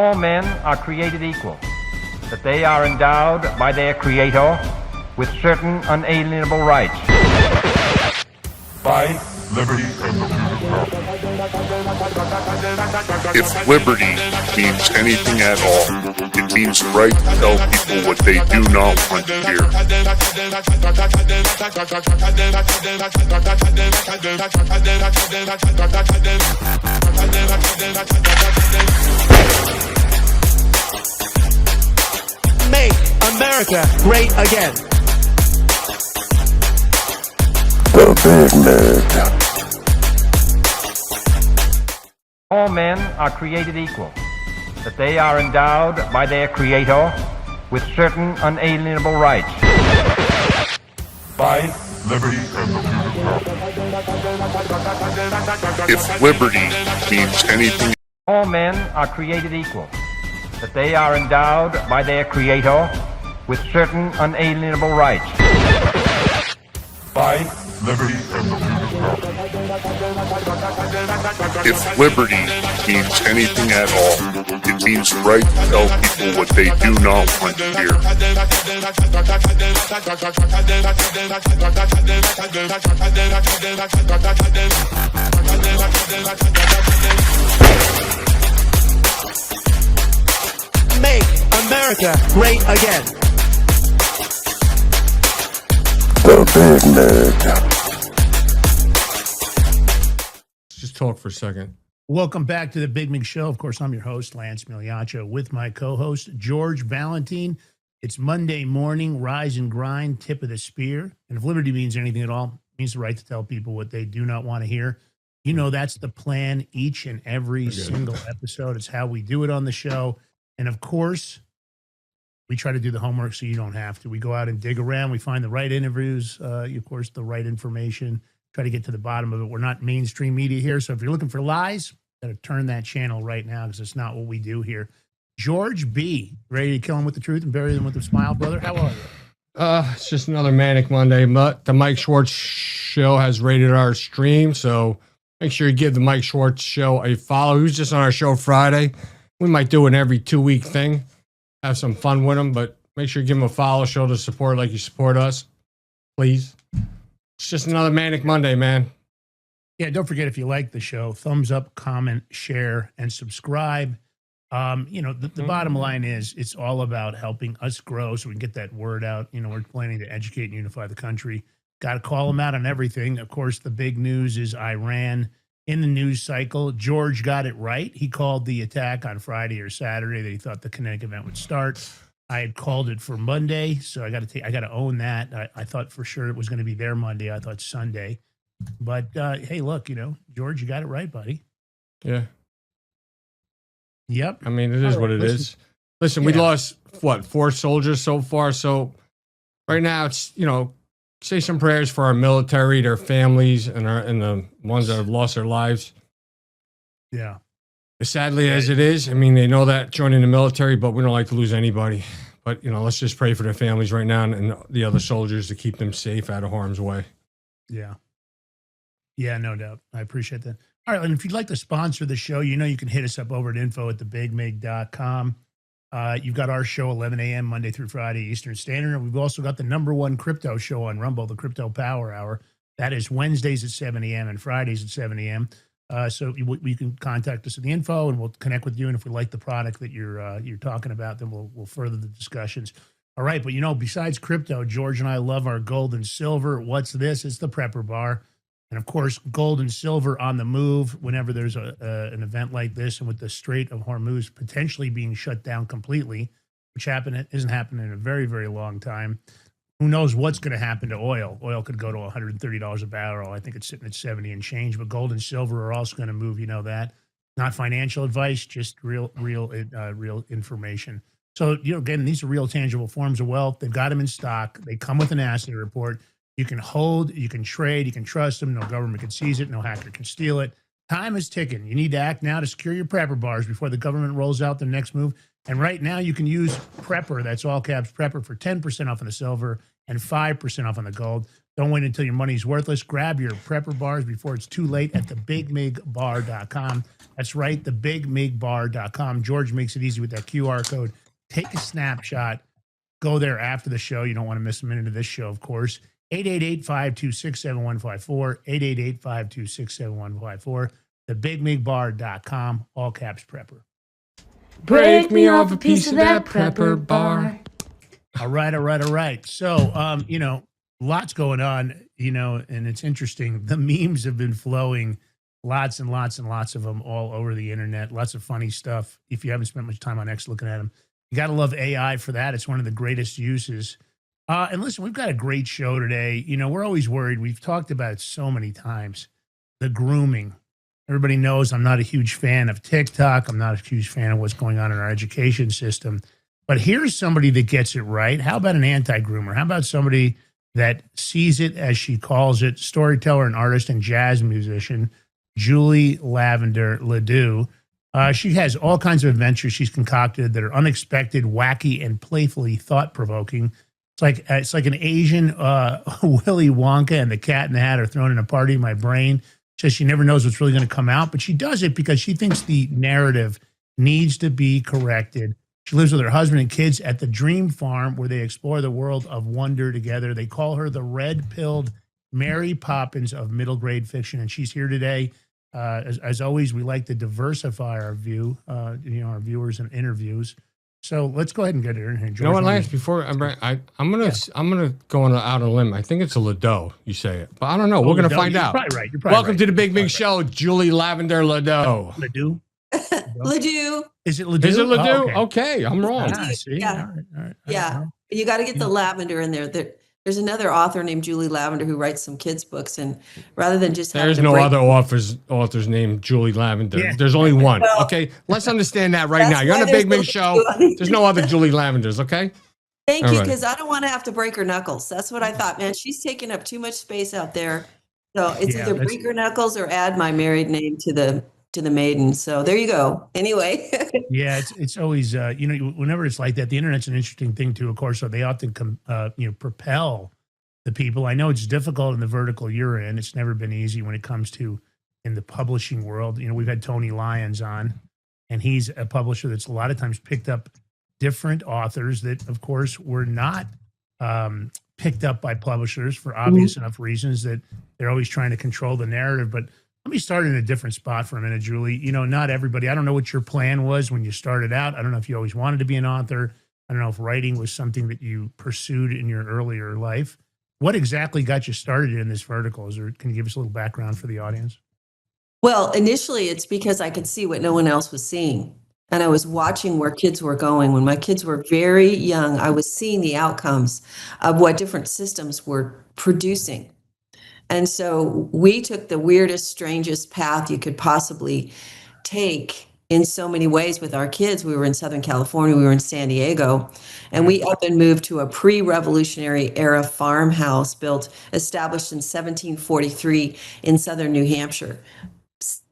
All men are created equal, that they are endowed by their Creator with certain unalienable rights. Life, liberty, and the If liberty means anything at all, it means the right to tell people what they do not want to hear. Make America great again. The Big Mig. All men are created equal, that they are endowed by their Creator with certain unalienable rights. Life, liberty, and the If liberty means anything, All men are created equal, that they are endowed by their Creator with certain unalienable rights. life, liberty, and the if liberty means anything at all, it means the right to tell people what they do not want to hear. Make America great again. The Big Mig. Just talk for a second. Welcome back to the Big Mig Show. Of course, I'm your host, Lance Miliaccio, with my co-host, George Valentine. It's Monday morning, rise and grind, tip of the spear. And if liberty means anything at all, it means the right to tell people what they do not want to hear. You know, that's the plan each and every single episode. It's how we do it on the show. And of course, we try to do the homework so you don't have to. We go out and dig around. We find the right interviews, of course, the right information, try to get to the bottom of it. We're not mainstream media here. So if you're looking for lies, got to turn that channel right now because it's not what we do here. George B., ready to kill him with the truth and bury them with a smile, brother? How are you? It's just another manic Monday, but the Mike Schwartz Show has rated our stream, so make sure you give the Mike Schwartz Show a follow. He was just on our show Friday. We might do an every 2-week thing, have some fun with him, but make sure you give him a follow, show the support like you support us, please. It's just another manic Monday, man. Yeah, don't forget, if you like the show, thumbs up, comment, share, and subscribe. The bottom line is it's all about helping us grow so we can get that word out. You know, we're planning to educate and unify the country. Got to call them out on everything. Of course, the big news is Iran in the news cycle. George got it right. He called the attack on Friday or Saturday that he thought the kinetic event would start. I had called it for Monday, so I got to own that. I thought for sure it was going to be their Monday. I thought Sunday. But hey, look, George, you got it right, buddy. Yeah. Yep. I mean, it is what it is. Listen, we lost, 4 soldiers so far. So right now it's, say some prayers for our military, their families, and the ones that have lost their lives. Yeah. As sadly as it is, I mean, they know that joining the military, but we don't like to lose anybody. But, let's just pray for their families right now and the other soldiers to keep them safe out of harm's way. Yeah. Yeah, no doubt. I appreciate that. All right, and if you'd like to sponsor the show, you can hit us up over at info@thebigmig.com. You've got our show 11 a.m. Monday through Friday Eastern Standard. And we've also got the #1 crypto show on Rumble, the Crypto Power Hour. That is Wednesdays at 7 a.m. and Fridays at 7 a.m. So you can contact us at the info, and we'll connect with you. And if we like the product that you're talking about, then we'll further the discussions. All right, but besides crypto, George and I love our gold and silver. What's this? It's the Prepper Bar. And of course, gold and silver on the move whenever there's an event like this, and with the Strait of Hormuz potentially being shut down completely, which isn't happening in a very, very long time. Who knows what's going to happen to oil? Oil could go to $130 a barrel. I think it's sitting at 70 and change. But gold and silver are also going to move. That. Not financial advice, just real information. So again, these are real, tangible forms of wealth. They've got them in stock. They come with an asset report. You can hold, you can trade, you can trust them. No government can seize it. No hacker can steal it. Time is ticking. You need to act now to secure your Prepper bars before the government rolls out the next move. And right now you can use Prepper, that's all caps Prepper, for 10% off on the silver and 5% off on the gold. Don't wait until your money's worthless. Grab your prepper bars before it's too late at thebigmigbar.com. That's right, thebigmigbar.com. George makes it easy with that QR code. Take a snapshot. Go there after the show. You don't want to miss a minute of this show, of course. 888-526-7154, 888-526-7154, thebigmigbar.com, all caps prepper. Break me off a piece of that prepper bar. All right. So, lots going on, and it's interesting. The memes have been flowing, lots and lots and lots of them all over the internet. Lots of funny stuff. If you haven't spent much time on X looking at them, you got to love AI for that. It's one of the greatest uses. And listen, we've got a great show today. We're always worried. We've talked about it so many times. The grooming. Everybody knows I'm not a huge fan of TikTok. I'm not a huge fan of what's going on in our education system. But here's somebody that gets it right. How about an anti-groomer? How about somebody that sees it as she calls it? Storyteller and artist and jazz musician, Julie Lavender Ledoux. She has all kinds of adventures she's concocted that are unexpected, wacky, and playfully thought-provoking. It's like an Asian Willy Wonka and the Cat in the Hat are thrown in a party in my brain. Says she never knows what's really going to come out, but she does it because she thinks the narrative needs to be corrected. She lives with her husband and kids at the Dream Farm, where they explore the world of wonder together. They call her the red-pilled Mary Poppins of middle grade fiction, and she's here today. As always, we like to diversify our view, our viewers and interviews. So let's go ahead and get her in here. George, Lance, before I'm gonna go on out on a limb. I think it's a Ledoux. You say it, but I don't know. We're gonna find out. Probably right. You're probably Welcome right. to the Big Big Show, Julie Lavender Ledoux. Ledoux. Ledoux. Is it Ledoux? Is it Ledoux? Oh, okay, I'm wrong. See? Yeah. All right. Yeah. You got to get the lavender in there. There's another author named Julie Lavender who writes some kids' books, and rather than just There's no other authors named Julie Lavender. Yeah. There's only one. Well, Okay, let's understand that right now. that's You're on why the Big there's Big no Show. Ledoux. There's no other Julie Lavenders. Okay. Thank All you, right. because I don't want to have to break her knuckles. That's what I thought, man. She's taking up too mumuch space out there. So it's Yeah, either that's- break her knuckles or add my married name to the maiden. So there you go. Anyway. Yeah, it's always whenever it's like that, the internet's an interesting thing too. Of course, so they often propel the people. I know it's difficult in the vertical you're in. It's never been easy when it comes to in the publishing world. We've had Tony Lyons on, and he's a publisher that's a lot of times picked up different authors that, of course, were not picked up by publishers for obvious enough reasons that they're always trying to control the narrative. But let me start in a different spot for a minute, Julie. Not everybody, I don't know what your plan was when you started out. I don't know if you always wanted to be an author. I don't know if writing was something that you pursued in your earlier life. What exactly got you started in this vertical? Can you give us a little background for the audience? Well, initially it's because I could see what no one else was seeing. And I was watching where kids were going. When my kids were very young, I was seeing the outcomes of what different systems were producing. And so we took the weirdest, strangest path you could possibly take in so many ways with our kids. We were in Southern California, we were in San Diego, and we up and moved to a pre-revolutionary era farmhouse established in 1743 in Southern New Hampshire.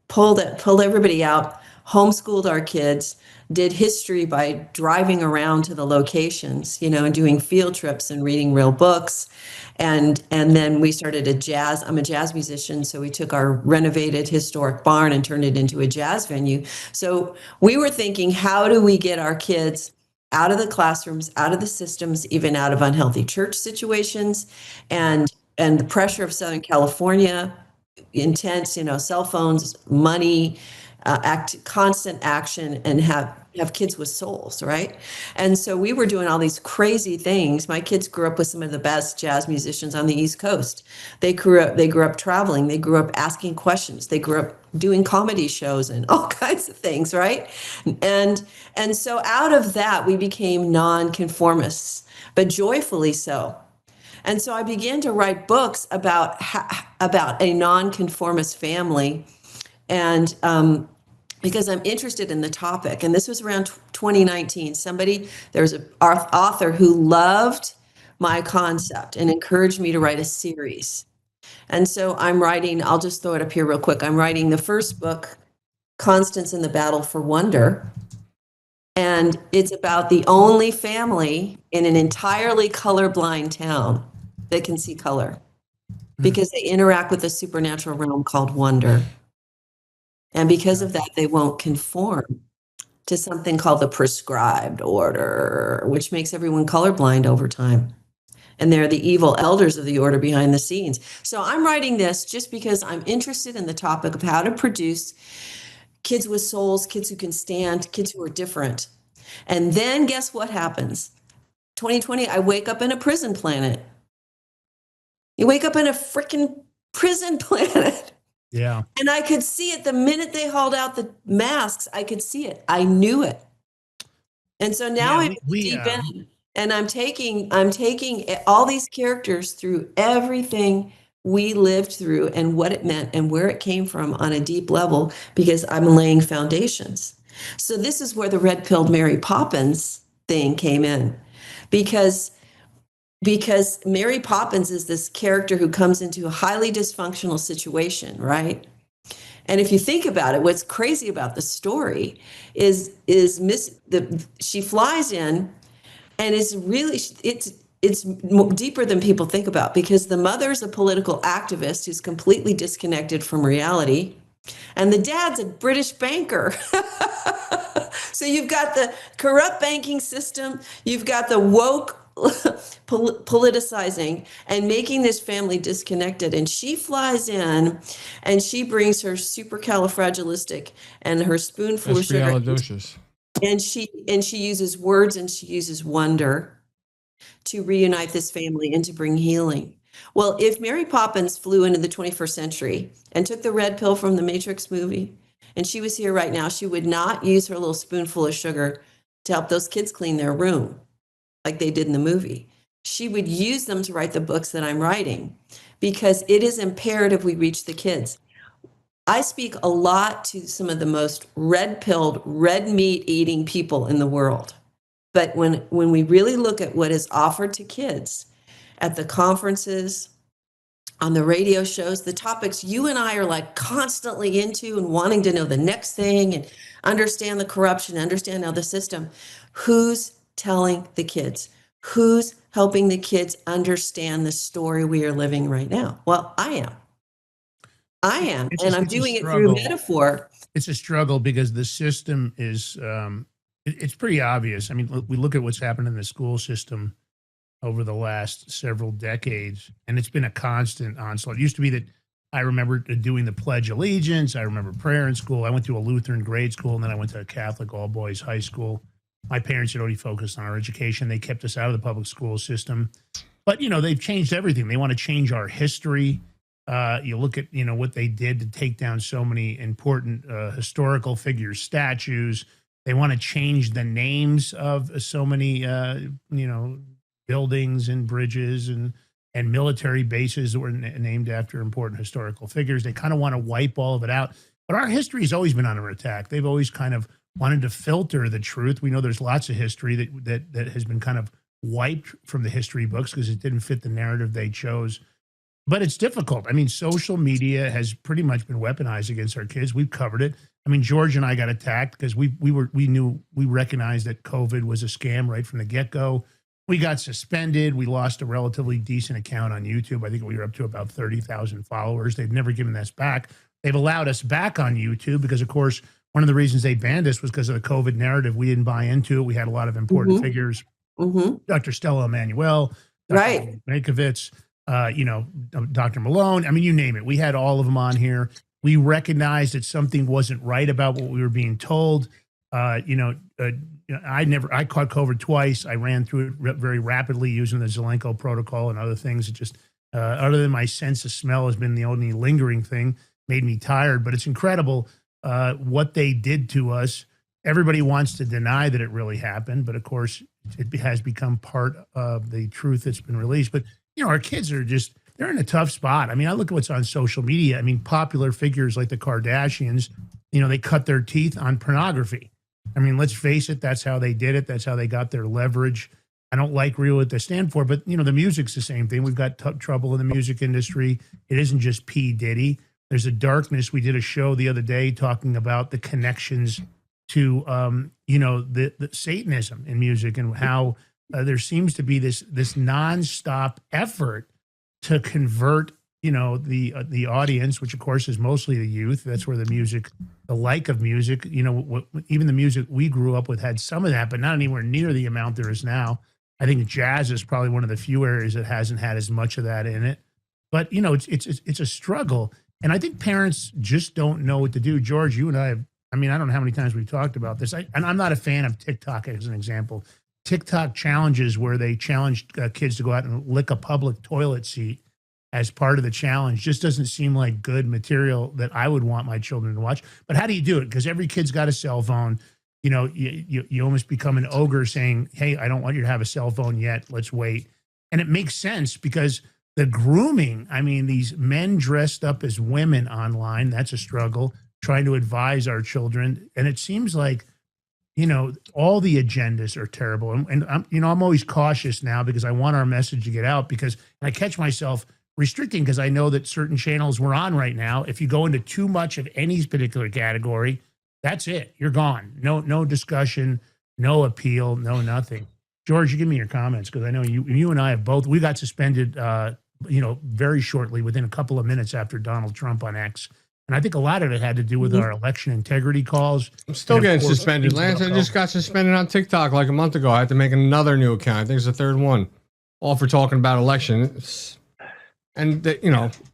Pulled everybody out, homeschooled our kids, did history by driving around to the locations, and doing field trips and reading real books. And then we started I'm a jazz musician, so we took our renovated historic barn and turned it into a jazz venue. So we were thinking, how do we get our kids out of the classrooms, out of the systems, even out of unhealthy church situations, and the pressure of Southern California, intense, cell phones, money, constant action, and have kids with souls, right? And so we were doing all these crazy things. My kids grew up with some of the best jazz musicians on the East Coast. They grew up traveling. They grew up asking questions. They grew up doing comedy shows and all kinds of things, right? And so out of that, we became nonconformists, but joyfully so. And so I began to write books about a nonconformist family, and because I'm interested in the topic. And this was around 2019. There was an author who loved my concept and encouraged me to write a series. And so I'm writing, I'll just throw it up here real quick. I'm writing the first book, Constance in the Battle for Wonder. And it's about the only family in an entirely colorblind town that can see color. because they interact with a supernatural realm called wonder. And because of that, they won't conform to something called the prescribed order, which makes everyone colorblind over time. And they're the evil elders of the order behind the scenes. So I'm writing this just because I'm interested in the topic of how to produce kids with souls, kids who can stand, kids who are different. And then guess what happens? 2020, I wake up in a prison planet. You wake up in a freaking prison planet. Yeah. And I could see it the minute they hauled out the masks. I could see it. I knew it. And so now I'm deep in, and I'm taking all these characters through everything we lived through and what it meant and where it came from on a deep level, because I'm laying foundations. So this is where the red-pilled Mary Poppins thing came in, because Mary Poppins is this character who comes into a highly dysfunctional situation, right? And if you think about it, what's crazy about the story is she flies in, and it's deeper than people think about, because the mother's a political activist who's completely disconnected from reality, and the dad's a British banker. So you've got the corrupt banking system, you've got the woke politicizing and making this family disconnected. And she flies in and she brings her supercalifragilistic and her spoonful of sugar. And she uses words and she uses wonder to reunite this family and to bring healing. Well, if Mary Poppins flew into the 21st century and took the red pill from the Matrix movie, and she was here right now, she would not use her little spoonful of sugar to help those kids clean their room like they did in the movie. She would use them to write the books that I'm writing, because it is imperative we reach the kids. I speak a lot to some of the most red-pilled, red meat eating people in the world. But when we really look at what is offered to kids at the conferences, on the radio shows, the topics you and I are like constantly into and wanting to know the next thing and understand the corruption, understand how the system, who's telling the kids? Who's helping the kids understand the story we are living right now? Well, I am. And I'm doing it through metaphor. It's a struggle because the system is, it's pretty obvious. I mean, we look at what's happened in the school system over the last several decades, and it's been a constant onslaught. It used to be that I remember doing the Pledge of Allegiance. I remember prayer in school. I went to a Lutheran grade school, and then I went to a Catholic all-boys high school. My parents had already focused on our education. They kept us out of the public school system. But, they've changed everything. They want to change our history. You look at, what they did to take down so many important historical figures, statues. They want to change the names of so many, buildings and bridges and military bases that were named after important historical figures. They kind of want to wipe all of it out. But our history has always been under attack. They've always kind of wanted to filter the truth. We know there's lots of history that has been kind of wiped from the history books because it didn't fit the narrative they chose. But it's difficult. I mean, social media has pretty much been weaponized against our kids. We've covered it. I mean, George and I got attacked because we recognized that COVID was a scam right from the get-go. We got suspended. We lost a relatively decent account on YouTube. I think we were up to about 30,000 followers. They've never given us back. They've allowed us back on YouTube because, of course, one of the reasons they banned us was because of the COVID narrative. We didn't buy into it. We had a lot of important figures. Dr. Stella Emanuel, Dr. Mankiewicz, Dr. Malone. I mean, you name it. We had all of them on here. We recognized that something wasn't right about what we were being told. I caught COVID twice. I ran through it very rapidly using the Zelenko protocol and other things. It just, other than my sense of smell has been the only lingering thing, made me tired. But it's incredible what they did to us. Everybody wants to deny that it really happened, but of course it has become part of the truth that's been released. But our kids are they're in a tough spot. I mean, I look at what's on social media. I mean, popular figures like the Kardashians, they cut their teeth on pornography. I mean, let's face it, that's how they did it. That's how they got their leverage. I don't like really what they stand for, but, the music's the same thing. We've got trouble in the music industry. It isn't just P. Diddy. There's a darkness. We did a show the other day talking about the connections to, the Satanism in music and how there seems to be this nonstop effort to convert the audience, which of course is mostly the youth. That's where the like of music, even the music we grew up with had some of that, but not anywhere near the amount there is now. I think jazz is probably one of the few areas that hasn't had as much of that in it. But it's a struggle, and I think parents just don't know what to do. George, you and I have. I mean, I don't know how many times we've talked about this. And I'm not a fan of TikTok as an example. TikTok challenges where they challenge kids to go out and lick a public toilet seat as part of the challenge just doesn't seem like good material that I would want my children to watch. But how do you do it? Because every kid's got a cell phone. You almost become an ogre saying, hey, I don't want you to have a cell phone yet. Let's wait. And it makes sense because the grooming, I mean, these men dressed up as women online, that's a struggle, trying to advise our children. And it seems like, all the agendas are terrible. And I'm always cautious now because I want our message to get out because I catch myself restricting because I know that certain channels we're on right now, if you go into too much of any particular category, that's it. You're gone. No discussion, no appeal, no nothing. George, you give me your comments because I know you and I have both. We got suspended, very shortly within a couple of minutes after Donald Trump on X. And I think a lot of it had to do with our election integrity calls. I'm still getting suspended. Lance, I just got suspended on TikTok like a month ago. I had to make another new account. I think it's the third one, all for talking about elections. And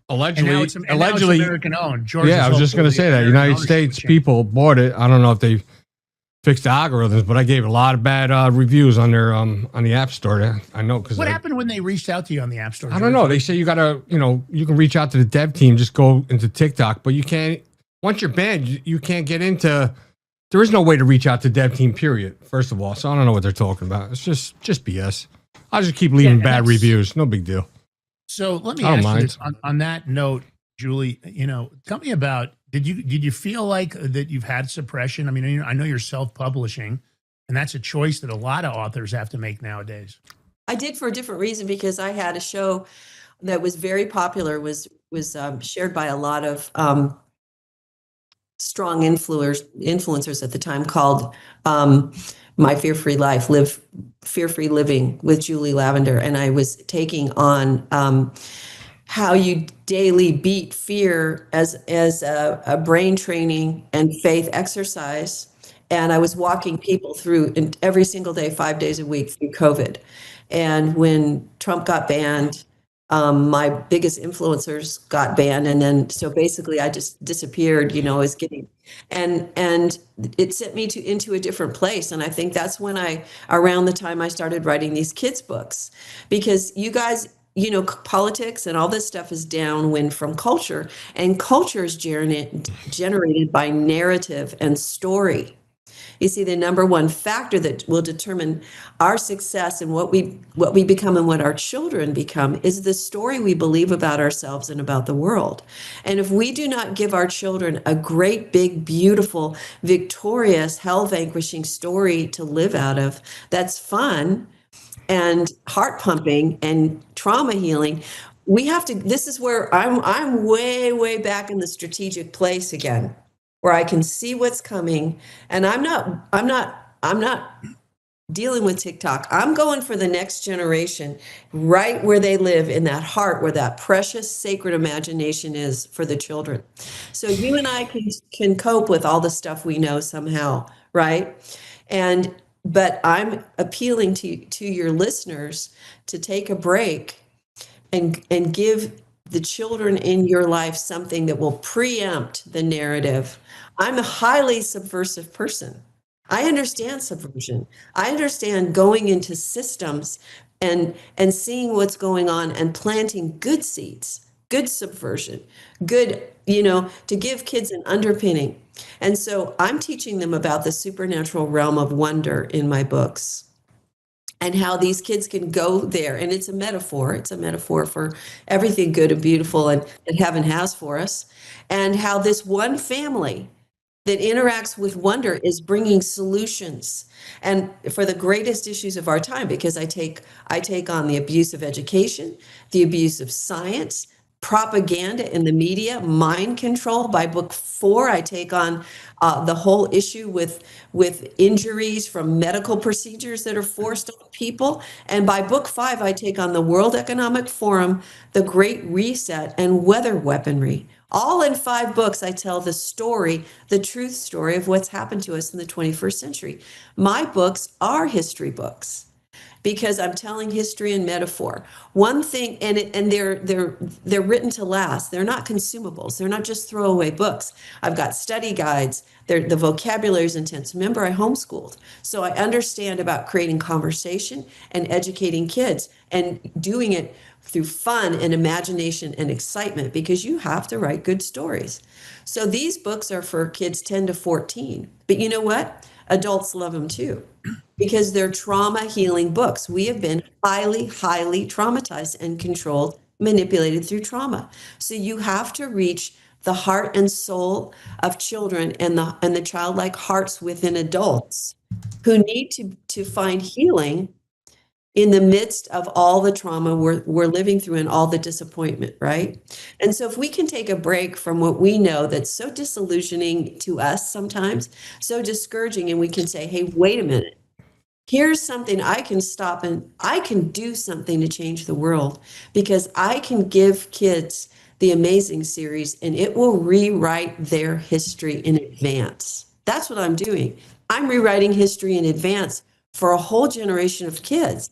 allegedly, now it's American owned. George, I was just going to say that United States people bought it. I don't know if they fixed the algorithms, but I gave a lot of bad reviews on their on the App Store. I know because what happened when they reached out to you on the App Store? I don't know. They say you gotta, you can reach out to the dev team. Just go into TikTok, but you can't. Once you're banned, you can't get into. There is no way to reach out to dev team. Period. First of all, so I don't know what they're talking about. It's just BS. I'll just keep leaving bad reviews. No big deal. So let me ask you this, on that note, Julie. Tell me about. Did you feel like that you've had suppression? I mean, I know you're self-publishing, and that's a choice that a lot of authors have to make nowadays. I did for a different reason because I had a show that was very popular, was shared by a lot of strong influencers at the time, called My Fear-Free Life, Live Fear-Free Living with Julie Lavender, and I was taking on how you daily beat fear as a brain training and faith exercise. And I was walking people through every single day, 5 days a week through COVID. And when Trump got banned, my biggest influencers got banned. And then, so basically I just disappeared, as getting, and it sent me into a different place. And I think that's when around the time I started writing these kids' books, because you guys, politics and all this stuff is downwind from culture, and culture is generated by narrative and story. You see, the number one factor that will determine our success and what we become and what our children become is the story we believe about ourselves and about the world. And if we do not give our children a great, big, beautiful, victorious, hell-vanquishing story to live out of, that's fun and heart pumping and trauma healing, we have to, this is where I'm way back in the strategic place again, where I can see what's coming. And I'm not dealing with TikTok. I'm going for the next generation, right where they live, in that heart where that precious sacred imagination is for the children. So you and I can cope with all the stuff we know somehow, right? But I'm appealing to your listeners to take a break and give the children in your life something that will preempt the narrative. I'm a highly subversive person. I understand subversion. I understand going into systems and seeing what's going on and planting good seeds, good subversion, good, to give kids an underpinning. And so I'm teaching them about the supernatural realm of wonder in my books and how these kids can go there. And it's a metaphor. It's a metaphor for everything good and beautiful and that heaven has for us. And how this one family that interacts with wonder is bringing solutions, and for the greatest issues of our time, because I take on the abuse of education, the abuse of science, propaganda in the media, mind control. By book 4, I take on the whole issue with injuries from medical procedures that are forced on people. And by book 5, I take on the World Economic Forum, the Great Reset, and weather weaponry. All in 5 books, I tell the story, the truth story of what's happened to us in the 21st century. My books are history books, because I'm telling history and metaphor. One thing, and they're written to last. They're not consumables. They're not just throwaway books. I've got study guides. The vocabulary is intense. Remember, I homeschooled, so I understand about creating conversation and educating kids and doing it through fun and imagination and excitement, because you have to write good stories. So these books are for kids 10 to 14. But you know what? Adults love them too, because they're trauma healing books. We have been highly, highly traumatized and controlled, manipulated through trauma. So you have to reach the heart and soul of children and the childlike hearts within adults who need to find healing in the midst of all the trauma we're living through and all the disappointment, right? And so if we can take a break from what we know that's so disillusioning to us sometimes, so discouraging, and we can say, hey, wait a minute, here's something I can stop and I can do something to change the world, because I can give kids the Amazing series and it will rewrite their history in advance. That's what I'm doing. I'm rewriting history in advance for a whole generation of kids.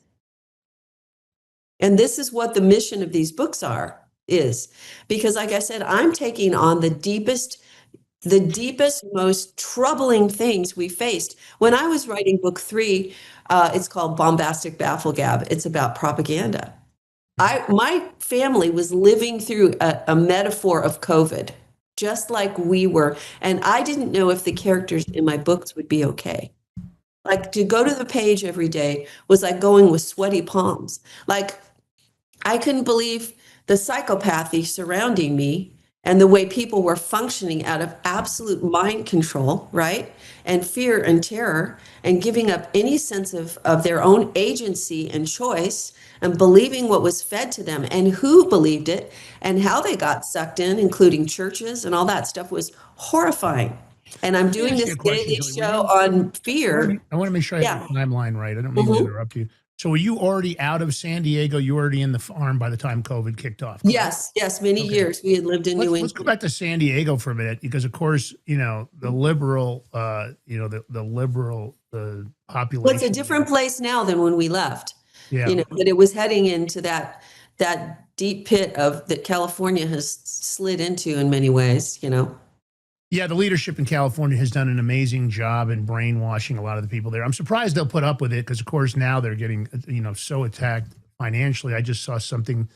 And this is what the mission of these books is, because like I said, I'm taking on the deepest, most troubling things we faced. When I was writing book 3, it's called Bombastic Bafflegab. It's about propaganda. My family was living through a metaphor of COVID, just like we were. And I didn't know if the characters in my books would be okay. Like, to go to the page every day was like going with sweaty palms. Like, I couldn't believe the psychopathy surrounding me and the way people were functioning out of absolute mind control, right? And fear and terror, and giving up any sense of their own agency and choice, and believing what was fed to them, and who believed it and how they got sucked in, including churches and all that stuff, was horrifying. And I'm doing this daily show on fear. I want to make sure I have the timeline right. I don't mean to interrupt you. So were you already out of San Diego? You were already in the farm by the time COVID kicked off? Correct? Yes, many years. We had lived in New England. Let's go back to San Diego for a minute, because of course, the liberal, the liberal population. Well, it's a different place now than when we left. Yeah. But it was heading into that deep pit that California has slid into in many ways, Yeah, the leadership in California has done an amazing job in brainwashing a lot of the people there. I'm surprised they'll put up with it, because, of course, now they're getting, so attacked financially. I just saw something.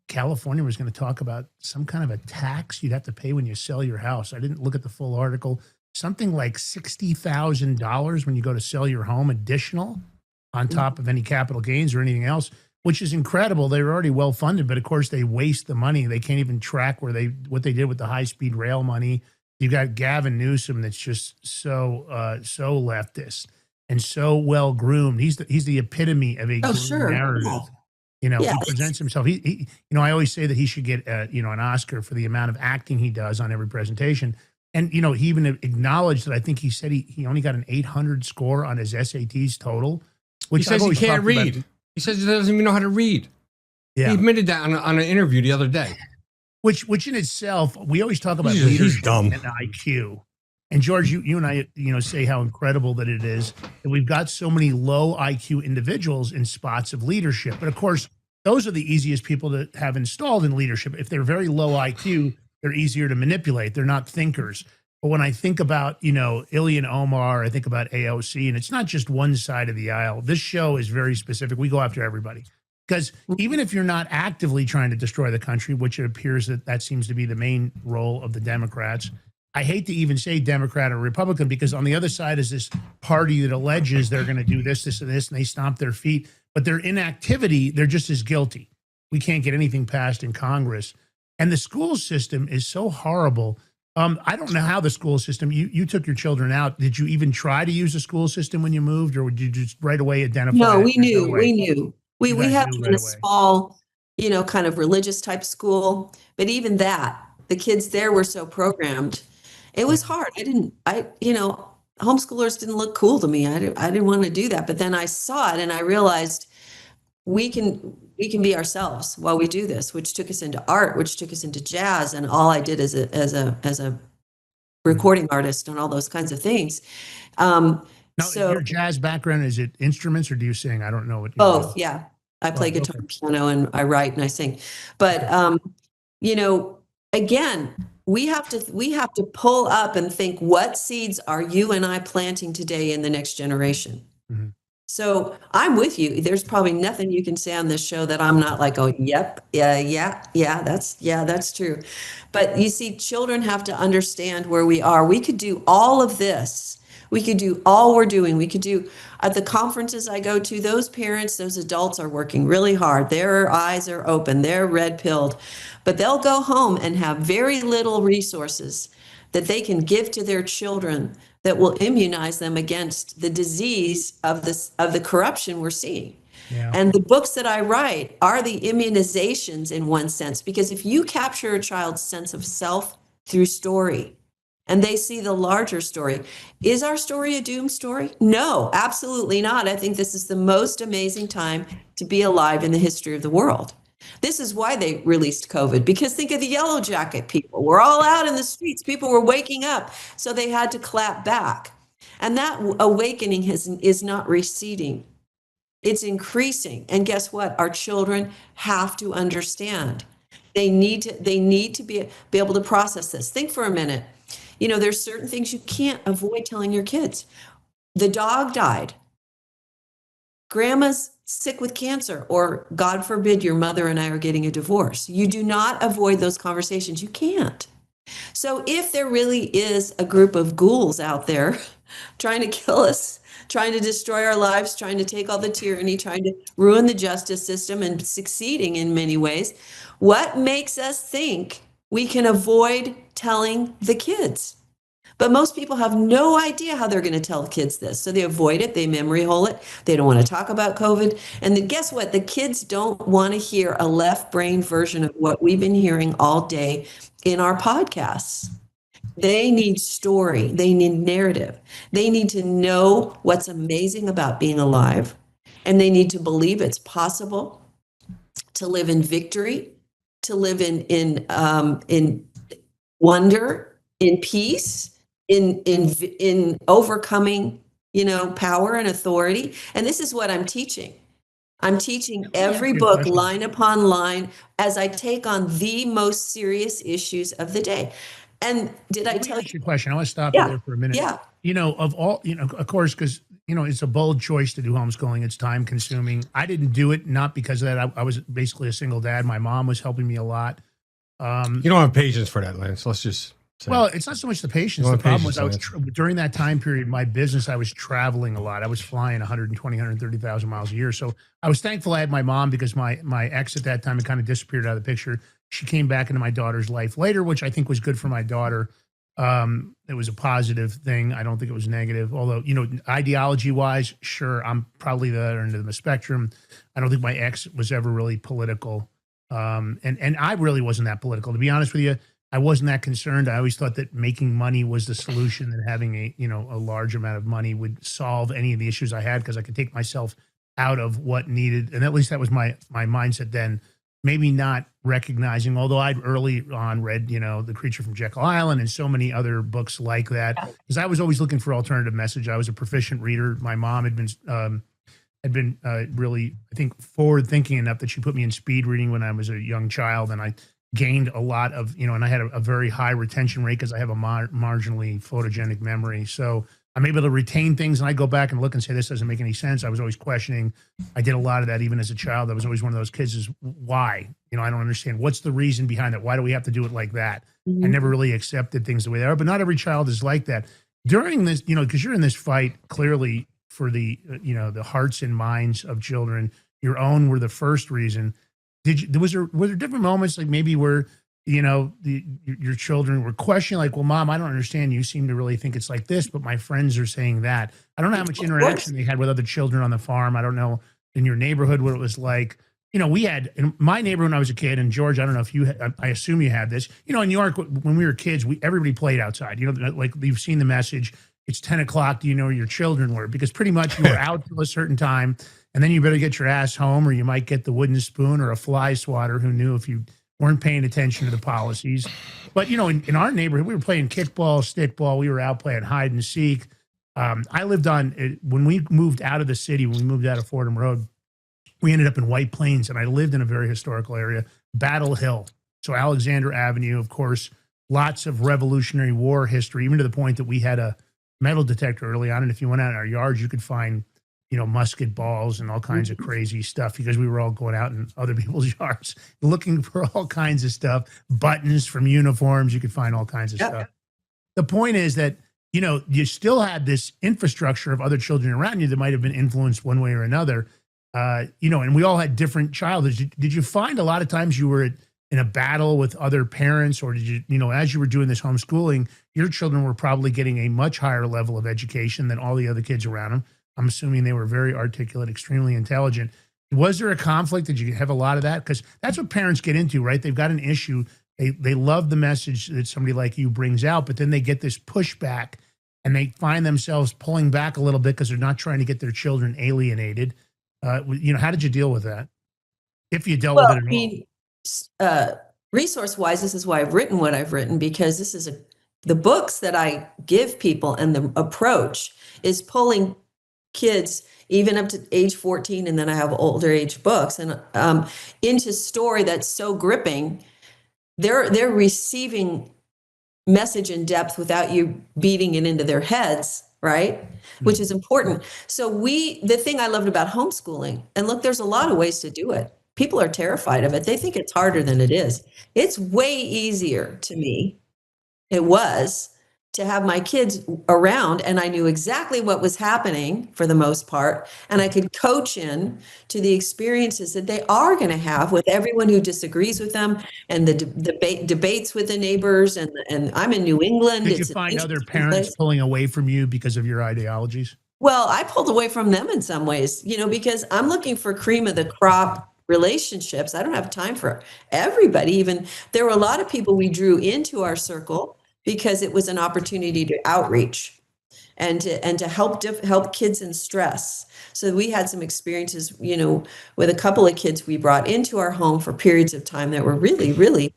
California was going to talk about some kind of a tax you'd have to pay when you sell your house. I didn't look at the full article. Something like $60,000 when you go to sell your home, additional on top of any capital gains or anything else, which is incredible. They were already well funded, but of course they waste the money. They can't even track what they did with the high-speed rail money. You got Gavin Newsom, that's just so leftist and so well groomed. He's the epitome of a narrative. He presents himself. He I always say that he should get an Oscar for the amount of acting he does on every presentation. And he even acknowledged that. I think he said he only got an 800 score on his SATs total. Which he says he can't read. He says he doesn't even know how to read. Yeah, he admitted that on an interview the other day. Which in itself, we always talk about leadership and IQ. And George, you and I, say how incredible that it is that we've got so many low IQ individuals in spots of leadership. But of course, those are the easiest people to have installed in leadership. If they're very low IQ, they're easier to manipulate. They're not thinkers. But when I think about, Ilhan Omar, I think about AOC, and it's not just one side of the aisle. This show is very specific. We go after everybody. Because even if you're not actively trying to destroy the country, which it appears that seems to be the main role of the Democrats, I hate to even say Democrat or Republican, because on the other side is this party that alleges they're going to do this, this, and this, and they stomp their feet. But their inactivity, they're just as guilty. We can't get anything passed in Congress. And the school system is so horrible. I don't know how the school system, you took your children out. Did you even try to use the school system when you moved, or did you just right away identify? No, we knew. We have in a small, kind of religious type school. But even that, the kids there were so programmed. It was hard. Homeschoolers didn't look cool to me. I didn't want to do that. But then I saw it and I realized we can be ourselves while we do this, which took us into art, which took us into jazz, and all I did as a recording artist and all those kinds of things. Now, So your jazz background, is it instruments or do you sing? I don't know what you both, do. yeah. I play guitar, okay. piano, and I write and I sing. But again, we have to pull up and think, what seeds are you and I planting today in the next generation? Mhm. So I'm with you. There's probably nothing you can say on this show that I'm not like, oh, yep, yeah, that's true. But you see, children have to understand where we are. We could do all of this. We could do all we're doing. We could do at the conferences I go to, those parents, those adults are working really hard. Their eyes are open. They're red-pilled. But they'll go home and have very little resources that they can give to their children that will immunize them against the disease of the corruption we're seeing. Yeah. And the books that I write are the immunizations in one sense, because if you capture a child's sense of self through story and they see the larger story, is our story a doom story? No, absolutely not. I think this is the most amazing time to be alive in the history of the world. This is why they released COVID, because think of the yellow jacket people. We're all out in the streets. People were waking up, so they had to clap back. And that awakening is not receding. It's increasing. And guess what? Our children have to understand. They need to be able to process this. Think for a minute. There's certain things you can't avoid telling your kids. The dog died. Grandma's sick with cancer, or God forbid, your mother and I are getting a divorce. You do not avoid those conversations. You can't. So if there really is a group of ghouls out there trying to kill us, trying to destroy our lives, trying to take all the tyranny, trying to ruin the justice system and succeeding in many ways, what makes us think we can avoid telling the kids? But most people have no idea how they're going to tell kids this. So they avoid it. They memory hole it. They don't want to talk about COVID. And then guess what? The kids don't want to hear a left brain version of what we've been hearing all day in our podcasts. They need story. They need narrative. They need to know what's amazing about being alive. And they need to believe it's possible to live in victory, to live in wonder, in peace, in overcoming, power and authority. And this is what I'm teaching. I'm teaching every book line upon line as I take on the most serious issues of the day. And did I tell you? Your question? I want to stop you there for a minute. Yeah. Of all, of course, because it's a bold choice to do homeschooling. It's time consuming. I didn't do it not because of that. I was basically a single dad. My mom was helping me a lot. You don't have patience for that, Lance. Let's just say. Well, it's not so much the patience. The problem was during that time period, my business, I was traveling a lot. I was flying 120, 130,000 miles a year. So I was thankful I had my mom, because my ex at that time had kind of disappeared out of the picture. She came back into my daughter's life later, which I think was good for my daughter. It was a positive thing. I don't think it was negative. Although, ideology wise, sure, I'm probably the other end of the spectrum. I don't think my ex was ever really political. And I really wasn't that political. To be honest with you, I wasn't that concerned. I always thought that making money was the solution, that having a large amount of money would solve any of the issues I had, because I could take myself out of what needed. And at least that was my mindset then. Maybe not recognizing, although I'd early on read, The Creature from Jekyll Island and so many other books like that, because I was always looking for alternative message. I was a proficient reader. My mom had been really, I think, forward thinking enough that she put me in speed reading when I was a young child, and I gained a lot of, and I had a very high retention rate because I have a marginally photogenic memory. So I'm able to retain things, and I go back and look and say, this doesn't make any sense. I was always questioning. I did a lot of that even as a child. I was always one of those kids is why? I don't understand. What's the reason behind that? Why do we have to do it like that? Mm-hmm. I never really accepted things the way they are, but not every child is like that. During this, because you're in this fight clearly for the, the hearts and minds of children. Your own were the first reason. Were there different moments, like maybe where, your children were questioning, like, well, Mom, I don't understand. You seem to really think it's like this, but my friends are saying that. I don't know how much interaction they had with other children on the farm. I don't know in your neighborhood what it was like. we had in my neighborhood when I was a kid, and George, I don't know if you, I assume you had this. In New York, when we were kids, everybody played outside. Like you've seen the message. It's 10 o'clock. Do you know where your children were? Because pretty much you were out till a certain time, and then you better get your ass home, or you might get the wooden spoon or a fly swatter. Who knew if you weren't paying attention to the policies? But in our neighborhood, we were playing kickball, stickball. We were out playing hide and seek. I lived when we moved out of the city, when we moved out of Fordham Road, we ended up in White Plains, and I lived in a very historical area, Battle Hill. So Alexander Avenue, of course, lots of Revolutionary War history, even to the point that we had a metal detector early on. And if you went out in our yards, you could find, musket balls and all kinds of crazy stuff, because we were all going out in other people's yards looking for all kinds of stuff, buttons from uniforms. You could find all kinds of stuff. The point is that, you still had this infrastructure of other children around you that might have been influenced one way or another. And we all had different childhoods. Did you find a lot of times you were in a battle with other parents, or did you, as you were doing this homeschooling, your children were probably getting a much higher level of education than all the other kids around them? I'm assuming they were very articulate, extremely intelligent. Was there a conflict? Did you have a lot of that? Because that's what parents get into, right? They've got an issue. They love the message that somebody like you brings out, but then they get this pushback, and they find themselves pulling back a little bit because they're not trying to get their children alienated. How did you deal with that? If you dealt with it at all? Resource-wise, this is why I've written what I've written, because this is the books that I give people, and the approach is pulling kids even up to age 14, and then I have older age books, and into story that's so gripping. They're receiving message in depth without you beating it into their heads, right? Which is important. So the thing I loved about homeschooling, and look, there's a lot of ways to do it. People are terrified of it. They think it's harder than it is. It's way easier to me. It was to have my kids around, and I knew exactly what was happening for the most part, and I could coach in to the experiences that they are going to have with everyone who disagrees with them, and the debates with the neighbors. And I'm in New England. Did you find other parents pulling away from you because of your ideologies? Well, I pulled away from them in some ways, because I'm looking for cream of the crop relationships. I don't have time for everybody. Even there were a lot of people we drew into our circle because it was an opportunity to outreach and to help kids in stress. So we had some experiences, with a couple of kids we brought into our home for periods of time that were really, really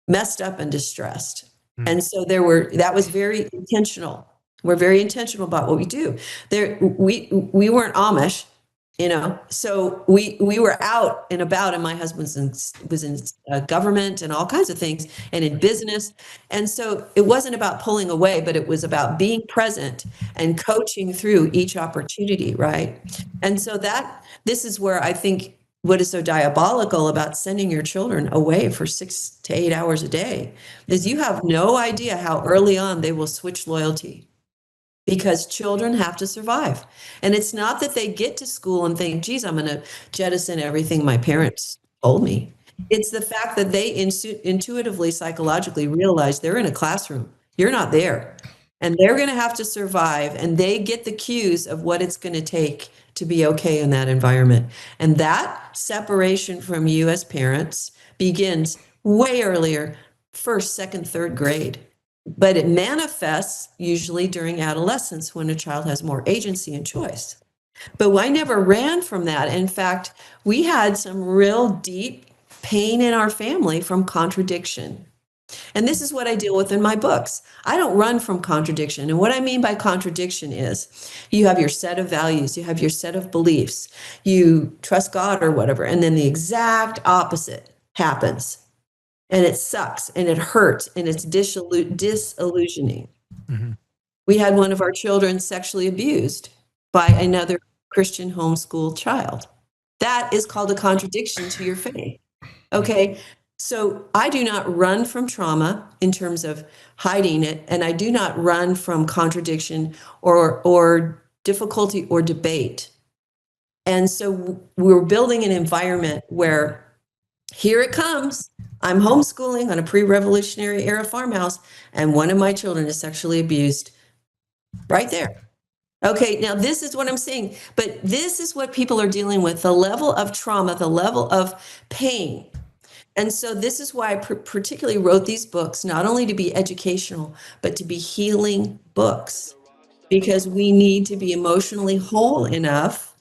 messed up and distressed. And so that was very intentional. We're very intentional about what we do. We weren't Amish, so we were out and about, and my husband was in government and all kinds of things, and in business. And so it wasn't about pulling away, but it was about being present and coaching through each opportunity, right? And so this is where I think what is so diabolical about sending your children away for 6 to 8 hours a day is you have no idea how early on they will switch loyalty. Because children have to survive. And it's not that they get to school and think, geez, I'm going to jettison everything my parents told me. It's the fact that they intuitively, psychologically realize they're in a classroom. You're not there. And they're going to have to survive. And they get the cues of what it's going to take to be okay in that environment. And that separation from you as parents begins way earlier, first, second, third grade. But it manifests usually during adolescence when a child has more agency and choice. But I never ran from that. In fact, we had some real deep pain in our family from contradiction. And this is what I deal with in my books. I don't run from contradiction. And what I mean by contradiction is you have your set of values, you have your set of beliefs, you trust God or whatever, and then the exact opposite happens. And it sucks, and it hurts, and it's disillusioning. Mm-hmm. We had one of our children sexually abused by another Christian homeschool child. That is called a contradiction to your faith. Okay, so I do not run from trauma in terms of hiding it, and I do not run from contradiction or difficulty or debate. And so we're building an environment where here it comes. I'm homeschooling on a pre-revolutionary era farmhouse, and one of my children is sexually abused right there. Okay, now this is what I'm saying, but this is what people are dealing with, the level of trauma, the level of pain. And so this is why I particularly wrote these books, not only to be educational, but to be healing books, because we need to be emotionally whole enough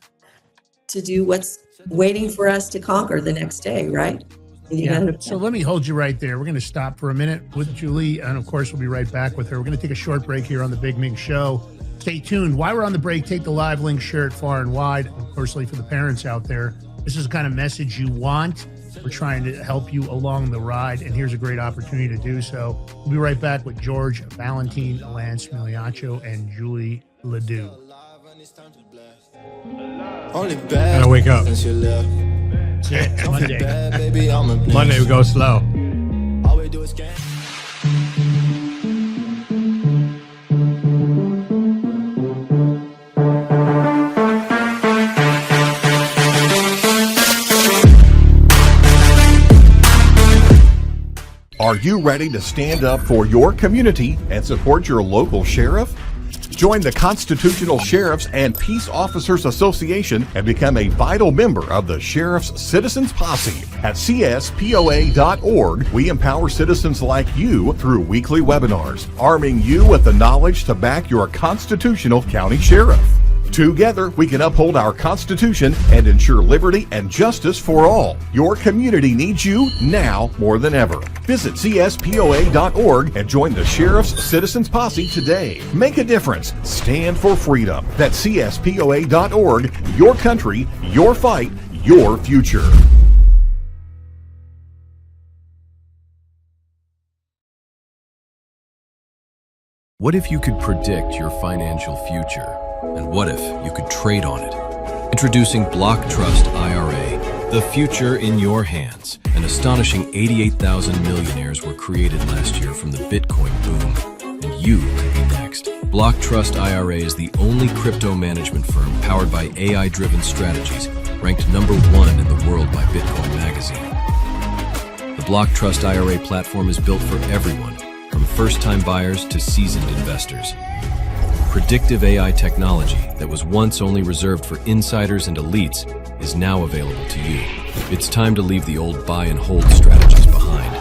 to do what's waiting for us to conquer the next day, right? And you Yeah. gotta- So let me hold you right there. We're going to stop for a minute with Julie, and of course, we'll be right back with her. We're going to take a short break here on the Big Mig Show. Stay tuned. While we're on the break, take the live link, share it far and wide. Of course, for the parents out there, this is the kind of message you want. We're trying to help you along the ride, and here's a great opportunity to do so. We'll be right back with George Valentine, Lance Miliaccio, and Julie Ledoux. Gotta wake up. That's it. Monday. Monday we go slow. Are you ready to stand up for your community and support your local sheriff? Join the Constitutional Sheriffs and Peace Officers Association and become a vital member of the Sheriff's Citizens Posse. At cspoa.org, we empower citizens like you through weekly webinars, arming you with the knowledge to back your constitutional county sheriff. Together, we can uphold our Constitution and ensure liberty and justice for all. Your community needs you now more than ever. Visit cspoa.org and join the Sheriff's Citizens Posse today. Make a difference. Stand for freedom. That's cspoa.org. Your country, your fight, your future. What if you could predict your financial future? And what if you could trade on it? Introducing Block Trust IRA, the future in your hands. An astonishing 88,000 millionaires were created last year from the Bitcoin boom, and you could be next. Block Trust IRA is the only crypto management firm powered by AI-driven strategies, ranked #1 in the world by Bitcoin Magazine. The Block Trust IRA platform is built for everyone, from first-time buyers to seasoned investors. Predictive AI technology that was once only reserved for insiders and elites is now available to you. It's time to leave the old buy and hold strategies behind.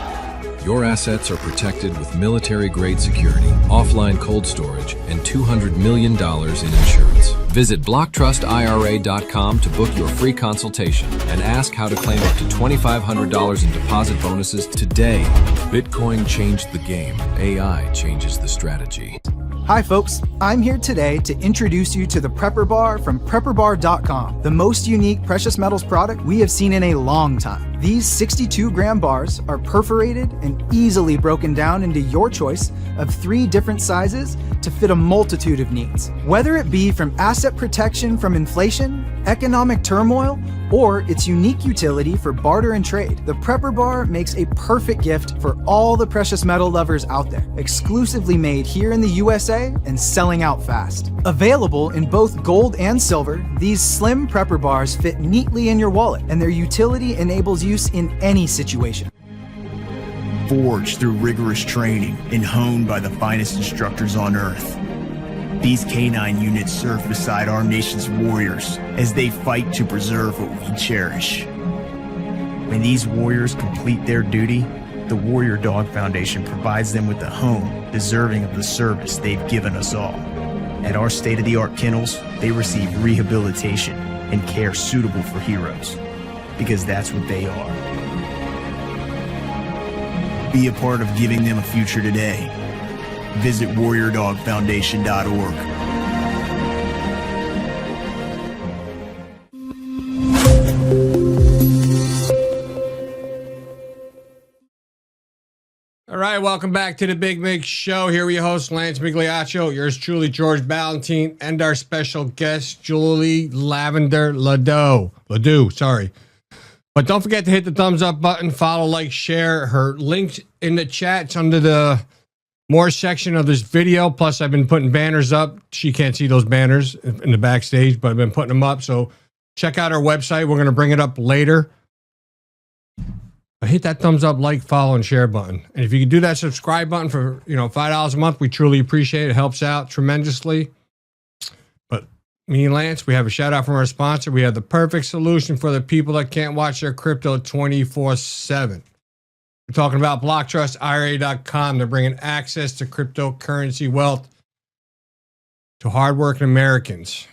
Your assets are protected with military-grade security, offline cold storage, and $200 million in insurance. Visit blocktrustira.com to book your free consultation and ask how to claim up to $2,500 in deposit bonuses today. Bitcoin changed the game. AI changes the strategy. Hi folks, I'm here today to introduce you to the Prepper Bar from PrepperBar.com, the most unique precious metals product we have seen in a long time. These 62-gram bars are perforated and easily broken down into your choice of 3 different sizes to fit a multitude of needs. Whether it be from asset protection from inflation, economic turmoil, or its unique utility for barter and trade, the Prepper Bar makes a perfect gift for all the precious metal lovers out there. Exclusively made here in the USA and selling out fast. Available in both gold and silver, these slim Prepper Bars fit neatly in your wallet, and their utility enables use in any situation. Forged through rigorous training and honed by the finest instructors on earth, these canine units serve beside our nation's warriors as they fight to preserve what we cherish. When these warriors complete their duty, the Warrior Dog Foundation provides them with a home deserving of the service they've given us all. At our state-of-the-art kennels, they receive rehabilitation and care suitable for heroes, because that's what they are. Be a part of giving them a future today. Visit warriordogfoundation.org. All right, welcome back to the Big Mig Show. Here we host Lance Migliaccio, yours truly, George Valentine, and our special guest, Julie Lavender Ledoux, sorry. But don't forget to hit the thumbs up button, follow, like, share. Her links in the chat. It's under the more section of this video. Plus, I've been putting banners up. She can't see those banners in the backstage, but I've been putting them up. So check out our website. We're going to bring it up later. But hit that thumbs up, like, follow, and share button. And if you can do that subscribe button for $5 a month, we truly appreciate it. It helps out tremendously. But me and Lance, we have a shout out from our sponsor. We have the perfect solution for the people that can't watch their crypto 24/7. We're talking about BlockTrustIRA.com. They're bringing access to cryptocurrency wealth to hardworking Americans.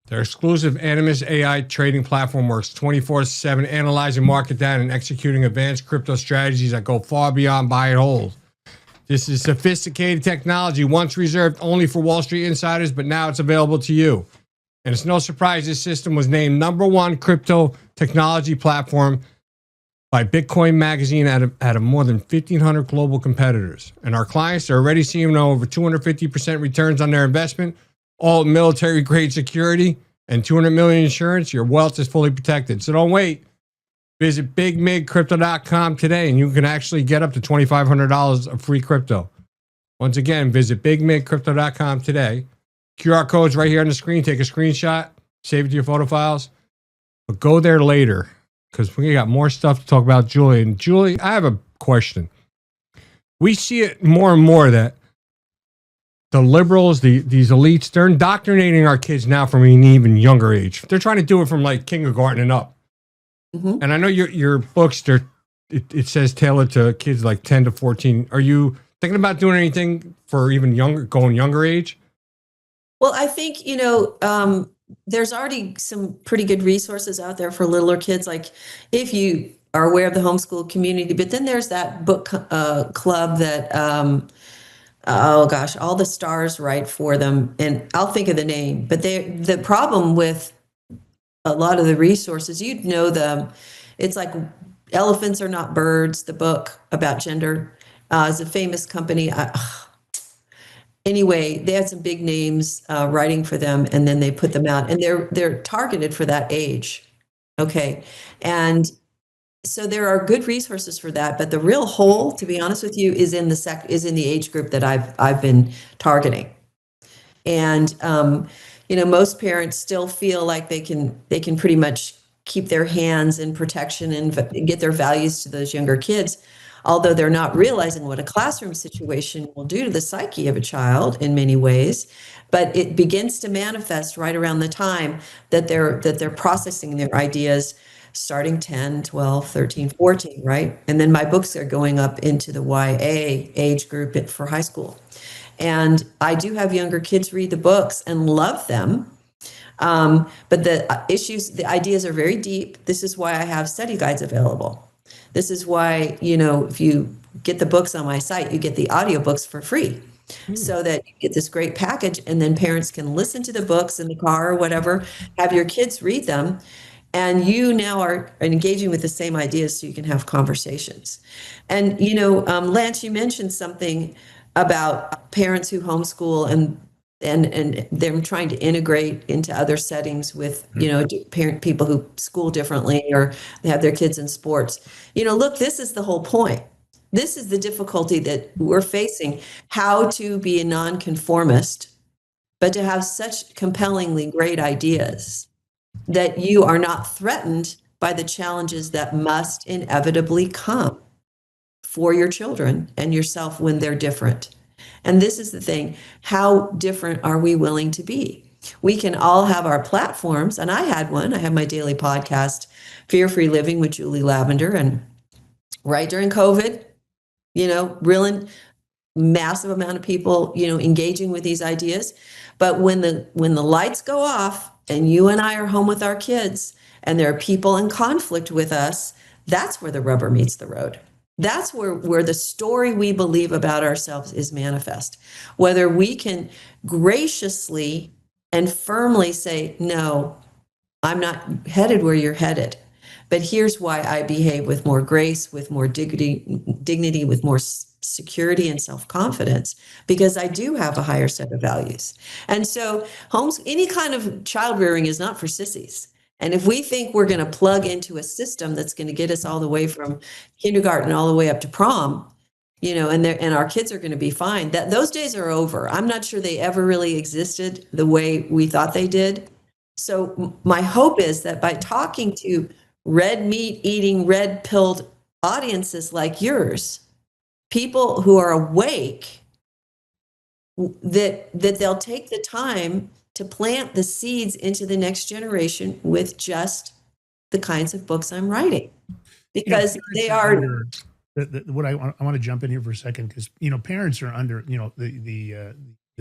Their exclusive Animus AI trading platform works 24/7, analyzing market data and executing advanced crypto strategies that go far beyond buy and hold. This is sophisticated technology, once reserved only for Wall Street insiders, but now it's available to you. And it's no surprise this system was named #1 crypto technology platform by Bitcoin Magazine out of more than 1,500 global competitors. And our clients are already seeing over 250% returns on their investment, all military-grade security, and $200 million insurance. Your wealth is fully protected. So don't wait. Visit BigMigCrypto.com today, and you can actually get up to $2,500 of free crypto. Once again, visit BigMigCrypto.com today. QR code's right here on the screen. Take a screenshot, save it to your photo files. But go there later, because we got more stuff to talk about, Julie. And Julie, I have a question. We see it more and more that the liberals, these elites, they're indoctrinating our kids now from an even younger age. They're trying to do it from like kindergarten and up. Mm-hmm. And I know your books, it says tailored to kids like 10 to 14. Are you thinking about doing anything for even younger age? Well, I think, there's already some pretty good resources out there for littler kids. Like if you are aware of the homeschool community, but then there's that book club that, all the stars write for them. And I'll think of the name, but the problem with a lot of the resources, them. It's like Elephants Are Not Birds, the book about gender, is a famous company. Anyway, they had some big names writing for them, and then they put them out, and they're targeted for that age. Okay, and so there are good resources for that, but the real hole, to be honest with you, is in the age group that I've been targeting, and most parents still feel like they can pretty much keep their hands in protection and get their values to those younger kids, although they're not realizing what a classroom situation will do to the psyche of a child in many ways. But it begins to manifest right around the time that they're processing their ideas, starting 10, 12, 13, 14, right? And then my books are going up into the YA age group for high school. And I do have younger kids read the books and love them. But the ideas are very deep. This is why I have study guides available. This is why, if you get the books on my site, you get the audiobooks for free. So that you get this great package, and then parents can listen to the books in the car or whatever, have your kids read them, and you now are engaging with the same ideas so you can have conversations. And, Lance, you mentioned something about parents who homeschool and them trying to integrate into other settings with, people who school differently or they have their kids in sports. Look, this is the whole point. This is the difficulty that we're facing, how to be a nonconformist, but to have such compellingly great ideas that you are not threatened by the challenges that must inevitably come for your children and yourself when they're different. And this is the thing, how different are we willing to be? We can all have our platforms, and I had one. I have my daily podcast, Fear-Free Living with Julie Lavender, and right during COVID, really massive amount of people, engaging with these ideas. But when the lights go off and you and I are home with our kids and there are people in conflict with us, that's where the rubber meets the road. That's where the story we believe about ourselves is manifest. Whether we can graciously and firmly say, no, I'm not headed where you're headed, but here's why I behave with more grace, with more dignity, with more security and self-confidence, because I do have a higher set of values. And so any kind of child rearing is not for sissies. And if we think we're going to plug into a system that's going to get us all the way from kindergarten all the way up to prom, and our kids are going to be fine, those days are over. I'm not sure they ever really existed the way we thought they did. So my hope is that by talking to red meat eating, red pilled audiences like yours, people who are awake that they'll take the time to plant the seeds into the next generation with just the kinds of books I'm writing, because they are. What I want to jump in here for a second, because parents are under the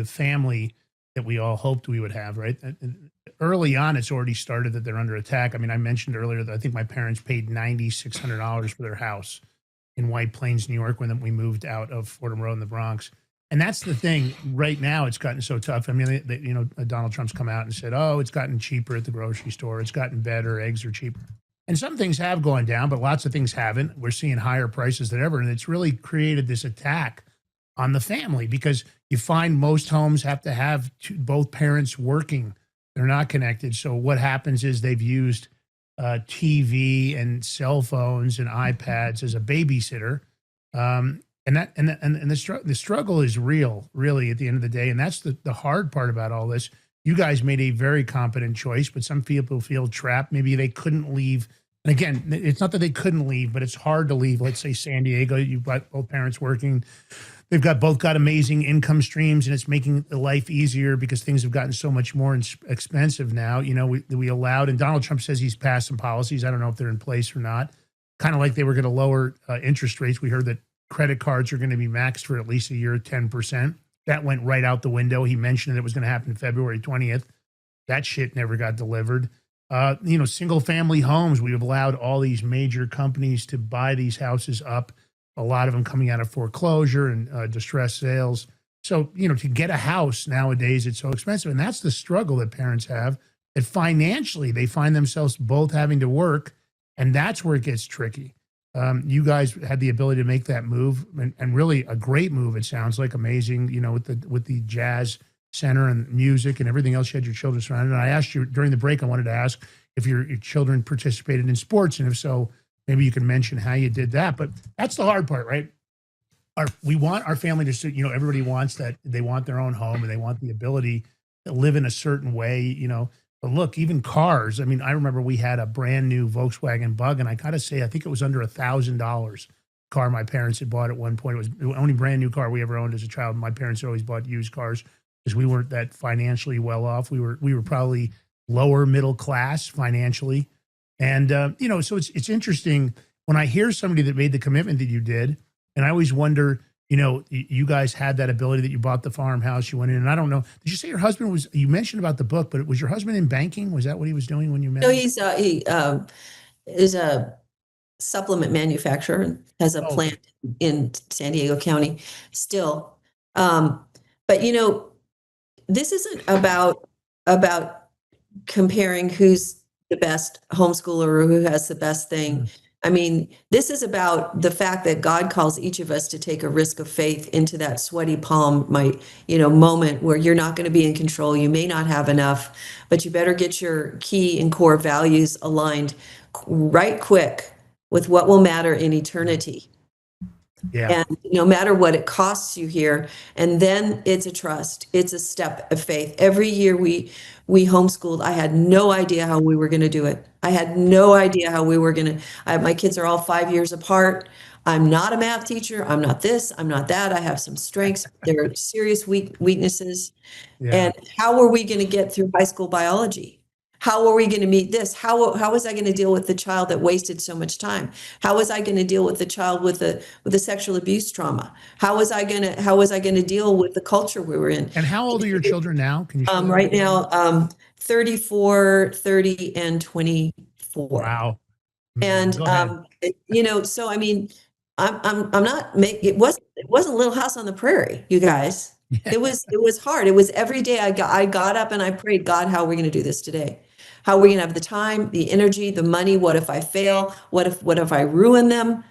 family that we all hoped we would have, right? And early on, it's already started that they're under attack. I mean, I mentioned earlier that I think my parents paid $9,600 for their house in White Plains, New York, when we moved out of Fordham Road in the Bronx. And that's the thing. Right now, it's gotten so tough. I mean, Donald Trump's come out and said, "Oh, it's gotten cheaper at the grocery store. It's gotten better. Eggs are cheaper." And some things have gone down, but lots of things haven't. We're seeing higher prices than ever, and it's really created this attack on the family, because you find most homes have to have both parents working. They're not connected. So what happens is they've used TV and cell phones and iPads as a babysitter. And the struggle is real, really, at the end of the day. And that's the hard part about all this. You guys made a very competent choice, but some people feel trapped. Maybe they couldn't leave. And again, it's not that they couldn't leave, but it's hard to leave. Let's say San Diego, you've got both parents working. They've both got amazing income streams, and it's making life easier because things have gotten so much more expensive now. We allowed, and Donald Trump says he's passed some policies. I don't know if they're in place or not. Kind of like they were going to lower interest rates. We heard that credit cards are going to be maxed for at least a year, 10%. That went right out the window. He mentioned it was going to happen February 20th. That shit never got delivered. Single family homes, we've allowed all these major companies to buy these houses up, a lot of them coming out of foreclosure and distress sales. So, to get a house nowadays, it's so expensive. And that's the struggle that parents have, that financially they find themselves both having to work. And that's where it gets tricky. You guys had the ability to make that move, and really a great move. It sounds like amazing, with the jazz center and music and everything else. You had your children surrounded. And I asked you during the break, I wanted to ask if your children participated in sports, and if so, maybe you can mention how you did that. But that's the hard part, right? We want our family to, everybody wants that. They want their own home, and they want the ability to live in a certain way, But look, even cars. I mean, I remember we had a brand new Volkswagen Bug, and I gotta say, I think it was under $1,000 car my parents had bought at one point. It was the only brand new car we ever owned as a child. My parents always bought used cars because we weren't that financially well off. We were probably lower middle class financially, and so it's interesting when I hear somebody that made the commitment that you did, and I always wonder. You guys had that ability that you bought the farmhouse, you went in, and I don't know. Did you say your husband was, you mentioned about the book, but was your husband in banking? Was that what he was doing when you met No, him? he is a supplement manufacturer and has a plant in San Diego County still. But this isn't about comparing who's the best homeschooler or who has the best thing. I mean, this is about the fact that God calls each of us to take a risk of faith into that sweaty palm, moment where you're not going to be in control. You may not have enough, but you better get your key and core values aligned right quick with what will matter in eternity. Yeah. And no matter what it costs you here, and then it's a trust, it's a step of faith. Every year we homeschooled. I had no idea how we were going to do it. I had no idea how we were going to, my kids are all 5 years apart. I'm not a math teacher. I'm not this, I'm not that. I have some strengths. There are serious weaknesses. Yeah. And how were we going to get through high school biology? How are we going to meet this? How was I going to deal with the child that wasted so much time? How was I going to deal with the child with the sexual abuse trauma? How was I going to deal with the culture we were in? And how old are your children now? Can you share that? Right now, 34, 30, and 24. Wow. And Go ahead. so I mean, I'm not making it wasn't Little House on the Prairie, you guys. It was hard. It was every day I got up and I prayed, God, how are we going to do this today? How are we going to have the time, the energy, the money? What if I fail? What if I ruin them?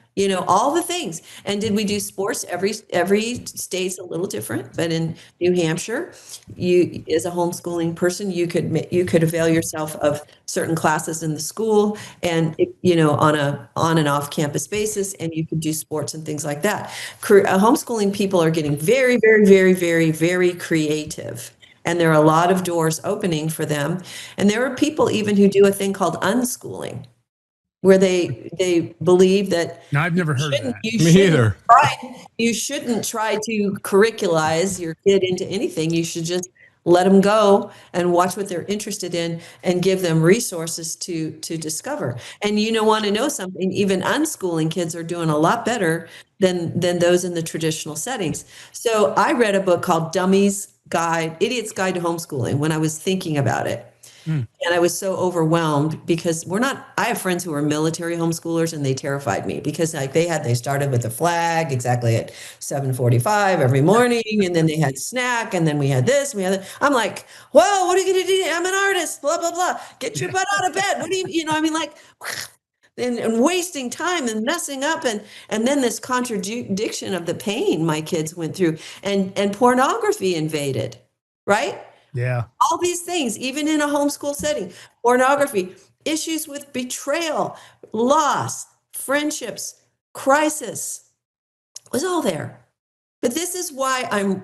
All the things. And did we do sports? Every state's a little different, but in New Hampshire, you, as a homeschooling person, you could avail yourself of certain classes in the school, and on and off campus basis, and you could do sports and things like that. Homeschooling people are getting very, very, very, very, very creative. And there are a lot of doors opening for them. And there are people even who do a thing called unschooling. where they believe that No, I've never heard of that. Me either. you shouldn't try to curriculize your kid into anything. You should just let them go and watch what they're interested in and give them resources to discover. And want to know something, even unschooling kids are doing a lot better than those in the traditional settings. So I read a book called Idiot's Guide to Homeschooling when I was thinking about it. And I was so overwhelmed because I have friends who are military homeschoolers, and they terrified me because they started with a flag exactly at 7:45 every morning. And then they had snack, and then we had this, we had that. I'm like, whoa, what are you going to do? I'm an artist, blah, blah, blah. Get your butt out of bed. What do and wasting time and messing up. And then this contradiction of the pain my kids went through, and pornography invaded, right? Yeah. All these things, even in a homeschool setting, pornography, issues with betrayal, loss, friendships, crisis, was all there. But this is why I'm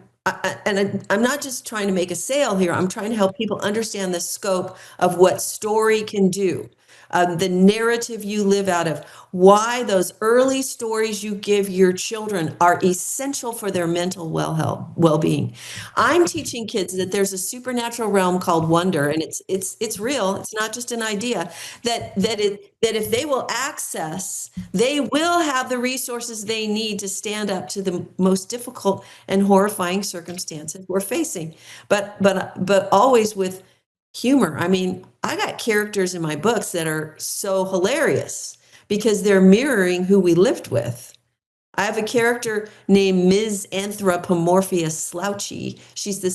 not just trying to make a sale here. I'm trying to help people understand the scope of what story can do. The narrative you live out of, why those early stories you give your children are essential for their mental well-being. I'm teaching kids that there's a supernatural realm called wonder, and it's real. It's not just an idea. That if they will access, they will have the resources they need to stand up to the most difficult and horrifying circumstances we're facing. But always with humor. I mean, I got characters in my books that are so hilarious because they're mirroring who we lived with. I have a character named Ms. Anthropomorphia Slouchy. She's the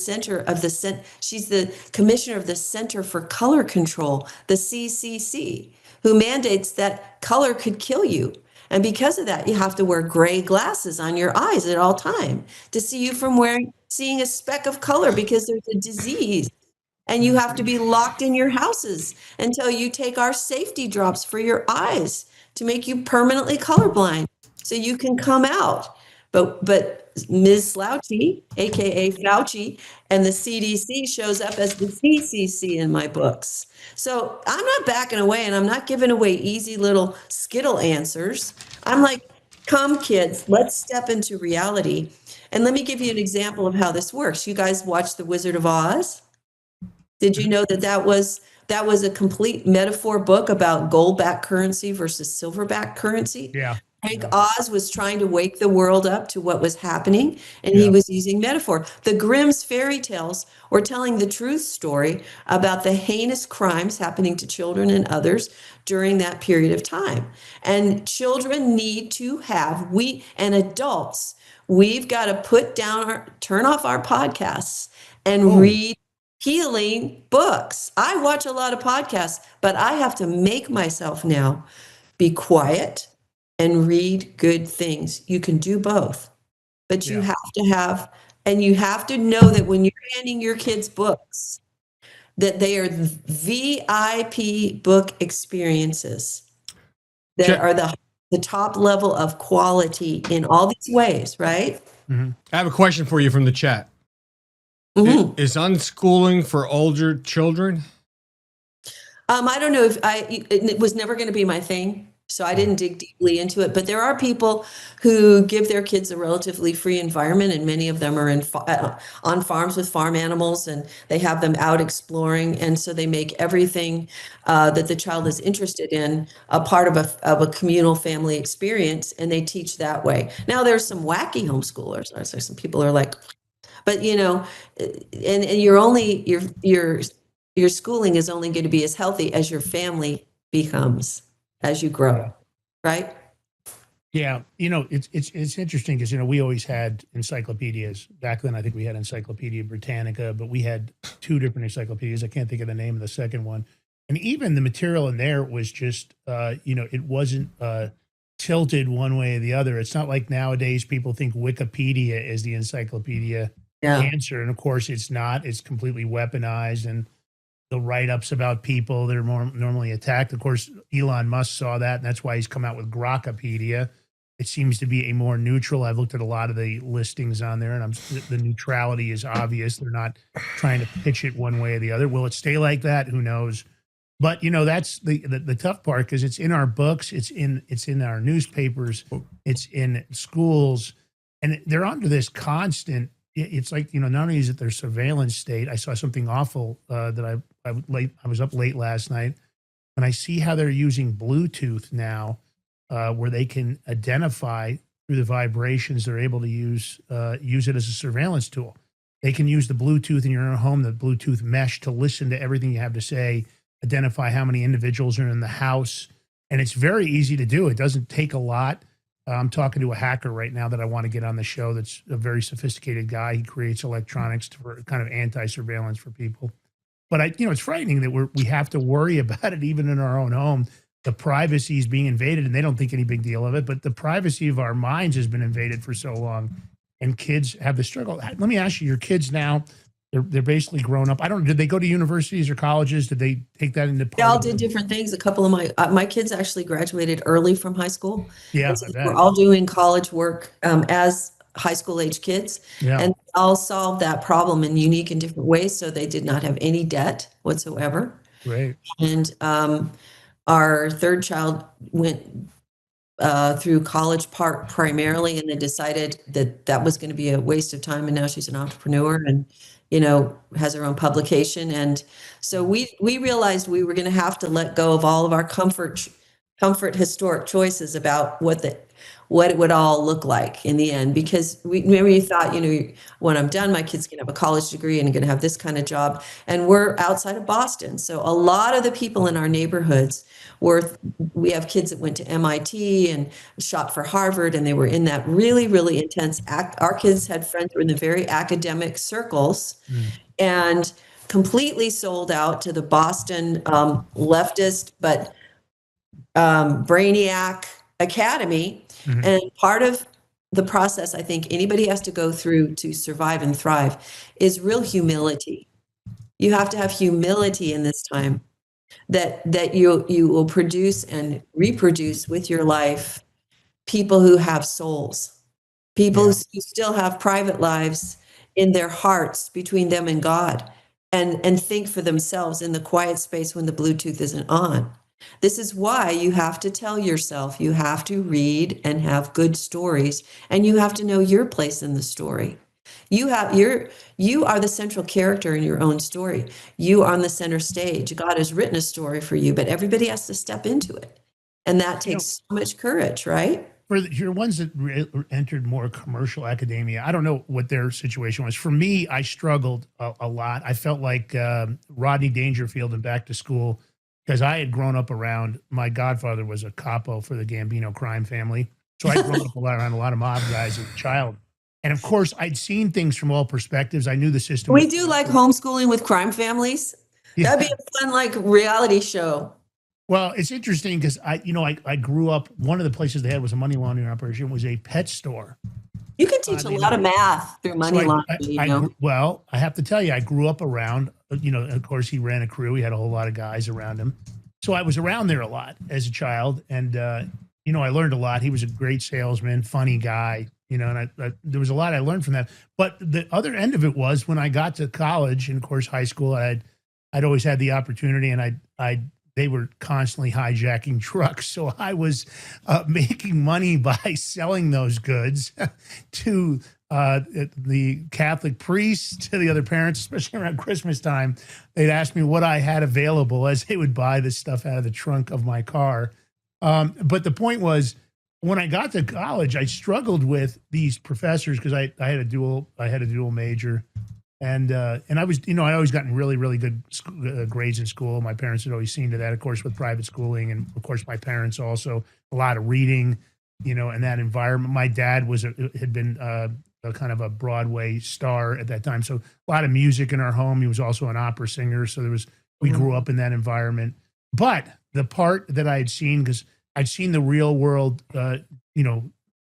she's the commissioner of the Center for Color Control, the CCC, who mandates that color could kill you. And because of that, you have to wear gray glasses on your eyes at all time to see you from seeing a speck of color because there's a disease. And you have to be locked in your houses until you take our safety drops for your eyes to make you permanently colorblind so you can come out. But Ms. Slouchy, aka Fauci, and the CDC shows up as the CCC in my books. So I'm not backing away, and I'm not giving away easy little Skittle answers. I'm like, come kids, let's step into reality. And let me give you an example of how this works. You guys watch The Wizard of Oz? Did you know that was a complete metaphor book about gold-backed currency versus silver-backed currency? Yeah. Hank Oz was trying to wake the world up to what was happening, and he was using metaphor. The Grimm's fairy tales were telling the truth story about the heinous crimes happening to children and others during that period of time. And children need to have, and adults, we've got to turn off our podcasts and read healing books. I watch a lot of podcasts, but I have to make myself now be quiet and read good things. You can do both, but you have to know that when you're handing your kids books, that they are VIP book experiences that are the top level of quality in all these ways, right? Mm-hmm. I have a question for you from the chat. Mm-hmm. Is unschooling for older children? I don't know if it was never going to be my thing. So I didn't dig deeply into it, but there are people who give their kids a relatively free environment, and many of them are on farms with farm animals, and they have them out exploring, and so they make everything that the child is interested in a part of a communal family experience, and they teach that way. Now there's some wacky homeschoolers. So some people are like, but and your schooling is only going to be as healthy as your family becomes as you grow, right? Yeah, it's interesting because we always had encyclopedias. Back then, I think we had Encyclopedia Britannica, but we had two different encyclopedias. I can't think of the name of the second one, and even the material in there was just, it wasn't tilted one way or the other. It's not like nowadays people think Wikipedia is the encyclopedia answer, and of course it's not. It's completely weaponized, and the write-ups about people that are more normally attacked. Of course, Elon Musk saw that, and that's why he's come out with Grokpedia. It seems to be a more neutral. I've looked at a lot of the listings on there, and the neutrality is obvious. They're not trying to pitch it one way or the other. Will it stay like that? Who knows? But that's the tough part, because it's in our books, it's in our newspapers, it's in schools, and they're under this constant. It's like, not only is it their surveillance state. I saw something awful that I was up late last night, and I see how they're using Bluetooth now, where they can identify through the vibrations. They're able to use it as a surveillance tool. They can use the Bluetooth in your own home, the Bluetooth mesh, to listen to everything you have to say, identify how many individuals are in the house. And it's very easy to do. It doesn't take a lot. I'm talking to a hacker right now that I want to get on the show. That's a very sophisticated guy. He creates electronics for kind of anti-surveillance for people. But it's frightening that we have to worry about it even in our own home. The privacy is being invaded, and they don't think any big deal of it. But the privacy of our minds has been invaded for so long, and kids have the struggle. Let me ask you, your kids now, they're basically grown up. Did they go to universities or colleges? Did they take that into? They all did different things. A couple of my kids actually graduated early from high school. Yeah, so we're all doing college work as high school age kids, and all solved that problem in unique and different ways. So they did not have any debt whatsoever. Great. And our third child went through college primarily, and then decided that was going to be a waste of time. And now she's an entrepreneur and, has her own publication. And so we realized we were going to have to let go of all of our comfort historic choices about what it would all look like in the end, because remember you thought, when I'm done, my kid's going to have a college degree and going to have this kind of job. And we're outside of Boston. So a lot of the people in our neighborhoods we have kids that went to MIT and shot for Harvard, and they were in that really, really intense our kids had friends who were in the very academic circles and completely sold out to the Boston leftist, but brainiac academy. Mm-hmm. And part of the process I think anybody has to go through to survive and thrive is real humility. You have to have humility in this time that you will produce and reproduce with your life people who have souls, people who still have private lives in their hearts between them and God, and think for themselves in the quiet space when the Bluetooth isn't on. This is why you have to tell yourself, you have to read and have good stories, and you have to know your place in the story. You are the central character in your own story. You are on the center stage. God has written a story for you, but everybody has to step into it. And that takes so much courage, right? For your ones that entered more commercial academia, I don't know what their situation was. For me, I struggled a lot. I felt like Rodney Dangerfield in Back to School, because I had grown up around, my godfather was a capo for the Gambino crime family. So I'd grown up around a lot of mob guys as a child. And of course, I'd seen things from all perspectives. I knew the system. We do like homeschooling with crime families. Yeah. That'd be a fun, reality show. Well, it's interesting because I grew up, one of the places they had was a money laundering operation, was a pet store. You can teach a lot of math through money laundering. Well, I have to tell you, I grew up around, of course, he ran a crew. He had a whole lot of guys around him. So I was around there a lot as a child. And, I learned a lot. He was a great salesman, funny guy. And there was a lot I learned from that. But the other end of it was when I got to college and, of course, high school, I'd always had the opportunity, and they were constantly hijacking trucks. So I was making money by selling those goods to the Catholic priests, to the other parents, especially around Christmas time. They'd ask me what I had available as they would buy this stuff out of the trunk of my car. But the point was, when I got to college, I struggled with these professors because I had a dual major, and I was I always gotten really, really good grades in school. My parents had always seen to that, of course, with private schooling, and of course my parents also a lot of reading, in that environment. My dad had been a kind of a Broadway star at that time, so a lot of music in our home. He was also an opera singer, so we grew up in that environment. But the part that I had seen, because I'd seen the real world,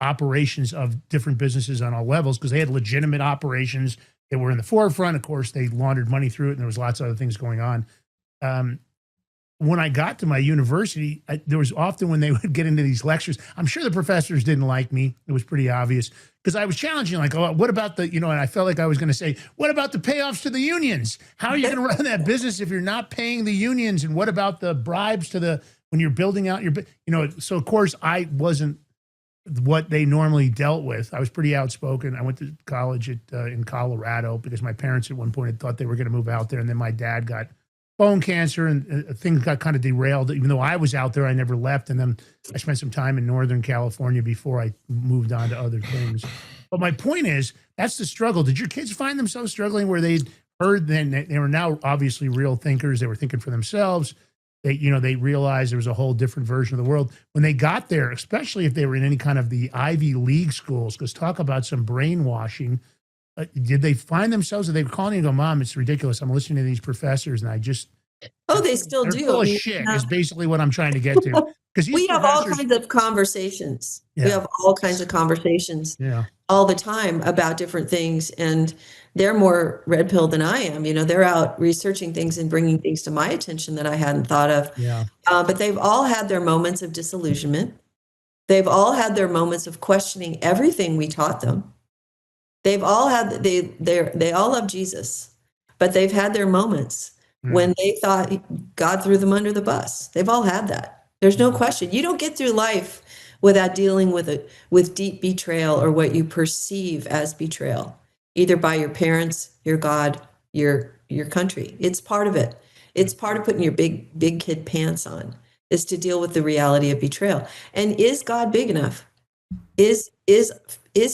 operations of different businesses on all levels, because they had legitimate operations that were in the forefront. Of course, they laundered money through it, and there was lots of other things going on. when I got to my university, there was often when they would get into these lectures, I'm sure the professors didn't like me. It was pretty obvious because I was challenging, like, oh, what about the, and I felt like I was going to say, what about the payoffs to the unions? How are you going to run that business if you're not paying the unions? And what about the bribes to when you're building out your, so of course I wasn't what they normally dealt with. I was pretty outspoken. I went to college in Colorado because my parents at one point had thought they were going to move out there. And then my dad got bone cancer and things got kind of derailed. Even though I was out there, I never left. And then I spent some time in Northern California before I moved on to other things. But my point is, that's the struggle. Did your kids find themselves struggling where they'd heard, then they were now obviously real thinkers. They were thinking for themselves. They realized there was a whole different version of the world. When they got there, especially if they were in any kind of the Ivy League schools, because talk about some brainwashing, did they find themselves, or they were calling you and go, Mom, it's ridiculous. I'm listening to these professors and I just... Oh, they still they're do. full of shit is basically what I'm trying to get to. Because we have all kinds of conversations. Yeah. We have all kinds of conversations all the time about different things. And they're more red pill than I am. They're out researching things and bringing things to my attention that I hadn't thought of. Yeah. But they've all had their moments of disillusionment. They've all had their moments of questioning everything we taught them. They've all had, they all love Jesus, but they've had their moments when they thought God threw them under the bus. They've all had that. There's no question. You don't get through life without dealing with deep betrayal or what you perceive as betrayal, either by your parents, your God, your country. It's part of it. It's part of putting your big kid pants on, is to deal with the reality of betrayal. And is God big enough? Is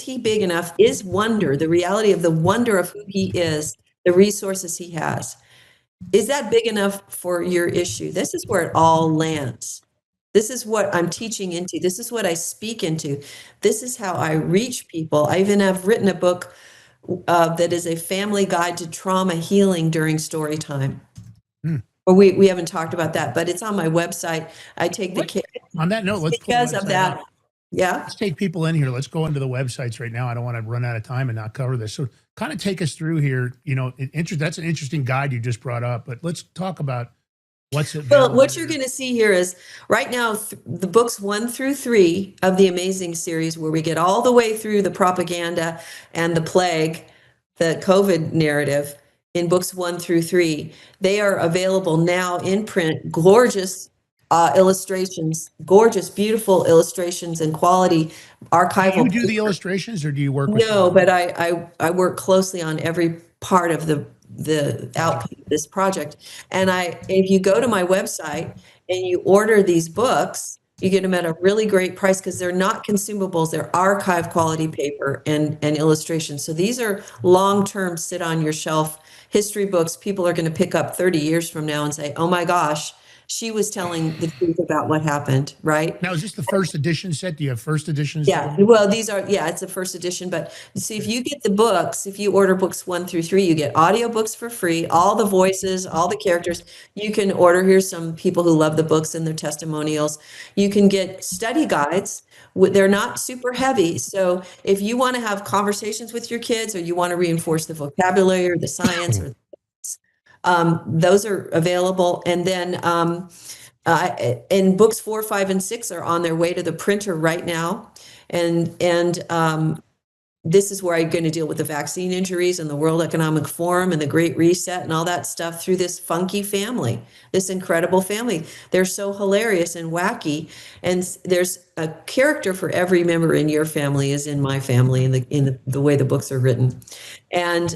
he big enough? Is wonder, the reality of the wonder of who he is, the resources he has, is that big enough for your issue? This is where it all lands. This is what I'm teaching into. This is what I speak into. This is how I reach people. I even have written a book that is a family guide to trauma healing during story time. Or we haven't talked about that, but it's on my website. I take the kids. On that note, let's because of that. Yeah. Let's take people in here. Let's go into the websites right now. I don't want to run out of time and not cover this. So kind of take us through here. That's an interesting guide you just brought up, but let's talk about what's it. Well, what you're going to see here is right now, the books 1 through 3 of the Amazing series, where we get all the way through the propaganda and the plague, the COVID narrative in books 1 through 3. They are available now in print, gorgeous illustrations, gorgeous, beautiful illustrations and quality archival. Do you do the illustrations or do you work with No, but I work closely on every part of the output of this project. And if you go to my website and you order these books, you get them at a really great price because they're not consumables. They're archive quality paper and illustrations. So these are long-term, sit on your shelf history books. People are going to pick up 30 years from now and say, oh my gosh, she was telling the truth about what happened, right? Now, is this the first edition set? Do you have first editions? Yeah, well, it's a first edition, but see, if you get the books, if you order books 1 through 3, you get audiobooks for free, all the voices, all the characters. You can order, here's some people who love the books and their testimonials. You can get study guides. They're not super heavy. So if you want to have conversations with your kids, or you want to reinforce the vocabulary or the science, or those are available. And then and books 4, 5, and 6 are on their way to the printer right now. And this is where I'm going to deal with the vaccine injuries and the World Economic Forum and the Great Reset and all that stuff through this funky family, this incredible family. They're so hilarious and wacky. And there's a character for every member in your family is in my family in the way the books are written. And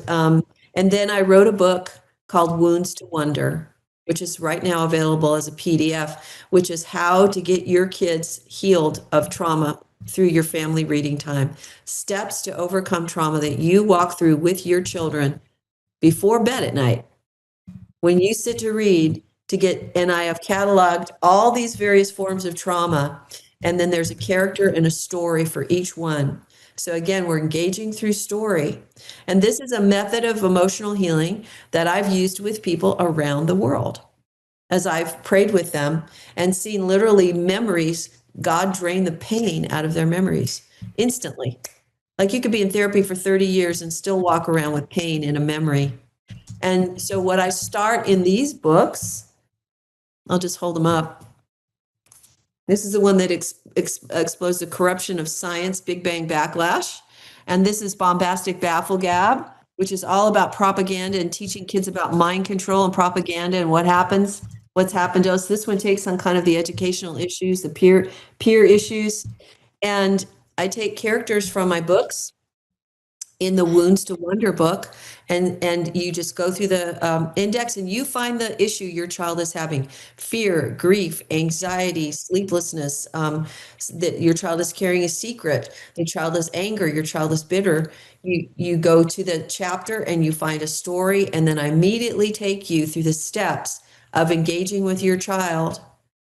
then I wrote a book called Wounds to Wonder, which is right now available as a PDF, which is how to get your kids healed of trauma through your family reading time. Steps to overcome trauma that you walk through with your children before bed at night. When you sit to read and I have cataloged all these various forms of trauma, and then there's a character and a story for each one. So again, we're engaging through story. And this is a method of emotional healing that I've used with people around the world as I've prayed with them and seen literally memories, God drain the pain out of their memories instantly. Like you could be in therapy for 30 years and still walk around with pain in a memory. And so what I start in these books, I'll just hold them up. This is the one that exposed the corruption of science, Big Bang Backlash. And this is Bombastic Bafflegab, which is all about propaganda and teaching kids about mind control and propaganda and what's happened to us. This one takes on kind of the educational issues, the peer issues. And I take characters from my books in the Wounds to Wonder book, and you just go through the index and you find the issue your child is having: fear, grief, anxiety, sleeplessness, that your child is carrying a secret, your child is anger, your child is bitter. You go to the chapter and you find a story, and then I immediately take you through the steps of engaging with your child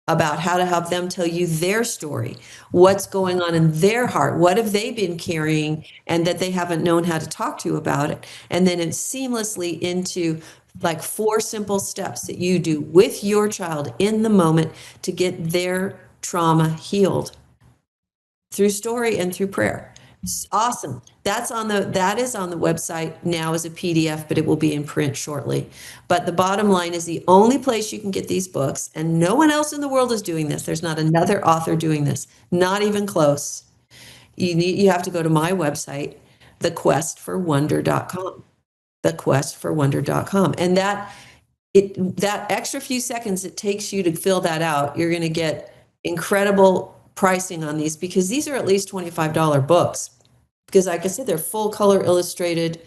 about how to help them tell you their story, what's going on in their heart, what have they been carrying and that they haven't known how to talk to about it. And then it's seamlessly into like 4 simple steps that you do with your child in the moment to get their trauma healed through story and through prayer. It's awesome. That is on the website now as a PDF, but it will be in print shortly. But the bottom line is the only place you can get these books, and no one else in the world is doing this. There's not another author doing this, not even close. You have to go to my website, thequestforwonder.com. Thequestforwonder.com. And that extra few seconds it takes you to fill that out, you're going to get incredible pricing on these, because these are at least $25 books, because like I said, they're full color illustrated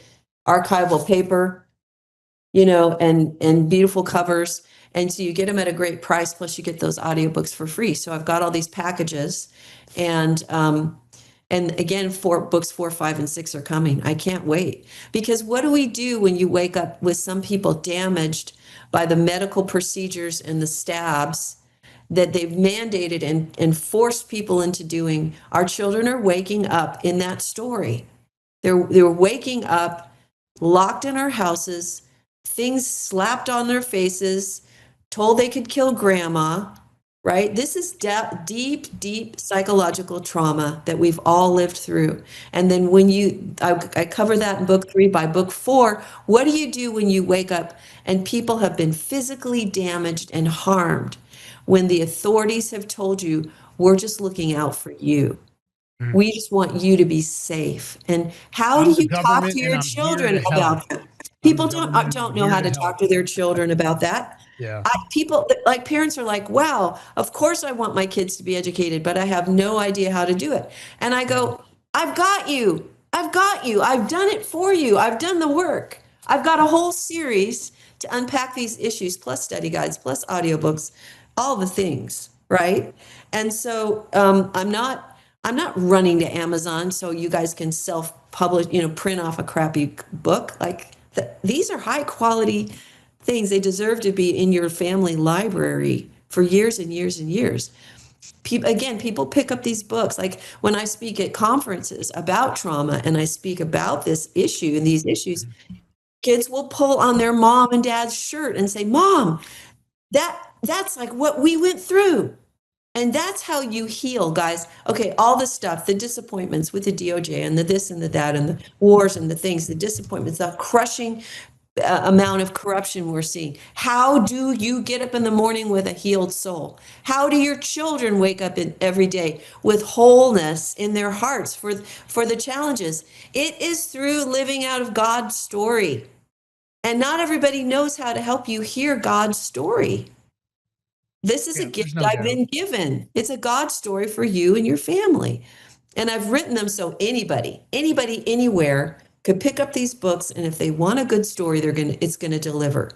archival paper, and beautiful covers. And so you get them at a great price, plus you get those audiobooks for free. So I've got all these packages, and again, books 4, 5, and 6 are coming. I can't wait, because what do we do when you wake up with some people damaged by the medical procedures and the stabs that they've mandated and forced people into doing? Our children are waking up in that story. They're waking up locked in our houses, things slapped on their faces, told they could kill grandma, right? This is deep psychological trauma that we've all lived through. And then I cover that in book 3. By book 4, what do you do when you wake up and people have been physically damaged and harmed, when the authorities have told you, we're just looking out for you. We just want you to be safe. And how do you talk to your children about that? People don't know how to talk to their children about that. Yeah. People, like parents, are like, wow, of course I want my kids to be educated, but I have no idea how to do it. And I go, I've got you. I've done it for you. I've done the work. I've got a whole series to unpack these issues, plus study guides, plus audiobooks, all the things, right? And so I'm not running to Amazon so you guys can self-publish, print off a crappy book. Like these are high quality things. They deserve to be in your family library for years and years and years. People pick up these books. Like when I speak at conferences about trauma and I speak about this issue and these issues, kids will pull on their mom and dad's shirt and say, Mom, that's like what we went through. And that's how you heal, guys. Okay, all the stuff, the disappointments with the DOJ and the this and the that and the wars and the things, the disappointments, the crushing amount of corruption we're seeing. How do you get up in the morning with a healed soul? How do your children wake up every day with wholeness in their hearts for the challenges? It is through living out of God's story. And not everybody knows how to help you hear God's story. This is a gift I've been given. It's a God story for you and your family. And I've written them so anybody, anywhere could pick up these books, and if they want a good story, it's going to deliver.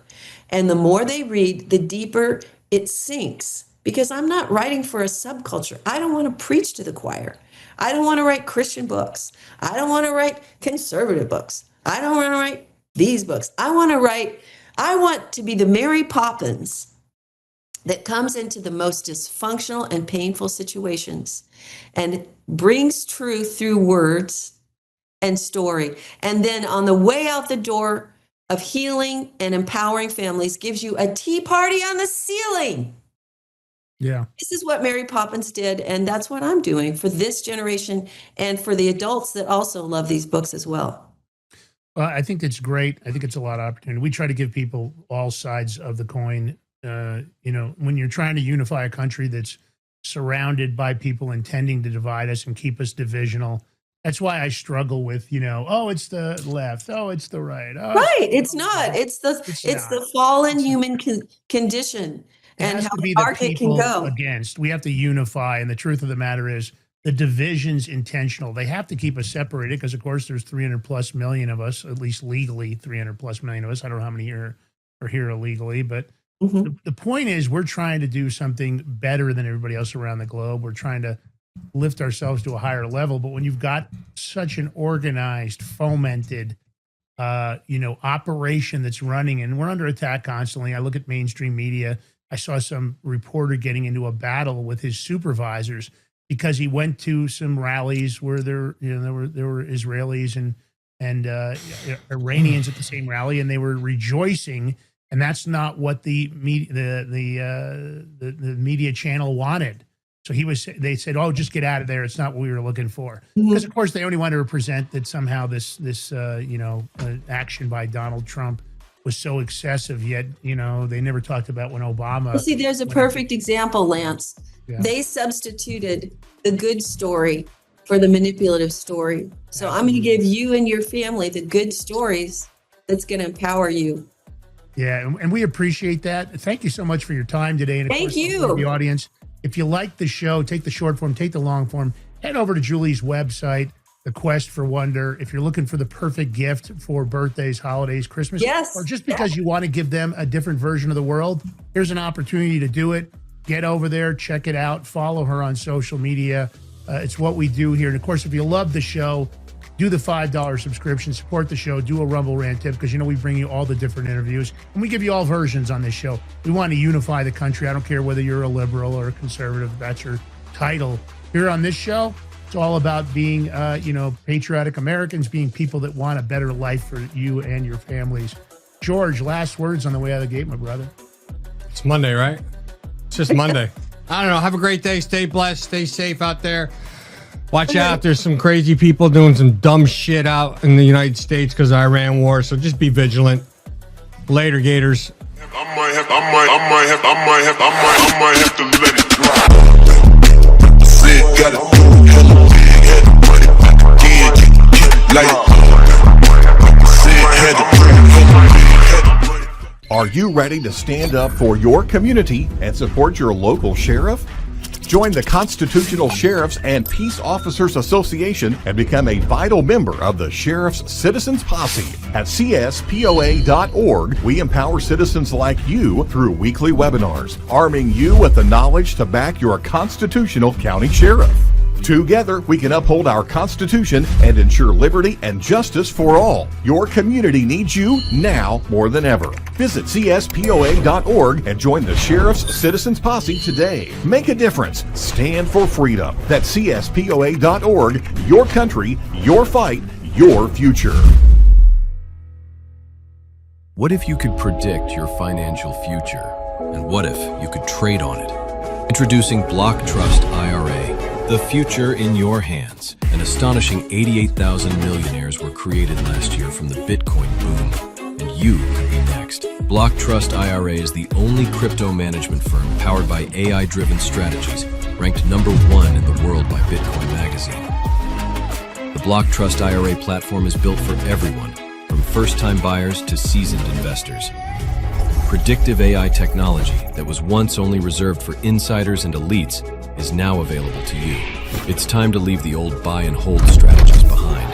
And the more they read, the deeper it sinks, because I'm not writing for a subculture. I don't want to preach to the choir. I don't want to write Christian books. I don't want to write conservative books. I don't want to write these books. I want to be the Mary Poppins that comes into the most dysfunctional and painful situations and brings truth through words and story. And then on the way out the door of healing and empowering families, gives you a tea party on the ceiling. Yeah. This is what Mary Poppins did. And that's what I'm doing for this generation and for the adults that also love these books as well. Well, I think it's great. I think it's a lot of opportunity. We try to give people all sides of the coin when you're trying to unify a country that's surrounded by people intending to divide us and keep us divisional. That's why I struggle with, oh, it's the left. Oh, it's the right. Oh, Right. It's not. It's the fallen human condition and how dark it can go. Against. We have to unify. And the truth of the matter is the division's intentional. They have to keep us separated because, of course, there's 300 plus million of us, at least legally 300 plus million of us. I don't know how many here are here illegally, but the point is we're trying to do something better than everybody else around the globe. We're trying to lift ourselves to a higher level. But when you've got such an organized, fomented, operation that's running, and we're under attack constantly. I look at mainstream media. I saw some reporter getting into a battle with his supervisors because he went to some rallies where there were Israelis and Iranians at the same rally, and they were rejoicing. And that's not what the media channel wanted. So they said, "Oh, just get out of there. It's not what we were looking for." Because of course they only wanted to present that somehow this action by Donald Trump was so excessive. Yet they never talked about when Obama. Well, see, there's a perfect example, Lance. Yeah. They substituted the good story for the manipulative story. So I'm going to give you and your family the good stories that's going to empower you. Yeah, and we appreciate that. Thank you so much for your time today. And of Thank course, you. The audience. If you like the show, take the short form, take the long form, head over to Julie's website, The Quest for Wonder. If you're looking for the perfect gift for birthdays, holidays, Christmas, or just because you want to give them a different version of the world, here's an opportunity to do it. Get over there, check it out, follow her on social media. It's what we do here. And of course, if you love the show, do the $5 subscription, support the show, do a Rumble Rant tip, because we bring you all the different interviews, and we give you all versions on this show. We want to unify the country. I don't care whether you're a liberal or a conservative, that's your title. Here on this show, it's all about being, patriotic Americans, being people that want a better life for you and your families. George, last words on the way out of the gate, my brother. It's Monday, right? It's just Monday. I don't know. Have a great day. Stay blessed. Stay safe out there. Watch out. There's some crazy people doing some dumb shit out in the United States because of the Iran war. So just be vigilant. Later, Gators. I might have to let it drop. Said got a hella big head, but it like said had a big head. Are you ready to stand up for your community and support your local sheriff? Join the Constitutional Sheriffs and Peace Officers Association and become a vital member of the Sheriff's Citizens Posse. At CSPOA.org, we empower citizens like you through weekly webinars, arming you with the knowledge to back your constitutional county sheriff. Together, we can uphold our Constitution and ensure liberty and justice for all. Your community needs you now more than ever. Visit CSPOA.org and join the Sheriff's Citizens Posse today. Make a difference. Stand for freedom. That's CSPOA.org. Your country, your fight, your future. What if you could predict your financial future? And what if you could trade on it? Introducing Block Trust IRA. The future in your hands. An astonishing 88,000 millionaires were created last year from the Bitcoin boom, and you could be next. Block Trust IRA is the only crypto management firm powered by AI-driven strategies, ranked #1 in the world by Bitcoin Magazine. The Block Trust IRA platform is built for everyone, from first-time buyers to seasoned investors. Predictive AI technology that was once only reserved for insiders and elites is now available to you. It's time to leave the old buy and hold strategies behind.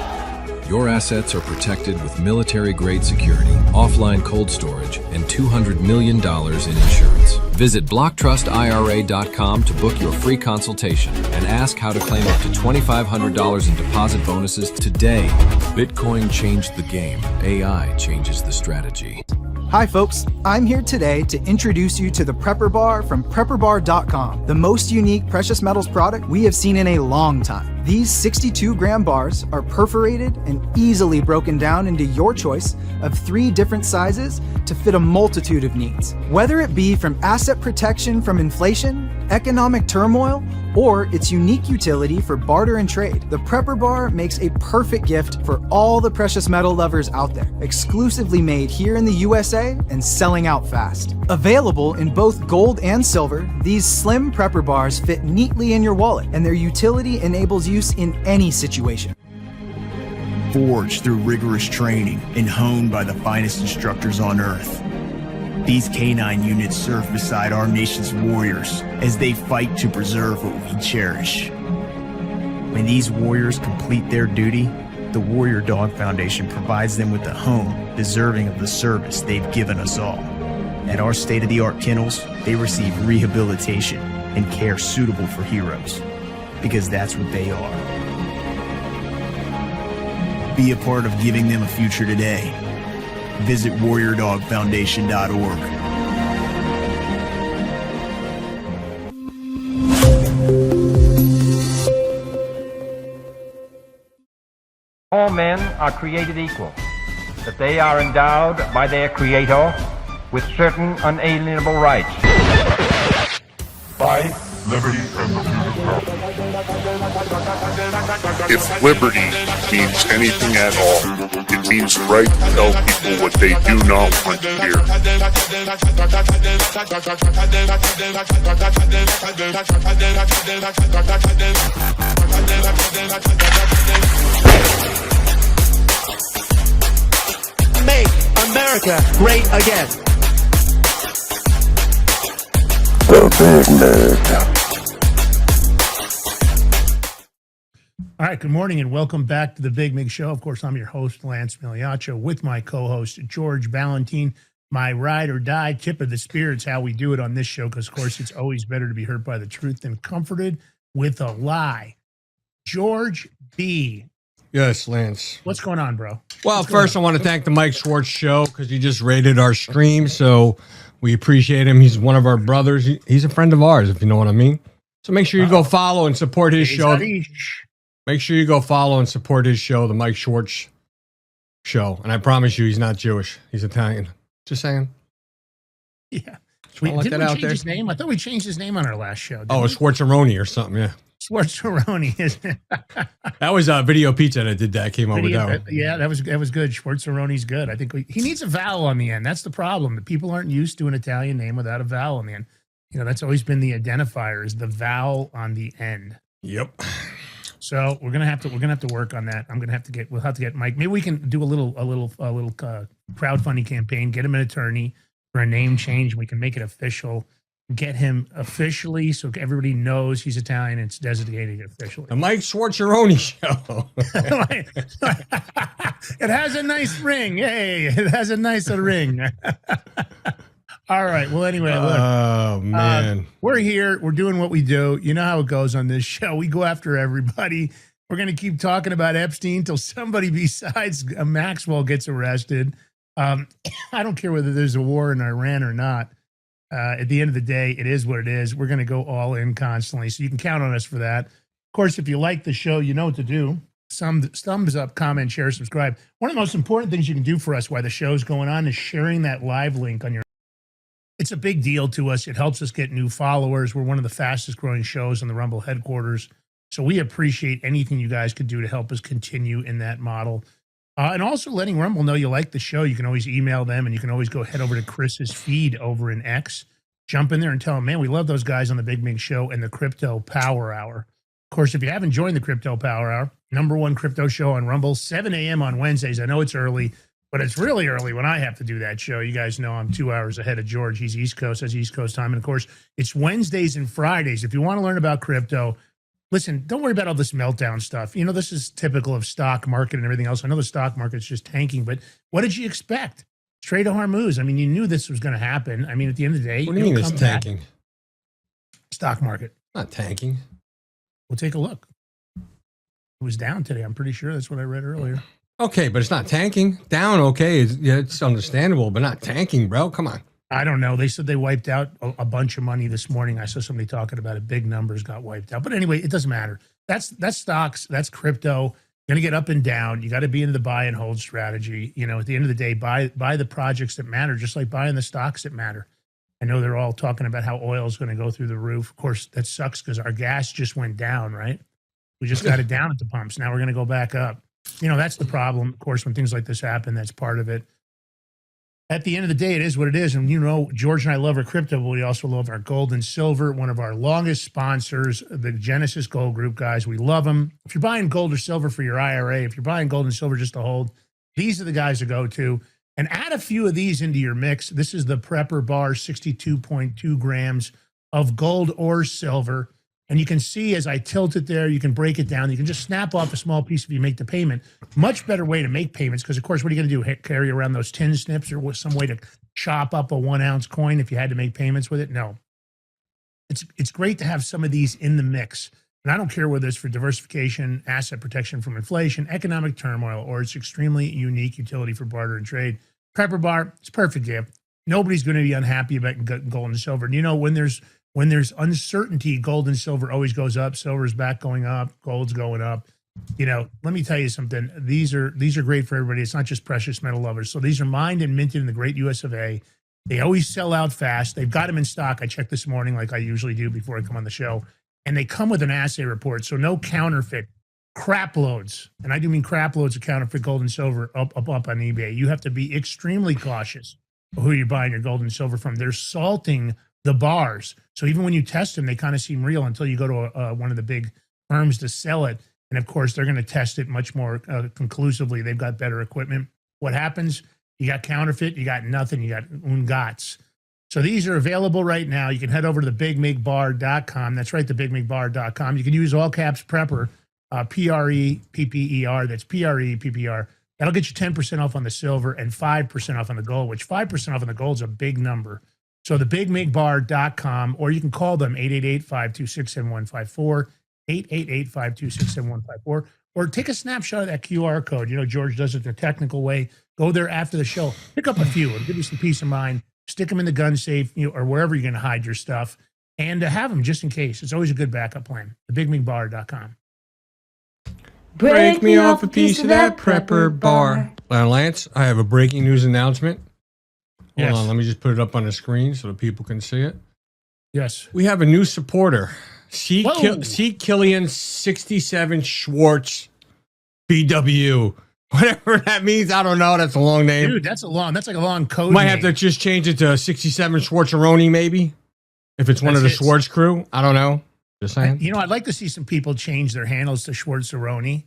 Your assets are protected with military-grade security, offline cold storage, and $200 million in insurance. Visit BlockTrustIRA.com to book your free consultation and ask how to claim up to $2,500 in deposit bonuses today. Bitcoin changed the game. AI changes the strategy. Hi folks, I'm here today to introduce you to the Prepper Bar from PrepperBar.com, the most unique precious metals product we have seen in a long time. These 62-gram bars are perforated and easily broken down into your choice of 3 different sizes to fit a multitude of needs. Whether it be from asset protection from inflation, economic turmoil, or its unique utility for barter and trade, the Prepper Bar makes a perfect gift for all the precious metal lovers out there. Exclusively made here in the USA and selling out fast. Available in both gold and silver, these slim Prepper Bars fit neatly in your wallet, and their utility enables use in any situation. Forged through rigorous training and honed by the finest instructors on Earth, these canine units serve beside our nation's warriors as they fight to preserve what we cherish. When these warriors complete their duty, the Warrior Dog Foundation provides them with a home deserving of the service they've given us all. At our state-of-the-art kennels, they receive rehabilitation and care suitable for heroes, because that's what they are. Be a part of giving them a future today. Visit warriordogfoundation.org. All men are created equal, that they are endowed by their Creator with certain unalienable rights. Life, liberty, and the If liberty means anything at all, it means the right to tell people what they do not want to hear. Make America great again. All right, good morning and welcome back to the Big Mig Show. Of course, I'm your host, Lance Miliaccio, with my co-host, George Valentine. My ride or die tip of the spear. It's how we do it on this show because, of course, it's always better to be hurt by the truth than comforted with a lie. George B. Yes, Lance. What's going on, bro? Well, first, I want to thank the Mike Schwartz Show because he just rated our stream, so we appreciate him. He's one of our brothers. He's a friend of ours, if you know what I mean. So make sure you go follow and support his show. Make sure you go follow and support his show, the Mike Schwartz Show. And I promise you, he's not Jewish. He's Italian. Just saying. Yeah. Didn't we change his name? I thought we changed his name on our last show. Oh, Schwartzeroni or something, yeah. Schwartzeroni, isn't it? That was Video Pizza that did that. Came up with that one. Yeah, that was good. Schwartzeroni's good. I think he needs a vowel on the end. That's the problem. People aren't used to an Italian name without a vowel on the end. You know, that's always been the identifier, is the vowel on the end. Yep. So we're gonna have to work on that. We'll have to get Mike. Maybe we can do a little crowdfunding campaign. Get him an attorney for a name change. We can make it official. Get him officially so everybody knows he's Italian and it's designated officially. The Mike Schwartzeroni Show. It has a nice ring. Hey, it has a nice ring. All right. Well, anyway, look. Oh, man. We're here. We're doing what we do. You know how it goes on this show. We go after everybody. We're going to keep talking about Epstein until somebody besides Maxwell gets arrested. I don't care whether there's a war in Iran or not. At the end of the day, it is what it is. We're going to go all in constantly. So you can count on us for that. Of course, if you like the show, you know what to do. Thumbs up, comment, share, subscribe. One of the most important things you can do for us while the show's going on is sharing that live link on your. It's a big deal to us. It helps us get new followers. We're one of the fastest growing shows on the Rumble headquarters. So we appreciate anything you guys could do to help us continue in that model. And also letting Rumble know you like the show. You can always email them, and you can always go head over to Chris's feed over in X. Jump in there and tell them, man, we love those guys on the Big Mig Show and the Crypto Power Hour. Of course, if you haven't joined the Crypto Power Hour, #1 crypto show on Rumble, 7 a.m. on Wednesdays. I know it's early, but it's really early when I have to do that show. You guys know I'm 2 hours ahead of George. He's East Coast, has East Coast time. And, of course, it's Wednesdays and Fridays. If you want to learn about crypto, listen, don't worry about all this meltdown stuff. You know, this is typical of stock market and everything else. I know the stock market's just tanking, but what did you expect? Strait of Hormuz. I mean, you knew this was going to happen. I mean, at the end of the day, what do you mean it's tanking? Stock market. Not tanking. We'll take a look. It was down today. I'm pretty sure that's what I read earlier. Okay, but it's not tanking. Down, okay. It's understandable, but not tanking, bro. Come on. I don't know. They said they wiped out a bunch of money this morning. I saw somebody talking about it. Big numbers got wiped out. But anyway, it doesn't matter. That's stocks. That's crypto. Going to get up and down. You got to be into the buy and hold strategy. You know, at the end of the day, buy the projects that matter, just like buying the stocks that matter. I know they're all talking about how oil is going to go through the roof. Of course, that sucks because our gas just went down, right? We just got it down at the pumps. Now we're going to go back up. You know, that's the problem. Of course, when things like this happen, that's part of it. At the end of the day, it is what it is. And, you know, George and I love our crypto, but we also love our gold and silver. One of our longest sponsors, the Genesis Gold Group, guys. We love them. If you're buying gold or silver for your IRA, if you're buying gold and silver just to hold, these are the guys to go to. And add a few of these into your mix. This is the Prepper Bar, 62.2 grams of gold or silver. And you can see as I tilt it there, you can break it down. You can just snap off a small piece if you make the payment. Much better way to make payments because, of course, what are you going to do? Carry around those tin snips or some way to chop up a 1 ounce coin if you had to make payments with it? No. It's great to have some of these in the mix. And I don't care whether it's for diversification, asset protection from inflation, economic turmoil, or it's extremely unique utility for barter and trade. Prepper Bar, it's perfect gift. Nobody's going to be unhappy about gold and silver. And you know, when there's uncertainty, gold and silver always goes up. Silver's back going up, gold's going up. You know, let me tell you something. These are great for everybody. It's not just precious metal lovers. So these are mined and minted in the great US of A. They always sell out fast. They've got them in stock. I checked this morning like I usually do before I come on the show. And they come with an assay report. So no counterfeit crap loads. And I do mean crap loads of counterfeit gold and silver up on eBay. You have to be extremely cautious of who you're buying your gold and silver from. They're salting the bars. So even when you test them, they kind of seem real until you go to one of the big firms to sell it. And of course, they're going to test it much more conclusively. They've got better equipment. What happens? You got counterfeit, you got nothing, you got ungats. So these are available right now. You can head over to thebigmigbar.com. That's right, thebigmigbar.com. You can use all caps Prepper, P-R-E-P-P-E-R. That's P-R-E-P-P-R. That'll get you 10% off on the silver and 5% off on the gold, which 5% off on the gold is a big number. So thebigmigbar.com, or you can call them 888-526-7154, 888-526-7154, or take a snapshot of that QR code. You know, George does it the technical way. Go there after the show. Pick up a few. It'll give you some peace of mind. Stick them in the gun safe, you know, or wherever you're going to hide your stuff, and to have them just in case. It's always a good backup plan. Thebigmigbar.com. Break me off a piece of that Prepper Bar. Lance, I have a breaking news announcement. Hold on, let me just put it up on the screen so that people can see it. Yes. We have a new supporter. C. Killian 67 Schwartz BW. Whatever that means, I don't know. That's a long name. Dude, that's like a long code Might name. have to just change it to 67 Schwartzeroni, maybe. If it's one of the Schwartz crew. I don't know. Just saying. You know, I'd like to see some people change their handles to Schwartzeroni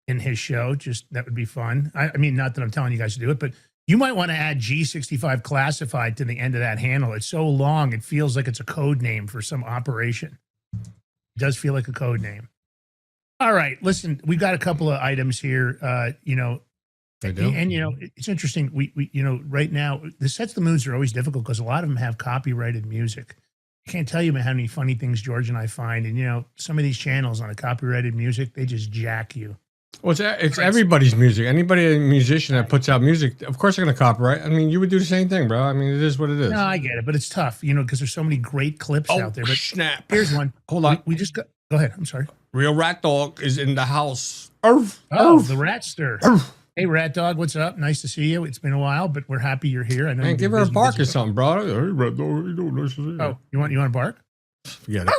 in his show. Just that would be fun. I mean, not that I'm telling you guys to do it, but you might want to add G65 classified to the end of that handle. It's so long, it feels like it's a code name for some operation. It does feel like a code name. All right, listen, we've got a couple of items here. You know, and you know, it's interesting. We you know, right now the sets the moods are always difficult because a lot of them have copyrighted music. I can't tell you how many funny things George and I find, and you know, some of these channels on a copyrighted music, they just jack you. Well, it's everybody's music. Anybody, a musician that puts out music, of course they're going to copyright. I mean, you would do the same thing, bro. I mean, it is what it is. No, I get it, but it's tough, you know, because there's so many great clips out there. But snap! Here's one. Hold on. We just got. Go ahead. I'm sorry. Real Rat Dog is in the house. The Rat Stir. Hey, Rat Dog, what's up? Nice to see you. It's been a while, but we're happy you're here. I know. Man, give her a bark or something, bro. Hey, Rat Dog, how you doing? Nice to see you. Oh, you want to bark? Forget it.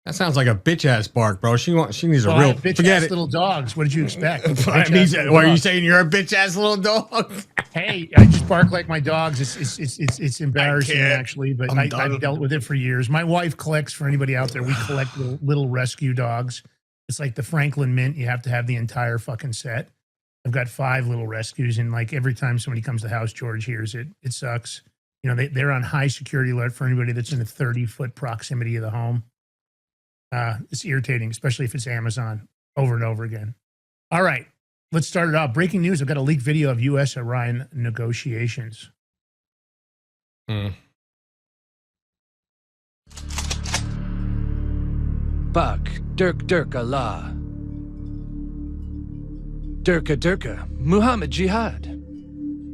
That sounds like a bitch ass bark, bro. She needs a real bitch forget ass it. little dogs. What did you expect? Are you saying you're a bitch ass little dog? Hey, I just bark like my dogs. It's embarrassing actually, but I've dealt with it for years. My wife collects, for anybody out there, we collect little rescue dogs. It's like the Franklin Mint. You have to have the entire fucking set. I've got 5 little rescues, and like every time somebody comes to the house, George hears it. It sucks. You know, they're on high security alert for anybody that's in a 30-foot proximity of the home. It's irritating, especially if it's Amazon, over and over again. All right, let's start it off. Breaking news, I've got a leaked video of U.S.-Iran negotiations. Bak, Dirk Allah. Dirka, Muhammad Jihad.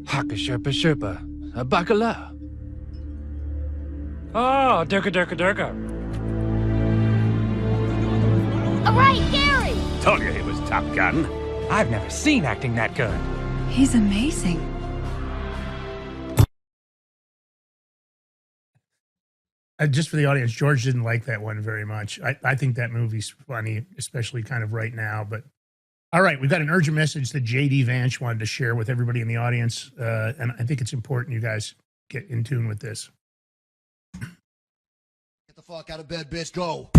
Haka Sherpa, a bacala. Oh, durka, durka, durka. All right, Gary! Told you he was Top Gun. I've never seen acting that good. He's amazing. Just for the audience, George didn't like that one very much. I think that movie's funny, especially kind of right now. But all right, we've got an urgent message that JD Vance wanted to share with everybody in the audience. And I think it's important you guys get in tune with this. Get the fuck out of bed, bitch. Go.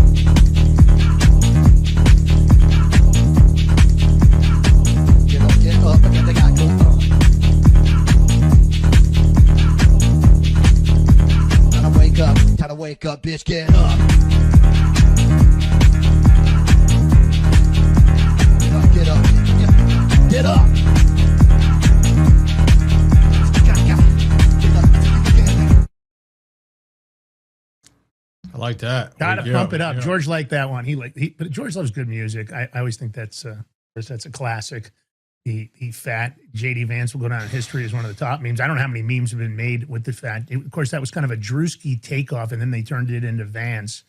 Get up, and get the guy go. Time to wake up, bitch, get up. Get up, get up. I like that. Gotta pump it up. Yeah. George liked that one. But George loves good music. I always think that's a classic. The fat JD Vance will go down in history as one of the top memes. I don't know how many memes have been made with the fat. Of course, that was kind of a Drewski takeoff, and then they turned it into Vance.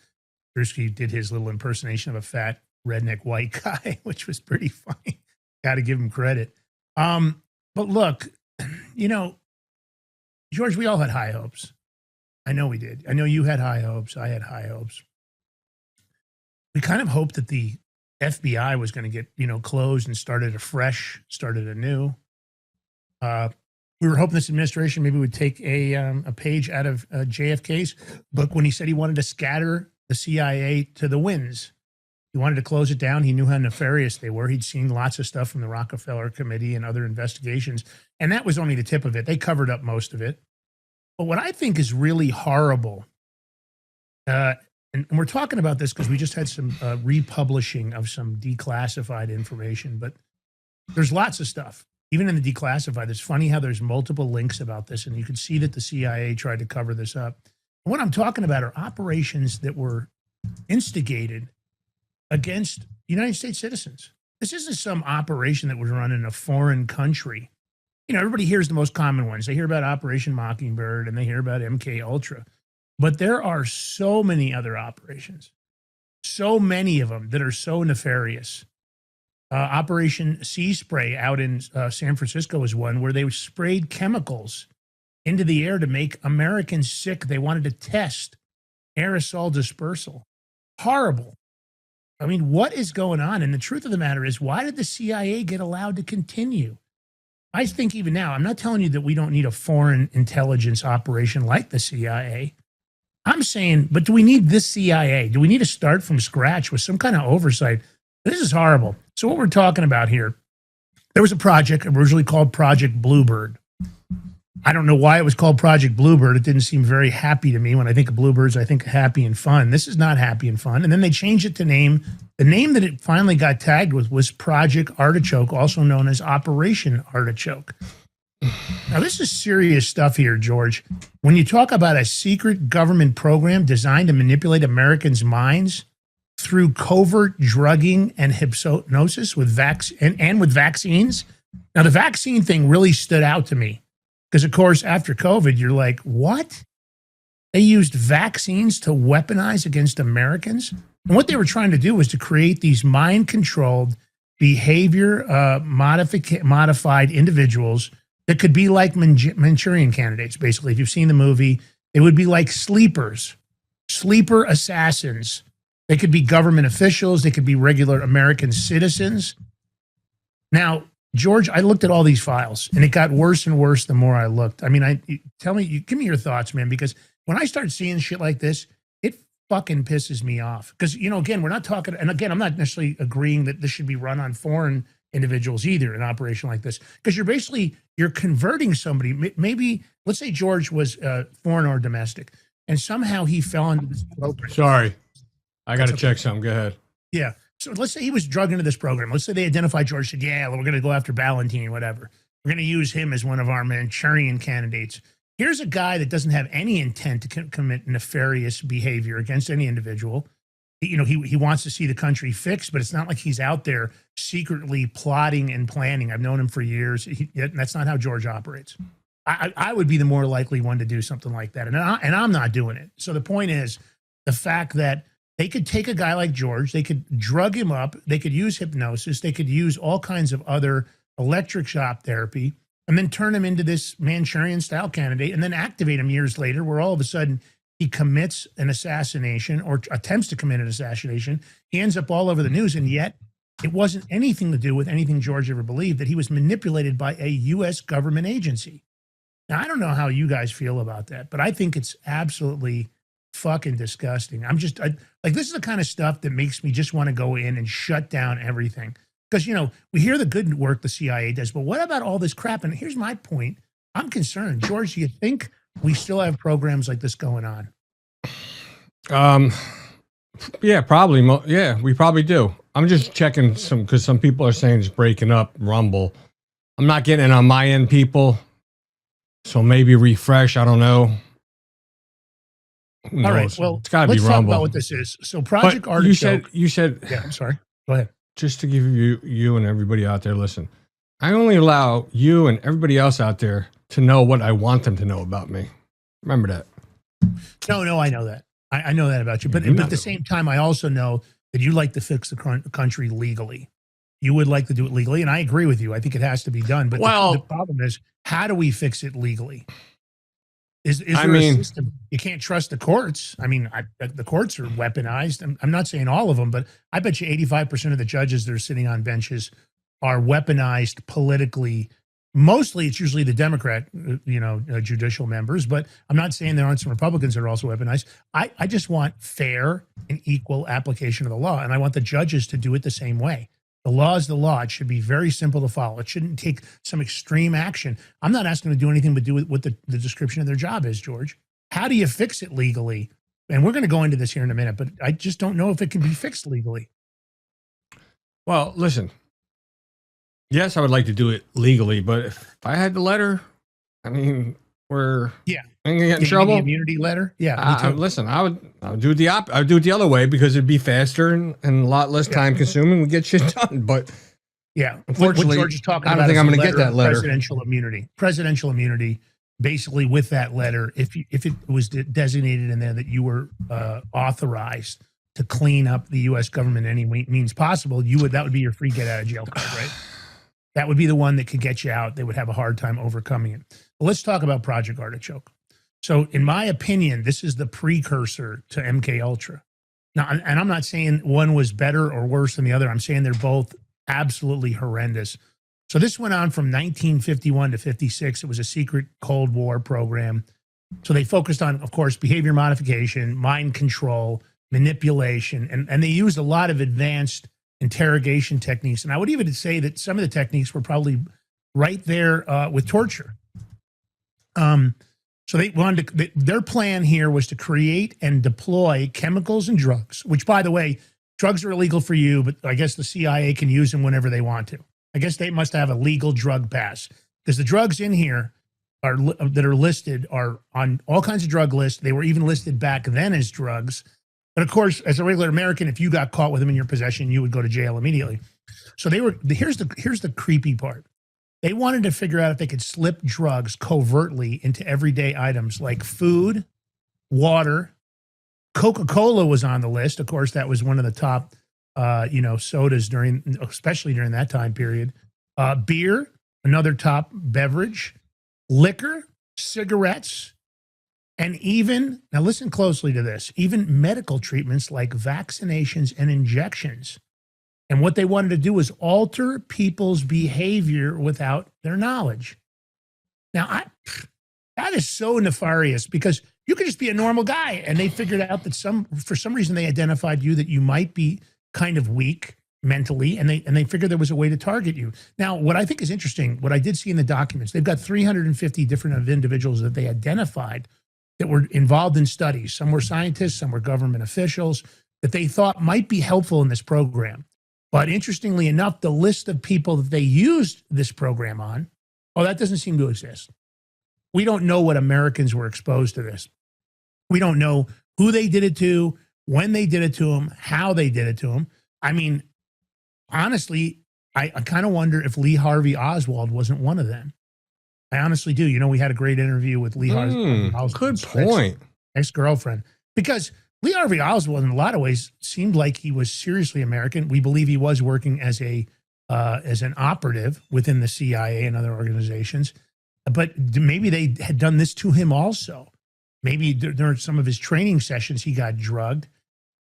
Drewski did his little impersonation of a fat redneck white guy, which was pretty funny. Got to give him credit. But look, George, we all had high hopes. I know we did. I know you had high hopes. I had high hopes. We kind of hoped that the FBI was going to get, closed and started afresh, started anew. We were hoping this administration maybe would take a page out of JFK's book when he said he wanted to scatter the CIA to the winds. He wanted to close it down. He knew how nefarious they were. He'd seen lots of stuff from the Rockefeller Committee and other investigations, and that was only the tip of it. They covered up most of it. But what I think is really horrible, and we're talking about this because we just had some republishing of some declassified information, but there's lots of stuff. Even in the declassified, it's funny how there's multiple links about this, and you can see that the CIA tried to cover this up. And what I'm talking about are operations that were instigated against United States citizens. This isn't some operation that was run in a foreign country. Everybody hears the most common ones. They hear about Operation Mockingbird, and they hear about MK Ultra. But there are so many other operations, so many of them that are so nefarious. Operation Sea Spray out in San Francisco is one where they sprayed chemicals into the air to make Americans sick. They wanted to test aerosol dispersal. Horrible. I mean, what is going on? And the truth of the matter is, why did the CIA get allowed to continue? I think even now, I'm not telling you that we don't need a foreign intelligence operation like the CIA. I'm saying, but do we need this CIA? Do we need to start from scratch with some kind of oversight? This is horrible. So what we're talking about here, there was a project originally called Project Bluebird. I don't know why it was called Project Bluebird. It didn't seem very happy to me. When I think of bluebirds, I think happy and fun. This is not happy and fun. And then they changed it to name. The name that it finally got tagged with was Project Artichoke, also known as Operation Artichoke. Now, this is serious stuff here, George. When you talk about a secret government program designed to manipulate Americans' minds through covert drugging and hypnosis with with vaccines. Now, the vaccine thing really stood out to me because, of course, after COVID, you're like, what? They used vaccines to weaponize against Americans? And what they were trying to do was to create these mind-controlled, behavior modified individuals that could be like Manchurian candidates, basically. If you've seen the movie, they would be like sleepers, sleeper assassins. They could be government officials. They could be regular American citizens. Now, George, I looked at all these files, and it got worse and worse the more I looked. I mean, give me your thoughts, man, because when I start seeing shit like this, it fucking pisses me off. Because, again, we're not talking, and again, I'm not necessarily agreeing that this should be run on foreign individuals either, an operation like this, because you're converting somebody. Maybe, let's say George was foreign or domestic, and somehow he fell into this program. Sorry, I got to check something. Go ahead. Yeah. So let's say he was drugged into this program. Let's say they identified George, said, yeah, we're going to go after Ballantine, whatever. We're going to use him as one of our Manchurian candidates. Here's a guy that doesn't have any intent to commit nefarious behavior against any individual. He wants to see the country fixed, but it's not like he's out there secretly plotting and planning. I've known him for years. That's not how George operates. I would be the more likely one to do something like that. And I'm not doing it. So the point is the fact that they could take a guy like George, they could drug him up, they could use hypnosis, they could use all kinds of other electric shock therapy, and then turn him into this Manchurian style candidate and then activate him years later where all of a sudden he commits an assassination or attempts to commit an assassination. He ends up all over the news, and yet it wasn't anything to do with anything George ever believed, that he was manipulated by a U.S. government agency. Now, I don't know how you guys feel about that, but I think it's absolutely fucking disgusting. Like, this is the kind of stuff that makes me just want to go in and shut down everything. Because, we hear the good work the CIA does, but what about all this crap? And here's my point. I'm concerned. George, do you think we still have programs like this going on? Yeah, probably. Yeah, we probably do. I'm just checking because some people are saying it's breaking up Rumble. I'm not getting it on my end, people. So maybe refresh. I don't know. All right. Well, it's got to be Rumble. Let's talk about what this is. So Project Artichoke. You said. Yeah, I'm sorry. Go ahead. Just to give you and everybody out there, listen. I only allow you and everybody else out there to know what I want them to know about me. Remember that. No, I know that. I know that about you. But at the same time, I also know that you like to fix the country legally. You would like to do it legally, and I agree with you. I think it has to be done. But the problem is, how do we fix it legally? Is there a system? You can't trust the courts. I mean, the courts are weaponized. I'm not saying all of them, but I bet you 85% of the judges that are sitting on benches are weaponized politically. Mostly, it's usually the Democrat, judicial members. But I'm not saying there aren't some Republicans that are also weaponized. I just want fair and equal application of the law, and I want the judges to do it the same way. The law is the law. It should be very simple to follow. It shouldn't take some extreme action. I'm not asking them to do anything but do what the description of their job is, George. How do you fix it legally? And we're going to go into this here in a minute, but I just don't know if it can be fixed legally. Well, listen. Yes, I would like to do it legally, but if I had the letter, I mean, we're going to get in trouble. The immunity letter? Yeah. Listen, I would do the I would do it the other way because it'd be faster and a lot less time consuming. We get shit done. But unfortunately, what George is talking I don't about think is I'm going a to get letter that of letter. Presidential immunity. Basically, with that letter, if it was designated in there that you were authorized to clean up the U.S. government in any means possible, that would be your free get out of jail card, right? That would be the one that could get you out. They would have a hard time overcoming it. Well, let's talk about Project Artichoke. So in my opinion, this is the precursor to MK Ultra. Now, and I'm not saying one was better or worse than the other. I'm saying they're both absolutely horrendous. So this went on from 1951 to 56. It was a secret Cold War program. So they focused on, of course, behavior modification, mind control, manipulation, and they used a lot of advanced interrogation techniques. And I would even say that some of the techniques were probably right there with torture. So they wanted to, their plan here was to create and deploy chemicals and drugs, which, by the way, drugs are illegal for you, but I guess the CIA can use them whenever they want to. I guess they must have a legal drug pass because the drugs in here that are listed are on all kinds of drug lists. They were even listed back then as drugs. But of course, as a regular American, if you got caught with them in your possession, you would go to jail immediately. So here's the creepy part. They wanted to figure out if they could slip drugs covertly into everyday items like food, water. Coca-Cola was on the list. Of course, that was one of the top, sodas especially during that time period. Beer, another top beverage, liquor, cigarettes, and even, now listen closely to this, even medical treatments like vaccinations and injections. And what they wanted to do was alter people's behavior without their knowledge. Now, that is so nefarious because you could just be a normal guy, and they figured out that for some reason they identified you that you might be kind of weak mentally, and they figured there was a way to target you. Now, what I think is interesting, what I did see in the documents, they've got 350 different individuals that they identified that were involved in studies. Some were scientists, some were government officials that they thought might be helpful in this program. But interestingly enough, the list of people that they used this program on, that doesn't seem to exist. We don't know what Americans were exposed to this. We don't know who they did it to, when they did it to them, how they did it to them. I mean, honestly, I kind of wonder if Lee Harvey Oswald wasn't one of them. I honestly do. You know, we had a great interview with Lee Harvey Oswald's Good point. ex-girlfriend, because Lee Harvey Oswald, in a lot of ways, seemed like he was seriously American. We believe he was working as an operative within the CIA and other organizations, but maybe they had done this to him also. Maybe during some of his training sessions, he got drugged.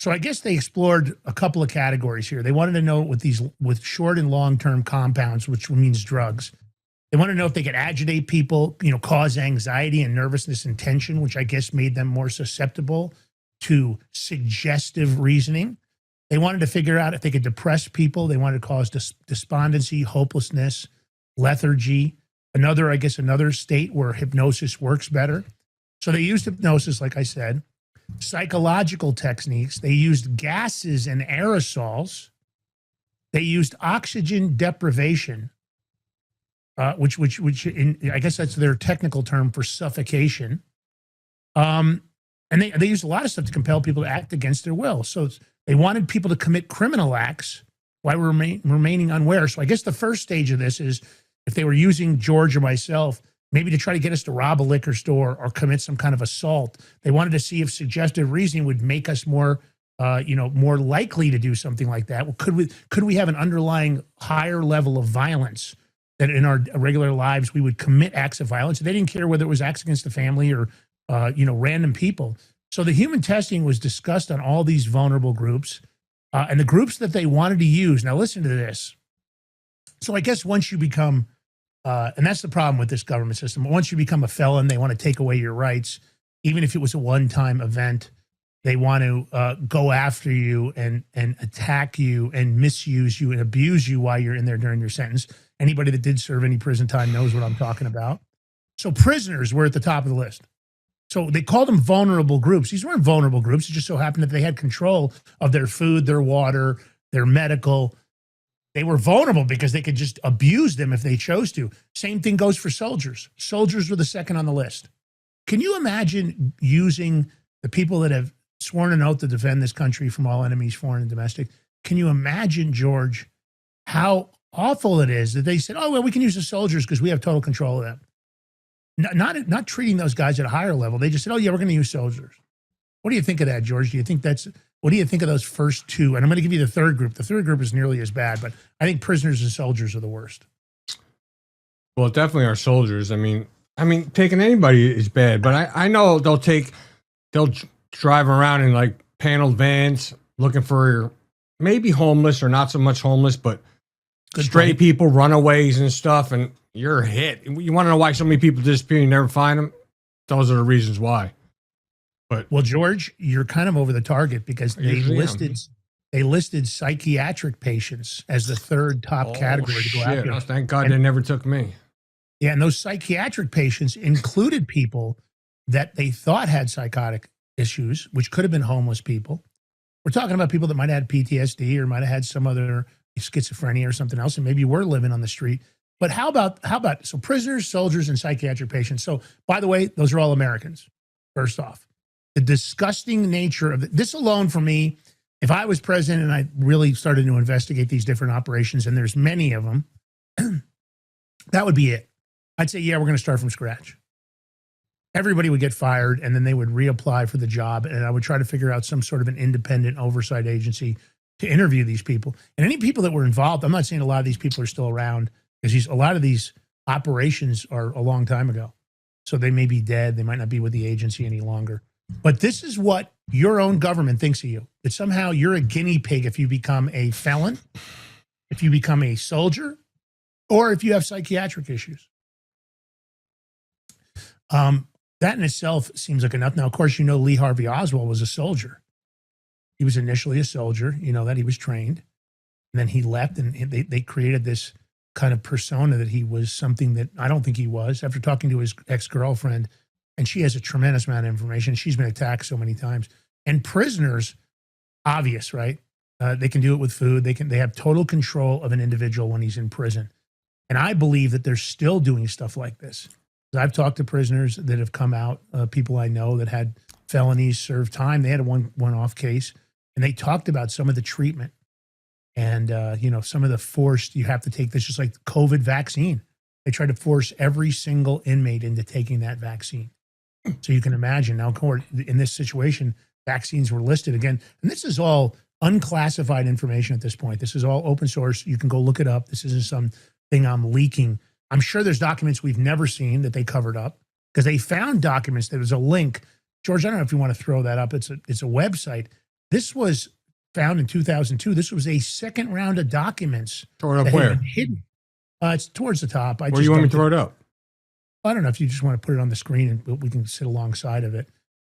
So I guess they explored a couple of categories here. They wanted to know with short and long-term compounds, which means drugs. They wanted to know if they could agitate people, cause anxiety and nervousness and tension, which I guess made them more susceptible to suggestive reasoning. They wanted to figure out if they could depress people. They wanted to cause despondency, hopelessness, lethargy. Another state where hypnosis works better. So they used hypnosis, like I said, psychological techniques. They used gases and aerosols. They used oxygen deprivation, which I guess that's their technical term for suffocation. And they used a lot of stuff to compel people to act against their will. So they wanted people to commit criminal acts while remaining unaware. So I guess the first stage of this is if they were using George or myself, maybe to try to get us to rob a liquor store or commit some kind of assault. They wanted to see if suggestive reasoning would make us more likely to do something like that. Well, could we have an underlying higher level of violence that in our regular lives we would commit acts of violence? They didn't care whether it was acts against the family or random people. So the human testing was discussed on all these vulnerable groups, and the groups that they wanted to use. Now listen to this. So I guess once you become and that's the problem with this government system. Once you become a felon, they want to take away your rights. Even if it was a one-time event, they want to go after you and attack you and misuse you and abuse you while you're in there during your sentence. Anybody that did serve any prison time knows what I'm talking about. So prisoners were at the top of the list. So they called them vulnerable groups. These weren't vulnerable groups. It just so happened that they had control of their food, their water, their medical. They were vulnerable because they could just abuse them if they chose to. Same thing goes for soldiers. Soldiers were the second on the list. Can you imagine using the people that have sworn an oath to defend this country from all enemies, foreign and domestic? Can you imagine, George, how awful it is that they said, oh, well, we can use the soldiers because we have total control of them. Not treating those guys at a higher level. They just said, oh, yeah, we're going to use soldiers. What do you think of that, George? What do you think of those first two? And I'm going to give you the third group. The third group is nearly as bad, but I think prisoners and soldiers are the worst. Well, definitely our soldiers. I mean, taking anybody is bad, but I know they'll drive around in like paneled vans looking for maybe homeless or not so much homeless, but stray people, runaways and stuff, and you're hit. You want to know why so many people disappear and you never find them? Those are the reasons why. But well, George, you're kind of over the target because they listed psychiatric patients as the third top category to go after. Oh, thank God they never took me. Yeah, and those psychiatric patients included people that they thought had psychotic issues, which could have been homeless people. We're talking about people that might have had PTSD or might have had some other schizophrenia or something else, and maybe were living on the street. But how about so prisoners, soldiers, and psychiatric patients? So, by the way, those are all Americans, first off. The disgusting nature of this alone for me, if I was president and I really started to investigate these different operations, and there's many of them, that would be it. I'd say, yeah, we're going to start from scratch. Everybody would get fired, and then they would reapply for the job, and I would try to figure out some sort of an independent oversight agency to interview these people. And any people that were involved, I'm not saying a lot of these people are still around, because a lot of these operations are a long time ago. So they may be dead. They might not be with the agency any longer. But this is what your own government thinks of you. That somehow you're a guinea pig if you become a felon, if you become a soldier, or if you have psychiatric issues. That in itself seems like enough. Now, of course, Lee Harvey Oswald was a soldier. He was initially a soldier, that he was trained. And then he left, and they created this kind of persona that he was something that I don't think he was. After talking to his ex-girlfriend, and she has a tremendous amount of information. She's been attacked so many times. And prisoners, obvious, right? They can do it with food. They have total control of an individual when he's in prison. And I believe that they're still doing stuff like this. I've talked to prisoners that have come out, people I know that had felonies, served time. They had a one-off case, and they talked about some of the treatment and, some of the forced, you have to take this just like the COVID vaccine. They tried to force every single inmate into taking that vaccine. So you can imagine now, in this situation, vaccines were listed again. And this is all unclassified information at this point. This is all open source. You can go look it up. This isn't something I'm leaking. I'm sure there's documents we've never seen that they covered up because they found documents. There was a link. George, I don't know if you want to throw that up. It's a website. This was found in 2002. This was a second round of documents. Throw it up where? Hidden. It's towards the top. Where do you want me to throw it up? I don't know if you just want to put it on the screen and we can sit alongside of it.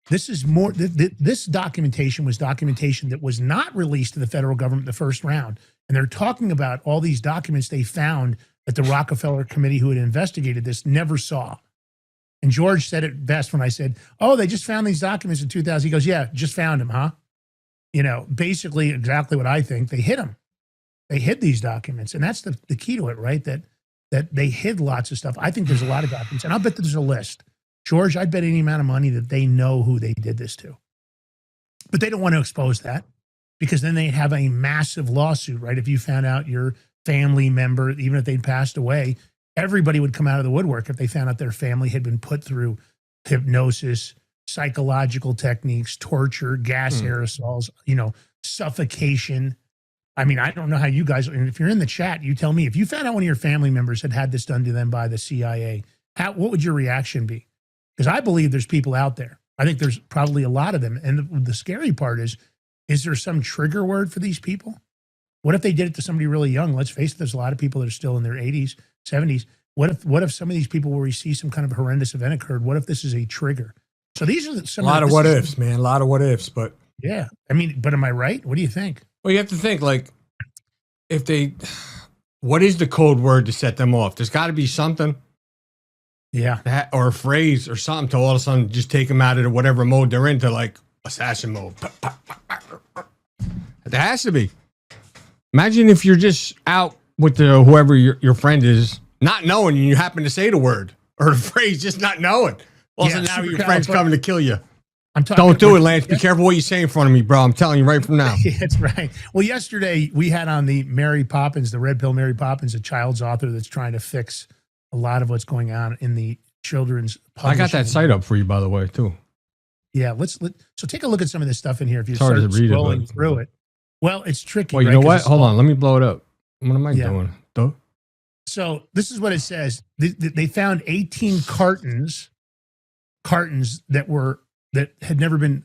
This is more, this documentation was documentation that was not released to the federal government the first round. And they're talking about all these documents they found that the Rockefeller Committee who had investigated this never saw. And George said it best when I said, oh, they just found these documents in 2000. He goes, yeah, just found them, huh? You know, basically exactly what I think. They hid them. They hid these documents. And that's the key to it, right? That they hid lots of stuff. I think there's a lot of documents. And I'll bet there's a list. George, I'd bet any amount of money that they know who they did this to. But they don't want to expose that because then they'd have a massive lawsuit, right? If you found out your family member, even if they'd passed away, everybody would come out of the woodwork if they found out their family had been put through hypnosis, psychological techniques, torture, gas aerosols, suffocation. I mean, I don't know how you guys, and if you're in the chat, you tell me, if you found out one of your family members had this done to them by the CIA, what would your reaction be? Because I believe there's people out there. I think there's probably a lot of them. And the scary part is there some trigger word for these people? What if they did it to somebody really young? Let's face it, there's a lot of people that are still in their 80s, 70s. What if some of these people where we see some kind of horrendous event occurred? What if this is a trigger? So these are some a lot of what ifs, man. A lot of what ifs, but yeah. I mean, but am I right? What do you think? Well, you have to think like what is the code word to set them off? There's got to be something. Yeah. Or a phrase or something to all of a sudden just take them out of whatever mode they're into, like assassin mode. There has to be. Imagine if you're just out with whoever your friend is, not knowing, and you happen to say the word or the phrase, just not knowing. All of a sudden now your friend's coming to kill you. Don't do it, Lance. Be careful what you say in front of me, bro. I'm telling you right from now. Yeah, that's right. Well, yesterday we had on the Mary Poppins, the Red Pill Mary Poppins, a child's author that's trying to fix a lot of what's going on in the children's publishing. I got that site up for you, by the way, too. Yeah, so take a look at some of this stuff in here if you start scrolling through it. Well, it's tricky. Well, you know what? Hold on. Let me blow it up. What am I doing? Duh. So this is what it says. They found 18 cartons that had never been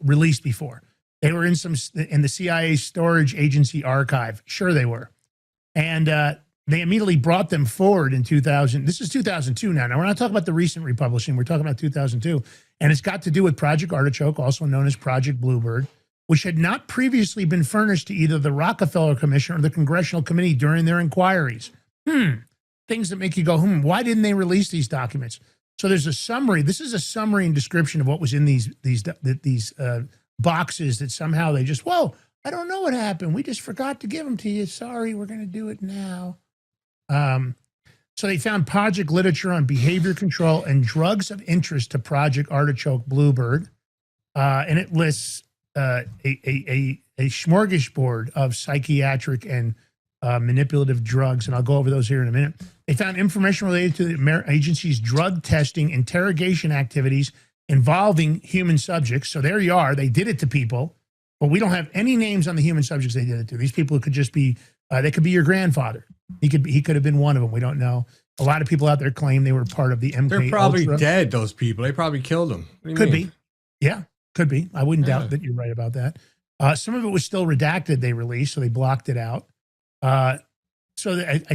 released before. They were in the CIA storage agency archive. Sure they were. And they immediately brought them forward in 2000. This is 2002 now. Now, we're not talking about the recent republishing. We're talking about 2002. And it's got to do with Project Artichoke, also known as Project Bluebird, which had not previously been furnished to either the Rockefeller Commission or the Congressional Committee during their inquiries. Things that make you go, why didn't they release these documents? So there's a summary. This is a summary and description of what was in these boxes that somehow they just, I don't know what happened. We just forgot to give them to you. Sorry, we're going to do it now. So they found project literature on behavior control and drugs of interest to Project Artichoke Bluebird. And it lists a smorgasbord of psychiatric and manipulative drugs. And I'll go over those here in a minute. They found information related to the agency's drug testing interrogation activities involving human subjects. So there you are. They did it to people, but we don't have any names on the human subjects they did it to. These people could just be, they could be your grandfather. He could have been one of them. We don't know. A lot of people out there claim they were part of the MK They're probably Ultra. Dead, those people. They probably killed them. Could be. Yeah, could be. I wouldn't doubt that you're right about that. Some of it was still redacted, they released, so they blocked it out. I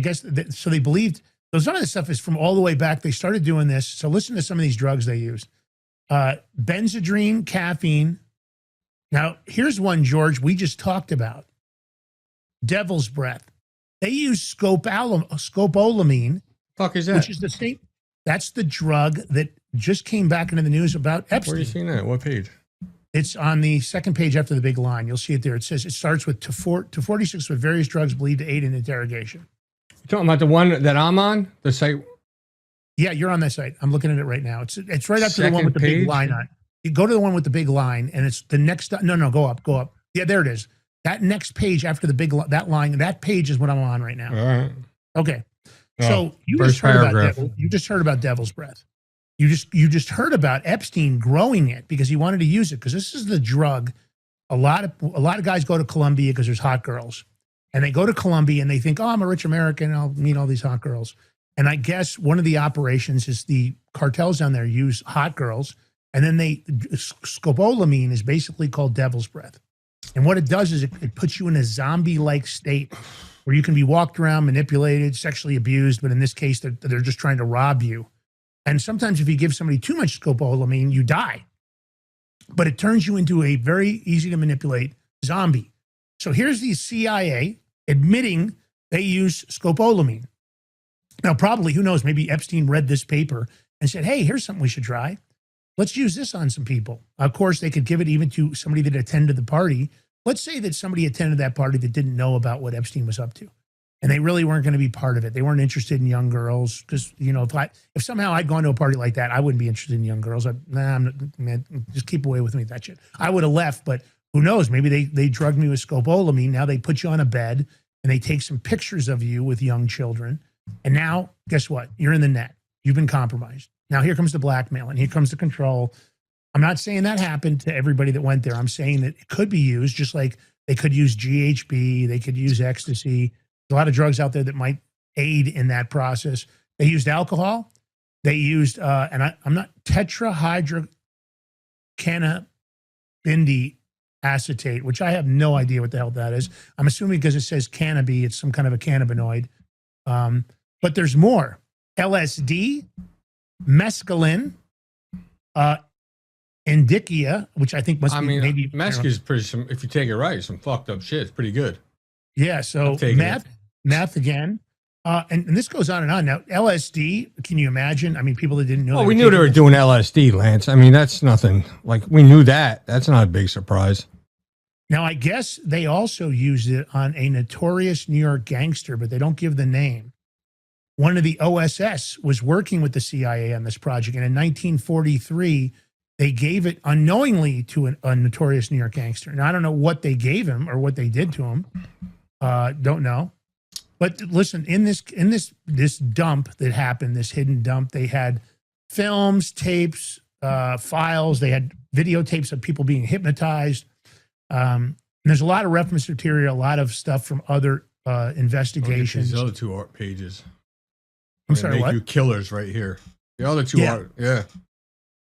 guess they believed, some of this stuff is from all the way back. They started doing this. So listen to some of these drugs they used. Benzedrine, caffeine. Now, here's one, George, we just talked about. Devil's breath. They use scopolamine. Fuck is that? Which is the same. That's the drug that just came back into the news about Epstein. Where are you seeing that? What page? It's on the second page after the big line. You'll see it there. It says it starts with to 46 with various drugs believed to aid in interrogation. You talking about the one that I'm on? The site? Yeah, you're on that site. I'm looking at it right now. It's right after the one with the big line on it. You go to the one with the big line, and it's the next. No, go up. Yeah, there it is. That next page after the big that line, that page is what I'm on right now. All right. Okay. So you first just heard paragraph. you just heard about devil's breath. You just heard about Epstein growing it because he wanted to use it, because this is the drug. A lot of guys go to Colombia because there's hot girls, and they go to Colombia and they think, oh, I'm a rich American, I'll meet all these hot girls. And I guess one of the operations is the cartels down there use hot girls, and then scopolamine is basically called devil's breath. And what it does is it puts you in a zombie-like state where you can be walked around, manipulated, sexually abused, but in this case, they're just trying to rob you. And sometimes if you give somebody too much scopolamine, you die. But it turns you into a very easy to manipulate zombie. So here's the CIA admitting they use scopolamine. Now, probably, who knows, maybe Epstein read this paper and said, hey, here's something we should try. Let's use this on some people. Of course, they could give it even to somebody that attended the party. Let's say that somebody attended that party that didn't know about what Epstein was up to, and they really weren't going to be part of it. They weren't interested in young girls because, you know, if somehow I'd gone to a party like that, I wouldn't be interested in young girls. I'm not, man, just keep away with me, that shit. I would have left, but who knows? Maybe they drugged me with scopolamine. Now they put you on a bed and they take some pictures of you with young children. And now, guess what? You're in the net. You've been compromised. Now here comes the blackmail and here comes the control. I'm not saying that happened to everybody that went there. I'm saying that it could be used, just like they could use GHB, they could use ecstasy. There's a lot of drugs out there that might aid in that process. They used alcohol. They used, I'm not, tetrahydrocannabinol acetate, which I have no idea what the hell that is. I'm assuming because it says cannabis, it's some kind of a cannabinoid. But there's more. LSD, mescaline, indicia, which I think must be maybe meth is pretty. If you take it right, some fucked up shit. It's pretty good. Yeah. So meth again, and this goes on and on. Now LSD. Can you imagine? I mean, people that didn't know. Well, we knew they were doing LSD, Lance. I mean, that's nothing. Like we knew that. That's not a big surprise. Now I guess they also used it on a notorious New York gangster, but they don't give the name. One of the OSS was working with the CIA on this project, and in 1943, they gave it unknowingly to a notorious New York gangster. Now, I don't know what they gave him or what they did to him. Don't know. But listen, in this dump that happened, this hidden dump, they had films, tapes, files. They had videotapes of people being hypnotized. And there's a lot of reference material, a lot of stuff from other investigations. These other two pages. I'm sorry, what? You killers right here. The other two are, yeah.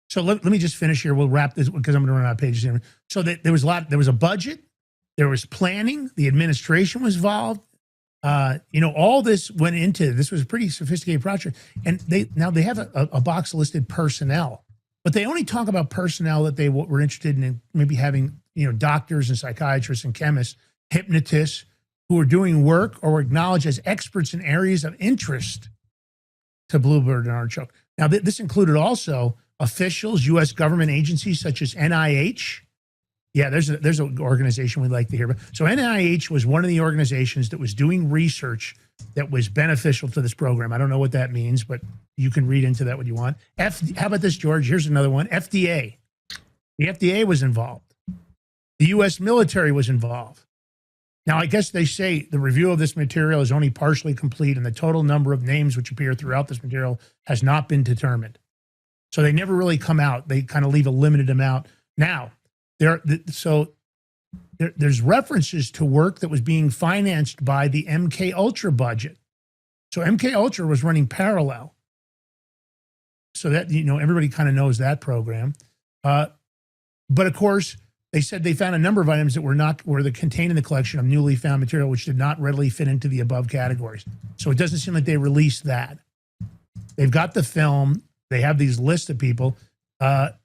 So let me just finish here. We'll wrap this because I'm going to run out of pages here. So there was a budget, there was planning, the administration was involved. All this went into, this was a pretty sophisticated project. And they have a box listed personnel, but they only talk about personnel that they were interested in maybe having, doctors and psychiatrists and chemists, hypnotists who were doing work or were acknowledged as experts in areas of interest to Bluebird and Artichoke. Now, this included also officials, U.S. government agencies such as NIH. Yeah, there's an organization we'd like to hear about. So NIH was one of the organizations that was doing research that was beneficial to this program. I don't know what that means, but you can read into that what you want. How about this, George? Here's another one. FDA. The FDA was involved. The U.S. military was involved. Now, I guess they say the review of this material is only partially complete, and the total number of names which appear throughout this material has not been determined. So they never really come out. They kind of leave a limited amount. Now, there's references to work that was being financed by the MK Ultra budget. So MK Ultra was running parallel. So that, everybody kind of knows that program. But of course, they said they found a number of items that were contained in the collection of newly found material, which did not readily fit into the above categories. So it doesn't seem like they released that. They've got the film. They have these lists of people. But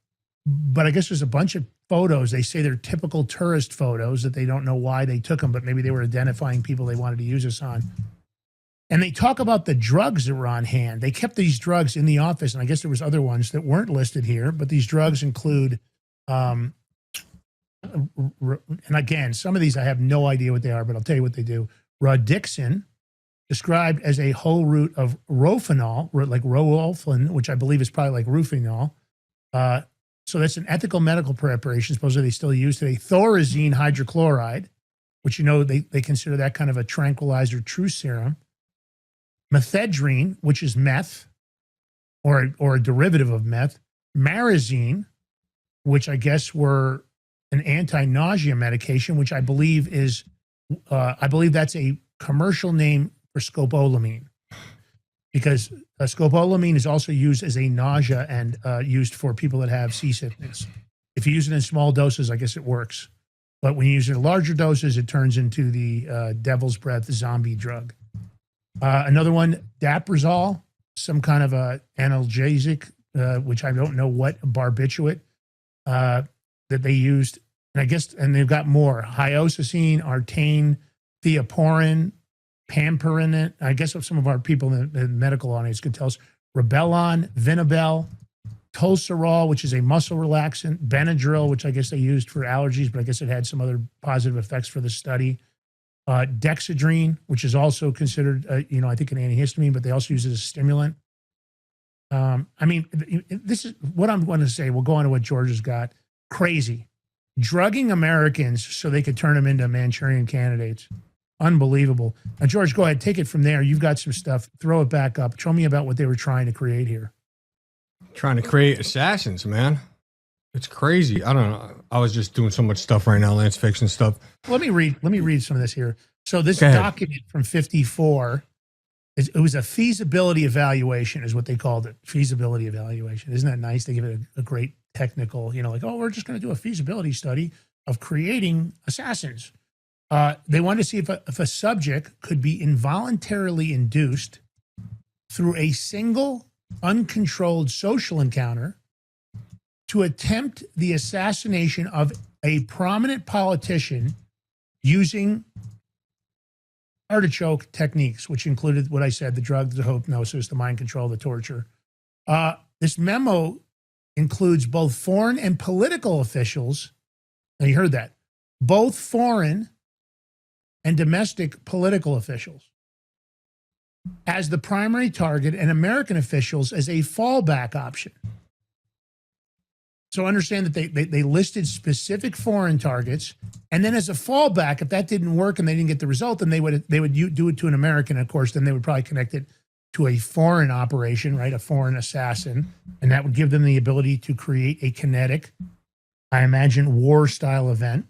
I guess there's a bunch of photos. They say they're typical tourist photos that they don't know why they took them, but maybe they were identifying people they wanted to use this on. And they talk about the drugs that were on hand. They kept these drugs in the office, and I guess there was other ones that weren't listed here, but these drugs include... and again, some of these I have no idea what they are, but I'll tell you what they do. Rodixin, described as a whole root of rofinol, like roolfin, which I believe is probably like rufinol. So that's an ethical medical preparation, supposedly they still use today. Thorazine hydrochloride, which they consider that kind of a tranquilizer true serum. Methedrine, which is meth, or a derivative of meth. Marazine, which I guess were an anti-nausea medication, which I believe is, I believe that's a commercial name for scopolamine, because scopolamine is also used as a nausea and used for people that have seasickness. If you use it in small doses, I guess it works. But when you use it in larger doses, it turns into the devil's breath zombie drug. Another one, Daprazole, some kind of a analgesic, which I don't know what, barbiturate, that they used. And I guess, and they've got more, hyoscine, artane, theoporin, pamperin. I guess some of our people in the medical audience could tell us. Rebelon, Vinabel, Tolserol, which is a muscle relaxant, Benadryl, which I guess they used for allergies, but I guess it had some other positive effects for the study. Dexedrine, which is also considered, I think an antihistamine, but they also use it as a stimulant. I mean, this is what I'm going to say. We'll go on to what George has got. Crazy. Drugging Americans so they could turn them into Manchurian candidates. Unbelievable. Now, George, go ahead. Take it from there. You've got some stuff. Throw it back up. Tell me about what they were trying to create here. Trying to create assassins, man. It's crazy. I don't know. I was just doing so much stuff right now, Lance Fiction stuff. Let me read some of this here. So this document from 54, it was a feasibility evaluation is what they called it. Feasibility evaluation. Isn't that nice? They give it a great technical, like, oh, we're just going to do a feasibility study of creating assassins. They wanted to see if a subject could be involuntarily induced through a single uncontrolled social encounter to attempt the assassination of a prominent politician using artichoke techniques, which included what I said, the drug, the hypnosis, the mind control, the torture. This memo includes both foreign and political officials. Now you heard that. Both foreign and domestic political officials as the primary target and American officials as a fallback option. So understand that they listed specific foreign targets, and then as a fallback, if that didn't work and they didn't get the result, then they would do it to an American. Of course, then they would probably connect it to a foreign operation, right? A foreign assassin, and that would give them the ability to create a kinetic, I imagine, war-style event.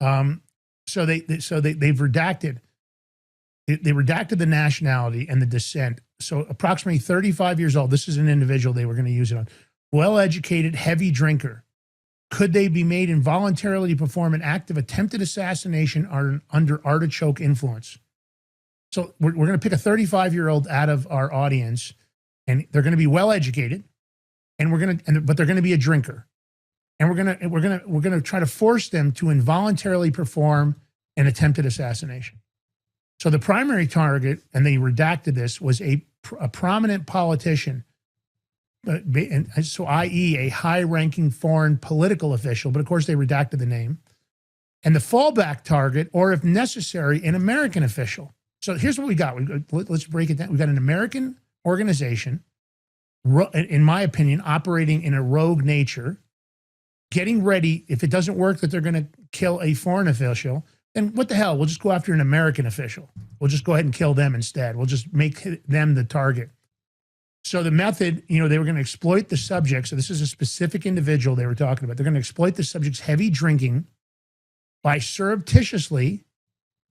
So they've redacted. They redacted the nationality and the descent. So approximately 35 years old. This is an individual they were going to use it on. Well-educated, heavy drinker. Could they be made involuntarily to perform an act of attempted assassination under artichoke influence? So we're going to pick a 35-year-old out of our audience, and they're going to be well-educated, but they're going to be a drinker, and we're going to try to force them to involuntarily perform an attempted assassination. So the primary target, and they redacted this, was a prominent politician. So, i.e., a high-ranking foreign political official, but of course they redacted the name. And the fallback target, or if necessary, an American official. So here's what we got. Let's break it down. We've got an American organization, in my opinion, operating in a rogue nature, getting ready, if it doesn't work that they're going to kill a foreign official, then what the hell? We'll just go after an American official. We'll just go ahead and kill them instead. We'll just make them the target. So the method, they were going to exploit the subject. So this is a specific individual they were talking about. They're going to exploit the subject's heavy drinking by surreptitiously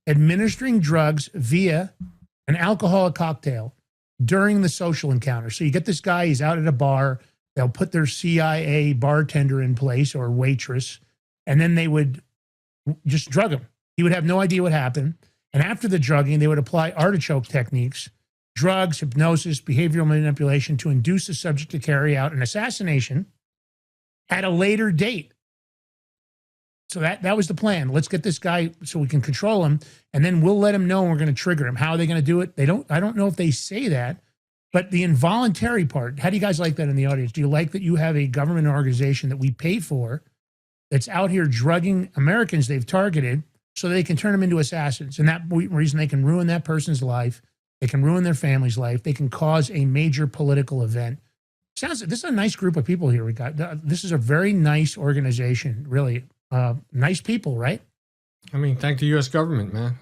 administering drugs via an alcoholic cocktail during the social encounter. So you get this guy, he's out at a bar. They'll put their CIA bartender in place or waitress, and then they would just drug him. He would have no idea what happened. And after the drugging, they would apply artichoke techniques, drugs, hypnosis, behavioral manipulation to induce the subject to carry out an assassination at a later date. So that was the plan. Let's get this guy so we can control him, and then we'll let him know we're going to trigger him. How are they going to do it? I don't know if they say that, but the involuntary part, how do you guys like that in the audience? Do you like that you have a government organization that we pay for that's out here drugging Americans they've targeted so they can turn them into assassins? And that reason they can ruin that person's life. They can ruin their family's life. They can cause a major political event. This is a nice group of people here we got. This is a very nice organization, really. Nice people, right? I mean, thank the U.S. government, man.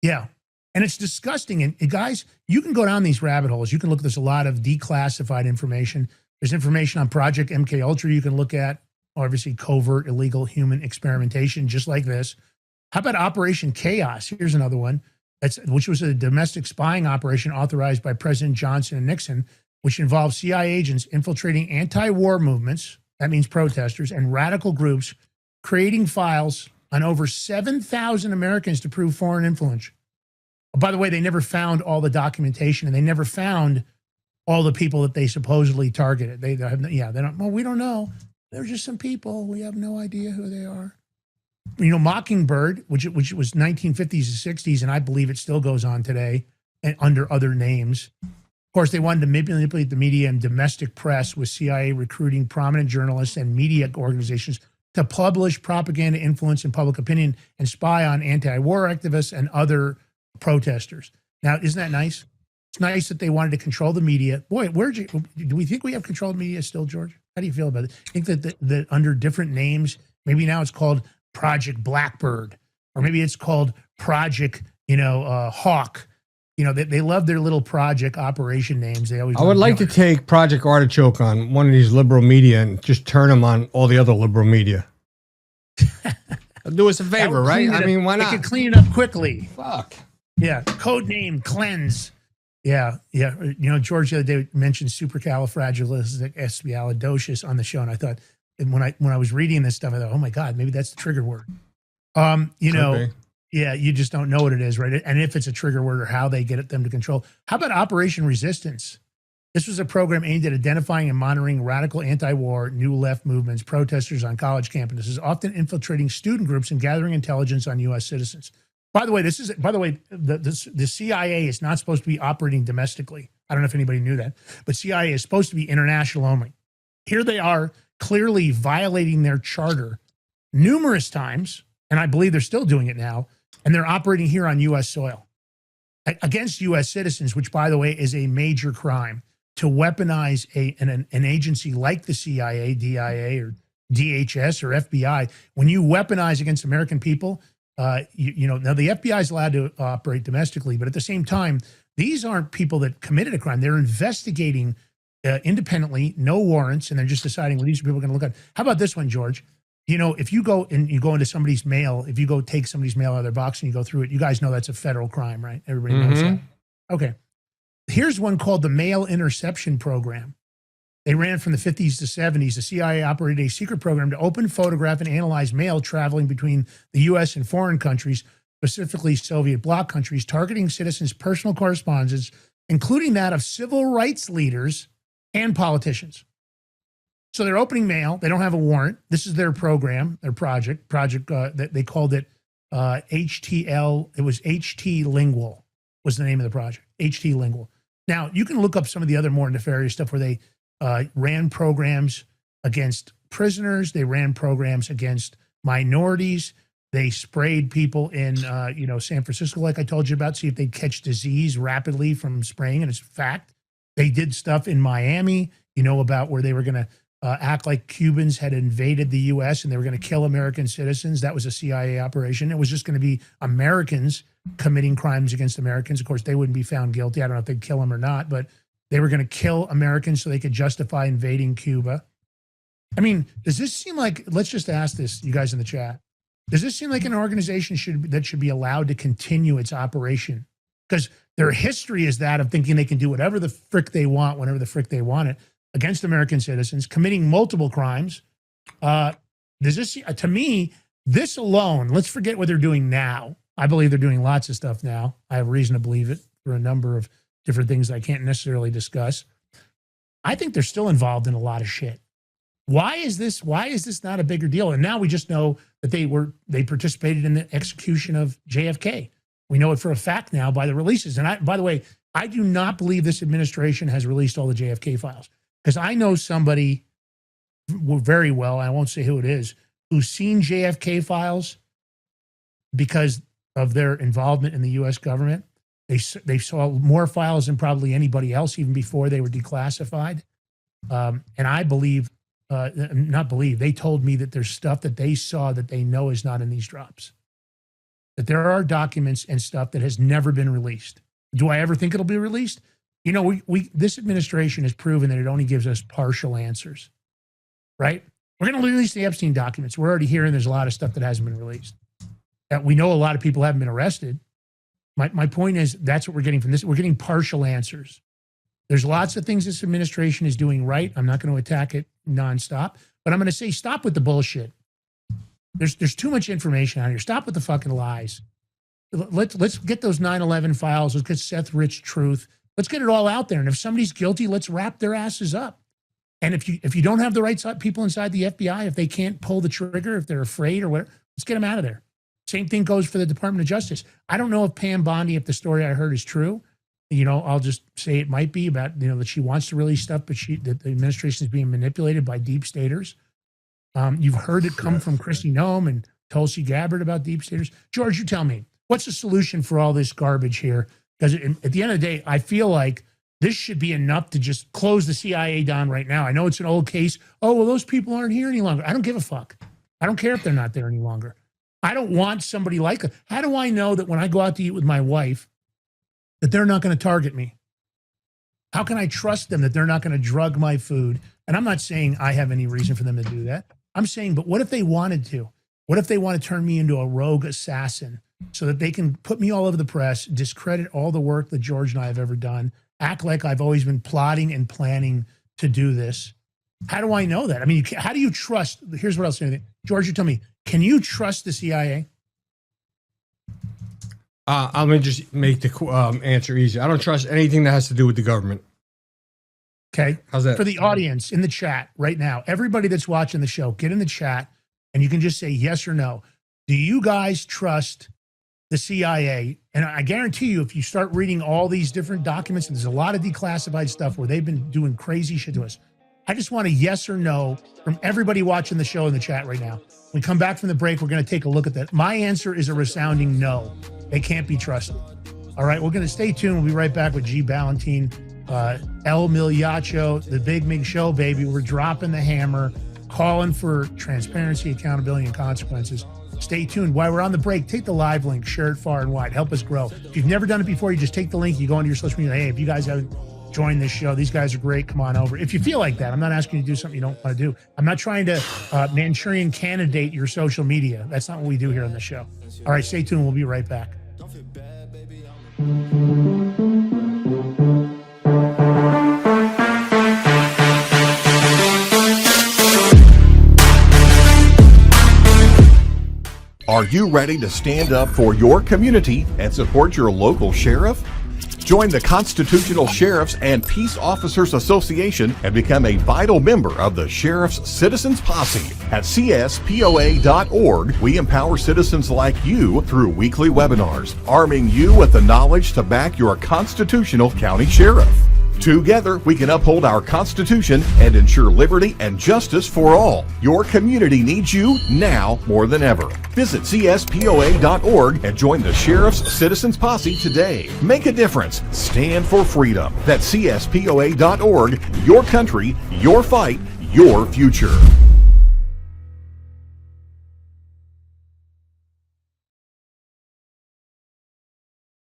Yeah. And it's disgusting. And guys, you can go down these rabbit holes. You can look, there's a lot of declassified information. There's information on Project MK Ultra you can look at, obviously covert illegal human experimentation, just like this. How about Operation Chaos? Here's another one, which was a domestic spying operation authorized by President Johnson and Nixon, which involved CIA agents infiltrating anti-war movements, that means protesters, and radical groups, creating files on over 7,000 Americans to prove foreign influence. By the way, they never found all the documentation, and they never found all the people that they supposedly targeted. They don't. Well, we don't know. They're just some people. We have no idea who they are. You know, Mockingbird, which was 1950s and 60s, and I believe it still goes on today, and under other names. Of course, they wanted to manipulate the media and domestic press, with CIA recruiting prominent journalists and media organizations to publish propaganda, influence in public opinion, and spy on anti-war activists and other protesters. Now, isn't that nice? It's nice that they wanted to control the media. Boy, do we think we have control of the media still, George? How do you feel about it? I think that under different names, maybe now it's called Project Blackbird, or maybe it's called Project, Hawk. You know, they love their little project operation names. They always. I would like to take Project Artichoke on one of these liberal media and just turn them on all the other liberal media. Do us a favor, right? I mean, why not? They could clean it up quickly. Fuck. Yeah. Code name cleanse. Yeah. Yeah. You know, George the other day mentioned supercalifragilisticexpialidocious on the show, and I thought, and when I was reading this stuff, I thought, oh my God, maybe that's the trigger word. Yeah, you just don't know what it is, right? And if it's a trigger word, or how they get them to control. How about Operation Resistance? This was a program aimed at identifying and monitoring radical anti-war, new left movements, protesters on college campuses, often infiltrating student groups and gathering intelligence on U.S. citizens. By the way, the CIA is not supposed to be operating domestically. I don't know if anybody knew that, but CIA is supposed to be international only. Here they are, clearly violating their charter numerous times, and I believe they're still doing it now, and they're operating here on U.S. soil against U.S. citizens, which, by the way, is a major crime. To weaponize an agency like the CIA, DIA, or DHS, or FBI, when you weaponize against American people, now the FBI is allowed to operate domestically, but at the same time, these aren't people that committed a crime. They're investigating independently, no warrants, and they're just deciding, well, these are people going to look at. How about this one, George? You know, if you go into somebody's mail, if you go take somebody's mail out of their box and you go through it, you guys know that's a federal crime, right? Everybody knows that. Okay. Here's one called the Mail Interception Program. They ran from the 50s to 70s. The CIA operated a secret program to open, photograph, and analyze mail traveling between the U.S. and foreign countries, specifically Soviet bloc countries, targeting citizens' personal correspondence, including that of civil rights leaders and politicians. So they're opening mail. They don't have a warrant. This is their program, their project. They called it HTL. It was HT Lingual was the name of the project, HT Lingual. Now, you can look up some of the other more nefarious stuff where they ran programs against prisoners. They ran programs against minorities. They sprayed people in, San Francisco, like I told you about, see if they'd catch disease rapidly from spraying. And it's a fact. They did stuff in Miami, about where they were going to act like Cubans had invaded the U.S. and they were going to kill American citizens. That was a CIA operation. It was just going to be Americans committing crimes against Americans. Of course, they wouldn't be found guilty. I don't know if they'd kill them or not, but they were going to kill Americans so they could justify invading Cuba. I mean, does this seem like, let's just ask this, you guys in the chat, does this seem like an organization that should be allowed to continue its operation? Because their history is that of thinking they can do whatever the frick they want, whenever the frick they want it, against American citizens, committing multiple crimes. Does this, to me, this alone, let's forget what they're doing now. I believe they're doing lots of stuff now. I have reason to believe it for a number of different things I can't necessarily discuss. I think they're still involved in a lot of shit. Why is this not a bigger deal? And now we just know that they participated in the execution of JFK. We know it for a fact now by the releases. And by the way, I do not believe this administration has released all the JFK files, because I know somebody very well, I won't say who it is, who's seen JFK files because of their involvement in the U.S. government. They saw more files than probably anybody else, even before they were declassified. And I believe, they told me that there's stuff that they saw that they know is not in these drops. that there are documents and stuff that has never been released. Do I ever think it'll be released? You know, this administration has proven that it only gives us partial answers, right? We're going to release the Epstein documents. We're already hearing there's a lot of stuff that hasn't been released. We know a lot of people haven't been arrested. My point is that's what we're getting from this. We're getting partial answers. There's lots of things this administration is doing right. I'm not going to attack it nonstop, but I'm going to say stop with the bullshit. There's too much information out here. Stop with the fucking lies. Let's get those 9/11 files. Let's get Seth Rich truth. Let's get it all out there. And if somebody's guilty, let's wrap their asses up. And if you don't have the right people inside the FBI, if they can't pull the trigger, if they're afraid or whatever, let's get them out of there. Same thing goes for the Department of Justice. I don't know if Pam Bondi, if the story I heard is true. You know, I'll just say it might be about, you know, that she wants to release stuff, but that the administration is being manipulated by deep staters. You've heard it come from Kristi Noem and Tulsi Gabbard about deep staters. George, you tell me, what's the solution for all this garbage here? Because at the end of the day, I feel like this should be enough to just close the CIA down right now. I know it's an old case. Oh, well, those people aren't here any longer. I don't give a fuck. I don't care if they're not there any longer. I don't want somebody like that. How do I know that when I go out to eat with my wife, that they're not going to target me? How can I trust them that they're not going to drug my food? And I'm not saying I have any reason for them to do that. I'm saying, but what if they wanted to? What if they want to turn me into a rogue assassin so that they can put me all over the press, discredit all the work that George and I have ever done, act like I've always been plotting and planning to do this? How do I know that? I mean, how do you trust? Here's what I'll say. George, you tell me, can you trust the CIA? I'm going to just make the answer easy. I don't trust anything that has to do with the government. Okay. How's that? For the audience in the chat right now, everybody that's watching the show, get in the chat and you can just say yes or no. Do you guys trust the CIA? And I guarantee you, if you start reading all these different documents, and there's a lot of declassified stuff where they've been doing crazy shit to us. I just want a yes or no from everybody watching the show in the chat right now. When we come back from the break, we're going to take a look at that. My answer is a resounding no. They can't be trusted. All right, we're going to stay tuned. We'll be right back with G. Ballantine, El Miliacho, the Big Mig Show, baby. We're dropping the hammer, calling for transparency, accountability, and consequences. Stay tuned. While we're on the break, take the live link, share it far and wide. Help us grow. If you've never done it before, you just take the link, you go into your social media. Hey, if you guys haven't joined this show, these guys are great. Come on over. If you feel like that, I'm not asking you to do something you don't want to do. I'm not trying to Manchurian candidate your social media. That's not what we do here on the show. All right, stay tuned. We'll be right back. Are you ready to stand up for your community and support your local sheriff? Join the Constitutional Sheriffs and Peace Officers Association and become a vital member of the Sheriff's Citizens Posse. At CSPOA.org, we empower citizens like you through weekly webinars, arming you with the knowledge to back your constitutional county sheriff. Together, we can uphold our Constitution and ensure liberty and justice for all. Your community needs you now more than ever. Visit CSPOA.org and join the Sheriff's Citizens Posse today. Make a difference. Stand for freedom. That's CSPOA.org. Your country, your fight, your future.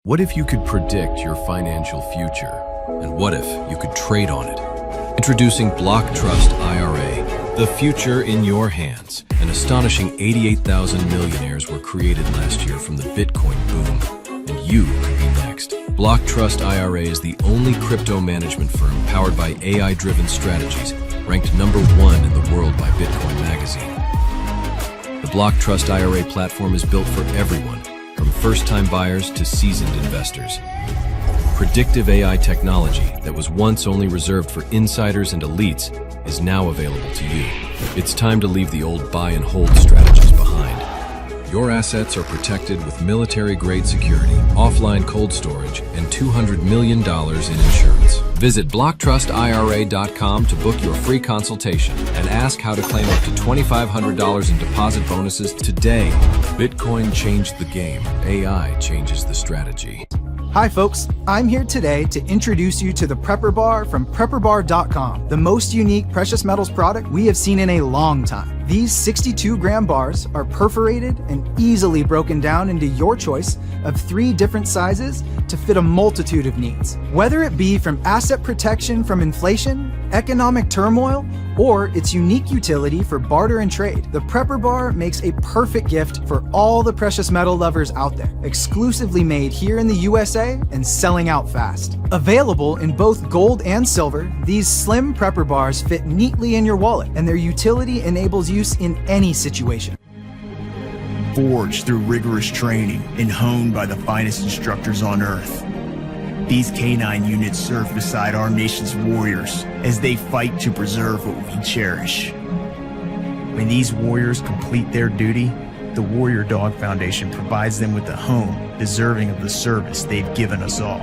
What if you could predict your financial future? And what if you could trade on it? Introducing Block Trust IRA, the future in your hands. An astonishing 88,000 millionaires were created last year from the Bitcoin boom, and you could be next. Block Trust IRA is the only crypto management firm powered by AI-driven strategies, ranked #1 in the world by Bitcoin Magazine. The Block Trust IRA platform is built for everyone, from first-time buyers to seasoned investors. Predictive AI technology that was once only reserved for insiders and elites is now available to you. It's time to leave the old buy and hold strategies behind. Your assets are protected with military-grade security, offline cold storage, and $200 million in insurance. Visit BlockTrustIRA.com to book your free consultation and ask how to claim up to $2,500 in deposit bonuses today. Bitcoin changed the game. AI changes the strategy. Hi folks, I'm here today to introduce you to the Prepper Bar from PrepperBar.com, the most unique precious metals product we have seen in a long time. These 62-gram bars are perforated and easily broken down into your choice of 3 different sizes to fit a multitude of needs. Whether it be from asset protection from inflation, economic turmoil, or its unique utility for barter and trade, the Prepper Bar makes a perfect gift for all the precious metal lovers out there. Exclusively made here in the USA and selling out fast. Available in both gold and silver, these slim Prepper Bars fit neatly in your wallet, and their utility enables use in any situation. Forged through rigorous training and honed by the finest instructors on earth, these K9 units serve beside our nation's warriors as they fight to preserve what we cherish. When these warriors complete their duty, the Warrior Dog Foundation provides them with a home deserving of the service they've given us all.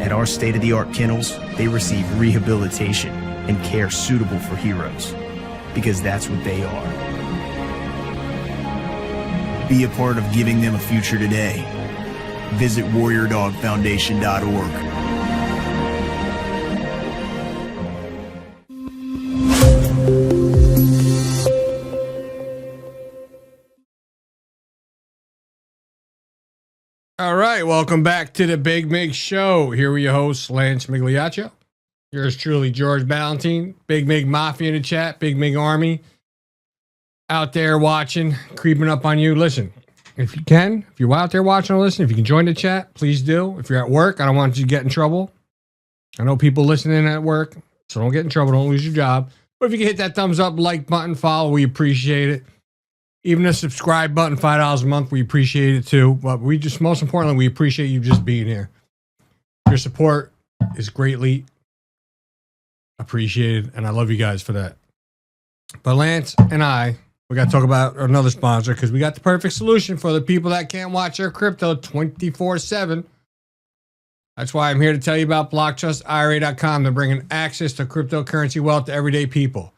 At our state-of-the-art kennels, they receive rehabilitation and care suitable for heroes, because that's what they are. Be a part of giving them a future today. Visit warriordogfoundation.org. All right, welcome back to the Big Mig Show. Here with your host, Lance Migliaccio. Yours truly, George Ballantine. Big Mig Mafia in the chat, Big Mig Army out there watching, creeping up on you. Listen, if you can, if you're out there watching or listening, if you can join the chat, please do. If you're at work, I don't want you to get in trouble. I know people listening at work, so don't get in trouble. Don't lose your job. But if you can hit that thumbs up, like button, follow, we appreciate it. Even the subscribe button, $5 a month, we appreciate it too. But we just, most importantly, we appreciate you just being here. Your support is greatly appreciated, and I love you guys for that. But Lance and I, we got to talk about another sponsor because we got the perfect solution for the people that can't watch their crypto 24/7. That's why I'm here to tell you about BlockTrustIRA.com. They're bringing access to cryptocurrency wealth to everyday people.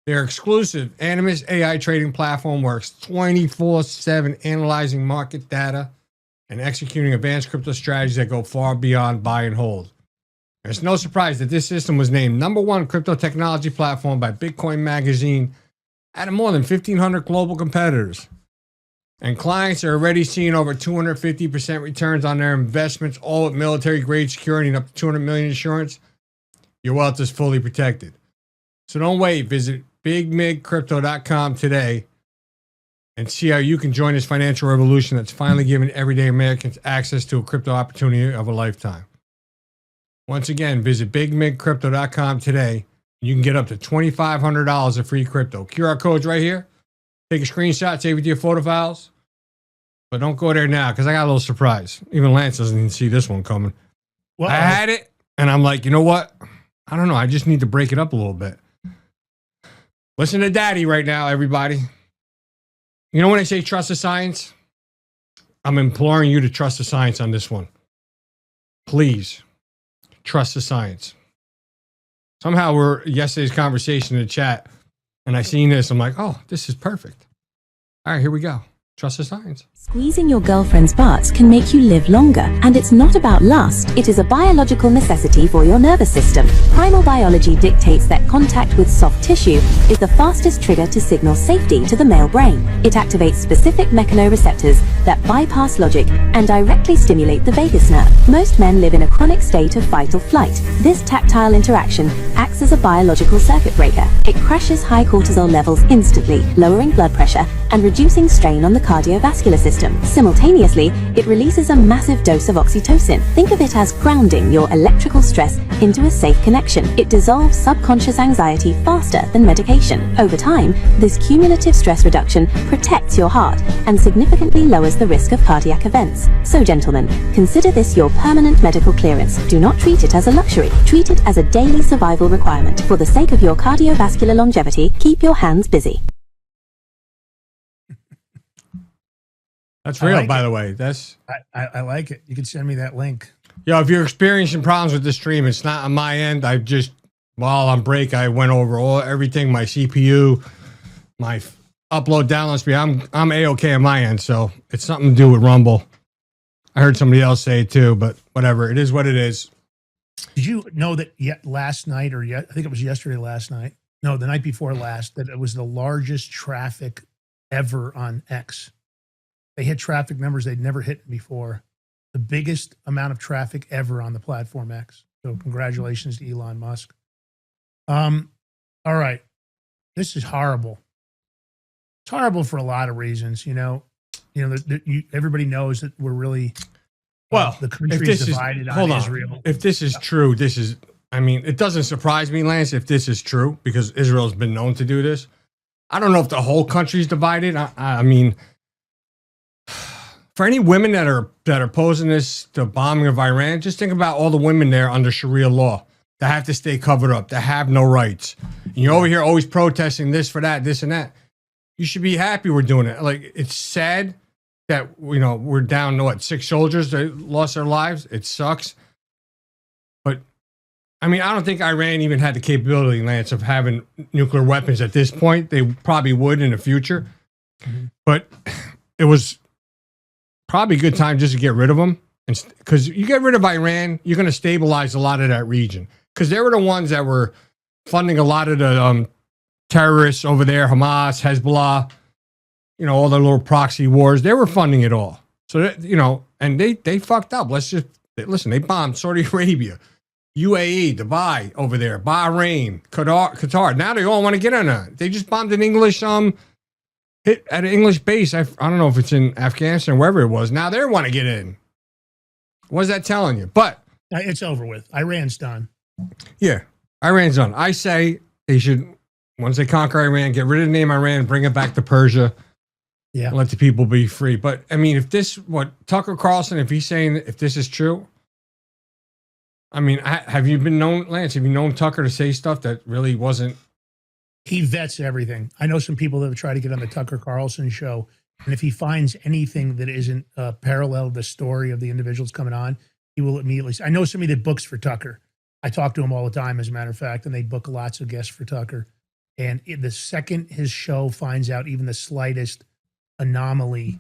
Their exclusive Animus AI trading platform works 24/7, analyzing market data and executing advanced crypto strategies that go far beyond buy and hold. And it's no surprise that this system was named #1 crypto technology platform by Bitcoin Magazine out of more than 1,500 global competitors. And clients are already seeing over 250% returns on their investments, all with military-grade security and up to $200 million insurance. Your wealth is fully protected. So don't wait. Visit BigMigCrypto.com today and see how you can join this financial revolution that's finally giving everyday Americans access to a crypto opportunity of a lifetime. Once again, visit BigMigCrypto.com today. You can get up to $2,500 of free crypto. QR code's right here. Take a screenshot, save it to your photo files. But don't go there now because I got a little surprise. Even Lance doesn't even see this one coming. Well, I had it, and I'm like, you know what? I don't know. I just need to break it up a little bit. Listen to Daddy right now, everybody. You know when I say trust the science? I'm imploring you to trust the science on this one. Please, trust the science. Somehow we're yesterday's conversation in the chat, and I seen this. I'm like, oh, this is perfect. All right, here we go. Trust the science. Squeezing your girlfriend's butts can make you live longer, and it's not about lust. It is a biological necessity for your nervous system. Primal biology dictates that contact with soft tissue is the fastest trigger to signal safety to the male brain. It activates specific mechanoreceptors that bypass logic and directly stimulate the vagus nerve. Most men live in a chronic state of fight or flight. This tactile interaction acts as a biological circuit breaker. It crashes high cortisol levels instantly, lowering blood pressure and reducing strain on the cardiovascular system. Simultaneously, it releases a massive dose of oxytocin. Think of it as grounding your electrical stress into a safe connection. It dissolves subconscious anxiety faster than medication. Over time, this cumulative stress reduction protects your heart and significantly lowers the risk of cardiac events. So, gentlemen, consider this your permanent medical clearance. Do not treat it as a luxury. Treat it as a daily survival requirement. For the sake of your cardiovascular longevity, keep your hands busy. That's real, like by it. the way. That's I like it. You can send me that link. Yo, if you're experiencing problems with the stream, it's not on my end. I just, while on break, I went over everything, my CPU, my upload download speed. I'm A-okay on my end, so it's something to do with Rumble. I heard somebody else say it too, but whatever. It is what it is. Did you know that last night, I think it was yesterday, last night? No, the night before last, that it was the largest traffic ever on X. They hit traffic numbers they'd never hit before. The biggest amount of traffic ever on the platform X. So congratulations to Elon Musk. All right. This is horrible. It's horrible for a lot of reasons. Everybody knows that we're really, the country is divided on Israel. If this is true, it doesn't surprise me, Lance, if this is true, because Israel's been known to do this. I don't know if the whole country's divided. I mean, for any women that are opposing the bombing of Iran, just think about all the women there under Sharia law that have to stay covered up, that have no rights. And you're over here always protesting this for that, this and that. You should be happy we're doing it. Like, it's sad that, we're down to 6 soldiers that lost their lives. It sucks. But, I don't think Iran even had the capability, Lance, of having nuclear weapons at this point. They probably would in the future. Mm-hmm. But it was probably a good time just to get rid of them. Because you get rid of Iran, you're going to stabilize a lot of that region. Because they were the ones that were funding a lot of the terrorists over there, Hamas, Hezbollah, all the little proxy wars. They were funding it all. So, and they fucked up. They bombed Saudi Arabia, UAE, Dubai over there, Bahrain, Qatar. Now they all want to get on it. They just bombed an English hit at an English base. I don't know if it's in Afghanistan, wherever it was. Now they want to get in. What's that telling you? But it's over with. Iran's done. Yeah, Iran's done. I say they should, once they conquer Iran, get rid of the name Iran, bring it back to Persia. Yeah. Let the people be free. But if Tucker Carlson, if he's saying, if this is true, have you been known, Lance, have you known Tucker to say stuff that really wasn't? He vets everything. I know some people that have tried to get on the Tucker Carlson show, and if he finds anything that isn't parallel to the story of the individuals coming on, he will immediately. I know somebody that books for Tucker. I talk to him all the time, as a matter of fact, and they book lots of guests for Tucker. And the second his show finds out even the slightest anomaly,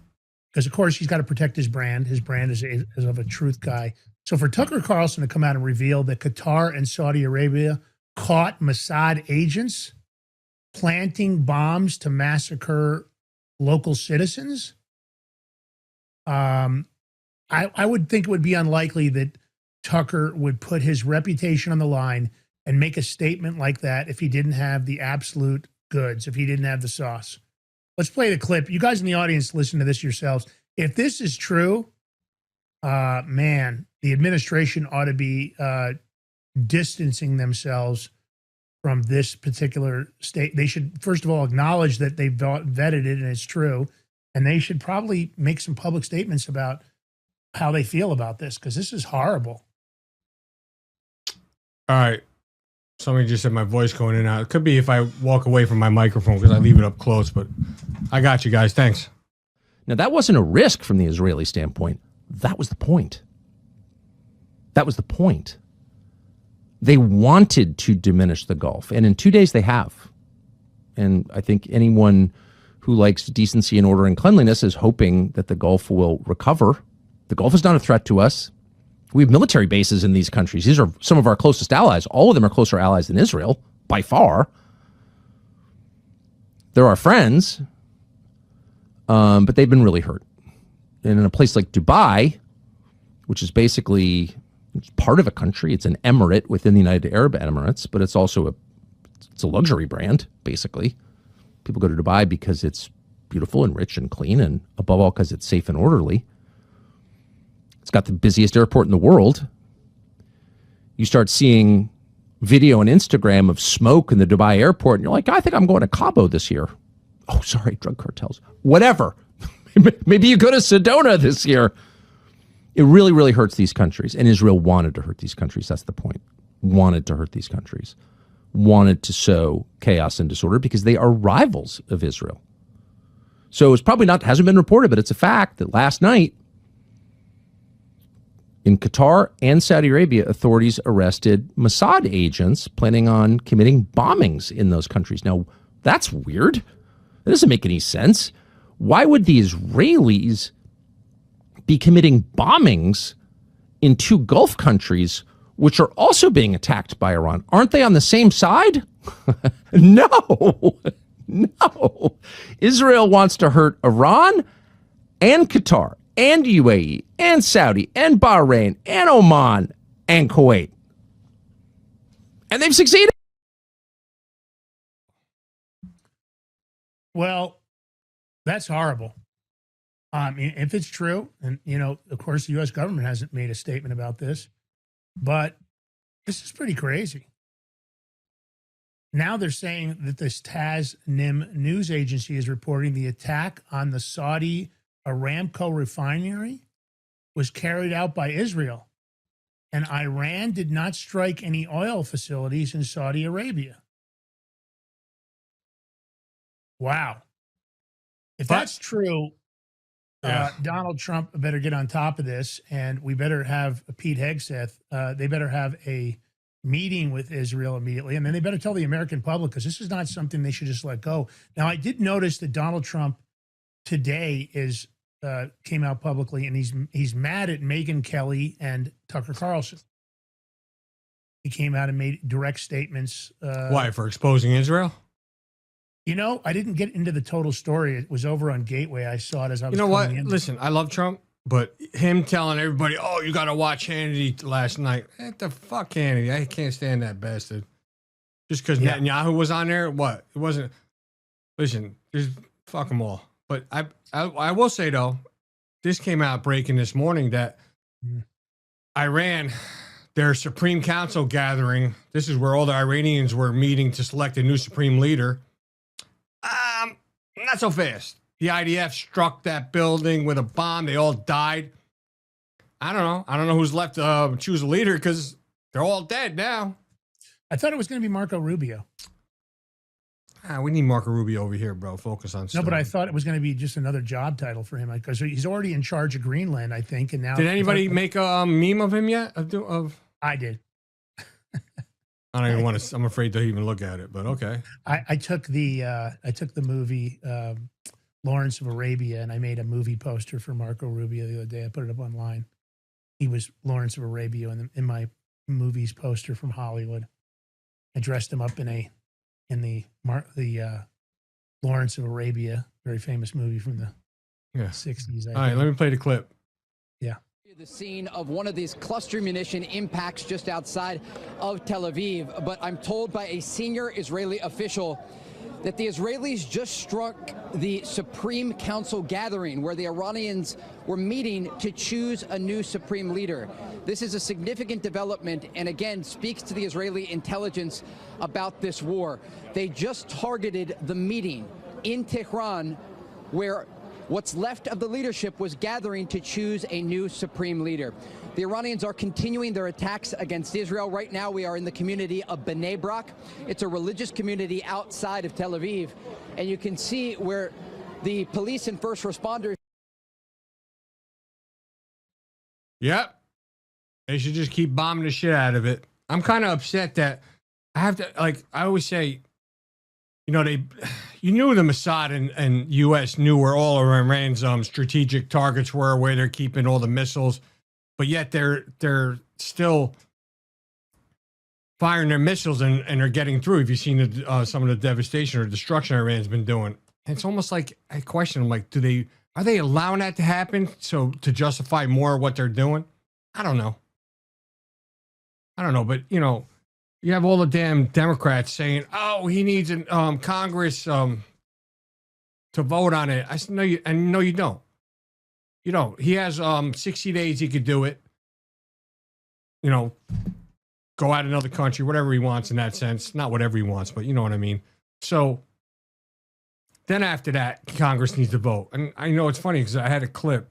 because of course he's got to protect his brand. His brand is of a truth guy. So for Tucker Carlson to come out and reveal that Qatar and Saudi Arabia caught Mossad agents planting bombs to massacre local citizens, I would think it would be unlikely that Tucker would put his reputation on the line and make a statement like that if he didn't have the absolute goods, if he didn't have the sauce. Let's play the clip. You guys in the audience, listen to this yourselves. If this is true, man, the administration ought to be distancing themselves from this particular state. They should, first of all, acknowledge that they've vetted it and it's true. And they should probably make some public statements about how they feel about this, because this is horrible. All right. Somebody just said my voice going in and out. It could be if I walk away from my microphone because I leave it up close, but I got you guys. Thanks. Now, that wasn't a risk from the Israeli standpoint. That was the point. That was the point. They wanted to diminish the Gulf, and in 2 days they have. And I think anyone who likes decency and order and cleanliness is hoping that the Gulf will recover. The Gulf is not a threat to us. We have military bases in these countries. These are some of our closest allies. All of them are closer allies than Israel, by far. They're our friends, but they've been really hurt. And in a place like Dubai, which is basically part of a country, it's an emirate within the United Arab Emirates, but it's also a luxury brand, basically. People go to Dubai because it's beautiful and rich and clean, and above all, because it's safe and orderly. It's got the busiest airport in the world. You start seeing video on Instagram of smoke in the Dubai airport, and you're like, I think I'm going to Cabo this year. Oh, sorry, drug cartels. Whatever. Maybe you go to Sedona this year. It really, really hurts these countries. And Israel wanted to hurt these countries. That's the point. Wanted to hurt these countries. Wanted to sow chaos and disorder because they are rivals of Israel. So it's probably hasn't been reported, but it's a fact that last night, in Qatar and Saudi Arabia, authorities arrested Mossad agents planning on committing bombings in those countries. Now, that's weird. That doesn't make any sense. Why would the Israelis be committing bombings in 2 Gulf countries, which are also being attacked by Iran? Aren't they on the same side? No. No. Israel wants to hurt Iran and Qatar and UAE and Saudi and Bahrain and Oman and Kuwait. And they've succeeded. Well, that's horrible. If it's true, and, of course, the U.S. government hasn't made a statement about this, but this is pretty crazy. Now they're saying that this Tasnim news agency is reporting the attack on the Saudi Aramco refinery was carried out by Israel, and Iran did not strike any oil facilities in Saudi Arabia. Wow. If that's true, Donald Trump better get on top of this, and we better have Pete Hegseth. They better have a meeting with Israel immediately, and then they better tell the American public, because this is not something they should just let go. Now, I did notice that Donald Trump today came out publicly, and he's mad at Megyn Kelly and Tucker Carlson. He came out and made direct statements. Why, for exposing Israel? I didn't get into the total story. It was over on Gateway. I saw it as I was. You know what? In. Listen, I love Trump, but him telling everybody, "Oh, you got to watch Hannity last night." What the fuck, Hannity? I can't stand that bastard. Just because Netanyahu was on there, what? It wasn't. Listen, just fuck them all. But I will say though, this came out breaking this morning that Iran, their Supreme Council gathering. This is where all the Iranians were meeting to select a new supreme leader. Not so fast. The IDF struck that building with a bomb. They all died. I don't know. I don't know who's left to choose a leader because they're all dead now. I thought it was going to be Marco Rubio. We need Marco Rubio over here, bro. Focus on stuff. No, but I thought it was going to be just another job title for him because he's already in charge of Greenland, I think. And now, did anybody make a meme of him yet? I did. I don't even want to. I'm afraid to even look at it, but okay. I took the movie Lawrence of Arabia, and I made a movie poster for Marco Rubio the other day. I put it up online. He was Lawrence of Arabia in my movies poster from Hollywood. I dressed him up in the Lawrence of Arabia, very famous movie from the 60s. All right, let me play the clip. Yeah. The scene of one of these cluster munition impacts just outside of Tel Aviv, but I'm told by a senior Israeli official that the Israelis just struck the Supreme Council gathering where the Iranians were meeting to choose a new supreme leader. This is a significant development and again speaks to the Israeli intelligence about this war. They just targeted the meeting in Tehran where what's left of the leadership was gathering to choose a new supreme leader. The Iranians are continuing their attacks against Israel. Right now, we are in the community of Bnei Brak. It's a religious community outside of Tel Aviv. And you can see where the police and first responders. Yep. They should just keep bombing the shit out of it. I'm kind of upset that I have to, I always say, you knew the Mossad and U.S. knew where all of Iran's strategic targets were, where they're keeping all the missiles, but yet they're still firing their missiles and they're getting through. If you've seen some of the devastation or destruction Iran's been doing, and it's almost like I question them, are they allowing that to happen to justify more of what they're doing? I don't know, but you have all the damn Democrats saying, "Oh, he needs Congress to vote on it." I said, "No, you don't. You don't. He has 60 days. He could do it. Go out another country, whatever he wants in that sense. Not whatever he wants, but you know what I mean." So then after that, Congress needs to vote. And I know it's funny because I had a clip.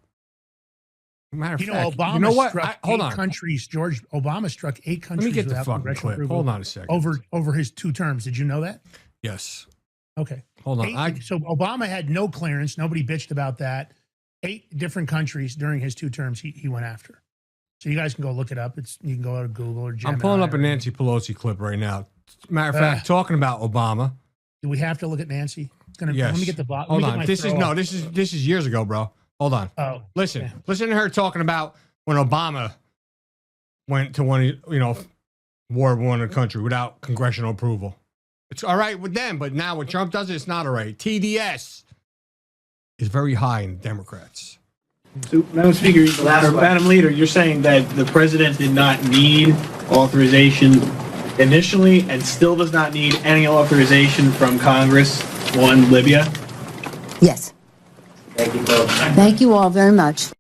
Matter of fact, Obama you know what? struck Hold eight on. countries. Obama struck 8 countries. Let me get the without fucking congressional clip. approval Hold on a second. Over his 2 terms. Did you know that? Yes. Okay. Hold on. So Obama had no clearance. Nobody bitched about that. 8 different countries during his 2 terms he went after. So you guys can go look it up. You can go to Google or Gemini. I'm pulling up a Nancy Pelosi clip right now. Matter of fact, talking about Obama. Do we have to look at Nancy? Yes. Let me get the bottom. Hold on. This is years ago, bro. Hold on. Oh, listen to her talking about when Obama went to war with one country without congressional approval. It's all right with them, but now when Trump does it, it's not all right. TDS is very high in Democrats. So, Madam Speaker, or Madam Leader, you're saying that the president did not need authorization initially and still does not need any authorization from Congress on Libya? Yes. Thank you, folks. Thank you all very much.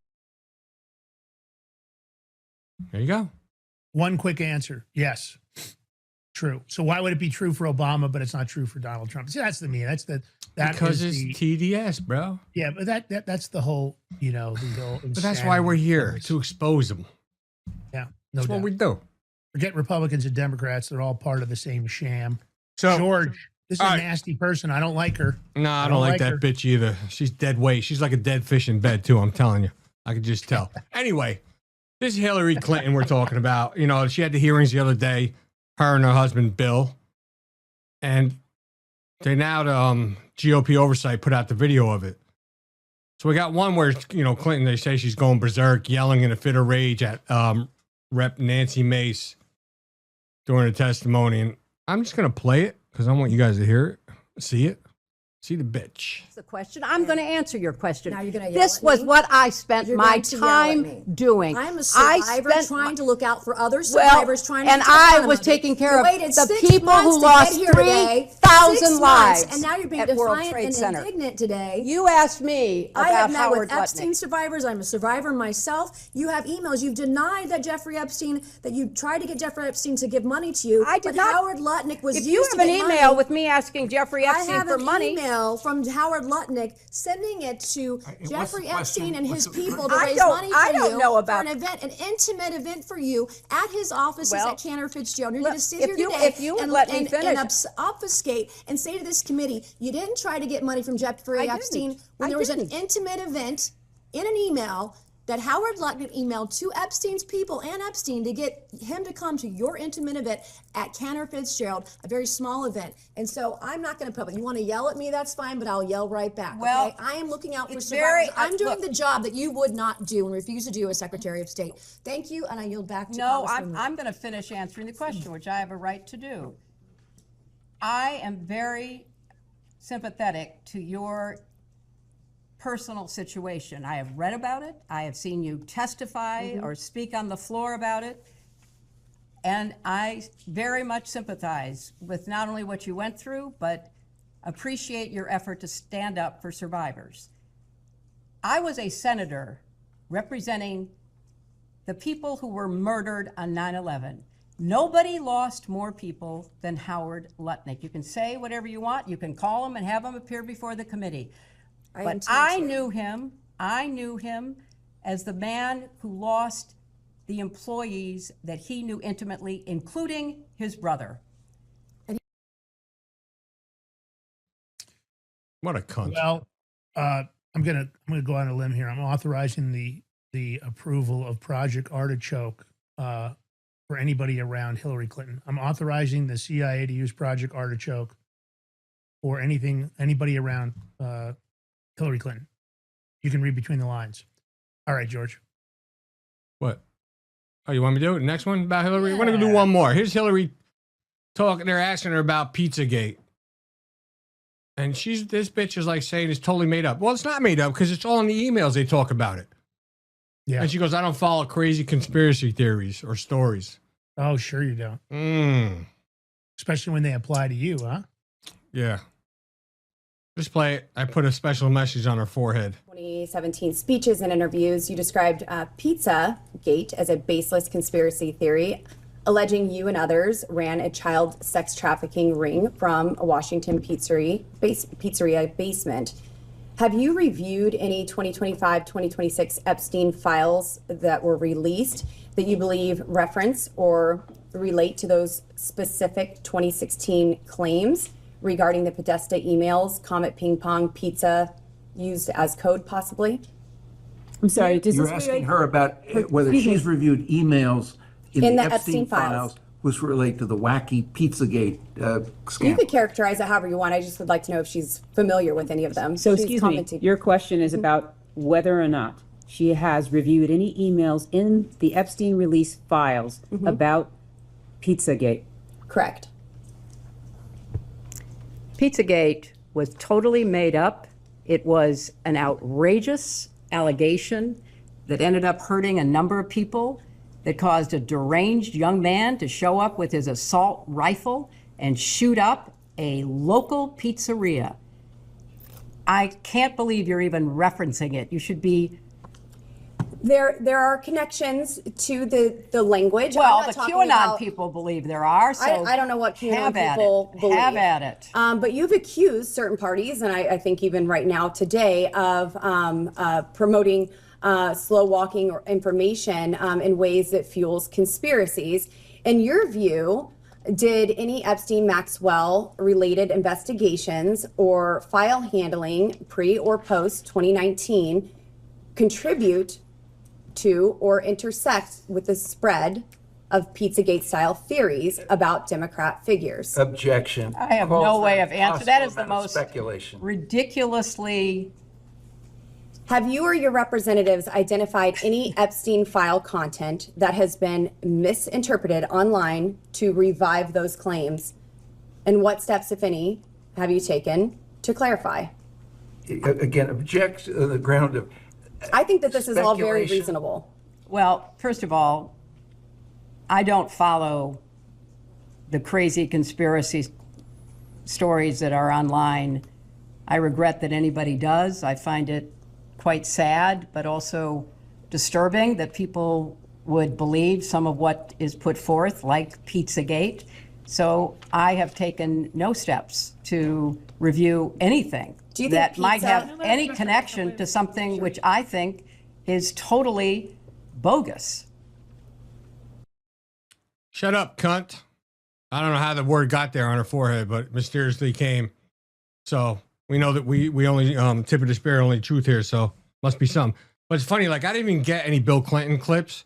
There you go. One quick answer. Yes. True. So why would it be true for Obama, but it's not true for Donald Trump? See, that's Because it's TDS, bro. Yeah, but that's the whole, the whole. But that's why we're here, to expose them. Yeah. That's what we do. Forget Republicans and Democrats. They're all part of the same sham. So, George, this is a nasty person. I don't like her. No, I don't like that her. bitch either. She's dead weight. She's like a dead fish in bed, too. I'm telling you. I could just tell. Anyway, this is Hillary Clinton we're talking about. She had the hearings the other day, her and her husband, Bill. And they now, the GOP oversight put out the video of it. So we got one where, Clinton, they say she's going berserk, yelling in a fit of rage at Rep. Nancy Mace during the testimony. And I'm just going to play it because I want you guys to hear it, see it. See the bitch. The question. I'm going to answer your question. Now you're going to yell This at was me? what I spent You're my going to yell at time me. doing. I'm a survivor trying to look out for other survivors trying to and take I account was of it. taking care You of waited the 6 people months who to lost get here today. 3,000 6 months, lives and now you're being at World defiant Trade and Center. indignant today. You asked me I have about met Howard with Epstein Lutnick. survivors. I'm a survivor myself. You have emails. You've denied that Jeffrey Epstein, that you tried to get Jeffrey Epstein to give money to you. I did but not. Howard Lutnick was If used you to have an get email money. with me asking Jeffrey Epstein I have for an money, email from Howard Lutnick sending it to Jeffrey Epstein and his people to I raise don't- money for I don't you know about- for an event, an intimate event for you at his offices Well, at Cantor Fitzgerald. You're look, going to sit if here you- today if you would and let me and finish. obfuscate and say to this committee, you didn't try to get money from Jeffrey I Epstein didn't. when I there was didn't. an intimate event in an email that Howard Lutnick emailed to Epstein's people and Epstein to get him to come to your intimate event at Cantor Fitzgerald, a very small event. And so I'm not going to public. You want to yell at me, that's fine, but I'll yell right back. Well, okay? I am looking out for it's survivors. very- I'm doing look- the job that you would not do and refuse to do as Secretary of State. Thank you, and I yield back to No, Congresswoman. I'm going to finish answering the question, which I have a right to do. I am very sympathetic to your personal situation. I have read about it. I have seen you testify or speak on the floor about it. And I very much sympathize with not only what you went through, but appreciate your effort to stand up for survivors. I was a senator representing the people who were murdered on 9/11. Nobody lost more people than Howard Lutnick. You can say whatever you want. You can call him and have him appear before the committee. But I knew him as the man who lost the employees that he knew intimately, including his brother. What a cunt. Well, I'm gonna go on a limb here. I'm authorizing the approval of Project Artichoke for anybody around Hillary Clinton. I'm authorizing the CIA to use Project Artichoke for anybody around Hillary Clinton. You can read between the lines. All right, George. What? Oh, you want me to do it? Next one about Hillary? We're going to do one more. Here's Hillary talking. They're asking her about Pizzagate. And this bitch is like saying it's totally made up. Well, it's not made up because it's all in the emails they talk about it. Yeah. And she goes, I don't follow crazy conspiracy theories or stories. Oh, sure you don't. Especially when they apply to you, huh? Yeah. Just play it. I put a special message on her forehead. 2017 speeches and interviews, you described Pizzagate as a baseless conspiracy theory, alleging you and others ran a child sex trafficking ring from a Washington pizzeria basement. Have you reviewed any 2025-2026 Epstein files that were released that you believe reference or relate to those specific 2016 claims regarding the Podesta emails, Comet Ping Pong Pizza used as code possibly? I'm sorry, you're asking her about whether she's reviewed emails in the Epstein files which relate to the wacky Pizzagate scandal. You could characterize it however you want. I just would like to know if she's familiar with any of them. So She's excuse me, commented. your question is about whether or not she has reviewed any emails in the Epstein release files about Pizzagate. Correct. Pizzagate was totally made up. It was an outrageous allegation that ended up hurting a number of people, that caused a deranged young man to show up with his assault rifle and shoot up a local pizzeria. I can't believe you're even referencing it. You should be. There are connections to the language. Well, the QAnon people believe there are. So I don't know what QAnon people believe. Have at it. But you've accused certain parties, and I think even right now today, of promoting slow walking or information in ways that fuels conspiracies. In your view, did any Epstein-Maxwell related investigations or file handling pre or post 2019 contribute to or intersect with the spread of Pizzagate style theories about Democrat figures? Objection. I have no way of answering. That is the most speculation. Ridiculously. Have you or your representatives identified any Epstein file content that has been misinterpreted online to revive those claims? And what steps, if any, have you taken to clarify? Again, object on the ground of I think that this is all very reasonable. Well, first of all, I don't follow the crazy conspiracy stories that are online. I regret that anybody does. I find it quite sad, but also disturbing that people would believe some of what is put forth, like Pizzagate. So I have taken no steps to review anything that might have any connection to something which I think is totally bogus. Shut up, cunt. I don't know how the word got there on her forehead, but it mysteriously came. So we know that we only tip of the spear, only truth here, so must be some. But it's funny, like I didn't even get any Bill Clinton clips.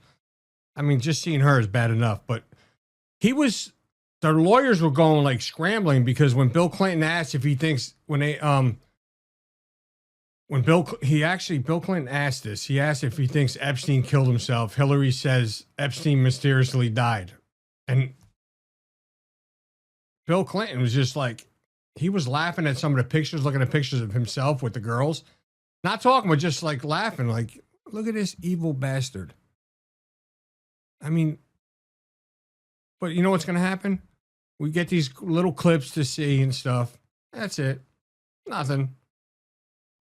I mean, just seeing her is bad enough, but their lawyers were going like scrambling because when Bill Clinton asked if he thinks Bill Clinton asked this, he asked if he thinks Epstein killed himself. Hillary says Epstein mysteriously died. And Bill Clinton was just like, he was laughing at some of the pictures, looking at pictures of himself with the girls. Not talking, but just like laughing, like, look at this evil bastard. I mean, but you know what's going to happen? We get these little clips to see and stuff. That's it. Nothing.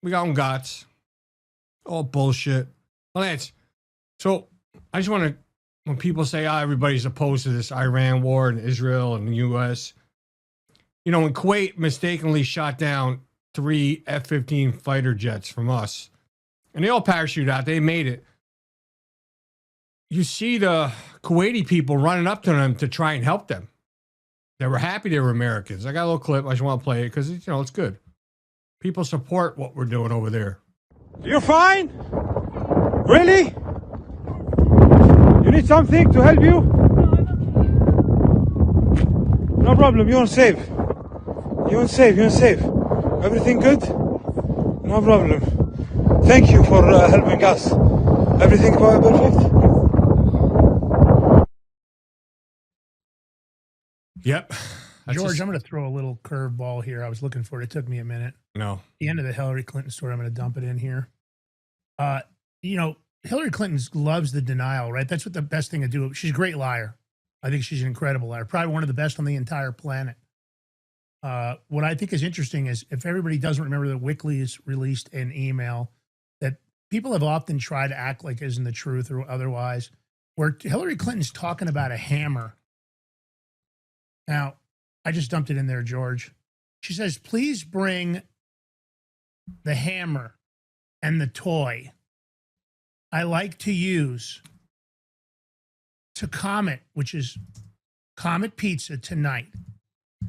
We got them gots. All bullshit. Well, so I just want to, when people say, everybody's opposed to this Iran war and Israel and the U.S., you know, when Kuwait mistakenly shot down 3 F-15 fighter jets from us, and they all parachuted out, they made it. You see the Kuwaiti people running up to them to try and help them. They were happy they were Americans. I got a little clip. I just want to play it because, it's good. People support what we're doing over there. You're fine? Really? You need something to help you? No problem. You're safe. You're safe. Everything good? No problem. Thank you for helping us. Everything perfect? Yep. George, I'm going to throw a little curveball here. I was looking for it. It took me a minute. No. The end of the Hillary Clinton story, I'm going to dump it in here. Hillary Clinton loves the denial, right? That's what the best thing to do. She's a great liar. I think she's an incredible liar. Probably one of the best on the entire planet. What I think is interesting is if everybody doesn't remember that WikiLeaks released an email that people have often tried to act like isn't the truth or otherwise, where Hillary Clinton's talking about a hammer. Now, I just dumped it in there, George. She says, please bring the hammer and the toy I like to use to Comet, which is Comet Pizza tonight.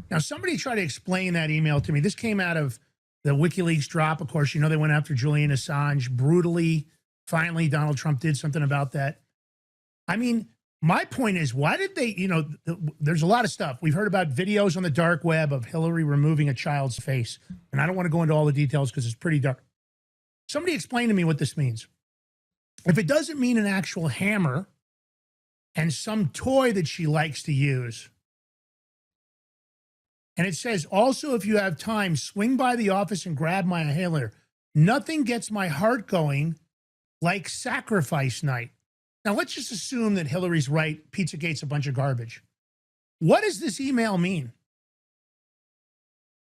Now, somebody tried to explain that email to me. This came out of the WikiLeaks drop. Of course, they went after Julian Assange brutally. Finally, Donald Trump did something about that. I mean, my point is, why did they, there's a lot of stuff. We've heard about videos on the dark web of Hillary removing a child's face. And I don't want to go into all the details because it's pretty dark. Somebody explain to me what this means. If it doesn't mean an actual hammer and some toy that she likes to use, and it says, also, if you have time, swing by the office and grab my inhaler. Nothing gets my heart going like sacrifice night. Now, let's just assume that Hillary's right. Pizzagate's a bunch of garbage. What does this email mean?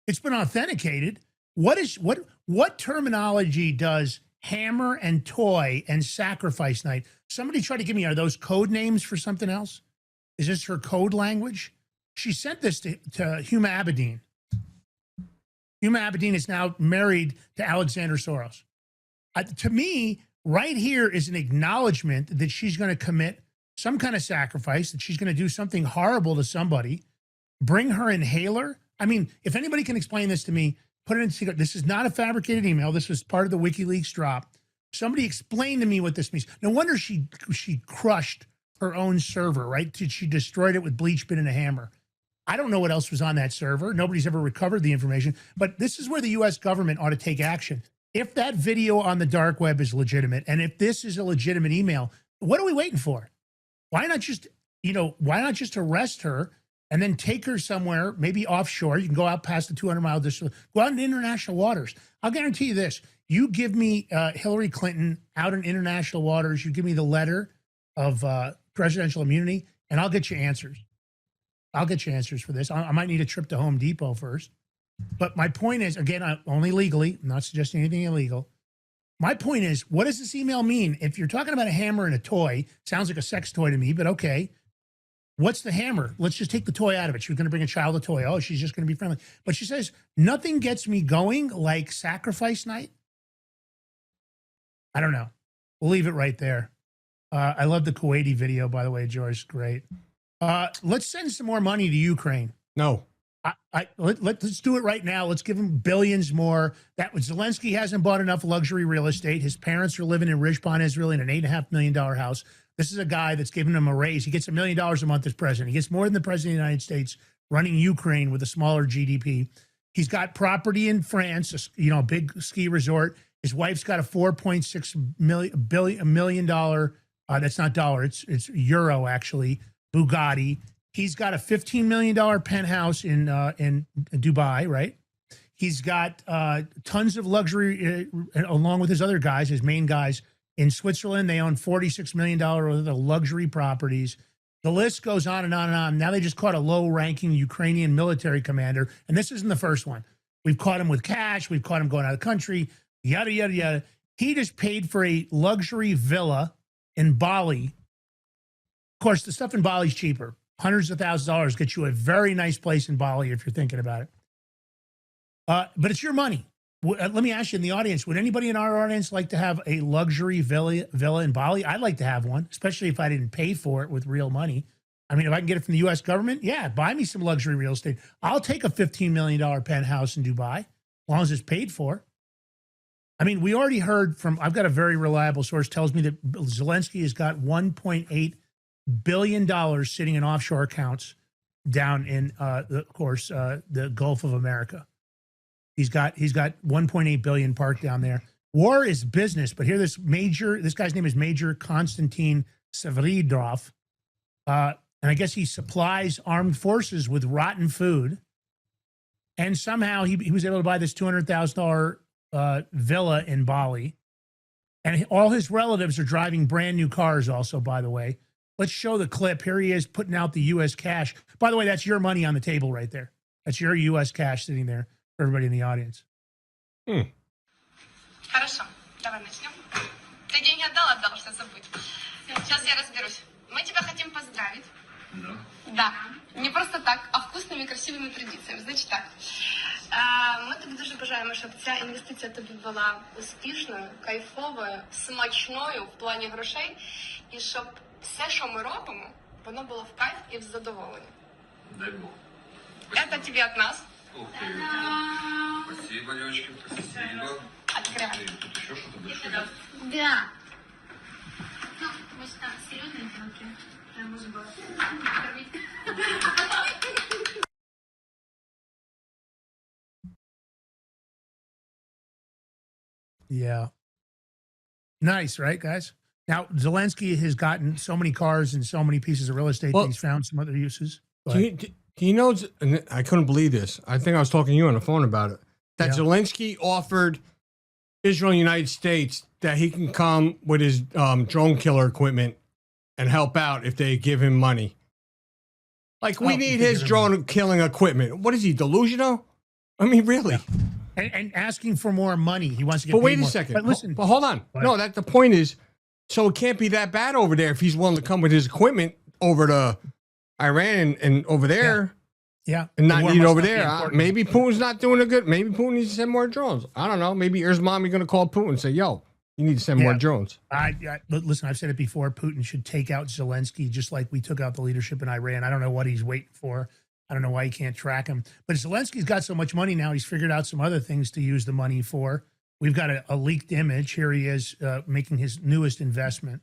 It's been authenticated. What terminology does hammer and toy and sacrifice night? Somebody try to give me, are those code names for something else? Is this her code language? She sent this to Huma Abedin. Huma Abedin is now married to Alexander Soros. To me, right here is an acknowledgement that she's going to commit some kind of sacrifice, that she's going to do something horrible to somebody, bring her inhaler. I mean, if anybody can explain this to me, put it in secret. This is not a fabricated email. This was part of the WikiLeaks drop. Somebody explain to me what this means. No wonder she crushed her own server, right? She destroyed it with bleach bin and a hammer. I don't know what else was on that server. Nobody's ever recovered the information. But this is where the U.S. government ought to take action. If that video on the dark web is legitimate, and if this is a legitimate email, what are we waiting for? Why not just arrest her and then take her somewhere, maybe offshore? You can go out past the 200-mile distance, go out in international waters. I'll guarantee you this. You give me Hillary Clinton out in international waters, you give me the letter of presidential immunity, and I'll get you answers. I'll get you answers for this. I might need a trip to Home Depot first. But my point is, again, only legally, I'm not suggesting anything illegal. My point is, what does this email mean? If you're talking about a hammer and a toy, sounds like a sex toy to me, but okay. What's the hammer? Let's just take the toy out of it. She was going to bring a child a toy. Oh, she's just going to be friendly. But she says, nothing gets me going like sacrifice night. I don't know. We'll leave it right there. I love the Kuwaiti video, by the way, George. Great. Let's send some more money to Ukraine. No. Let's do it right now. Let's give him billions more. Zelensky hasn't bought enough luxury real estate. His parents are living in Rishbon, Israel, in an $8.5 million house. This is a guy that's giving him a raise. He gets $1 million a month as president. He gets more than the president of the United States running Ukraine with a smaller GDP. He's got property in France, a big ski resort. His wife's got a $4.6 million. That's not dollar. It's euro, actually. Bugatti. He's got a $15 million penthouse in Dubai, right? He's got tons of luxury, along with his other guys, his main guys in Switzerland. They own $46 million worth of luxury properties. The list goes on and on and on. Now they just caught a low-ranking Ukrainian military commander, and this isn't the first one. We've caught him with cash. We've caught him going out of the country, yada, yada, yada. He just paid for a luxury villa in Bali. Of course, the stuff in Bali is cheaper. Hundreds of thousands of dollars get you a very nice place in Bali if you're thinking about it. But it's your money. Let me ask you in the audience, would anybody in our audience like to have a luxury villa in Bali? I'd like to have one, especially if I didn't pay for it with real money. I mean, if I can get it from the U.S. government, yeah, buy me some luxury real estate. I'll take a $15 million penthouse in Dubai, as long as it's paid for. I mean, we already heard from, I've got a very reliable source tells me that Zelensky has got $1.8 billion sitting in offshore accounts down in, the Gulf of America. He's got 1.8 billion parked down there. War is business, but here this guy's name is Major Konstantin Savridov. And I guess he supplies armed forces with rotten food. And somehow he was able to buy this $200,000 villa in Bali. And all his relatives are driving brand new cars also, by the way. Let's show the clip. Here he is putting out the U.S. cash. By the way, that's your money on the table right there. That's your U.S. cash sitting there for everybody in the audience. Хорошо, давай начнем. Ты деньги отдал, что забудь. Сейчас я разберусь. Мы тебя хотим поздравить. Да. Не просто так, а вкусними, красивими традиціями. Значить так. Ми тобі дуже бажаємо, щоб ця інвестиція тобі була успішною, кайфовою, смачною в плані грошей. І щоб все, що ми робимо, воно було в кайф і в задоволення. Дай Бог. Это тебе от нас. Ух ты. Спасибо, девочки, спасибо. Открывай. Тут еще что-то большое? Да. Ну, вот там серьезные внутри. Прям можно было кормить. Yeah. Nice, right, guys? Now, Zelensky has gotten so many cars and so many pieces of real estate that he's found some other uses. Do you know, and I couldn't believe this. I think I was talking to you on the phone about it, that Zelensky offered Israel and the United States that he can come with his drone killer equipment and help out if they give him money. Like, we need his drone killing equipment. What is he, delusional? I mean, really? Yeah. And asking for more money. He wants to get But paid wait a more. second. But listen. But hold on. No, the point is, so it can't be that bad over there if he's willing to come with his equipment over to Iran and over there. Yeah. And not war need must over not be there. important. Maybe Putin's not doing a good. Maybe Putin needs to send more drones. I don't know. Maybe Earth's mommy going to call Putin and say, yo, you need to send more drones. Listen, I've said it before. Putin should take out Zelensky just like we took out the leadership in Iran. I don't know what he's waiting for. I don't know why he can't track him. But Zelensky's got so much money now, he's figured out some other things to use the money for. We've got a leaked image. Here he is making his newest investment.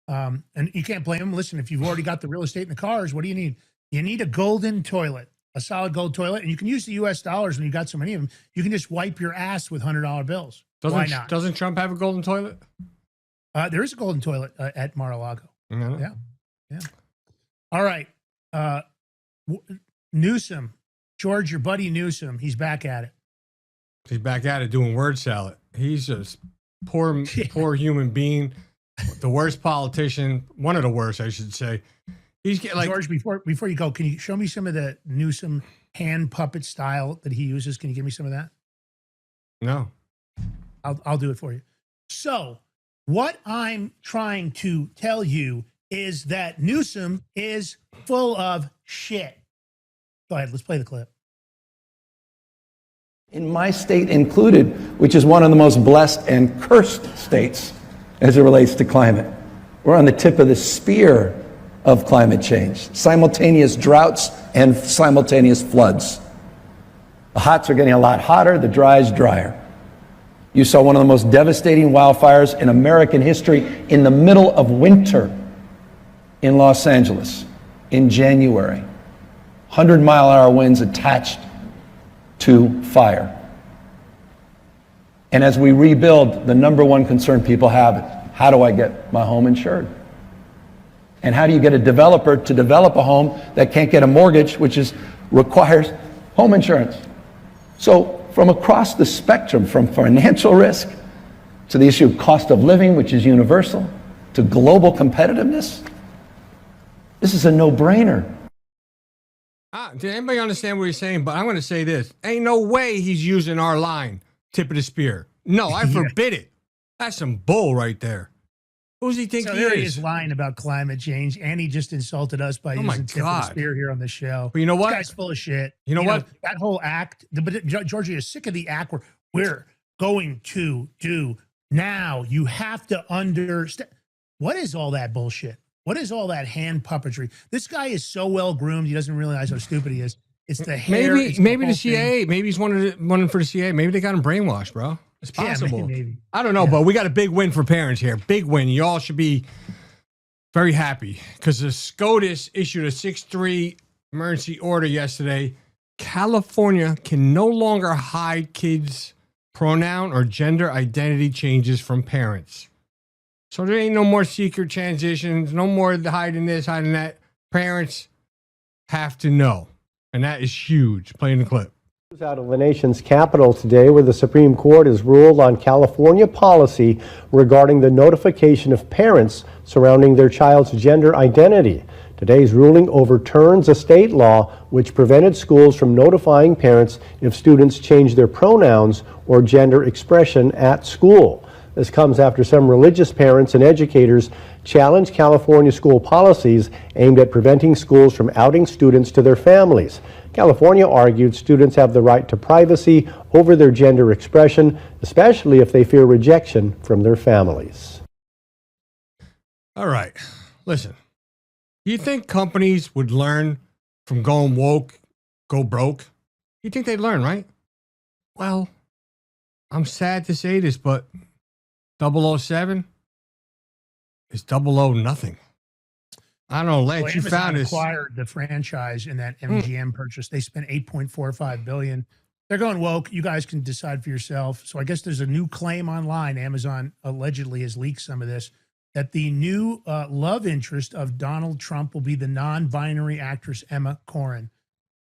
And you can't blame him. Listen, if you've already got the real estate and the cars, what do you need? You need a golden toilet, a solid gold toilet. And you can use the US dollars when you've got so many of them. You can just wipe your ass with $100 bills. Why not? Doesn't Trump have a golden toilet? There is a golden toilet at Mar-a-Lago. Yeah. All right. Newsom, George, your buddy Newsom, he's back at it. He's back at it doing word salad. He's a poor human being, the worst politician, one of the worst, I should say. He's like, George, before you go, can you show me some of the Newsom hand puppet style that he uses? Can you give me some of that? No. I'll do it for you. So what I'm trying to tell you is that Newsom is full of shit. Go ahead, let's play the clip. In my state included, which is one of the most blessed and cursed states as it relates to climate. We're on the tip of the spear of climate change, simultaneous droughts and simultaneous floods. The hots are getting a lot hotter, the dries drier. You saw one of the most devastating wildfires in American history in the middle of winter in Los Angeles in January. 100-mile-an-hour winds attached to fire. And as we rebuild, the number one concern people have is, how do I get my home insured? And how do you get a developer to develop a home that can't get a mortgage, which requires home insurance? So from across the spectrum, from financial risk to the issue of cost of living, which is universal, to global competitiveness, this is a no-brainer. Did anybody understand what he's saying? But I'm going to say this. Ain't no way he's using our line, tip of the spear. No, I forbid it. That's some bull right there. Who does he think he is? He's lying about climate change, and he just insulted us by using tip of the spear here on the show. But you know what? This guy's full of shit. You know what? That whole act, but Georgia is sick of the act where we're going to do now. You have to understand. What is all that bullshit? What is all that hand puppetry? This guy is so well groomed, he doesn't realize how stupid he is. It's the hair. Maybe the CIA. Maybe he's one for the CIA. Maybe they got him brainwashed, bro. It's possible. Yeah, maybe. I don't know, but we got a big win for parents here. Big win. You all should be very happy because the SCOTUS issued a 6-3 emergency order yesterday. California can no longer hide kids' pronoun or gender identity changes from parents. So there ain't no more secret transitions, no more hiding this, hiding that. Parents have to know. And that is huge. Playing the clip. Out of the nation's capital today, where the Supreme Court has ruled on California policy regarding the notification of parents surrounding their child's gender identity. Today's ruling overturns a state law which prevented schools from notifying parents if students change their pronouns or gender expression at school. This comes after some religious parents and educators challenged California school policies aimed at preventing schools from outing students to their families. California argued students have the right to privacy over their gender expression, especially if they fear rejection from their families. All right. Listen, you think companies would learn from going woke, go broke? You think they'd learn, right? Well, I'm sad to say this, but 007 is 00 nothing. I don't know, Lance, you found this. Acquired the franchise in that MGM purchase. They spent $8.45 billion. they're going woke. You guys can decide for yourself. So I guess there's a new claim online. Amazon allegedly has leaked some of this, that the new love interest of Donald Trump will be the non-binary actress Emma Corrin.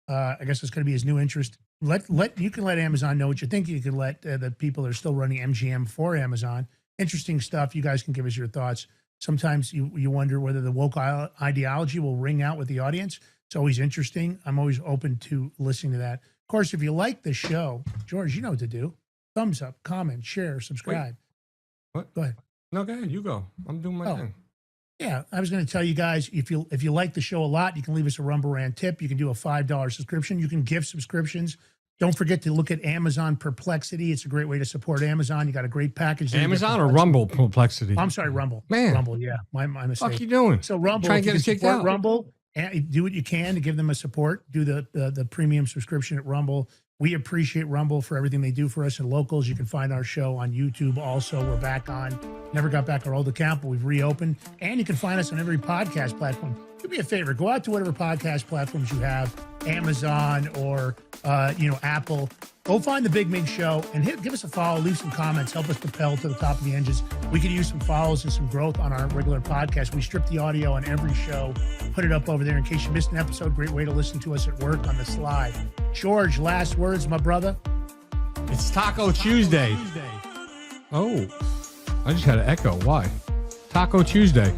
I guess it's going to be his new interest. You can let Amazon know what you think. You can let the people that are still running MGM for Amazon. Interesting stuff. You guys can give us your thoughts. Sometimes you wonder whether the woke ideology will ring out with the audience. It's always interesting. I'm always open to listening to that. Of course, if you like the show, George, you know what to do. Thumbs up, comment, share, subscribe. Wait, what? Go ahead. No, go ahead. You go. I'm doing my thing. Yeah, I was going to tell you guys, if you like the show a lot, you can leave us a Rumble Rant tip. You can do a $5 subscription. You can gift subscriptions. Don't forget to look at Amazon Perplexity. It's a great way to support Amazon. You got a great package there. Amazon or Rumble Perplexity? I'm sorry, Rumble. Man. Rumble, yeah. My mistake. What you doing? So Rumble, Trying if to you get us can kicked support out. Rumble, and do what you can to give them a support. Do the premium subscription at Rumble. We appreciate Rumble for everything they do for us in locals. You can find our show on YouTube also. We're back on. Never got back our old account, but we've reopened. And you can find us on every podcast platform. Do me a favor. Go out to whatever podcast platforms you have, Amazon or Apple. Go find the Big Mig Show and give us a follow, leave some comments, help us propel to the top of the engines. We could use some follows and some growth on our regular podcast. We strip the audio on every show, put it up over there in case you missed an episode. Great way to listen to us at work on the slide. George, last words, my brother. It's Taco Tuesday. Oh, I just had an echo. Why? Taco Tuesday.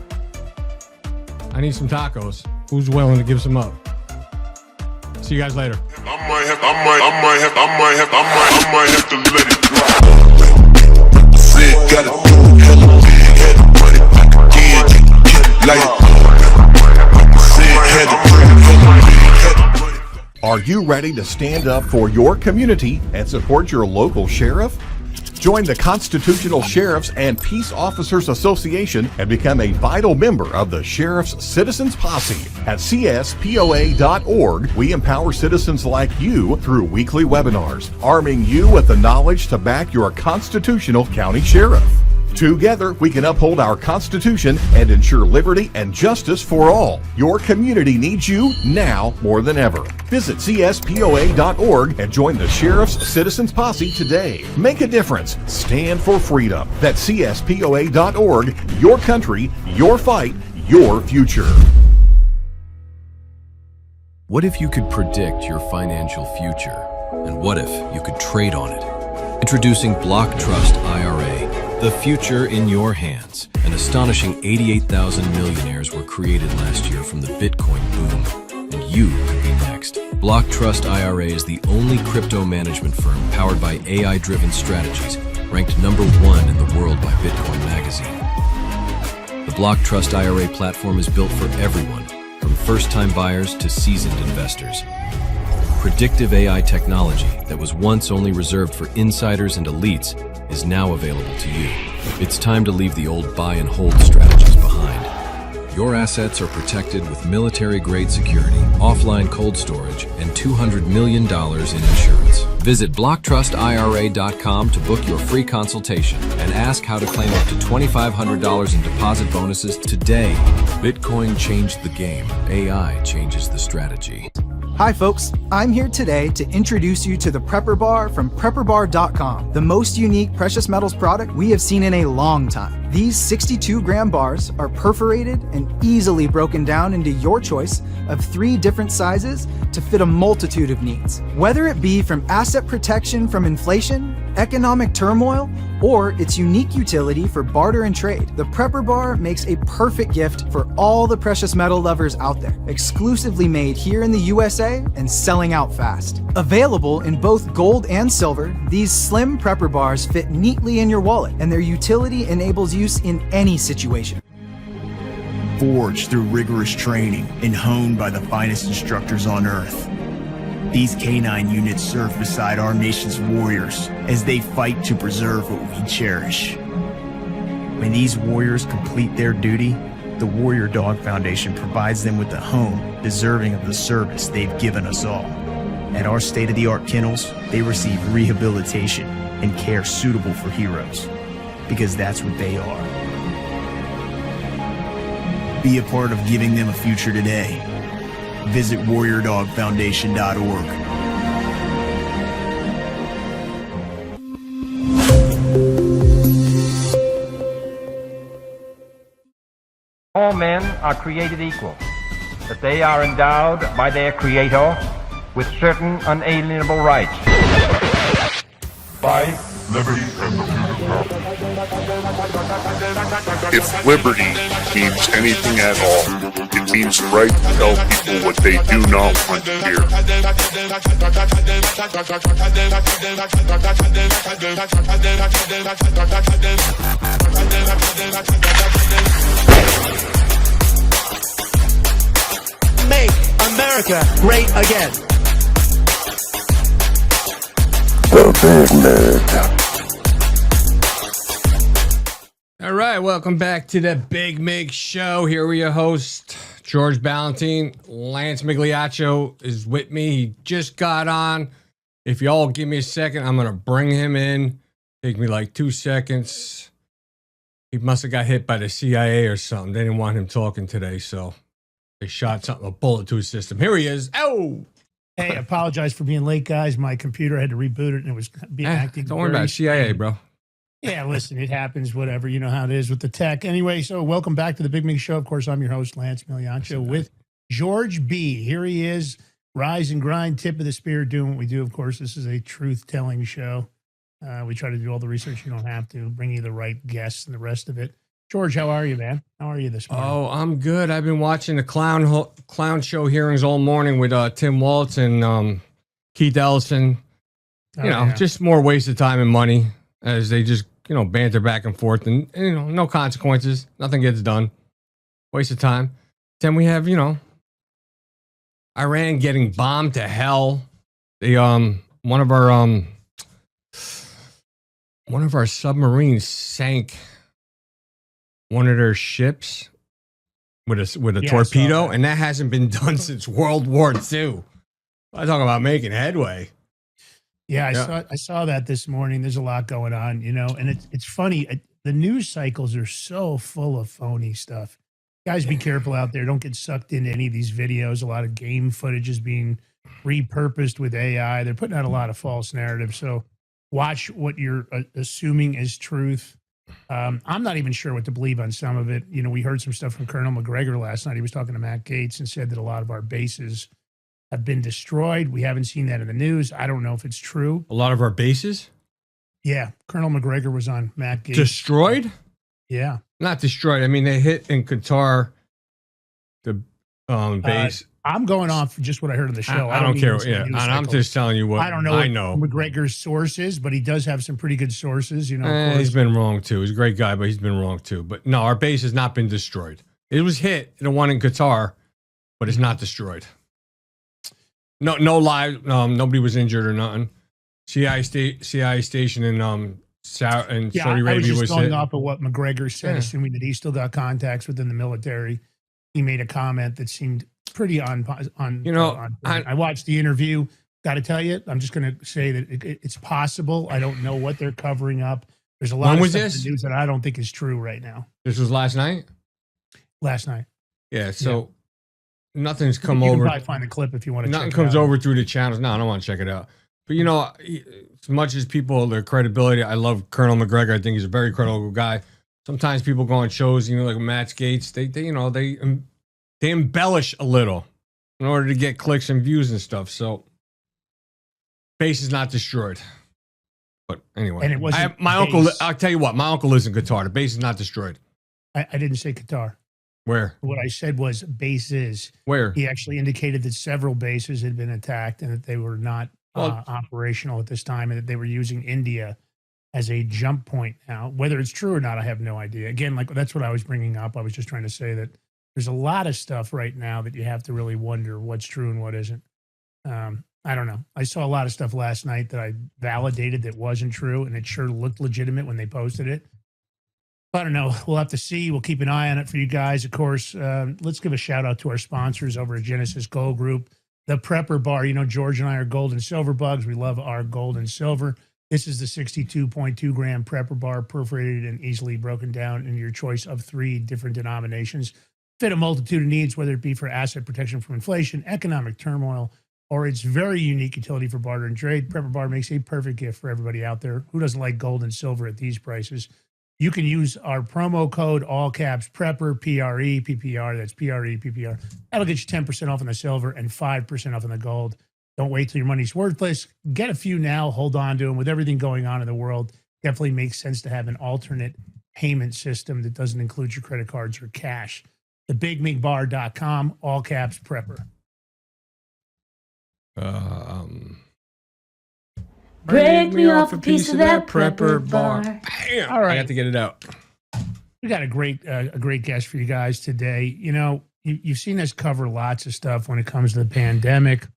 I need some tacos. Who's willing to give some up? See you guys later. I might have to let it drop. Said got it, hella big, had the money back again, like said had the money. Are you ready to stand up for your community and support your local sheriff? Join the Constitutional Sheriffs and Peace Officers Association and become a vital member of the Sheriff's Citizens Posse. At CSPOA.org, we empower citizens like you through weekly webinars, arming you with the knowledge to back your constitutional county sheriff. Together, we can uphold our Constitution and ensure liberty and justice for all. Your community needs you now more than ever. Visit CSPOA.org and join the Sheriff's Citizens Posse today. Make a difference. Stand for freedom. That's CSPOA.org. Your country, your fight, your future. What if you could predict your financial future? And what if you could trade on it? Introducing Block Trust IRA, the future in your hands. An astonishing 88,000 millionaires were created last year from the Bitcoin boom, and you could be next. Block Trust IRA is the only crypto management firm powered by AI-driven strategies, ranked #1 in the world by Bitcoin Magazine. The Block Trust IRA platform is built for everyone, from first-time buyers to seasoned investors. Predictive AI technology that was once only reserved for insiders and elites is now available to you. It's time to leave the old buy and hold strategies behind. Your assets are protected with military-grade security, offline cold storage, and $200 million in insurance. Visit BlockTrustIRA.com to book your free consultation and ask how to claim up to $2,500 in deposit bonuses today. Bitcoin changed the game. AI changes the strategy. Hi folks, I'm here today to introduce you to the Prepper Bar from PrepperBar.com, the most unique precious metals product we have seen in a long time. These 62-gram bars are perforated and easily broken down into your choice of 3 different sizes to fit a multitude of needs. Whether it be from asset protection from inflation, economic turmoil, or its unique utility for barter and trade, the Prepper Bar makes a perfect gift for all the precious metal lovers out there. Exclusively made here in the USA and selling out fast. Available in both gold and silver, these slim Prepper Bars fit neatly in your wallet, and their utility enables use in any situation. Forged through rigorous training and honed by the finest instructors on earth, these K9 units serve beside our nation's warriors as they fight to preserve what we cherish. When these warriors complete their duty, the Warrior Dog Foundation provides them with a home deserving of the service they've given us all. At our state-of-the-art kennels, they receive rehabilitation and care suitable for heroes, because that's what they are. Be a part of giving them a future today. Visit WarriorDogFoundation.org. all men are created equal, that they are endowed by their Creator with certain unalienable rights. By liberty and the people. If liberty means anything at all, it means the right to tell people what they do not want to hear. Make America great again. All right, welcome back to the Big Mig Show. Here we your host, George Ballantine. Lance Migliaccio is with me. He just got on. If y'all give me a second, I'm going to bring him in. Take me like 2 seconds. He must have got hit by the CIA or something. They didn't want him talking today, so they shot a bullet to his system. Here he is. Oh! Hey, I apologize for being late, guys. My computer had to reboot it, and it was acting. Don't worry about it. CIA, bro. Yeah, listen, it happens, whatever. You know how it is with the tech. Anyway, so welcome back to the Big Mig Show. Of course, I'm your host, Lance Migliaccio, with George B. Here he is, rise and grind, tip of the spear, doing what we do. Of course, this is a truth-telling show. We try to do all the research you don't have to, bring you the right guests and the rest of it. George, how are you, man? How are you this morning? Oh, I'm good. I've been watching the clown show hearings all morning with Tim Waltz and Keith Ellison. Just more waste of time and money as they just, banter back and forth and no consequences. Nothing gets done. Waste of time. Then we have, Iran getting bombed to hell. They, one of our submarines sank one of their ships with a torpedo, and that hasn't been done since World War II. I talk about making headway. Yeah, I saw that this morning. There's a lot going on, and it's funny. The news cycles are so full of phony stuff. Guys, be careful out there. Don't get sucked into any of these videos. A lot of game footage is being repurposed with AI. They're putting out a lot of false narratives. So watch what you're assuming is truth. I'm not even sure what to believe on some of it. We heard some stuff from Colonel McGregor last night. He was talking to Matt Gaetz and said that a lot of our bases have been destroyed. We haven't seen that in the news. I don't know if it's true. A lot of our bases? Yeah. Colonel McGregor was on Matt Gaetz. Destroyed? Yeah. Not destroyed. I mean, they hit in Qatar the base. I'm going off for just what I heard on the show. I don't care. Yeah. And I'm just telling you what I don't know. I know. McGregor's sources, but he does have some pretty good sources. He's been wrong too. He's a great guy, but he's been wrong too. But no, our base has not been destroyed. It was hit, the one in Qatar, but it's not destroyed. No live. Nobody was injured or nothing. CIA station in Saudi Arabia I was just was going hit. off of what McGregor said, assuming that he still got contacts within the military. He made a comment that seemed pretty on. I watched the interview. Got to tell you, I'm just going to say that it's possible. I don't know what they're covering up. There's a lot of stuff in the news that I don't think is true right now. This was last night. Last night. Yeah. So nothing's come you over. You can probably find the clip if you want to. Nothing comes over through the channels. No, I don't want to check it out. But as much as people, their credibility, I love Colonel McGregor. I think he's a very credible guy. Sometimes people go on shows, like Matt Gaetz. They embellish a little in order to get clicks and views and stuff. So base is not destroyed. But anyway, and it wasn't my uncle. I'll tell you what, my uncle lives in Qatar. The base is not destroyed. I didn't say Qatar. Where? What I said was bases. Where? He actually indicated that several bases had been attacked and that they were not operational at this time, and that they were using India as a jump point now. Whether it's true or not, I have no idea. Again, that's what I was bringing up. I was just trying to say that there's a lot of stuff right now that you have to really wonder what's true and what isn't. I don't know. I saw a lot of stuff last night that I validated that wasn't true, and it sure looked legitimate when they posted it. I don't know. We'll have to see. We'll keep an eye on it for you guys. Of course, let's give a shout out to our sponsors over at Genesis Gold Group, the Prepper Bar. George and I are gold and silver bugs. We love our gold and silver. This is the 62.2 gram Prepper Bar, perforated and easily broken down in your choice of 3 different denominations. Fit a multitude of needs, whether it be for asset protection from inflation, economic turmoil, or its very unique utility for barter and trade. Prepper Bar makes a perfect gift for everybody out there. Who doesn't like gold and silver at these prices? You can use our promo code, all caps, PREPPER, PRE, that's PRE. That'll get you 10% off on the silver and 5% off on the gold. Don't wait till your money's worthless. Get a few now, hold on to them. With everything going on in the world, definitely makes sense to have an alternate payment system that doesn't include your credit cards or cash. Thebigmigbar.com, all caps, PREPPER. Break me off a piece of that prepper bar. Bam! All right. I got to get it out. We got a great guest for you guys today. You know, you've seen us cover lots of stuff when it comes to the pandemic.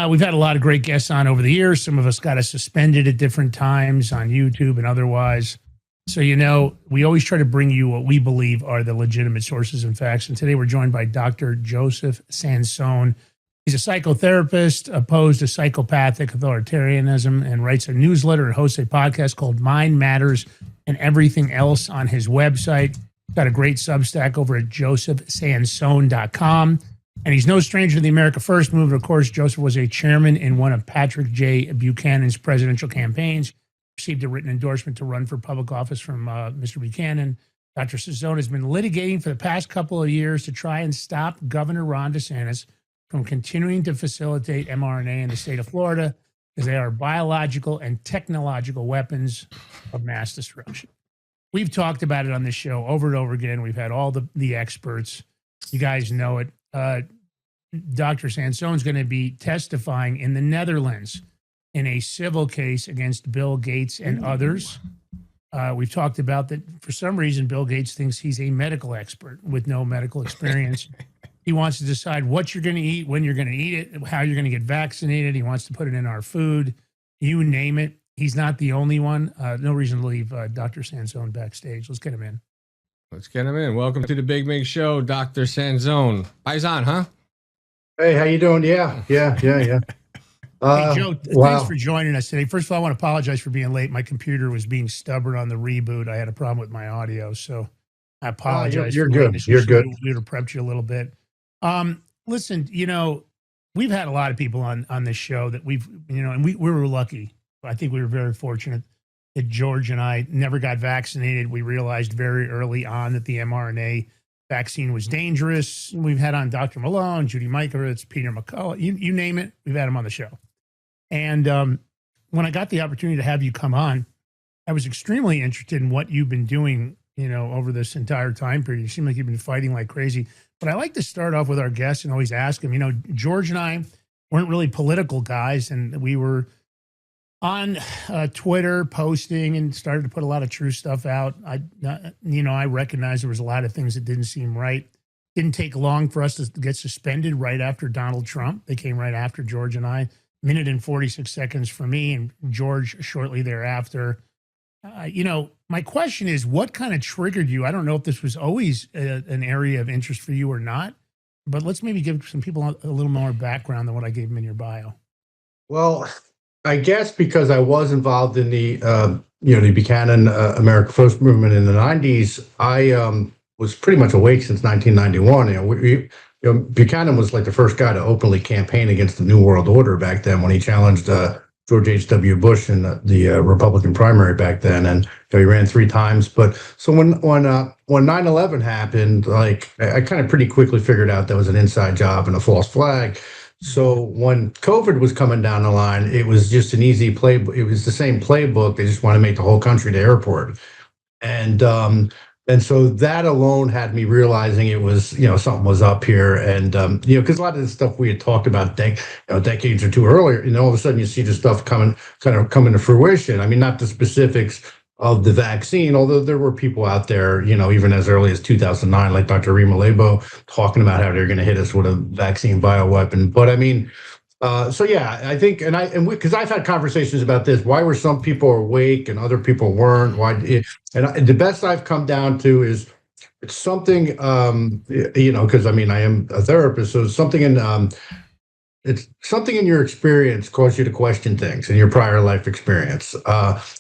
We've had a lot of great guests on over the years. Some of us got us suspended at different times on YouTube and otherwise. So, you know, we always try to bring you what we believe are the legitimate sources and facts. And today we're joined by Dr. Joseph Sansone. He's a psychotherapist opposed to psychopathic authoritarianism and writes a newsletter and hosts a podcast called Mind Matters and Everything Else on his website. Got a great Substack over at josephsansone.com. And he's no stranger to the America First movement. Of course, Joseph was a chairman in one of Patrick J. Buchanan's presidential campaigns, received a written endorsement to run for public office from Mr. Buchanan. Dr. Sansone has been litigating for the past couple of years to try and stop Governor Ron DeSantis from continuing to facilitate mRNA in the state of Florida, because they are biological and technological weapons of mass destruction. We've talked about it on this show over and over again. We've had all the experts. You guys know it. Dr. Sansone is going to be testifying in the Netherlands in a civil case against Bill Gates and others. We've talked about that. For some reason, Bill Gates thinks he's a medical expert with no medical experience. He wants to decide what you're going to eat, when you're going to eat it, how you're going to get vaccinated. He wants to put it in our food. You name it. He's not the only one. No reason to leave Dr. Sansone backstage. Let's get him in. Let's get him in. Welcome to the Big Mig Show, Dr. Sansone. Paisan, huh? Hey, how you doing? Yeah. Hey, Joe, wow. thanks for joining us today. First of all, I want to apologize for being late. My computer was being stubborn on the reboot. I had a problem with my audio, so I apologize. You're for good. lateness. You're good. We would have prepped you a little bit. Listen, you know, we've had a lot of people on this show that we've, you know, and we were lucky. I think we were very fortunate that George and I never got vaccinated. We realized very early on that the mRNA vaccine was dangerous. We've had on Dr. Malone, Judy Mikovits, Peter McCullough, you name it, we've had them on the show. And when I got the opportunity to have you come on, I was extremely interested in what you've been doing, you know, over this entire time period. You seem like you've been fighting like crazy. But I like to start off with our guests and always ask them, you know, George and I weren't really political guys, and we were on Twitter posting and started to put a lot of true stuff out. I recognized there was a lot of things that didn't seem right. Didn't take long for us to get suspended right after Donald Trump. They came right after George and I. Minute and 46 seconds for me, and George shortly thereafter. You know, my question is, what kind of triggered you? I don't know if this was always an area of interest for you or not, but let's maybe give some people a little more background than what I gave them in your bio. Well, I guess because I was involved in the the Buchanan America First movement in the 90s, I was pretty much awake since 1991. Buchanan was like the first guy to openly campaign against the New World Order back then when he challenged George H.W. Bush in the Republican primary back then, and he ran 3 times. But so when 9/11 happened, like I kind of pretty quickly figured out that was an inside job and a false flag. So when COVID was coming down the line, it was just an easy play. It was the same playbook. They just want to make the whole country the airport, and so that alone had me realizing it was, something was up here. And, because a lot of the stuff we had talked about decades or two earlier, all of a sudden you see the stuff coming to fruition. I mean, not the specifics of the vaccine, although there were people out there, even as early as 2009, like Dr. Rima Lebo, talking about how they're going to hit us with a vaccine bioweapon. But I mean, I think, because I've had conversations about this, why were some people awake and other people weren't? The best I've come down to is it's something, because I am a therapist, so it's something in it's something in your experience caused you to question things in your prior life experience.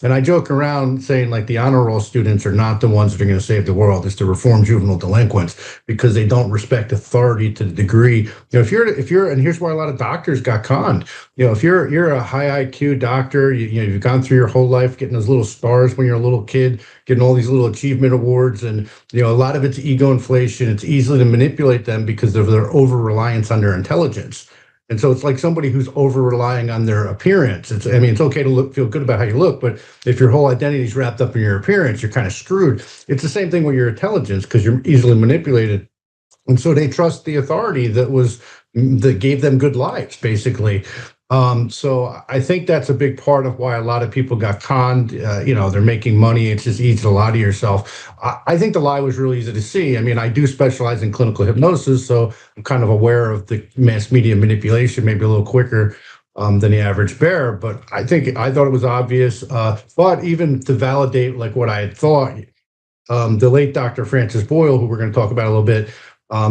And I joke around saying like the honor roll students are not the ones that are going to save the world. It's the reformed juvenile delinquents because they don't respect authority to the degree. And here's why a lot of doctors got conned. If you're a high IQ doctor, you've gone through your whole life getting those little stars when you're a little kid, getting all these little achievement awards, and a lot of it's ego inflation. It's easy to manipulate them because of their over reliance on their intelligence. And so it's like somebody who's over relying on their appearance. It's okay to feel good about how you look, but if your whole identity is wrapped up in your appearance, you're kind of screwed. It's the same thing with your intelligence because you're easily manipulated. And so they trust the authority that gave them good lives, basically. So I think that's a big part of why a lot of people got conned. They're making money. It's just easy to lie to yourself. I think the lie was really easy to see. I do specialize in clinical hypnosis, so I'm kind of aware of the mass media manipulation, maybe a little quicker than the average bear. But I thought it was obvious. But even to validate like what I had thought, the late Dr. Francis Boyle, who we're going to talk about a little bit,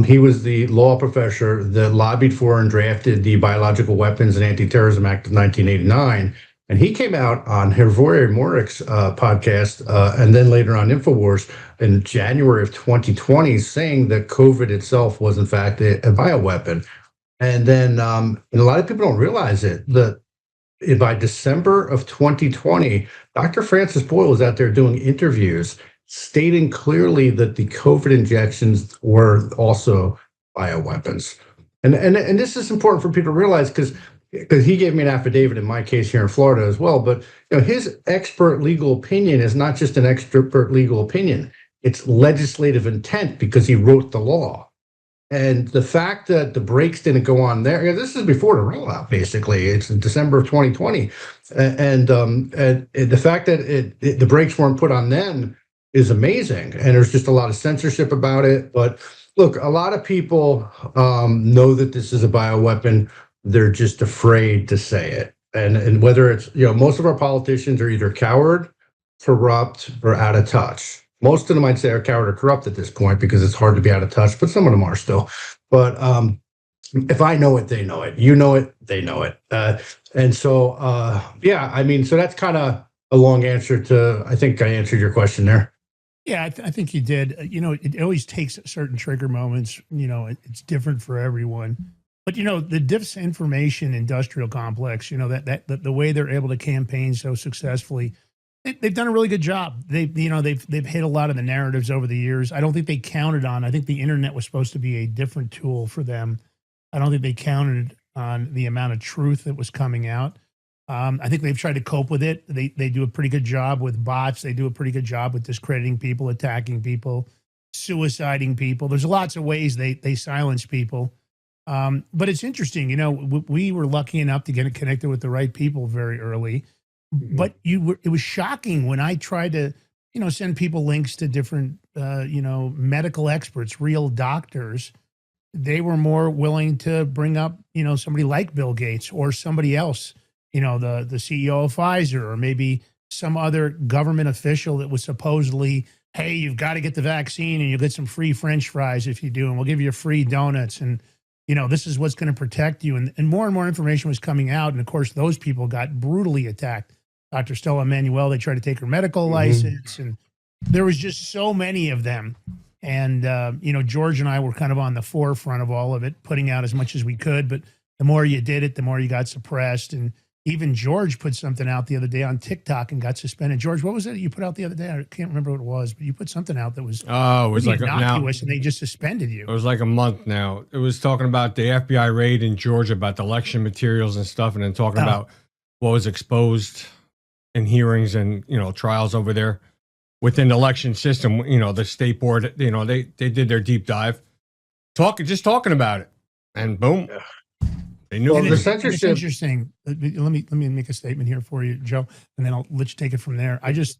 he was the law professor that lobbied for and drafted the Biological Weapons and Anti-Terrorism Act of 1989. And he came out on Hervore Morick's podcast and then later on Infowars in January of 2020 saying that COVID itself was in fact a bioweapon. And then and a lot of people don't realize it, that by December of 2020, Dr. Francis Boyle was out there doing interviews stating clearly that the COVID injections were also bioweapons. And this is important for people to realize because he gave me an affidavit in my case here in Florida as well. But his expert legal opinion is not just an expert legal opinion. It's legislative intent because he wrote the law. And the fact that the brakes didn't go on there, this is before the rollout, basically. It's in December of 2020. And the fact that the brakes weren't put on then is amazing. And there's just a lot of censorship about it. But look, a lot of people know that this is a bioweapon. They're just afraid to say it. And whether it's, most of our politicians are either coward, corrupt, or out of touch. Most of them I'd say are coward or corrupt at this point because it's hard to be out of touch, but some of them are still. But if I know it, they know it. You know it, they know it. So that's kind of a long answer to, I think I answered your question there. Yeah, I think you did. It always takes certain trigger moments. It's different for everyone. But the disinformation industrial complex, that the way they're able to campaign so successfully, they've done a really good job. They've hit a lot of the narratives over the years. I don't think they counted on. I think the internet was supposed to be a different tool for them. I don't think they counted on the amount of truth that was coming out. I think they've tried to cope with it. They do a pretty good job with bots. They do a pretty good job with discrediting people, attacking people, suiciding people. There's lots of ways they silence people. But it's interesting, we were lucky enough to get connected with the right people very early. But it was shocking when I tried to, send people links to different, medical experts, real doctors. They were more willing to bring up, somebody like Bill Gates or somebody else, the CEO of Pfizer, or maybe some other government official that was supposedly, hey, you've got to get the vaccine and you'll get some free French fries if you do, and we'll give you free donuts. And, this is what's going to protect you. And more information was coming out. And of course, those people got brutally attacked. Dr. Stella Emanuel, they tried to take her medical license, and there was just so many of them. And, George and I were kind of on the forefront of all of it, putting out as much as we could. But the more you did it, the more you got suppressed. And even George put something out the other day on TikTok and got suspended. George, what was it you put out the other day? I can't remember what it was, but you put something out that was it was like innocuous, and they just suspended you. It was like a month now. It was talking about the FBI raid in Georgia about the election materials and stuff, and then talking about what was exposed in hearings and trials over there within the election system. The state board, they did their deep dive, talking about it, and boom. Yeah. They knew the censorship. It's interesting. Let me make a statement here for you, Joe, and then I'll let you take it from there. It's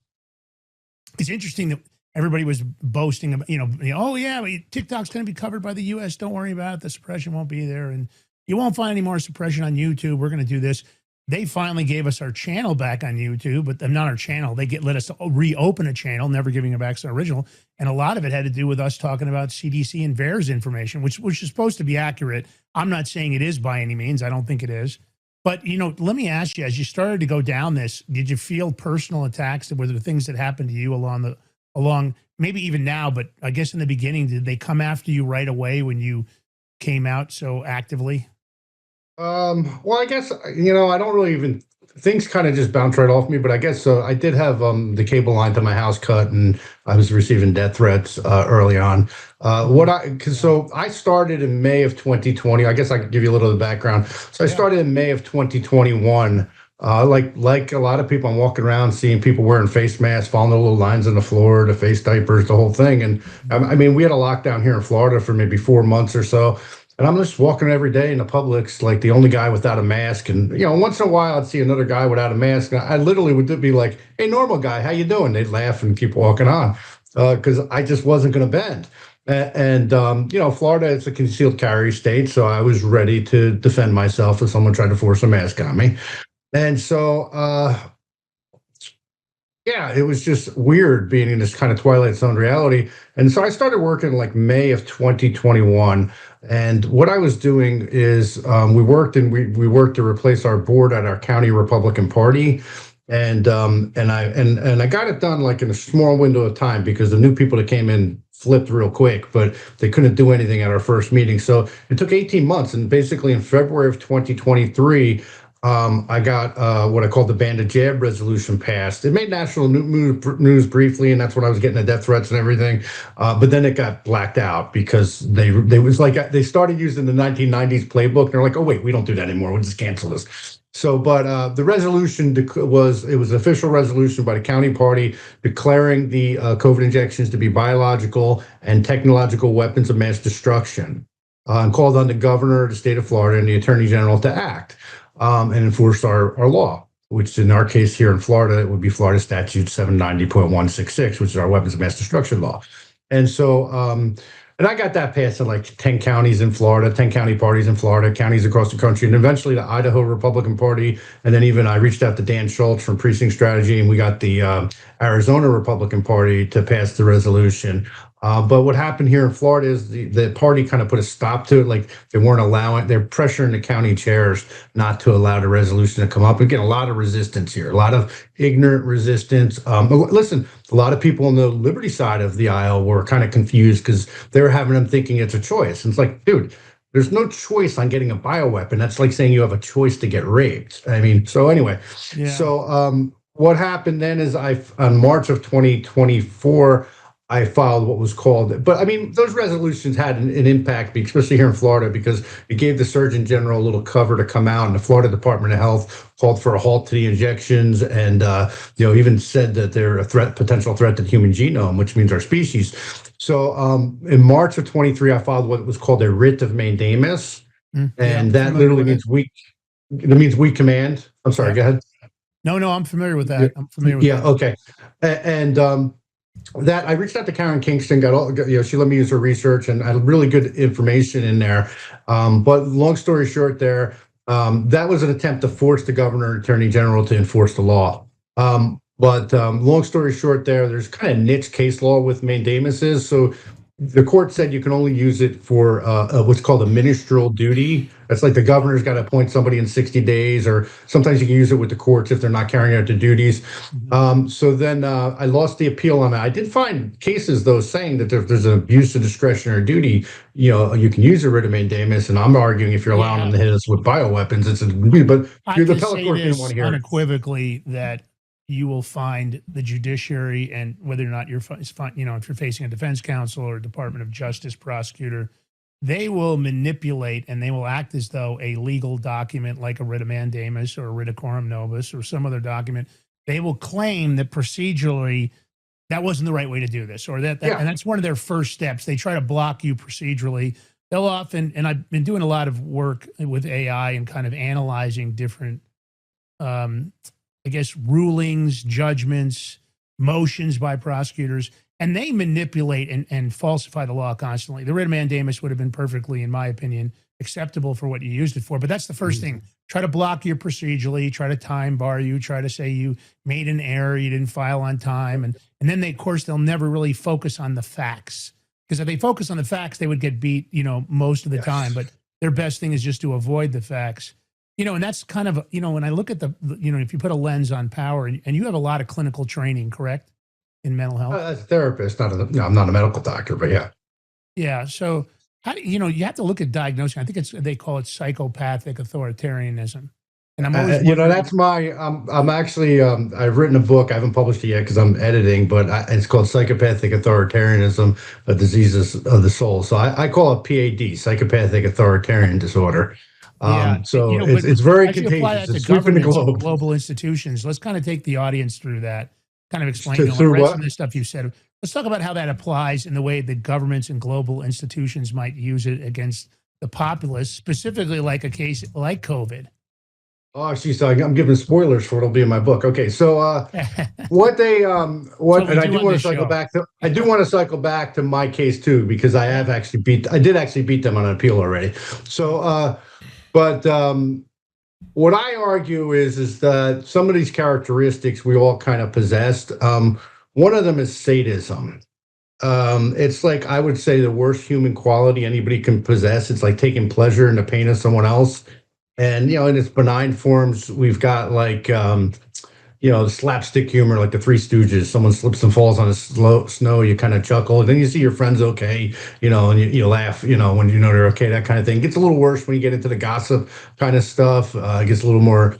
interesting that everybody was boasting about, oh yeah, TikTok's going to be covered by the U.S. Don't worry about it. The suppression won't be there, and you won't find any more suppression on YouTube. We're going to do this. they finally gave us our channel back on YouTube, but not our channel. They let us reopen a channel, never giving it back to the original. And a lot of it had to do with us talking about CDC and VAERS information, which is supposed to be accurate. I'm not saying it is by any means. I don't think it is. But, let me ask you, as you started to go down this, did you feel personal attacks? Were there things that happened to you along, maybe even now, but I guess in the beginning, did they come after you right away when you came out so actively? Well, I guess, I don't really even, things kind of just bounce right off me, but I guess so. I did have the cable line to my house cut, and I was receiving death threats early on. So I started in May of 2020. I guess I could give you a little of the background. So I started in May of 2021. Like a lot of people, I'm walking around seeing people wearing face masks, following the little lines on the floor, the face diapers, the whole thing. And I mean, we had a lockdown here in Florida for maybe 4 months or so. And I'm just walking every day in the Publix, like the only guy without a mask. And, once in a while I'd see another guy without a mask. And I literally would be like, "Hey, normal guy, how you doing?" They'd laugh and keep walking on because I just wasn't going to bend. And Florida is a concealed carry state. So I was ready to defend myself if someone tried to force a mask on me. And so, yeah, it was just weird being in this kind of Twilight Zone reality. And so I started working like May of 2021. And what I was doing is we worked to replace our board at our county Republican Party. And I got it done like in a small window of time because the new people that came in flipped real quick, but they couldn't do anything at our first meeting. So it took 18 months. And basically in February of 2023, I got what I call the Ban the Jab resolution passed. It made national news briefly, and that's when I was getting the death threats and everything. But then it got blacked out because they started using the 1990s playbook. And they're like, "Oh wait, we don't do that anymore. We'll just cancel this." So, but the resolution was an official resolution by the county party declaring the COVID injections to be biological and technological weapons of mass destruction, and called on the governor of the state of Florida and the attorney general to act. And enforce our law, which in our case here in Florida, it would be Florida Statute 790.166, which is our weapons of mass destruction law. And so, and I got that passed in like 10 counties in Florida, 10 county parties in Florida, counties across the country, and eventually the Idaho Republican Party. And then even I reached out to Dan Schultz from Precinct Strategy, and we got the Arizona Republican Party to pass the resolution. But what happened here in Florida is the party kind of put a stop to it. Like they weren't allowing, they're pressuring the county chairs not to allow the resolution to come up. We get a lot of resistance here, a lot of ignorant resistance. Listen, a lot of people on the Liberty side of the aisle were kind of confused because they were having them thinking it's a choice. And it's like, dude, there's no choice on getting a bioweapon. That's like saying you have a choice to get raped. I mean, so anyway, so what happened then is on March of 2024, I filed what was called, but I mean, those resolutions had an impact, especially here in Florida, because it gave the Surgeon General a little cover to come out, and the Florida Department of Health called for a halt to the injections, and even said that they're a potential threat to the human genome, which means our species. So in March of 23, I filed what was called a writ of mandamus, and that literally means weak. It means weak command. I'm sorry. Go ahead. No, I'm familiar with that. I'm familiar with that. Yeah. Okay. And that I reached out to Karen Kingston, she let me use her research and had really good information in there. But long story short there, that was an attempt to force the governor and attorney general to enforce the law. But long story short there, there's kind of niche case law with mandamuses. So the court said you can only use it for what's called a ministerial duty. That's like the governor's got to appoint somebody in 60 days, or sometimes you can use it with the courts if they're not carrying out the duties. So then I lost the appeal on that. I did find cases, though, saying that if there's an abuse of discretionary duty, you can use a writ of mandamus. And I'm arguing if you're allowing them to hit us with bioweapons, it's but the appellate court didn't want to hear it. Unequivocally that you will find the judiciary, and whether or not if you're facing a defense counsel or a Department of Justice prosecutor, they will manipulate and they will act as though a legal document like a writ of mandamus or a writ of coram nobis or some other document, they will claim that procedurally that wasn't the right way to do this, or that and that's one of their first steps. They try to block you procedurally. They'll often, and I've been doing a lot of work with AI and kind of analyzing different rulings, judgments, motions by prosecutors. And they manipulate and falsify the law constantly. The writ of mandamus would have been perfectly, in my opinion, acceptable for what you used it for. But that's the first thing. Try to block you procedurally, try to time bar you, try to say you made an error, you didn't file on time. And then they, of course, they'll never really focus on the facts. Because if they focus on the facts, they would get beat, most of the time. But their best thing is just to avoid the facts. And that's kind of, when I look at if you put a lens on power, and you have a lot of clinical training, correct? In mental health? As a therapist, I'm not a medical doctor, but yeah. Yeah. So, how do you have to look at diagnosing? I think they call it psychopathic authoritarianism. And I'm always that's my. I'm actually. I've written a book. I haven't published it yet because I'm editing, but it's called Psychopathic Authoritarianism: Diseases of the Soul. So I call it PAD, Psychopathic Authoritarian Disorder. So it's very contagious. It's sweeping the globe. Global institutions. Let's kind of take the audience through that. Kind of explain Through some what? of the stuff you said. Let's talk about how that applies in the way the governments and global institutions might use it against the populace, specifically like a case like COVID. Oh, she's I'm giving spoilers for what'll be in my book. Okay, so what they and I do want to cycle back to my case too, because I did actually beat them on an appeal already. So what I argue is that some of these characteristics we all kind of possessed. One of them is sadism. It's like, I would say, the worst human quality anybody can possess. It's like taking pleasure in the pain of someone else. And, in its benign forms, we've got like, slapstick humor, like the Three Stooges. Someone slips and falls on the snow, you kind of chuckle. And then you see your friends okay, and you laugh, when they're okay, that kind of thing. It gets a little worse when you get into the gossip kind of stuff. It gets a little more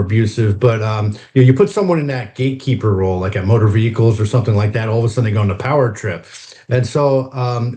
abusive. But, you put someone in that gatekeeper role, like at motor vehicles or something like that, all of a sudden they go on a power trip. And so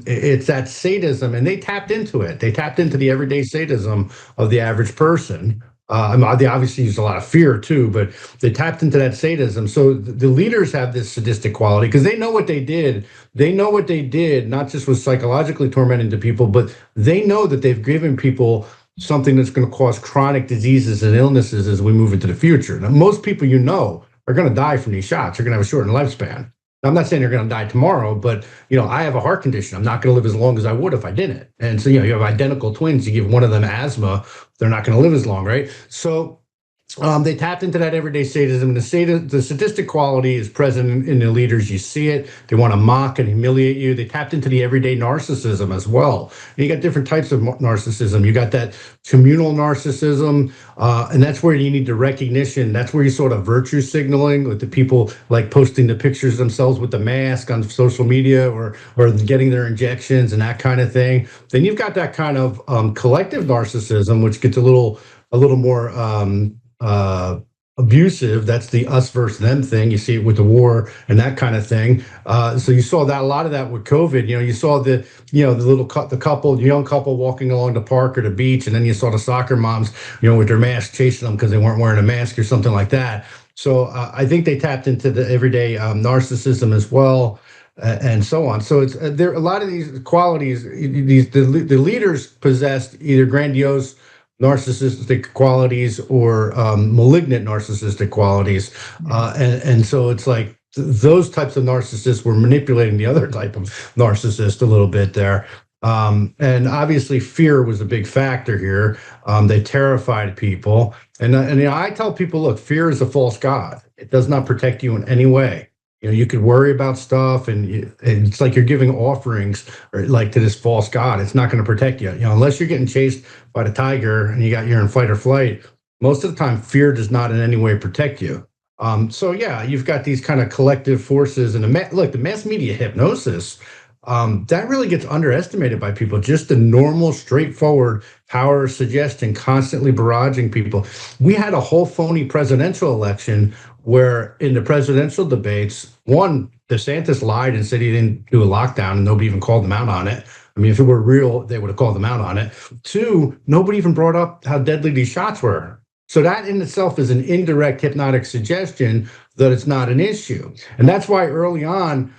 it's that sadism, and they tapped into it. They tapped into the everyday sadism of the average person. They obviously used a lot of fear too, but they tapped into that sadism. So the leaders have this sadistic quality because they know what they did. They know what they did, not just was psychologically tormenting to people, but they know that they've given people something that's going to cause chronic diseases and illnesses as we move into the future. Now, most people are going to die from these shots. They're going to have a shortened lifespan. Now, I'm not saying they're going to die tomorrow, but I have a heart condition. I'm not going to live as long as I would if I didn't. And so you have identical twins. You give one of them asthma, they're not going to live as long, right? So they tapped into that everyday sadism. The sadistic quality is present in the leaders. You see it. They want to mock and humiliate you. They tapped into the everyday narcissism as well. And you got different types of narcissism. You got that communal narcissism, and that's where you need the recognition. That's where you sort of virtue signaling with the people, like posting the pictures themselves with the mask on social media or getting their injections and that kind of thing. Then you've got that kind of collective narcissism, which gets a little more abusive. That's the us versus them thing. You see it with the war and that kind of thing. So you saw that a lot of that with COVID. You saw the young couple walking along the park or the beach, and then you saw the soccer moms, with their masks chasing them because they weren't wearing a mask or something like that. So I think they tapped into the everyday narcissism as well. And so on. So it's there. A lot of these qualities, the leaders possessed either grandiose narcissistic qualities or malignant narcissistic qualities, and so it's like those types of narcissists were manipulating the other type of narcissist a little bit there. And obviously fear was a big factor here. They terrified people, and I tell people, look, fear is a false god. It does not protect you in any way. You could worry about stuff, and it's like you're giving offerings or like to this false god. It's not going to protect you. Unless you're getting chased by the tiger and you're in fight or flight. Most of the time, fear does not in any way protect you. So yeah, you've got these kind of collective forces, and the mass media hypnosis. That really gets underestimated by people. Just the normal, straightforward power suggestion, constantly barraging people. We had a whole phony presidential election where in the presidential debates, one, DeSantis lied and said he didn't do a lockdown and nobody even called him out on it. I mean, if it were real, they would have called him out on it. Two, nobody even brought up how deadly these shots were. So that in itself is an indirect hypnotic suggestion that it's not an issue. And that's why early on,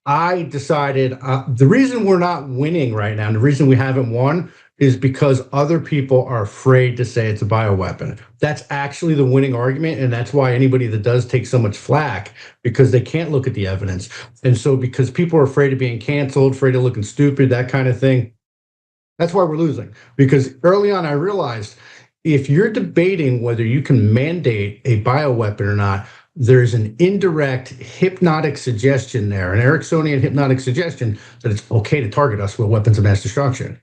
I decided the reason we're not winning right now, and the reason we haven't won, is because other people are afraid to say it's a bioweapon. That's actually the winning argument, and that's why anybody that does take so much flack, because they can't look at the evidence. And so because people are afraid of being canceled, afraid of looking stupid, that kind of thing, that's why we're losing. Because early on I realized if you're debating whether you can mandate a bioweapon or not, there's an indirect hypnotic suggestion there, an Ericksonian hypnotic suggestion that it's okay to target us with weapons of mass destruction.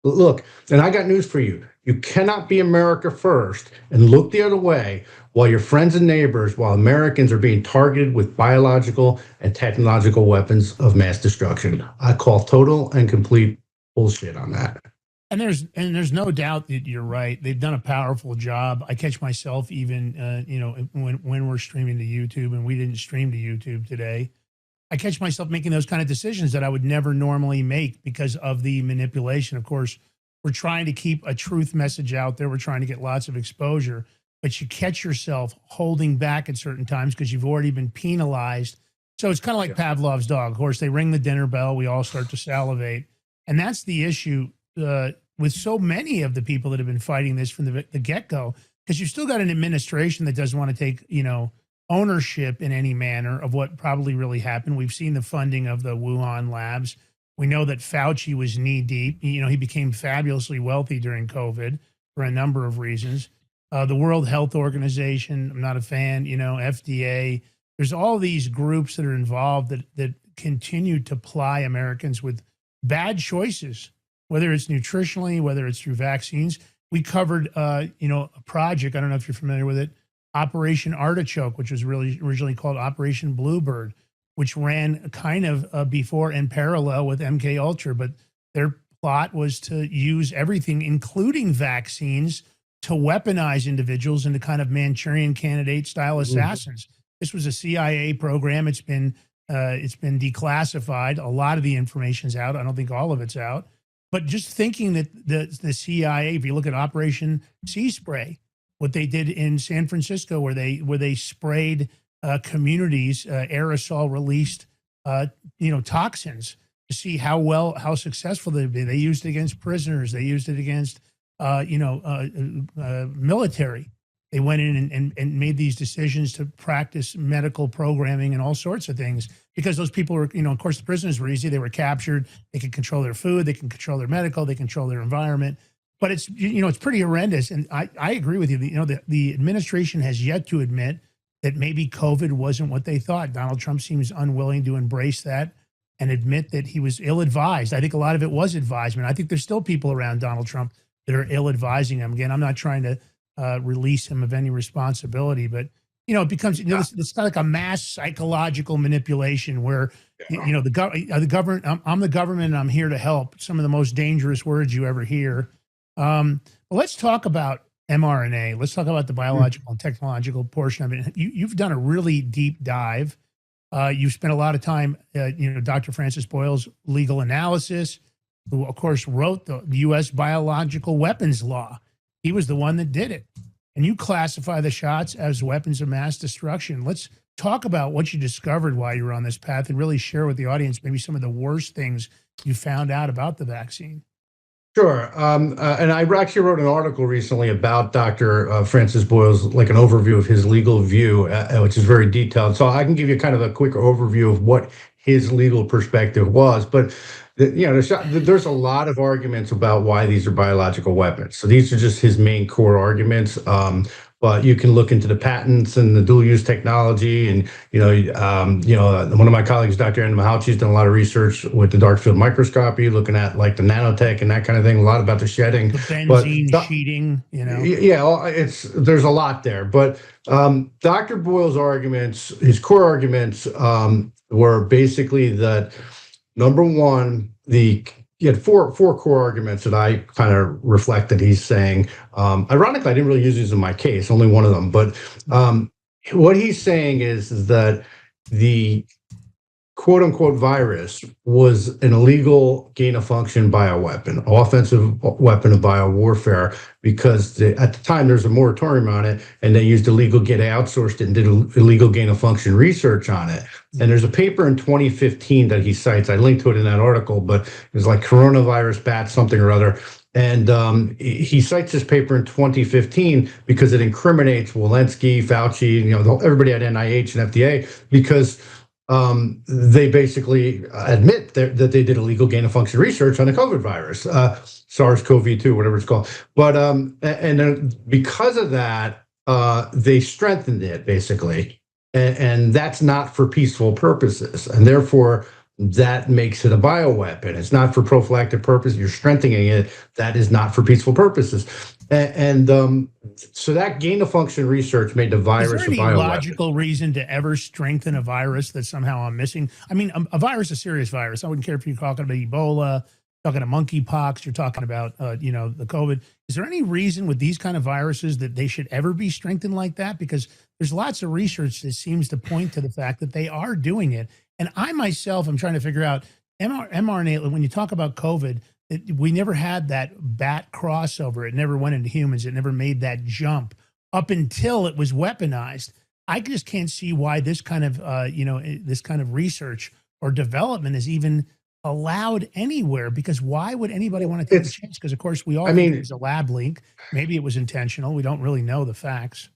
Look, and I got news for you. You cannot be America first and look the other way while your friends and neighbors, while Americans are being targeted with biological and technological weapons of mass destruction. I call total and complete bullshit on that. And there's no doubt that you're right. They've done a powerful job. I catch myself even, when we're streaming to YouTube, and we didn't stream to YouTube today. I catch myself making those kind of decisions that I would never normally make because of the manipulation. Of course, we're trying to keep a truth message out there. We're trying to get lots of exposure, but you catch yourself holding back at certain times because you've already been penalized. So it's kind of like Pavlov's dog. Of course, they ring the dinner bell. We all start to salivate. And that's the issue with so many of the people that have been fighting this from the get-go, because you've still got an administration that doesn't want to take, ownership in any manner of what probably really happened. We've seen the funding of the Wuhan labs. We know that Fauci was knee-deep. He became fabulously wealthy during COVID for a number of reasons. The World Health Organization, I'm not a fan, FDA. There's all these groups that are involved that continue to ply Americans with bad choices, whether it's nutritionally, whether it's through vaccines. We covered, a project, I don't know if you're familiar with it, Operation Artichoke, which was really originally called Operation Bluebird, which ran kind of before in parallel with MK Ultra, but their plot was to use everything, including vaccines, to weaponize individuals into kind of Manchurian candidate style assassins. This was a CIA program. It's been declassified. A lot of the information's out. I don't think all of it's out. But just thinking that the CIA, if you look at Operation Sea Spray, what they did in San Francisco, where they sprayed communities, aerosol released, toxins to see how successful they'd be. They used it against prisoners. They used it against, military. They went in and made these decisions to practice medical programming and all sorts of things because those people were, of course, the prisoners were easy. They were captured. They could control their food. They can control their medical. They control their environment. But it's, it's pretty horrendous. And I agree with you. The administration has yet to admit that maybe COVID wasn't what they thought. Donald Trump seems unwilling to embrace that and admit that he was ill-advised. I think a lot of it was advisement. I think there's still people around Donald Trump that are ill-advising him. Again, I'm not trying to release him of any responsibility, but it becomes it's kind of like a mass psychological manipulation where the government. I'm the government, and I'm here to help. Some of the most dangerous words you ever hear. But let's talk about mRNA. Let's talk about the biological and technological portion of it. You've done a really deep dive. You've spent a lot of time. Dr. Francis Boyle's legal analysis, who of course wrote the U.S. biological weapons law. He was the one that did it. And you classify the shots as weapons of mass destruction. Let's talk about what you discovered while you were on this path and really share with the audience maybe some of the worst things you found out about the vaccine. Sure. And I actually wrote an article recently about Dr. Francis Boyle's, like an overview of his legal view, which is very detailed. So I can give you kind of a quick overview of what his legal perspective was. But there's a lot of arguments about why these are biological weapons. So these are just his main core arguments. But you can look into the patents and the dual use technology. And, one of my colleagues, Dr. Anna Mahalchi, has done a lot of research with the dark field microscopy, looking at like the nanotech and that kind of thing, a lot about the shedding. The benzene sheeting, Yeah, there's a lot there. But Dr. Boyle's arguments, his core arguments were basically that, number one, he had four core arguments that I kind of reflect that he's saying. Ironically, I didn't really use these in my case, only one of them. But what he's saying is that the quote unquote virus was an illegal gain of function bioweapon, offensive weapon of biowarfare, because at the time there's a moratorium on it, and they used illegal they outsourced it and did illegal gain of function research on it. And there's a paper in 2015 that he cites. I linked to it in that article, but it was like coronavirus bat something or other. And he cites this paper in 2015 because it incriminates Walensky, Fauci, everybody at NIH and FDA, because they basically admit that they did illegal gain of function research on the COVID virus, SARS-CoV-2, whatever it's called. But and then because of that, they strengthened it basically, and that's not for peaceful purposes, and therefore that makes it a bioweapon. It's not for prophylactic purpose. You're strengthening it. That is not for peaceful purposes. And so that gain of function research made the virus a bioweapon. Is there any logical reason to ever strengthen a virus that somehow I'm missing? I mean, a virus is a serious virus. I wouldn't care if you're talking about Ebola, talking about monkeypox, you're talking about, the COVID. Is there any reason with these kind of viruses that they should ever be strengthened like that? Because there's lots of research that seems to point to the fact that they are doing it. And I myself am trying to figure out mRNA, when you talk about COVID, we never had that bat crossover. It never went into humans. It never made that jump up until it was weaponized. I just can't see why this kind of, this kind of research or development is even allowed anywhere, because why would anybody want to take a chance? Because, of course, we all think it was a lab leak. Maybe it was intentional. We don't really know the facts.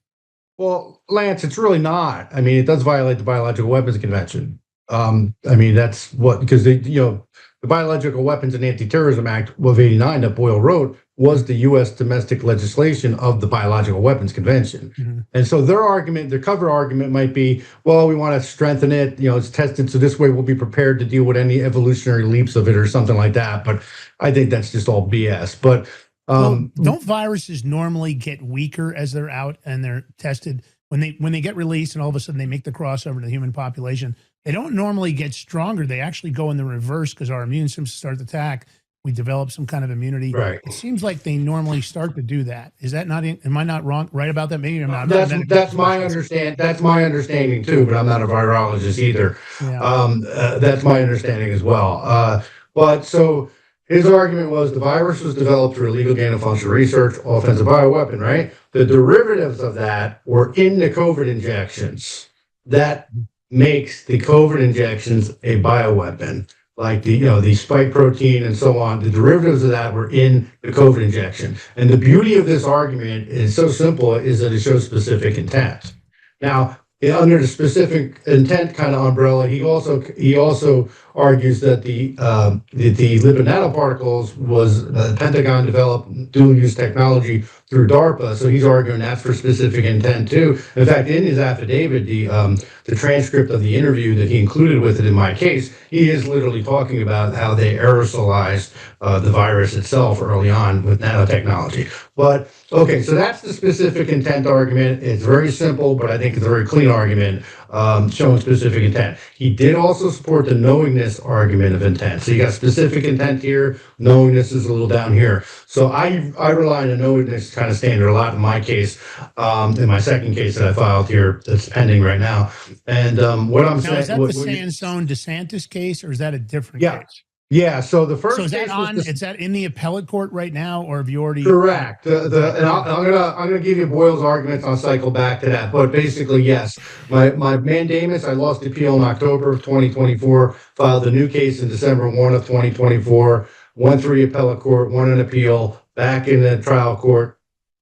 Well, Lance, it's really not. I mean, it does violate the Biological Weapons Convention. That's what, because the Biological Weapons and Anti-Terrorism Act of '89 that Boyle wrote was the U.S. domestic legislation of the Biological Weapons Convention. Mm-hmm. And so their cover argument might be, well, we want to strengthen it, it's tested, so this way we'll be prepared to deal with any evolutionary leaps of it or something like that. But I think that's just all BS. But don't viruses normally get weaker as they're out and they're tested? When they get released and all of a sudden they make the crossover to the human population, they don't normally get stronger. They actually go in the reverse because our immune systems start to attack. We develop some kind of immunity. Right. It seems like they normally start to do that. Is that not? Am I not right about that? Maybe I'm not. That's my understanding. That's my understanding too. But I'm not a virologist either. Yeah. That's my understanding as well. But so his argument was the virus was developed through illegal gain of function research, offensive bioweapon. Right. The derivatives of that were in the COVID injections. That makes the COVID injections a bioweapon, like the spike protein and so on. The derivatives of that were in the COVID injection. And the beauty of this argument is so simple, is that it shows specific intent. Now, under the specific intent kind of umbrella, he also argues that the lipid nanoparticles was Pentagon developed dual use technology through DARPA. So he's arguing that's for specific intent too. In fact, in his affidavit, the transcript of the interview that he included with it in my case, he is literally talking about how they aerosolized the virus itself early on with nanotechnology. But okay, so that's the specific intent argument. It's very simple, but I think it's a very clean argument showing specific intent. He did also support the knowingness argument of intent. So you got specific intent here, knowingness is a little down here. So I rely on the knowingness kind of standard a lot in my case, in my second case that I filed here that's pending right now. And what I'm saying... Is that the Sansone DeSantis case, or is that a different case? Yeah, so the first. So is that in the appellate court right now, or have you already? Correct. And I'm gonna give you Boyle's arguments. I'll cycle back to that, but basically, yes, my mandamus. I lost the appeal in October of 2024. Filed a new case in December 1 of 2024. Went through the appellate court. Won an appeal. Back in the trial court.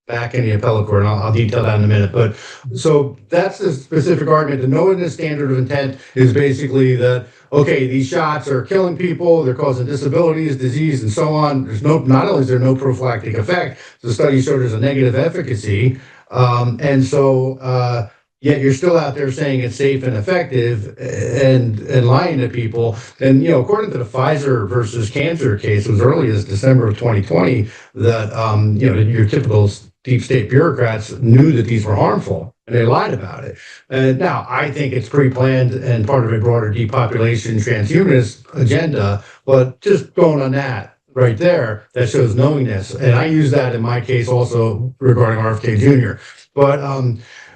Back in the appellate court, and I'll detail that in a minute. But so that's the specific argument. The knowingness standard of intent is basically that, okay, these shots are killing people, they're causing disabilities, disease, and so on. Not only is there no prophylactic effect, the study showed there's a negative efficacy, and so yet you're still out there saying it's safe and effective and lying to people. And, according to the Pfizer versus cancer case, it was early as December of 2020 that, your typical deep state bureaucrats knew that these were harmful and they lied about it. And now I think it's pre-planned and part of a broader depopulation transhumanist agenda, but just going on that right there, that shows knowingness. And I use that in my case also regarding RFK Jr. But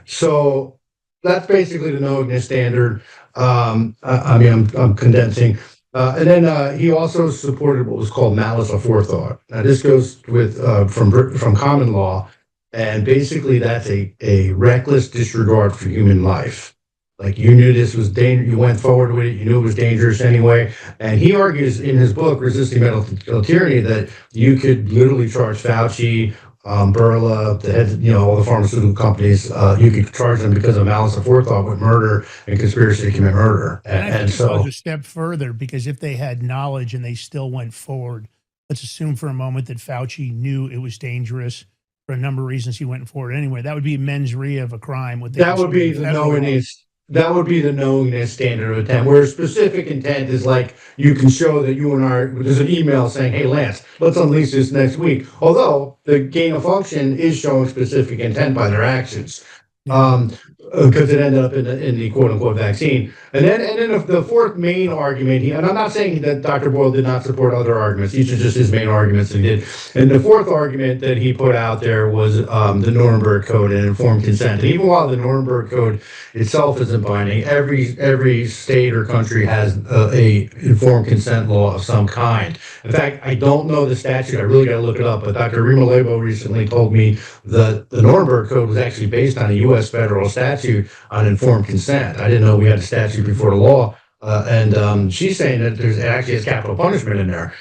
so that's basically the knowingness standard. I'm condensing. And then he also supported what was called malice aforethought. Now this goes with from common law, and basically that's a reckless disregard for human life. Like you knew this was dangerous, you went forward with it, you knew it was dangerous anyway. And he argues in his book, Resisting Medical Tyranny, that you could literally charge Fauci, Burla, the heads, all the pharmaceutical companies, you could charge them because of malice aforethought with murder and conspiracy to commit murder. And I think it goes a step further, because if they had knowledge and they still went forward, let's assume for a moment that Fauci knew it was dangerous for a number of reasons he went forward anyway. That would be mens rea of a crime. That would be the knowingness. That would be the knowingness standard of intent, where specific intent is like you can show that you and I, there's an email saying, hey, Lance, let's unleash this next week. Although the gain of function is showing specific intent by their actions. Because it ended up in the quote unquote vaccine. And then the fourth main argument, and I'm not saying that Dr. Boyle did not support other arguments, these are just his main arguments that he did. And the fourth argument that he put out there was the Nuremberg Code and informed consent. And even while the Nuremberg Code itself isn't binding, every state or country has a informed consent law of some kind. In fact, I don't know the statute, I really got to look it up, but Dr. Rima Lebo recently told me that the Nuremberg Code was actually based on a U.S. federal statute on informed consent. I didn't know we had a statute before the law, and she's saying that there's actually capital punishment in there.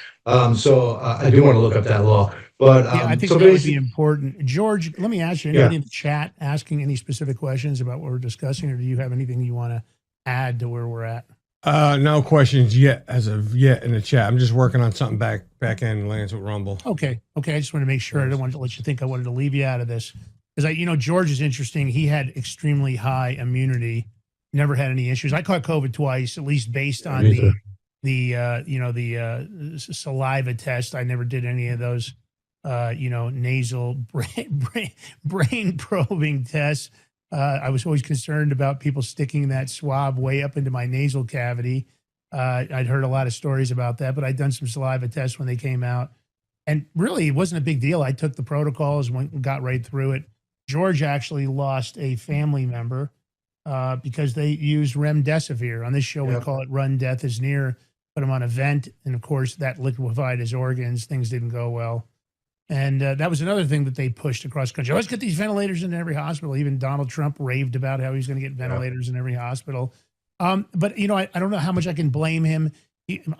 So I do want to look up that law. But I think that would be important. George, let me ask you, anybody in the chat asking any specific questions about what we're discussing, or do you have anything you want to add to where we're at? No questions yet in the chat. I'm just working on something back end, Lance, with Rumble. Okay. I just want to make sure. I don't want to let you think I wanted to leave you out of this. Because George is interesting. He had extremely high immunity, never had any issues. I caught COVID twice, at least based on the saliva test. I never did any of those, nasal brain probing tests. I was always concerned about people sticking that swab way up into my nasal cavity. I'd heard a lot of stories about that, but I'd done some saliva tests when they came out, and really it wasn't a big deal. I took the protocols, got right through it. George actually lost a family member because they used remdesivir. On this show, we call it Run Death is Near. Put him on a vent, and of course, that liquefied his organs. Things didn't go well. And that was another thing that they pushed across the country. Let's get these ventilators in every hospital. Even Donald Trump raved about how he's going to get ventilators in every hospital. But, I don't know how much I can blame him.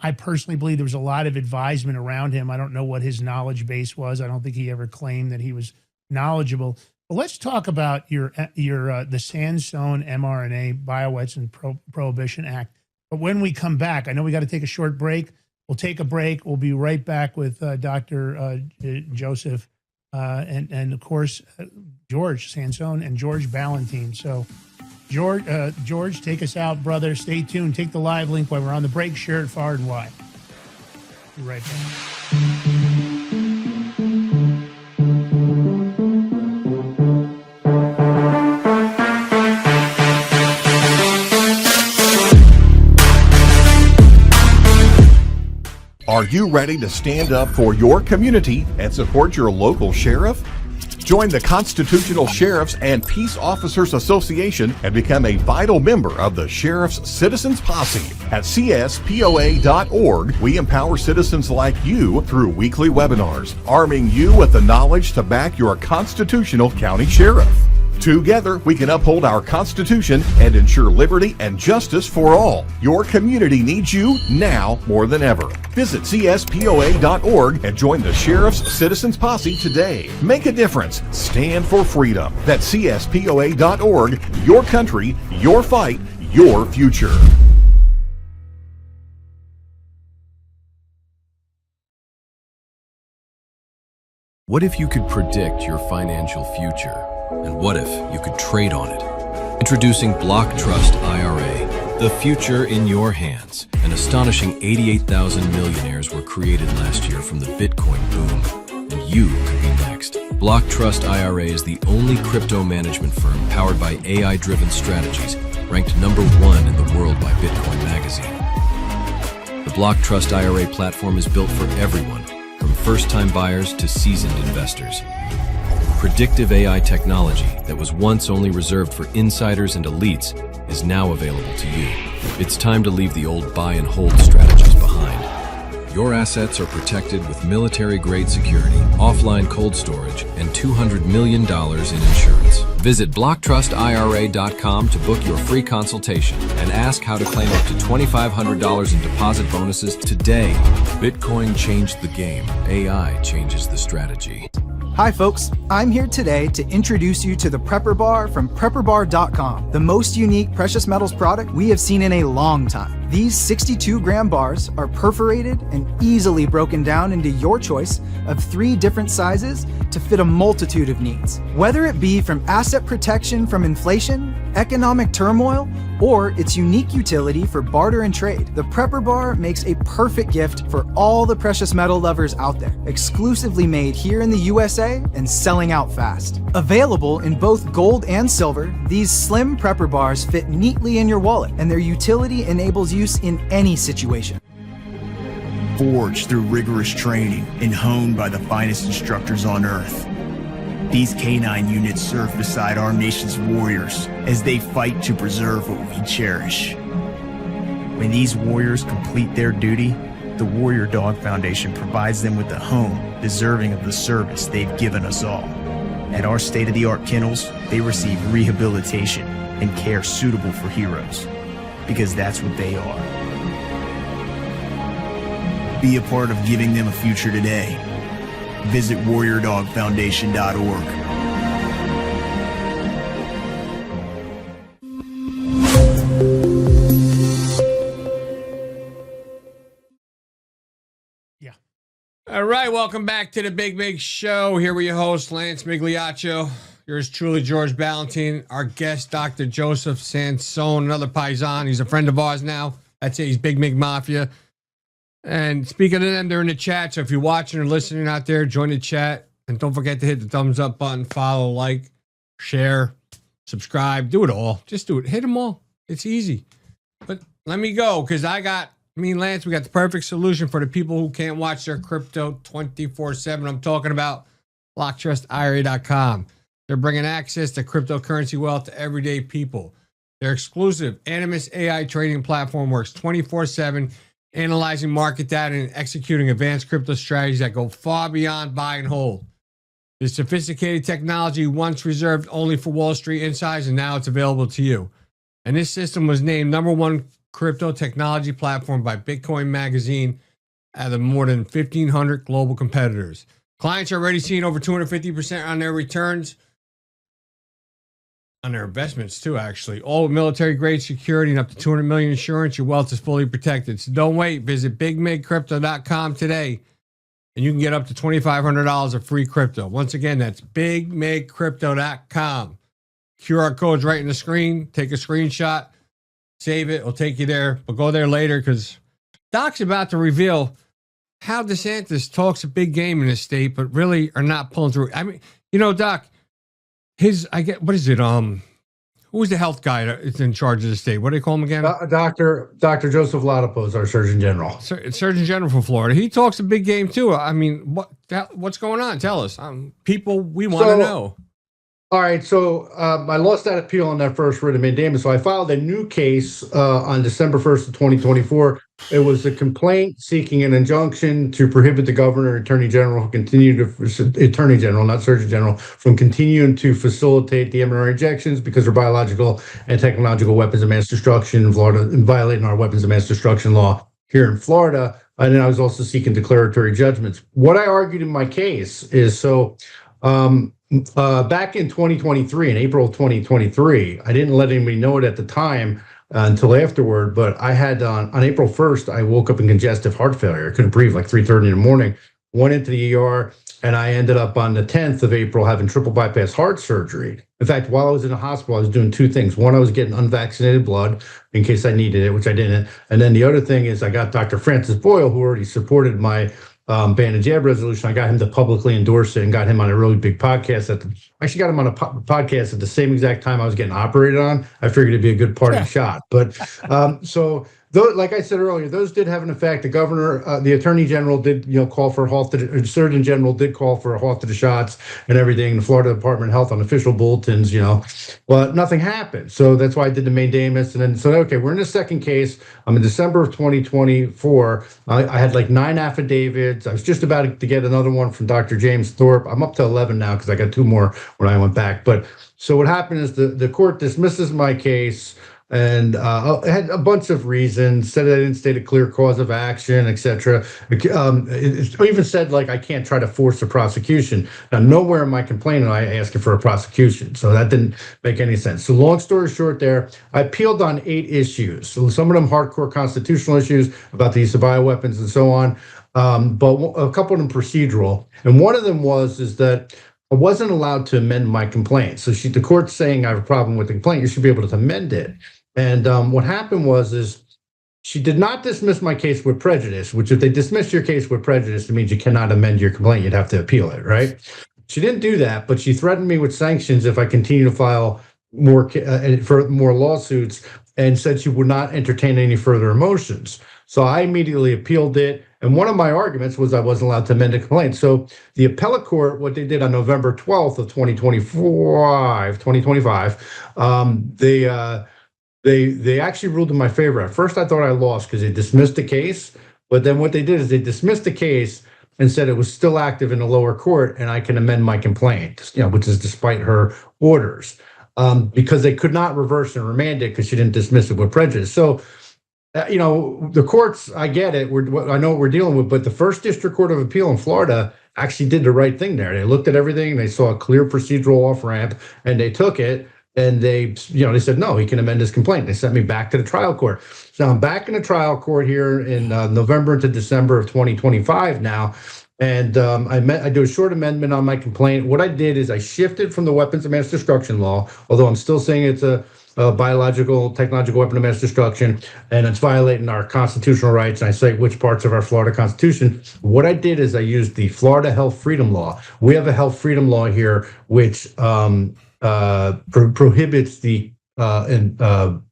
I personally believe there was a lot of advisement around him. I don't know what his knowledge base was. I don't think he ever claimed that he was knowledgeable. Well, let's talk about the Sansone mRNA Bioweapons Prohibition Act. But when we come back, I know we got to take a short break. We'll take a break. We'll be right back with Dr. Joseph and of course, George Sansone and George Ballantine. So, George, take us out, brother. Stay tuned. Take the live link while we're on the break. Share it far and wide. Be right back. Are you ready to stand up for your community and support your local sheriff? Join the Constitutional Sheriffs and Peace Officers Association and become a vital member of the Sheriff's Citizens Posse. At CSPOA.org, we empower citizens like you through weekly webinars, arming you with the knowledge to back your constitutional county sheriff. Together, we can uphold our Constitution and ensure liberty and justice for all. Your community needs you now more than ever. Visit CSPOA.org and join the Sheriff's Citizens Posse today. Make a difference. Stand for freedom. That's CSPOA.org. Your country, your fight, your future. What if you could predict your financial future? And what if you could trade on it? Introducing Block Trust IRA, the future in your hands. An astonishing 88,000 millionaires were created last year from the Bitcoin boom, and you could be next. Block Trust IRA is the only crypto management firm powered by AI-driven strategies, ranked #1 in the world by Bitcoin Magazine. The Block Trust IRA platform is built for everyone, from first-time buyers to seasoned investors. Predictive AI technology that was once only reserved for insiders and elites is now available to you. It's time to leave the old buy and hold strategies behind. Your assets are protected with military-grade security, offline cold storage, and $200 million in insurance. Visit BlockTrustIRA.com to book your free consultation and ask how to claim up to $2,500 in deposit bonuses today. Bitcoin changed the game. AI changes the strategy. Hi folks, I'm here today to introduce you to the Prepper Bar from PrepperBar.com, the most unique precious metals product we have seen in a long time. These 62-gram bars are perforated and easily broken down into your choice of 3 different sizes to fit a multitude of needs. Whether it be from asset protection from inflation, economic turmoil, or its unique utility for barter and trade, the Prepper Bar makes a perfect gift for all the precious metal lovers out there. Exclusively made here in the USA and selling out fast. Available in both gold and silver, these slim Prepper Bars fit neatly in your wallet, and their utility enables use in any situation. Forged through rigorous training and honed by the finest instructors on earth, these K9 units serve beside our nation's warriors as they fight to preserve what we cherish. When these warriors complete their duty, the Warrior Dog Foundation provides them with a home deserving of the service they've given us all. At our state-of-the-art kennels, they receive rehabilitation and care suitable for heroes, because that's what they are. Be a part of giving them a future today. Visit warriordogfoundation.org. All right, welcome back to the Big Show. Here with your host, Lance Migliaccio. Yours truly, George Ballantine. Our guest, Dr. Joseph Sansone, another Paisan. He's a friend of ours now. That's it. He's Big Mig Mafia. And speaking of them, they're in the chat. So if you're watching or listening out there, join the chat. And don't forget to hit the thumbs up button, follow, like, share, subscribe. Do it all. Just do it. Hit them all. It's easy. But let me go, because me and Lance, we got the perfect solution for the people who can't watch their crypto 24/7. I'm talking about BlockTrustIRA.com. They're bringing access to cryptocurrency wealth to everyday people. Their exclusive Animus AI trading platform works 24/7, analyzing market data and executing advanced crypto strategies that go far beyond buy and hold. This sophisticated technology once reserved only for Wall Street insiders, and now it's available to you. And this system was named #1 crypto technology platform by Bitcoin Magazine out of more than 1,500 global competitors. Clients are already seeing over 250% on their returns, on their investments too, actually. All with military-grade security and up to $200 million insurance. Your wealth is fully protected. So don't wait. Visit BigMigCrypto.com today, and you can get up to $2,500 of free crypto. Once again, that's BigMigCrypto.com. QR code's right in the screen. Take a screenshot. Save it. It'll take you there. But go there later, because Doc's about to reveal how DeSantis talks a big game in his state, but really are not pulling through. I mean, Doc, what is it? Who's the health guy that's in charge of the state? What do they call him again? Dr. Joseph Ladapo is our Surgeon General. Surgeon General for Florida. He talks a big game too. I mean, what's going on? Tell us. People, we want to know. All right, so I lost that appeal on that first writ of mandamus, so I filed a new case on December 1st of 2024. It was a complaint seeking an injunction to prohibit the governor and attorney general not surgeon general, from continuing to facilitate the mRNA injections because they're biological and technological weapons of mass destruction in Florida and violating our weapons of mass destruction law here in Florida. And then I was also seeking declaratory judgments. What I argued in my case is back in 2023, in April 2023, I didn't let anybody know it at the time until afterward, but I had on April 1st, I woke up in congestive heart failure. I couldn't breathe, like 3:30 in the morning, went into the ER, and I ended up on the 10th of April having triple bypass heart surgery. In fact, while I was in the hospital, I was doing 2 things. One, I was getting unvaccinated blood in case I needed it, which I didn't. And then the other thing is I got Dr. Francis Boyle, who already supported my ban and jab resolution. I got him to publicly endorse it and got him on a really big podcast. I actually got him on a podcast at the same exact time I was getting operated on. I figured it'd be a good party shot. But so though, like I said earlier, those did have an effect. The governor, the attorney general did, call for a halt to the surgeon general did call for a halt to the shots and everything. The Florida Department of Health on official bulletins, but nothing happened. So that's why I did the mandamus. And then, so, okay, we're in the second case. I'm in December of 2024. I had like 9 affidavits. I was just about to get another one from Dr. James Thorpe. I'm up to 11 now because I got 2 more when I went back. But so what happened is the court dismisses my case. And it had a bunch of reasons, said I didn't state a clear cause of action, etc. It even said, like, I can't try to force a prosecution. Now, nowhere in my complaint am I asking for a prosecution, so that didn't make any sense. So long story short there, I appealed on 8 issues. So some of them hardcore constitutional issues about the use of bioweapons and so on, but a couple of them procedural. And one of them is that I wasn't allowed to amend my complaint. So the court's saying I have a problem with the complaint. You should be able to amend it. And what happened is she did not dismiss my case with prejudice, which if they dismiss your case with prejudice, it means you cannot amend your complaint. You'd have to appeal it, right? She didn't do that, but she threatened me with sanctions if I continue to file more lawsuits, and said she would not entertain any further motions. So I immediately appealed it. And one of my arguments was I wasn't allowed to amend a complaint. So the appellate court, what they did on November 12th of 2025, they actually ruled in my favor. At first, I thought I lost because they dismissed the case. But then what they did is they dismissed the case and said it was still active in the lower court and I can amend my complaint, which is despite her orders, because they could not reverse and remand it because she didn't dismiss it with prejudice. So, the courts, I get it. I know what we're dealing with, but the First District Court of Appeal in Florida actually did the right thing there. They looked at everything. They saw a clear procedural off-ramp and they took it. And they said, no, he can amend his complaint. They sent me back to the trial court. So I'm back in the trial court here in November to December of 2025 now. And I do a short amendment on my complaint. What I did is I shifted from the weapons of mass destruction law, although I'm still saying it's a biological, technological weapon of mass destruction, and it's violating our constitutional rights. And I say which parts of our Florida Constitution. What I did is I used the Florida Health Freedom Law. We have a health freedom law here, which prohibits the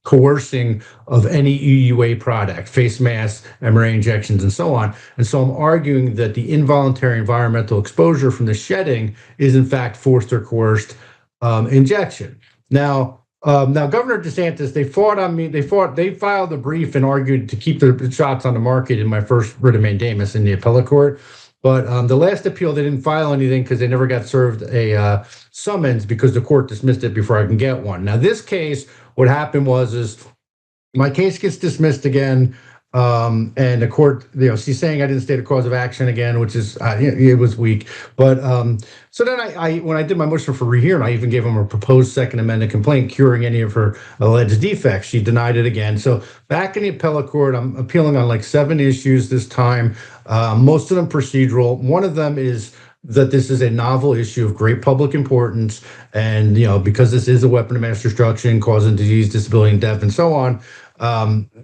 coercing of any EUA product, face masks, mRNA injections, and so on. And so I'm arguing that the involuntary environmental exposure from the shedding is in fact forced or coerced injection. Now, Governor DeSantis, they fought on me. They filed a brief and argued to keep the shots on the market in my first writ of mandamus in the appellate court. But the last appeal, they didn't file anything because they never got served a summons because the court dismissed it before I can get one. Now, this case, what happened is my case gets dismissed again, and the court, she's saying I didn't state a cause of action again, which is, it was weak. But so then when I did my motion for rehearing, I even gave them a proposed second amended complaint curing any of her alleged defects. She denied it again. So back in the appellate court, I'm appealing on like 7 issues this time, most of them procedural. One of them is that this is a novel issue of great public importance. And, because this is a weapon of mass destruction causing disease, disability, and death, and so on,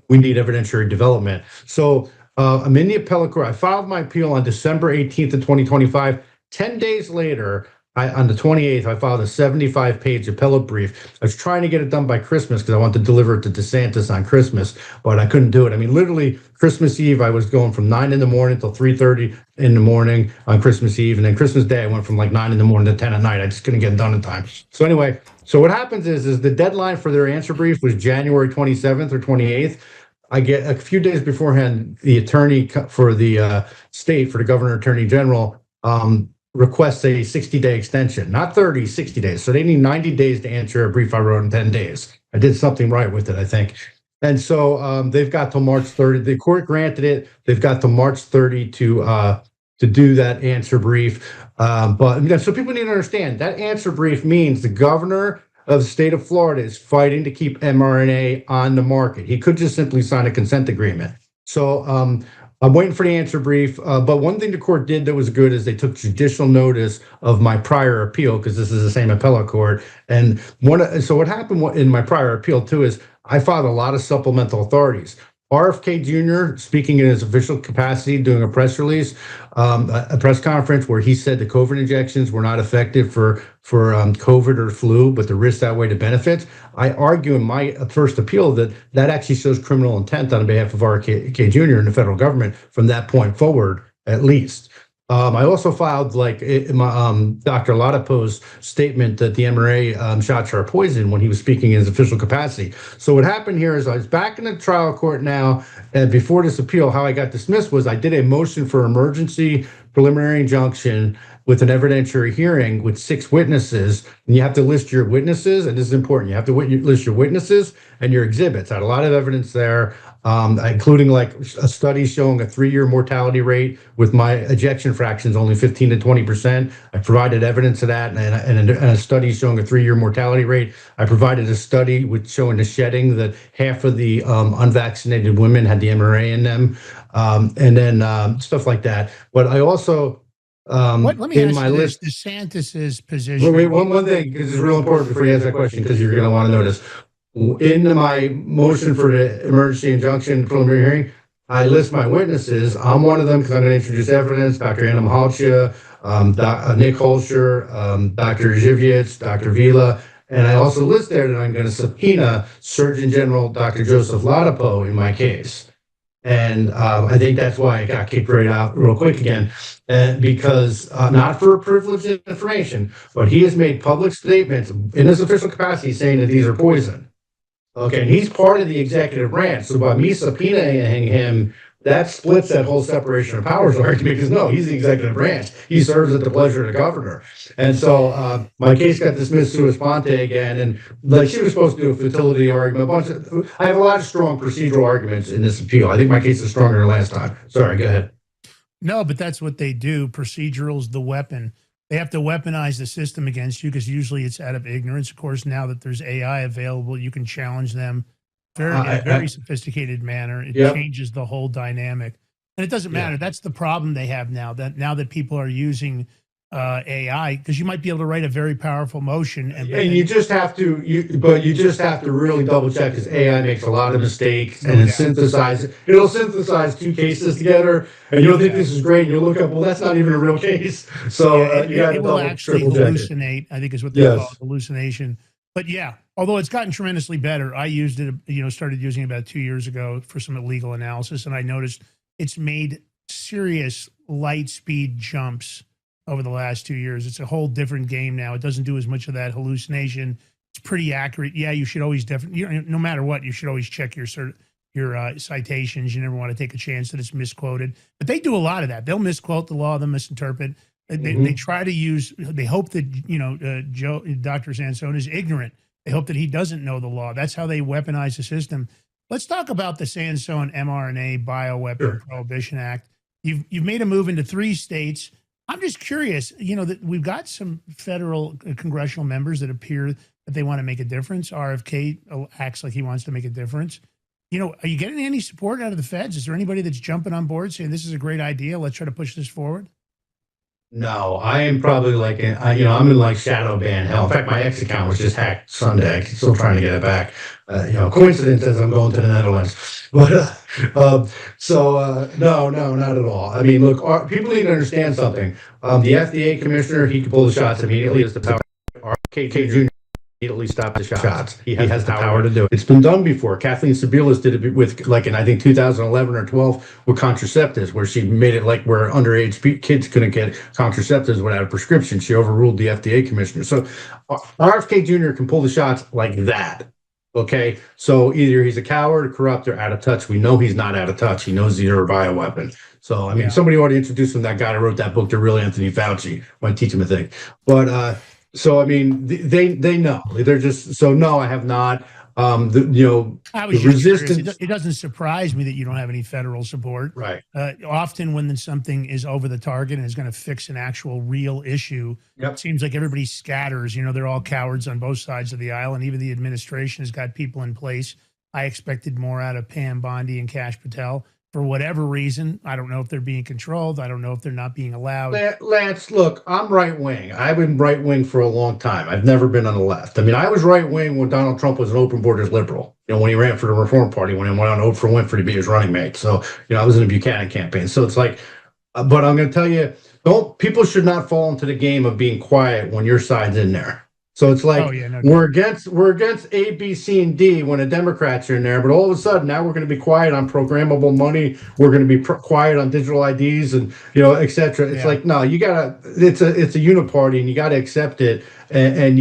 we need evidentiary development. So I'm in the appellate court. I filed my appeal on December 18th of 2025. 10 days later, on the 28th, I filed a 75-page appellate brief. I was trying to get it done by Christmas because I wanted to deliver it to DeSantis on Christmas, but I couldn't do it. I mean, literally, Christmas Eve, I was going from 9 in the morning till 3:30 in the morning on Christmas Eve, and then Christmas Day, I went from like 9 in the morning to 10 at night. I just couldn't get it done in time. So anyway, so what happens is the deadline for their answer brief was January 27th or 28th. I get a few days beforehand, the attorney for the state, for the governor attorney general, requests a 60-day extension, not 30, 60 days. So they need 90 days to answer a brief I wrote in 10 days. I did something right with it, I think. And so they've got till March 30. The court granted it. They've got till March 30 to do that answer brief. But so people need to understand that answer brief means the governor of the state of Florida is fighting to keep mRNA on the market. He could just simply sign a consent agreement. So I'm waiting for the answer brief. But one thing the court did that was good is they took judicial notice of my prior appeal, because this is the same appellate court. And so what happened in my prior appeal too is I filed a lot of supplemental authorities. RFK Jr. speaking in his official capacity, doing a press release, a press conference where he said the COVID injections were not effective for COVID or flu, but the risks outweigh the benefits. I argue in my first appeal that that actually shows criminal intent on behalf of RFK Jr. and the federal government from that point forward, at least. I also filed Dr. Ladapo's statement that the MRA shots are poison when he was speaking in his official capacity. So what happened here is I was back in the trial court now, and before this appeal, how I got dismissed was I did a motion for emergency preliminary injunction with an evidentiary hearing with 6 witnesses, and you have to list your witnesses, and this is important. You have to list your witnesses and your exhibits. I had a lot of evidence there, including like a study showing a 3-year mortality rate with my ejection fractions only 15 to 20%. I provided evidence of that, and a study showing a 3-year mortality rate. I provided a study with showing the shedding that half of the unvaccinated women had the MRA in them, and then stuff like that. But I also let me in ask my you list. this, DeSantis's position. Wait, one thing, because it's real important before you answer that question, because you're going to want to know this. In my motion for the emergency injunction preliminary hearing, I list my witnesses. I'm one of them because I'm going to introduce evidence. Dr. Anna Mahalcha, Nick Holscher, Dr. Zhivitz, Dr. Vila, and I also list there that I'm going to subpoena Surgeon General Dr. Joseph Ladapo in my case. And I think that's why I got kicked right out real quick again, because not for privileged information, but he has made public statements in his official capacity saying that these are poison. Okay, and he's part of the executive branch. So by me subpoenaing him, that splits that whole separation of powers argument, because no, he's the executive branch. He serves at the pleasure of the governor. And so my case got dismissed sua sponte again, and like she was supposed to do a futility argument. I have a lot of strong procedural arguments in this appeal. I think my case is stronger than last time. Sorry, go ahead. No, but that's what they do. Procedural's the weapon. They have to weaponize the system against you because usually it's out of ignorance. Of course, now that there's AI available, you can challenge them in a very sophisticated manner. It changes the whole dynamic. And it doesn't matter. That's the problem they have now, that people are using AI, because you might be able to write a very powerful motion. And you just have to, really double check, because AI makes a lot of mistakes, and it'll synthesize 2 cases together, and you'll think this is great, and you'll look up, well, that's not even a real case. So it will actually hallucinate, I think is what they call it, hallucination. But yeah, although it's gotten tremendously better, I used it, started using it about 2 years ago for some legal analysis, and I noticed it's made serious light speed jumps over the last 2 years. It's a whole different game now. It doesn't do as much of that hallucination. It's pretty accurate. Yeah, you should always no matter what, you should always check your citations. You never want to take a chance that it's misquoted. But they do a lot of that. They'll misquote the law. They'll misinterpret. They try to use. They hope that Dr. Sansone is ignorant. They hope that he doesn't know the law. That's how they weaponize the system. Let's talk about the Sansone mRNA Bioweapon Prohibition Act. You've made a move into 3 states. I'm just curious, that we've got some federal congressional members that appear that they want to make a difference. RFK acts like he wants to make a difference. Are you getting any support out of the feds? Is there anybody that's jumping on board saying this is a great idea? Let's try to push this forward. No, I am probably I'm in like shadow ban hell. In fact, my X account was just hacked Sunday. I'm still trying to get it back. Coincidence as I'm going to the Netherlands. But no, not at all. I mean, look, people need to understand something. The FDA commissioner, he can pull the shots immediately. Is the power. RFK Jr. immediately stop the shots. He has the power to do it. It's been done before. Kathleen Sebelius did it with, in I think 2011 or 12 with contraceptives, where she made it like where underage kids couldn't get contraceptives without a prescription. She overruled the FDA commissioner. So RFK Jr. can pull the shots like that. Okay, so either he's a coward, corrupt, or out of touch. We know he's not out of touch. He knows these are a bioweapon. So I mean, somebody ought to introduce him. That guy who wrote that book, The Real Anthony Fauci. Might teach him a thing. But so I mean, they know. They're just so no. I have not. I was the resistance. It doesn't surprise me that you don't have any federal support. Right. Often when something is over the target and is going to fix an actual real issue, it seems like everybody scatters. They're all cowards on both sides of the aisle, and even the administration has got people in place. I expected more out of Pam Bondi and Kash Patel. For whatever reason, I don't know if they're being controlled. I don't know if they're not being allowed. Lance, look, I'm right wing. I've been right wing for a long time. I've never been on the left. I mean, I was right wing when Donald Trump was an open borders liberal. when he ran for the Reform Party, when he went on Oprah Winfrey to be his running mate. So, I was in the Buchanan campaign. So it's like, but I'm going to tell you, people should not fall into the game of being quiet when your side's in there. So it's like we're against A, B, C, and D when the Democrats are in there, but all of a sudden now we're going to be quiet on programmable money. We're going to be quiet on digital IDs and et cetera. It's like, no, you gotta. It's a uniparty, and you got to accept it. And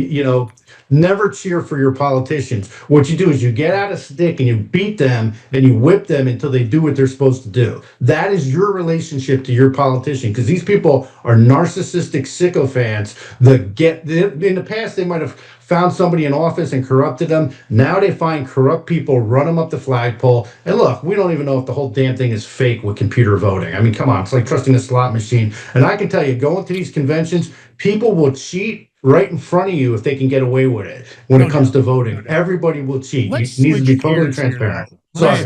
never cheer for your politicians. What you do is you get out a stick and you beat them and you whip them until they do what they're supposed to do. That is your relationship to your politician, because these people are narcissistic sycophants that in the past they might have found somebody in office and corrupted them. Now they find corrupt people, run them up the flagpole. And look, we don't even know if the whole damn thing is fake with computer voting. I mean, come on, it's like trusting a slot machine. And I can tell you, going to these conventions, people will cheat right in front of you if they can get away with it when it comes to voting. Everybody will cheat. It needs to be totally transparent. Sorry,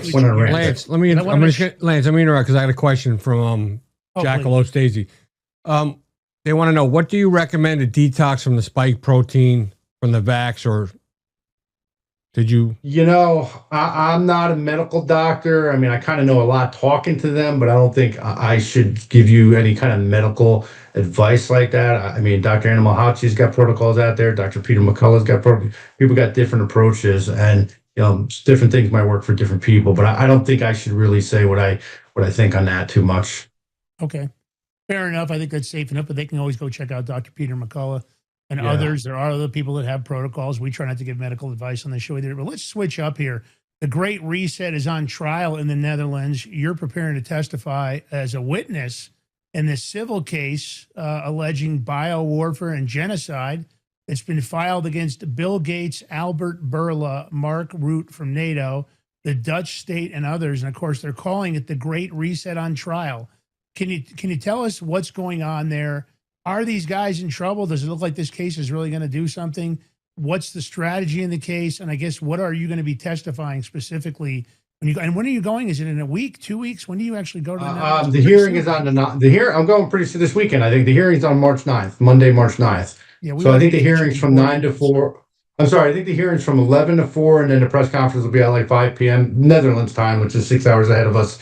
Lance, let me interrupt because I got a question from Jackalope Stacey. They want to know, what do you recommend to detox from the spike protein from the vax, or did you? I'm not a medical doctor. I mean, I kind of know a lot talking to them, but I don't think I should give you any kind of medical advice like that. I mean, Dr. Animal Hauchi's got protocols out there. Dr. Peter McCullough's got people got different approaches, and different things might work for different people. But I don't think I should really say what I think on that too much. Okay, fair enough. I think that's safe enough. But they can always go check out Dr. Peter McCullough and others. There are other people that have protocols. We try not to give medical advice on the show either. But let's switch up here. The Great Reset is on trial in the Netherlands. You're preparing to testify as a witness in this civil case alleging biowarfare and genocide. It's been filed against Bill Gates, Albert Bourla, Mark Rutte from NATO, the Dutch state, and others. And of course, they're calling it the Great Reset on trial. Can you tell us what's going on there? Are these guys in trouble? Does it look like this case is really going to do something? What's the strategy in the case? And I guess, what are you going to be testifying specifically? And when are you going? Is it in a week, 2 weeks? When do you actually go to the the hearing is on the hearing. I'm going pretty soon this weekend. I think the hearing's on March 9th, Monday, March 9th. Yeah, so I think the hearing's from 9 to 4. I'm sorry, I think the hearing's from 11 to 4, and then the press conference will be at like 5 p.m. Netherlands time, which is 6 hours ahead of us.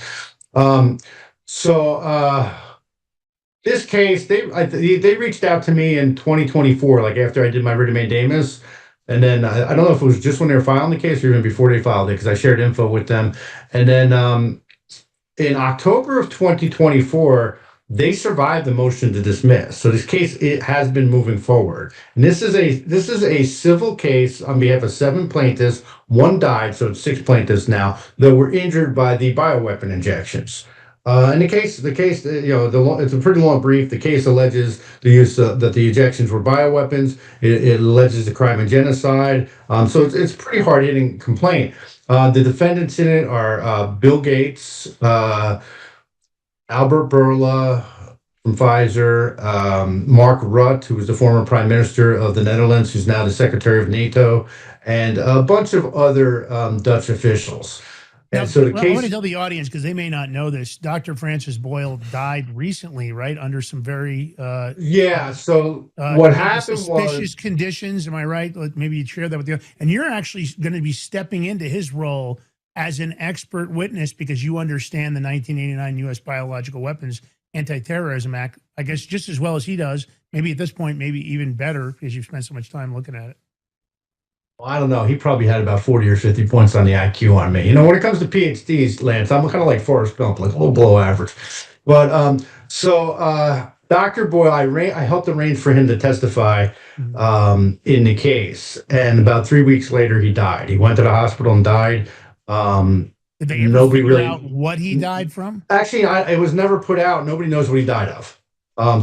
This case, they reached out to me in 2024, like after I did my writ of mandamus. And then I don't know if it was just when they were filing the case or even before they filed it, because I shared info with them. And then in October of 2024, they survived the motion to dismiss. So this case, it has been moving forward. And this is a civil case on behalf of 7 plaintiffs. 1 died, so it's 6 plaintiffs now that were injured by the bioweapon injections. And the case, it's a pretty long brief. The case alleges the use that the injections were bioweapons. It alleges the crime of genocide. So it's a pretty hard-hitting complaint. The defendants in it are Bill Gates, Albert Bourla from Pfizer, Mark Rutte, who was the former prime minister of the Netherlands, who's now the secretary of NATO, and a bunch of other Dutch officials. Now, And so the I want case, to tell the audience, because they may not know this, Dr. Francis Boyle died recently, right? Under some very so what happened suspicious was, conditions. Am I right? Like, maybe you'd share that with you. And you're actually going to be stepping into his role as an expert witness because you understand the 1989 U.S. Biological Weapons Anti-Terrorism Act, I guess, just as well as he does. Maybe at this point, maybe even better because you've spent so much time looking at it. I don't know, he probably had about 40 or 50 points on the IQ on me. When it comes to PhDs, Lance, I'm kind of like Forrest Gump, like a little below average. But Dr. Boyle, I helped arrange for him to testify in the case. And about 3 weeks later, he died. He went to the hospital and died. Did they ever figure out what he died from? Actually, it was never put out. Nobody knows what he died of.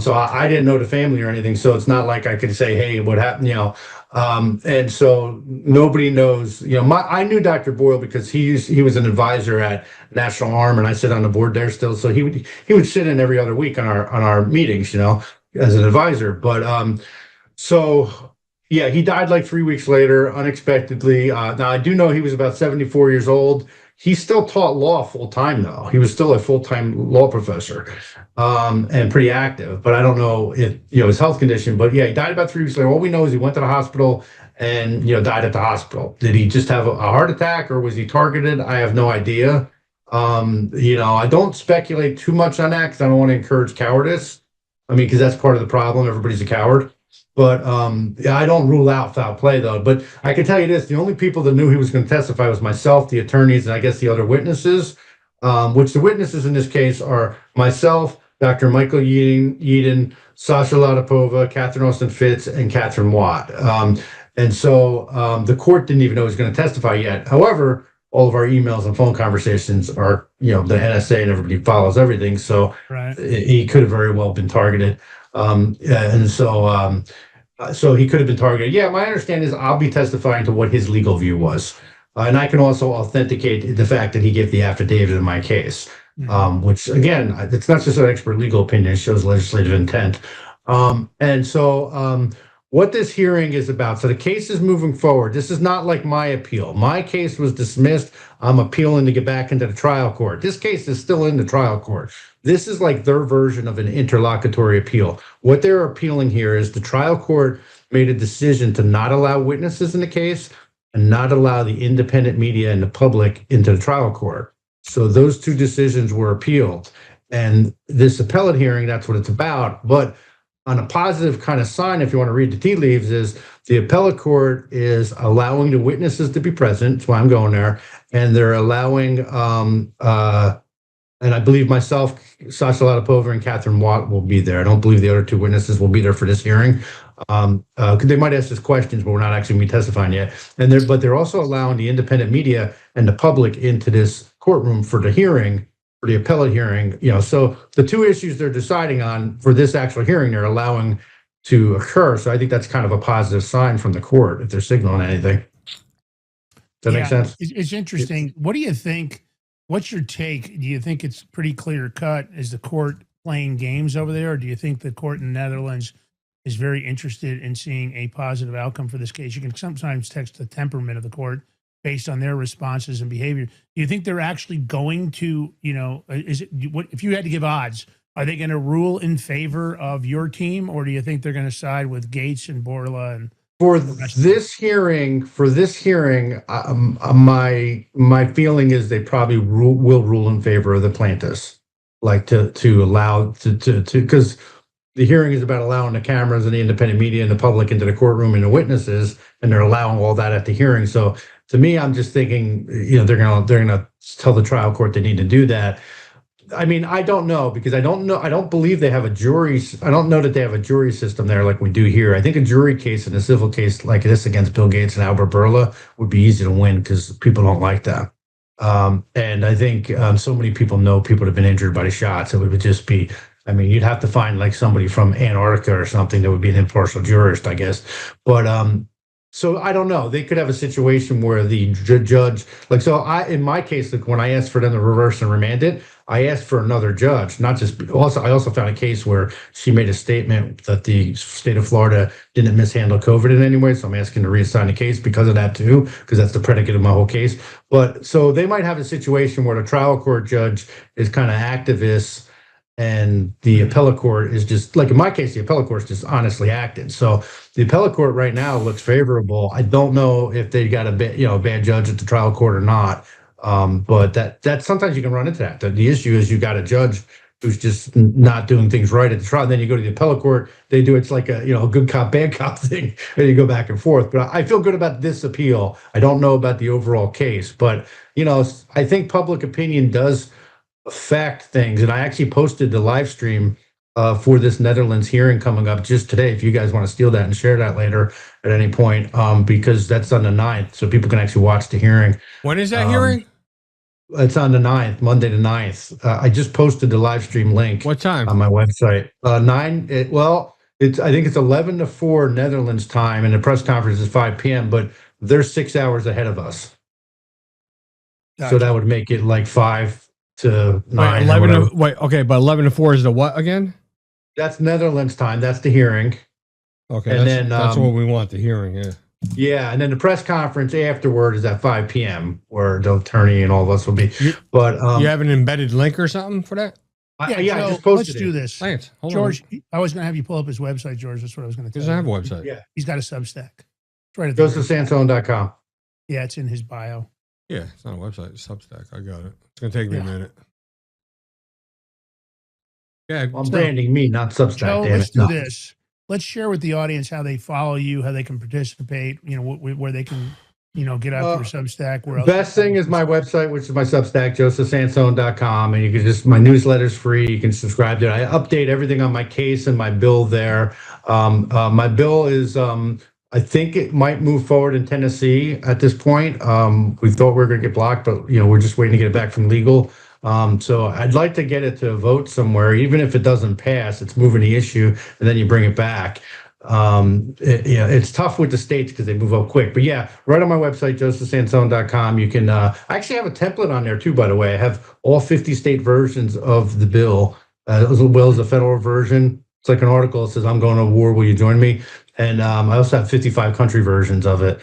So I didn't know the family or anything. So it's not like I could say, hey, what happened, and so nobody knows, I knew Dr. Boyle because he was an advisor at National Arm, and I sit on the board there still. So he would sit in every other week on our meetings, as an advisor. But he died like 3 weeks later, unexpectedly. Now I do know he was about 74 years old. He still taught law full time, though. He was still a full time law professor, and pretty active. But I don't know his health condition. But yeah, he died about 3 weeks later. All we know is he went to the hospital and died at the hospital. Did he just have a heart attack, or was he targeted? I have no idea. I don't speculate too much on that because I don't want to encourage cowardice. I mean, because that's part of the problem. Everybody's a coward. But yeah, I don't rule out foul play, though. But I can tell you this: the only people that knew he was going to testify was myself, the attorneys, and I guess the other witnesses. Which the witnesses in this case are myself, Dr. Michael Yeadon, Sasha Latapova, Catherine Austin Fitz, and Catherine Watt. And so the court didn't even know he was going to testify yet. However, all of our emails and phone conversations are, the NSA and everybody follows everything. So he could have very well been targeted. So he could have been targeted. Yeah, my understanding is I'll be testifying to what his legal view was. And I can also authenticate the fact that he gave the affidavit in my case, which, again, it's not just an expert legal opinion, it shows legislative intent. What this hearing is about, so the case is moving forward. This is not like my appeal. My case was dismissed. I'm appealing to get back into the trial court. This case is still in the trial court. This is like their version of an interlocutory appeal. What they're appealing here is the trial court made a decision to not allow witnesses in the case and not allow the independent media and the public into the trial court. So those two decisions were appealed. And this appellate hearing, that's what it's about. But on a positive kind of sign, if you want to read the tea leaves, is the appellate court is allowing the witnesses to be present. That's why I'm going there. And they're allowing, and I believe myself, Sasha Latapova, and Catherine Watt will be there. I don't believe the other two witnesses will be there for this hearing. They might ask us questions, but we're not actually going to be testifying yet. But they're also allowing the independent media and the public into this courtroom for the hearing, for the appellate hearing. So the two issues they're deciding on for this actual hearing, they're allowing to occur. So I think that's kind of a positive sign from the court if they're signaling anything. Does that make sense? It's interesting. What do you think? What's your take? Do you think it's pretty clear cut? Is the court playing games over there? Or do you think the court in the Netherlands is very interested in seeing a positive outcome for this case? You can sometimes text the temperament of the court based on their responses and behavior. Do you think they're actually going to, if you had to give odds, are they going to rule in favor of your team, or do you think they're going to side with Gates and Borla? And for this hearing, my feeling is they probably will rule in favor of the plaintiffs, like to allow because the hearing is about allowing the cameras and the independent media and the public into the courtroom and the witnesses, and they're allowing all that at the hearing. So to me, I'm just thinking, they're gonna tell the trial court they need to do that. I mean, I don't know, because I don't believe they have a jury. I don't know that they have a jury system there like we do here. I think a jury case in a civil case like this against Bill Gates and Albert Bourla would be easy to win because people don't like that. And I think so many people know people have been injured by the shots. It would just be, you'd have to find like somebody from Antarctica or something that would be an impartial jurist, I guess. But so I don't know. They could have a situation where the judge, in my case, when I asked for them to reverse and remand it, I asked for another judge, not just, I also found a case where she made a statement that the state of Florida didn't mishandle COVID in any way. So I'm asking to reassign the case because of that too, because that's the predicate of my whole case. But so they might have a situation where the trial court judge is kind of activist and the appellate court is just, like in my case, the appellate court is just honestly acting. So the appellate court right now looks favorable. I don't know if they got a bad judge at the trial court or not. But that sometimes you can run into that. The issue is you got a judge who's just not doing things right at the trial. Then you go to the appellate court, they do, it's like a good cop, bad cop thing, and you go back and forth. But I feel good about this appeal. I don't know about the overall case, but I think public opinion does affect things. And I actually posted the live stream for this Netherlands hearing coming up just today, if you guys want to steal that and share that later at any point, because that's on the 9th, so people can actually watch the hearing. When is that hearing? It's on the 9th, Monday the 9th. I just posted the live stream link. What time? On my website. 9, I think it's 11 to 4 Netherlands time, and the press conference is 5 p.m., but they're 6 hours ahead of us. Gotcha. So that would make it like 5 to 9. But 11 to 4 is the what again? That's Netherlands time. That's the hearing. Okay, and that's what we want, the hearing. Yeah. Yeah, and then the press conference afterward is at 5 p.m. where the attorney and all of us will be. But You have an embedded link or something for that? I Joe, just posted let's do it. this. Lance, hold George, on. I was going to have you pull up his website, George. That's what I was going to He tell doesn't you. have a website. Yeah, He's got a Substack. It's right at the very top. JosephSansone.com. Yeah, it's in his bio. Yeah, it's not a website. It's Substack. I got it. It's going to take me a minute. Yeah, I'm branding me, not Substack. Joe, damn let's it. do No. this. Let's share with the audience how they follow you, how they can participate, where they can, get out your Substack. Where else? Best thing is my website, which is my Substack, JosephSansone.com, and you can just, my newsletter's free. You can subscribe to it. I update everything on my case and my bill there. My bill is, I think it might move forward in Tennessee at this point. We thought we were going to get blocked, but we're just waiting to get it back from legal. So I'd like to get it to a vote somewhere, even if it doesn't pass. It's moving the issue, and then you bring it back. It's tough with the states because they move up quick. But yeah, right on my website, josephsansone.com, you can. I actually have a template on there too, by the way. I have all 50 state versions of the bill, as well as the federal version. It's like an article that says, "I'm going to war. Will you join me?" And I also have 55 country versions of it.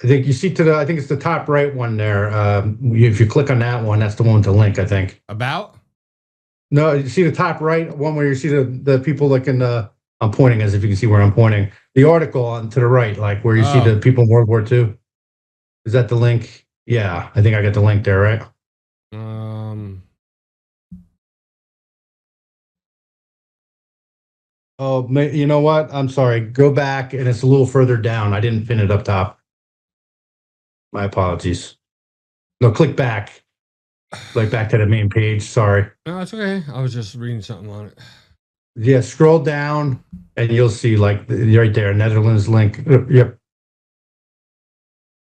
I think you see I think it's the top right one there. If you click on that one, that's the one with the link, I think. About? No, you see the top right one where you see the people like I'm pointing as if you can see where I'm pointing. The article on to the right, like where you see the people in World War II. Is that the link? Yeah, I think I got the link there, right? Oh, you know what? I'm sorry. Go back, and it's a little further down. I didn't pin it up top. My apologies. No, click back. Like back to the main page. Sorry. No, it's okay. I was just reading something on it. Yeah, scroll down and you'll see like right there, Netherlands link. Yep.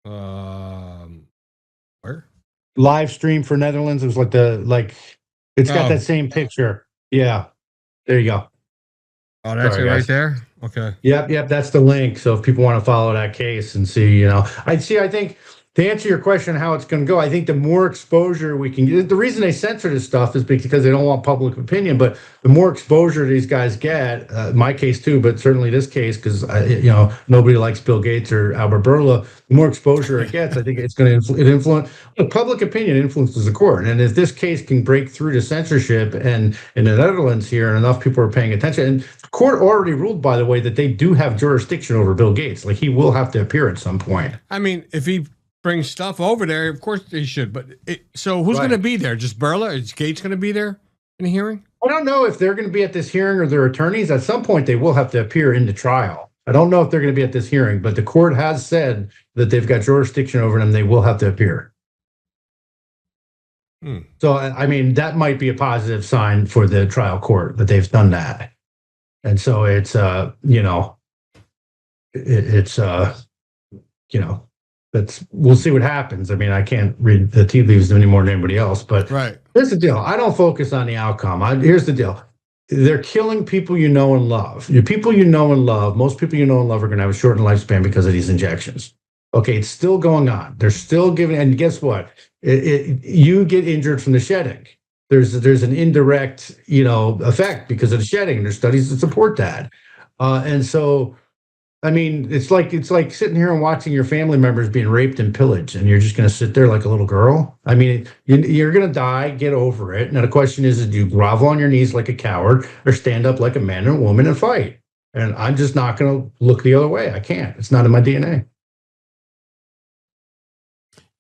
Where? Live stream for Netherlands. It was it's got that same picture. Yeah. There you go. Oh, that's Sorry, it guys. right there? Okay. Yep, that's the link. So if people want to follow that case and see, I think to answer your question, how it's going to go, I think the more exposure we can get, the reason they censor this stuff is because they don't want public opinion, but the more exposure these guys get, my case too, but certainly this case, because, nobody likes Bill Gates or Albert Bourla, the more exposure it gets, I think it's going to influence, public opinion influences the court. And if this case can break through to censorship and in the Netherlands here, and enough people are paying attention, and the court already ruled, by the way, that they do have jurisdiction over Bill Gates. Like he will have to appear at some point. I mean, if he brings stuff over there, of course they should. But so who's going to be there? Just Bourla? Is Gates going to be there in the hearing? I don't know if they're going to be at this hearing or their attorneys. At some point, they will have to appear in the trial. I don't know if they're going to be at this hearing, but the court has said that they've got jurisdiction over them. They will have to appear. So, I mean, that might be a positive sign for the trial court that they've done that. And so it's, we'll see what happens. I mean, I can't read the tea leaves any more than anybody else, but here's the deal. I don't focus on the outcome. Here's the deal. They're killing people you know and love. The people you know and love, most people you know and love are going to have a shortened lifespan because of these injections. Okay, it's still going on. They're still giving, and guess what? You get injured from the shedding. There's an indirect, effect because of the shedding. There's studies that support that. And so, I mean, it's like sitting here and watching your family members being raped and pillaged, and you're just going to sit there like a little girl. I mean, you're going to die. Get over it. Now the question is, do you grovel on your knees like a coward, or stand up like a man and a woman and fight? And I'm just not going to look the other way. I can't. It's not in my DNA.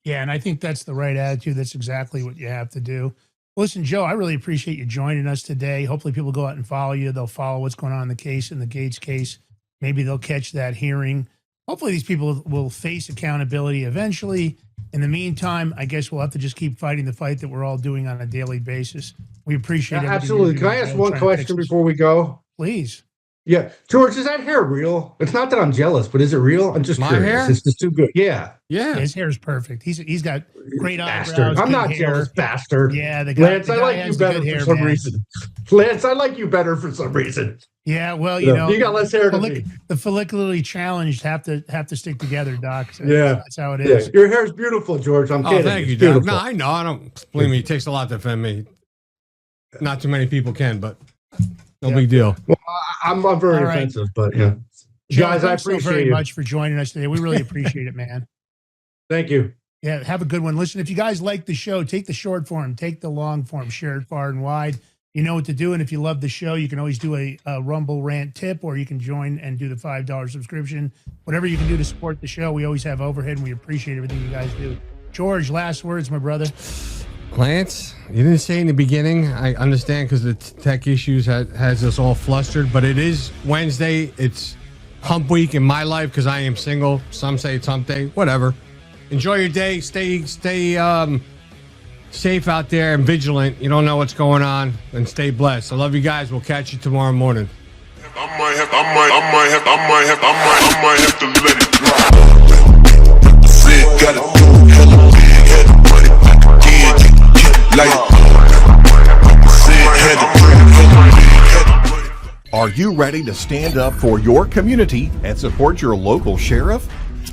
Yeah, and I think that's the right attitude. That's exactly what you have to do. Listen, Joe, I really appreciate you joining us today. Hopefully people go out and follow you. They'll follow what's going on in the case, in the Gates case. Maybe they'll catch that hearing. Hopefully these people will face accountability eventually. In the meantime, I guess we'll have to just keep fighting the fight that we're all doing on a daily basis. We appreciate it. Absolutely. Can I ask one question before we go? Please. Yeah. George, is that hair real? It's not that I'm jealous, but is it real? I'm just curious. hair? It's just too good. Yeah. Yeah. His hair is perfect. He's got great Bastard. eyebrows. I'm good not hair. jealous, bastard. Yeah, the guy, Lance, the I guy like has you the better good for hair, some man. reason. Lance, I like you better for some reason. Yeah, well, You got less hair than me. The follicularly challenged have to stick together, Doc. So Yeah. that's how it is. Yeah. Your hair's beautiful, George. I'm kidding. Thank you, It's Doc. beautiful. No, I know. I don't believe me. It takes a lot to offend me. Not too many people can, but no big deal. Well, I'm very All right. offensive, but yeah. Joe, Guys, I thanks so appreciate very you. much for joining us today. We really appreciate it, man. Thank you. Yeah, have a good one. Listen, if you guys like the show, take the short form, take the long form, share it far and wide. You know what to do. And if you love the show, you can always do a Rumble rant tip, or you can join and do the $5 subscription. Whatever you can do to support the show. We always have overhead, and we appreciate everything you guys do. George, last words, my brother. Lance, you didn't say in the beginning. I understand because the tech issues has us all flustered, but it is Wednesday. It's hump week in my life because I am single. Some say it's hump day. Whatever. Enjoy your day. Stay safe out there and vigilant. You don't know what's going on, and stay blessed. I love you guys. We'll catch you tomorrow morning. I might have to let it drop. Said got it hella big, had the money back again, like said had the money. Are you ready to stand up for your community and support your local sheriff?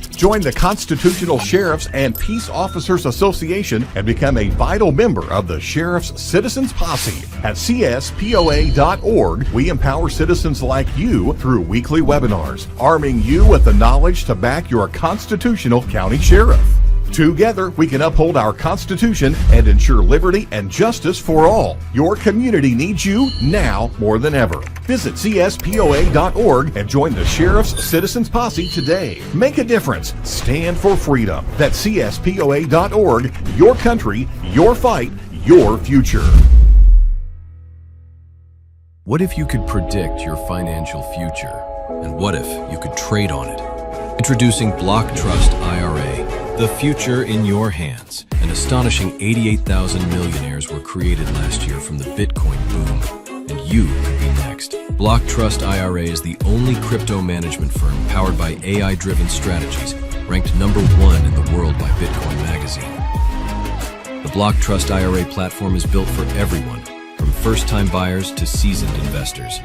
Join the Constitutional Sheriffs and Peace Officers Association and become a vital member of the Sheriff's Citizens Posse. At CSPOA.org, we empower citizens like you through weekly webinars, arming you with the knowledge to back your constitutional county sheriff. Together, we can uphold our Constitution and ensure liberty and justice for all. Your community needs you now more than ever. Visit CSPOA.org and join the Sheriff's Citizens Posse today. Make a difference. Stand for freedom. That's CSPOA.org. Your country, your fight, your future. What if you could predict your financial future? And what if you could trade on it? Introducing Block Trust IRA. The future in your hands. An astonishing 88,000 millionaires were created last year from the Bitcoin boom, and you could be next. Block Trust IRA is the only crypto management firm powered by AI-driven strategies, ranked #1 in the world by Bitcoin Magazine. The Block Trust IRA platform is built for everyone, from first-time buyers to seasoned investors.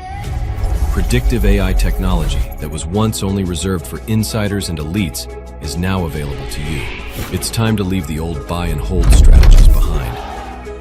Predictive AI technology that was once only reserved for insiders and elites is now available to you. It's time to leave the old buy and hold strategies behind.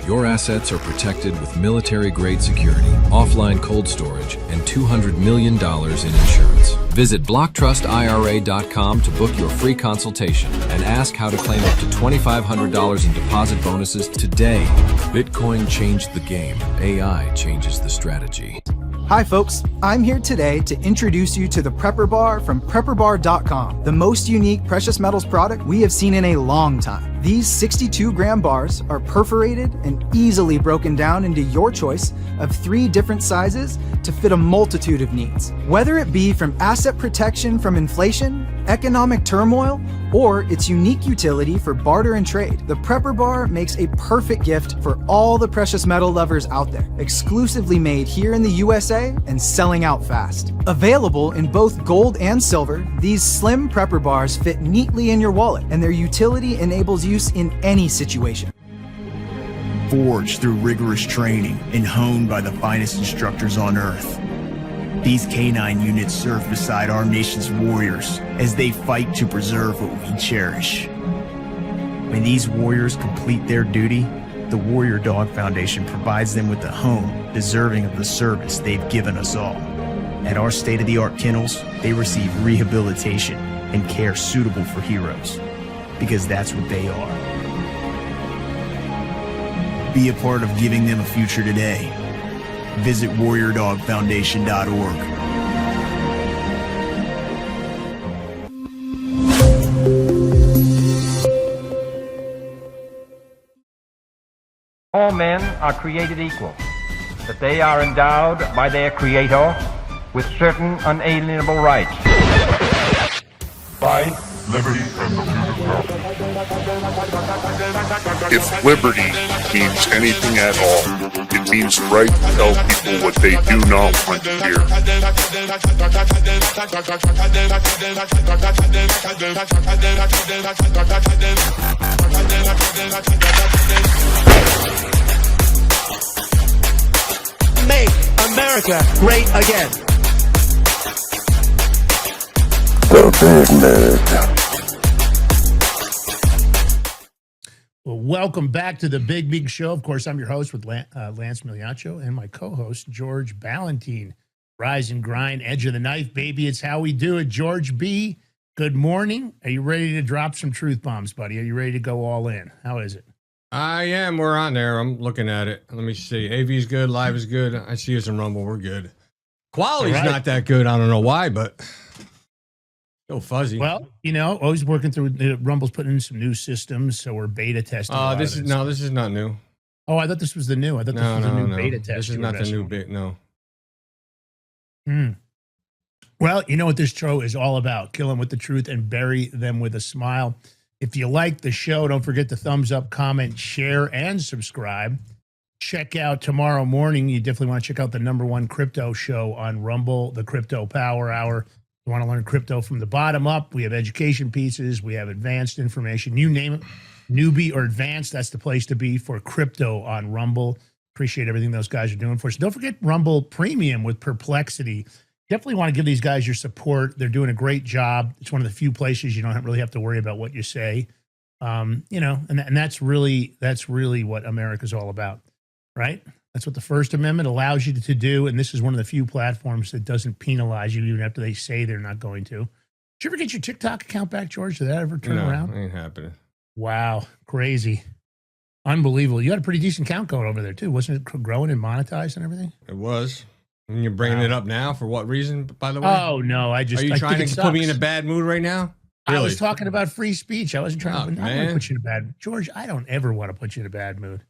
Your assets are protected with military-grade security, offline cold storage, and $200 million in insurance. Visit BlockTrustIRA.com to book your free consultation and ask how to claim up to $2,500 in deposit bonuses today. Bitcoin changed the game. AI changes the strategy. Hi folks, I'm here today to introduce you to the Prepper Bar from PrepperBar.com, the most unique precious metals product we have seen in a long time. These 62-gram bars are perforated and easily broken down into your choice of 3 different sizes to fit a multitude of needs. Whether it be from asset protection from inflation, economic turmoil, or its unique utility for barter and trade, the Prepper Bar makes a perfect gift for all the precious metal lovers out there. Exclusively made here in the USA and selling out fast. Available in both gold and silver, these slim Prepper Bars fit neatly in your wallet, and their utility enables use in any situation. Forged through rigorous training and honed by the finest instructors on earth. These canine units serve beside our nation's warriors as they fight to preserve what we cherish. When these warriors complete their duty, the Warrior Dog Foundation provides them with a home deserving of the service they've given us all. At our state-of-the-art kennels, they receive rehabilitation and care suitable for heroes, because that's what they are. Be a part of giving them a future today. Visit WarriorDogFoundation.org. All men are created equal, that they are endowed by their Creator with certain unalienable rights. Life, liberty, and the If liberty means anything at all, it means the right to tell people what they do not want to hear. Make America great again. The Big Mig. Well, welcome back to the Big Big Show. Of course, I'm your host with Lance Miliaccio and my co-host, George Ballantine. Rise and grind, edge of the knife, baby. It's how we do it. George B., good morning. Are you ready to drop some truth bombs, buddy? Are you ready to go all in? How is it? I am. We're on there. I'm looking at it. Let me see. AV is good. Live is good. I see us in Rumble. We're good. Quality's not that good. I don't know why, but still fuzzy. Well, always working through. Rumble's putting in some new systems, so we're beta testing. This is not new. Oh, I thought this was the new. I thought this was the new beta test. This is not the new bit. No. Well, you know what this show is all about. Kill them with the truth and bury them with a smile. If you like the show, don't forget to thumbs up, comment, share, and subscribe. Check out tomorrow morning. You definitely want to check out the #1 crypto show on Rumble, the Crypto Power Hour. You want to learn crypto from the bottom up. We have education pieces. We have advanced information. You name it, newbie or advanced, that's the place to be for crypto on Rumble. Appreciate everything those guys are doing for us. Don't forget Rumble Premium with Perplexity. Definitely want to give these guys your support. They're doing a great job. It's one of the few places you don't really have to worry about what you say. And that's really what America's all about, right? That's what the First Amendment allows you to do. And this is one of the few platforms that doesn't penalize you even after they say they're not going to. Did you ever get your TikTok account back, George? Did that ever turn around? No, ain't happening. Wow. Crazy. Unbelievable. You had a pretty decent count going over there too. Wasn't it growing and monetized and everything? It was. And you're bringing it up now for what reason, by the way? Oh, no. Are you trying to put me in a bad mood right now? Really? I was talking about free speech. I wasn't trying to put you in a bad mood. George, I don't ever want to put you in a bad mood.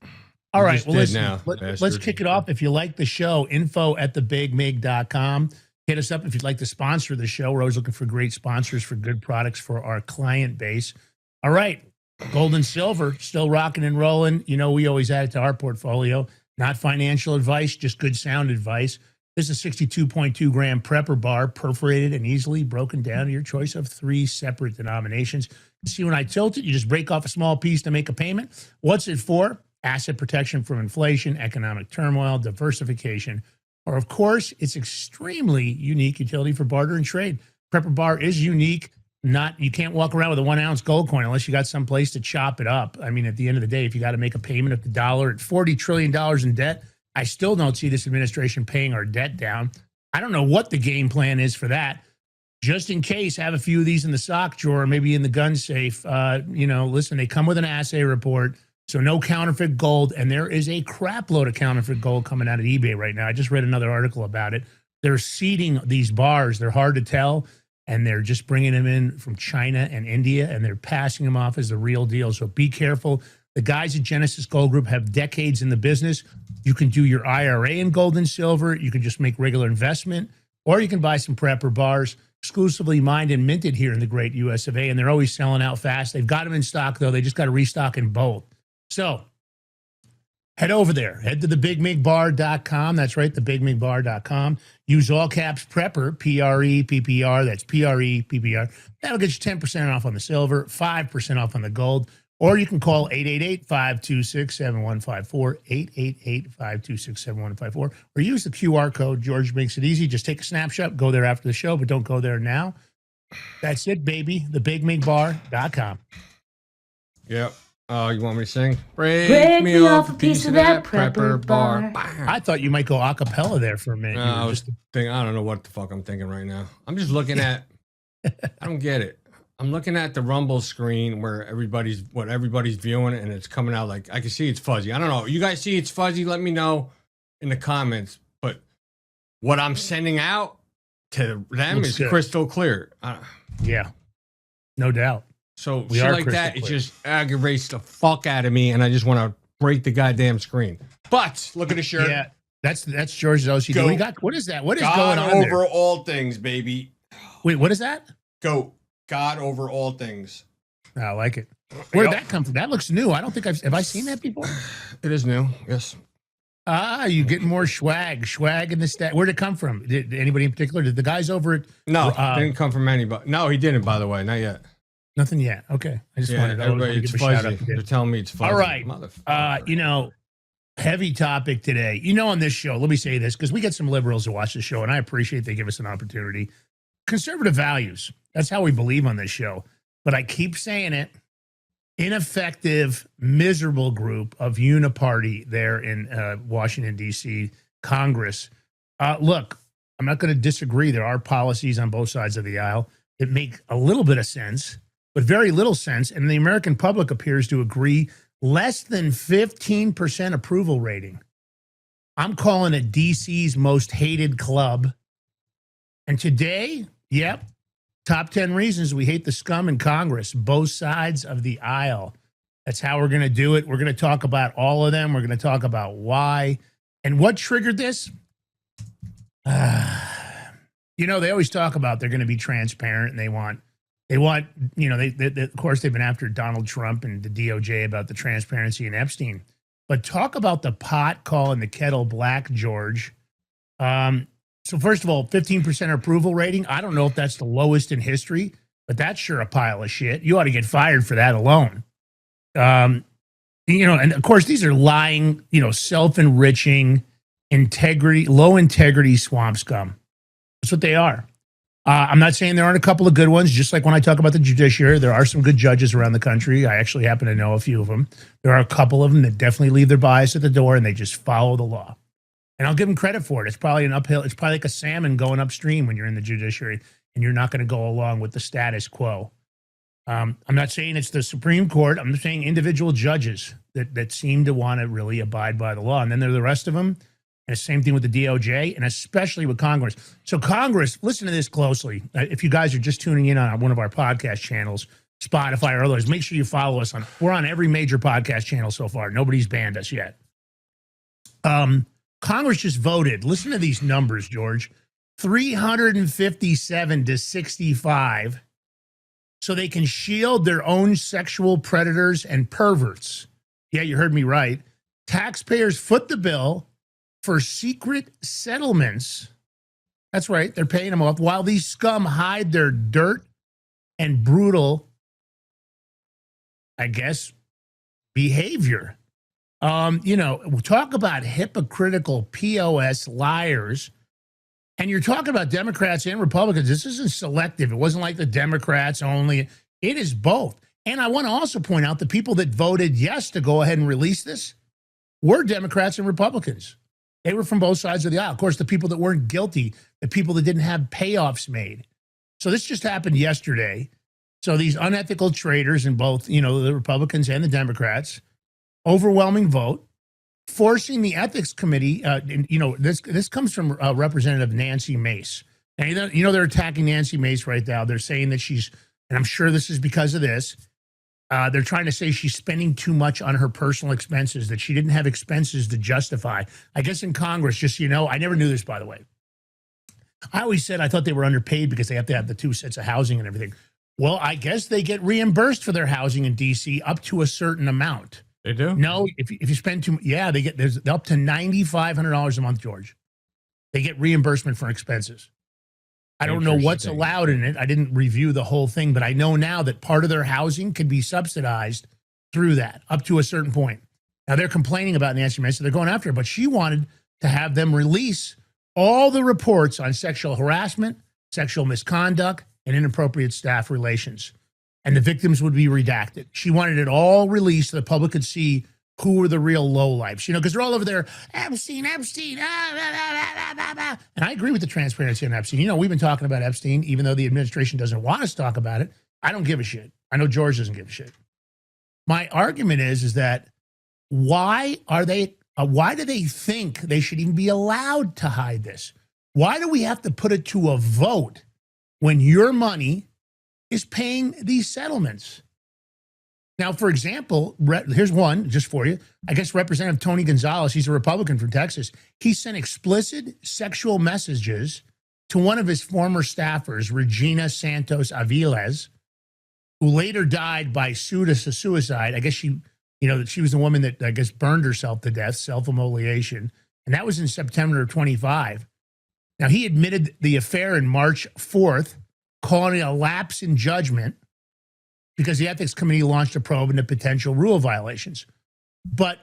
All right. Well, listen, let's kick it off. If you like the show, info@thebigmig.com. Hit us up if you'd like to sponsor the show. We're always looking for great sponsors for good products for our client base. All right. Gold and silver, still rocking and rolling. We always add it to our portfolio. Not financial advice, just good sound advice. This is a 62.2 gram prepper bar, perforated and easily broken down to your choice of 3 separate denominations. See, when I tilt it, you just break off a small piece to make a payment. What's it for? Asset protection from inflation, economic turmoil, diversification, or of course, it's extremely unique utility for barter and trade. Prepper bar is unique. You can't walk around with a 1 ounce gold coin unless you got some place to chop it up. I mean, at the end of the day, if you got to make a payment of the dollar at $40 trillion in debt, I still don't see this administration paying our debt down. I don't know what the game plan is for that. Just in case, have a few of these in the sock drawer, maybe in the gun safe. Listen, they come with an assay report, so no counterfeit gold. And there is a crap load of counterfeit gold coming out of eBay right now. I just read another article about it. They're seeding these bars. They're hard to tell. And they're just bringing them in from China and India, and they're passing them off as the real deal. So be careful. The guys at Genesis Gold Group have decades in the business. You can do your IRA in gold and silver. You can just make regular investment, or you can buy some prepper bars, exclusively mined and minted here in the great US of A. And they're always selling out fast. They've got them in stock, though. They just got to restock in both. So head over there. Head to thebigmigbar.com. That's right, thebigmigbar.com. Use all caps prepper, PREPPR. That's PREPPR. That'll get you 10% off on the silver, 5% off on the gold. Or you can call 888-526-7154, 888-526-7154, or use the QR code. George makes it easy. Just take a snapshot, go there after the show, but don't go there now. That's it, baby. Thebigmigbar.com. Yep. You want me to sing? Break me off a piece of that prepper bar. I thought you might go a cappella there for a minute. I don't know what the fuck I'm thinking right now. I'm just looking at, I don't get it. I'm looking at the Rumble screen where everybody's viewing it, and it's coming out like, I can see it's fuzzy. I don't know. You guys see it's fuzzy? Let me know in the comments. But what I'm sending out to them is crystal clear. Yeah, no doubt. So shit like that, it just aggravates the fuck out of me, and I just want to break the goddamn screen. But look at the shirt. Yeah, that's George's OCD. What is that? What is God going on over there? all things, baby. Wait, what is that? Go. God over all things. I like it. Where did that come from? That looks new. I don't think have I seen that before? It is new. Yes. You getting more swag in the stat. Where'd it come from? Did anybody in particular? Did the guys over at? No, it didn't come from anybody. No, he didn't. By the way, not yet. Nothing yet. Okay, I just wanted everybody. It's fuzzy. They're telling me it's fuzzy. All right. Heavy topic today. On this show, let me say this because we get some liberals who watch the show, and I appreciate they give us an opportunity. Conservative values. That's how we believe on this show. But I keep saying it. Ineffective, miserable group of uniparty there in Washington, D.C., Congress. Look, I'm not going to disagree. There are policies on both sides of the aisle that make a little bit of sense, but very little sense. And the American public appears to agree. Less than 15% approval rating. I'm calling it DC's most hated club. And today, yep, top 10 reasons we hate the scum in Congress, both sides of the aisle. That's how we're going to do it. We're going to talk about all of them. We're going to talk about why and what triggered this. You know, they always talk about they're going to be transparent and they want, you know, they of course, they've been after Donald Trump and the DOJ about the transparency in Epstein. But talk about the pot calling the kettle black, George. So first of all, 15% approval rating. I don't know if that's the lowest in history, but that's sure a pile of shit. You ought to get fired for that alone. You know, and of course, these are lying, you know, self-enriching, low integrity swamp scum. That's what they are. I'm not saying there aren't a couple of good ones. Just like when I talk about the judiciary, there are some good judges around the country. I actually happen to know a few of them. There are a couple of them that definitely leave their bias at the door and they just follow the law. And I'll give them credit for it. It's probably an uphill. It's probably like a salmon going upstream when you're in the judiciary and you're not going to go along with the status quo. I'm not saying it's the Supreme Court. I'm just saying individual judges that seem to want to really abide by the law. And then there are the rest of them. And the same thing with the DOJ, and especially with Congress. So Congress, listen to this closely. If you guys are just tuning in on one of our podcast channels, Spotify or others, make sure you follow us. We're on every major podcast channel so far. Nobody's banned us yet. Congress just voted. Listen to these numbers, George. 357 to 65. So they can shield their own sexual predators and perverts. Yeah, you heard me right. Taxpayers foot the bill for secret settlements. That's right. They're paying them off while these scum hide their dirt and brutal, I guess, behavior. You know, talk about hypocritical POS liars. And you're talking about Democrats and Republicans. This isn't selective. It wasn't like the Democrats only. It is both. And I want to also point out the people that voted yes to go ahead and release this were Democrats and Republicans. They were from both sides of the aisle. Of course, the people that weren't guilty, the people that didn't have payoffs made. So this just happened yesterday. So these unethical traitors in both, you know, the Republicans and the Democrats, overwhelming vote, forcing the ethics committee. You know, this comes from Representative Nancy Mace. And, you know, they're attacking Nancy Mace right now. They're saying that she's, and I'm sure this is because of this, they're trying to say she's spending too much on her personal expenses, that she didn't have expenses to justify. I guess in Congress, just, you know, I never knew this, by the way. I always said I thought they were underpaid because they have to have the 2 sets of housing and everything. Well, I guess they get reimbursed for their housing in D.C. up to a certain amount. They do? No, if you spend too much, yeah, they get, there's up to $9,500 a month, George. They get reimbursement for expenses. I don't know what's allowed in it. I didn't review the whole thing, but I know now that part of their housing can be subsidized through that up to a certain point. Now they're complaining about Nancy Mace, so they're going after her, but she wanted to have them release all the reports on sexual harassment, sexual misconduct, and inappropriate staff relations. And the victims would be redacted. She wanted it all released so the public could see who were the real lowlifes, you know, because they're all over there, Epstein, and I agree with the transparency on Epstein. You know, we've been talking about Epstein, even though the administration doesn't want us to talk about it. I don't give a shit. I know George doesn't give a shit. My argument is that why do they think they should even be allowed to hide this? Why do we have to put it to a vote when your money is paying these settlements? Now, for example, here's one just for you. I guess Representative Tony Gonzalez, he's a Republican from Texas. He sent explicit sexual messages to one of his former staffers, Regina Santos Aviles, who later died by suicide. I guess she was the woman that I guess burned herself to death, self-immolation. And that was in September of 25. Now, he admitted the affair in March 4th, calling it a lapse in judgment, because the ethics committee launched a probe into potential rule violations. But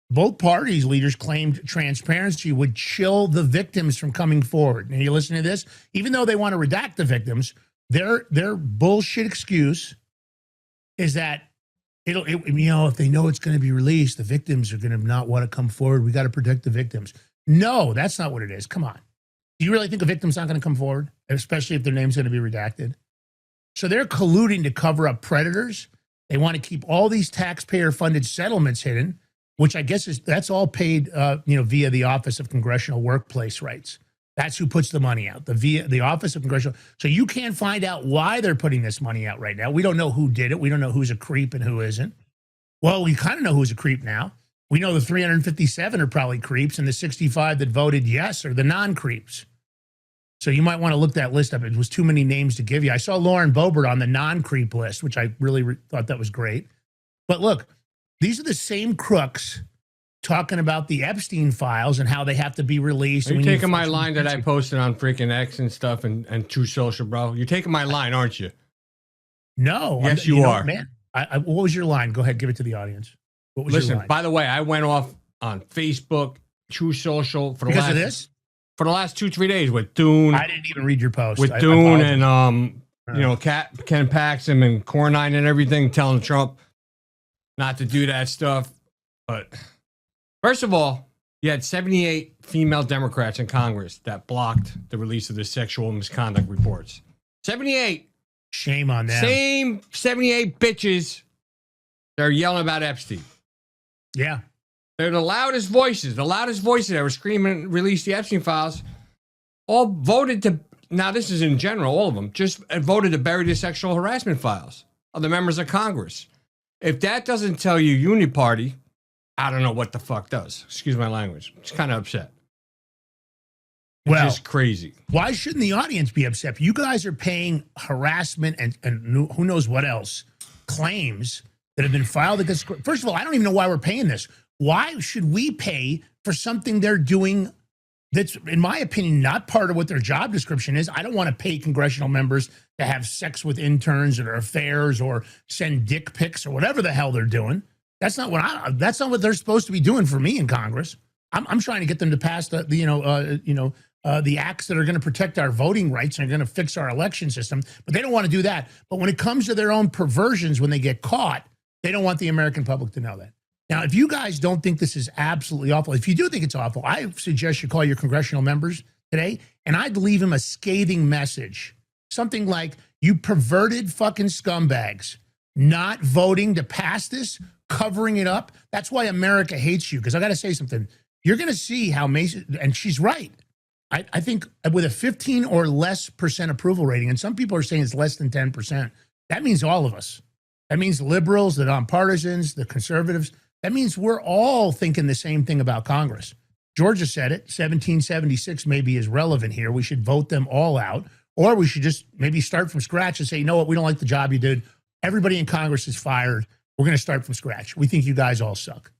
both parties' leaders claimed transparency would chill the victims from coming forward. And you listen to this, even though they want to redact the victims, their bullshit excuse is that you know, if they know it's going to be released, the victims are going to not want to come forward. We got to protect the victims. No, that's not what it is. Come on. Do you really think a victim's not going to come forward, especially if their name's going to be redacted? So they're colluding to cover up predators. They want to keep all these taxpayer-funded settlements hidden, which I guess that's all paid, via the Office of Congressional Workplace Rights. That's who puts the money out, the Office of Congressional. So you can't find out why they're putting this money out right now. We don't know who did it. We don't know who's a creep and who isn't. Well, we kind of know who's a creep now. We know the 357 are probably creeps, and the 65 that voted yes are the non-creeps. So you might want to look that list up. It was too many names to give you. I saw Lauren Boebert on the non-creep list, which I really thought that was great. But look, these are the same crooks talking about the Epstein files and how they have to be released. Are you taking my line that I posted on freaking X and stuff and True Social, bro? You're taking my line, aren't you? No. Yes, you are. Man, what was your line? Go ahead, give it to the audience. What was your line? By the way, I went off on Facebook, True Social for the because of this? For the last 2-3 days with Dune. I didn't even read your post. With Dune and Ken Paxton and Cornine and everything, telling Trump not to do that stuff. But first of all, you had 78 female Democrats in Congress that blocked the release of the sexual misconduct reports. 78. Shame on them. Same 78 bitches that are yelling about Epstein. Yeah. They're the loudest voices that were screaming, release the Epstein files, all voted to, now this is in general, all of them, just voted to bury the sexual harassment files of the members of Congress. If that doesn't tell you uniparty, I don't know what the fuck does. Excuse my language. It's kind of upset. It's just crazy. Why shouldn't the audience be upset? You guys are paying harassment and who knows what else, claims that have been filed against. First of all, I don't even know why we're paying this. Why should we pay for something they're doing that's, in my opinion, not part of what their job description is? I don't want to pay congressional members to have sex with interns or affairs or send dick pics or whatever the hell they're doing. That's not what they're supposed to be doing for me in Congress. I'm trying to get them to pass the acts that are going to protect our voting rights and are going to fix our election system, but they don't want to do that. But when it comes to their own perversions, when they get caught, they don't want the American public to know that. Now, if you guys don't think this is absolutely awful, if you do think it's awful, I suggest you call your congressional members today, and I'd leave them a scathing message. Something like, you perverted fucking scumbags, not voting to pass this, covering it up. That's why America hates you. Because I got to say something. You're going to see how Mason, and she's right. I think with a 15 or less % approval rating, and some people are saying it's less than 10%, that means all of us. That means liberals, the nonpartisans, the conservatives. That means we're all thinking the same thing about Congress. Georgia said it. 1776 maybe is relevant here. We should vote them all out, or we should just maybe start from scratch and say, you know what, we don't like the job you did. Everybody in Congress is fired. We're going to start from scratch. We think you guys all suck.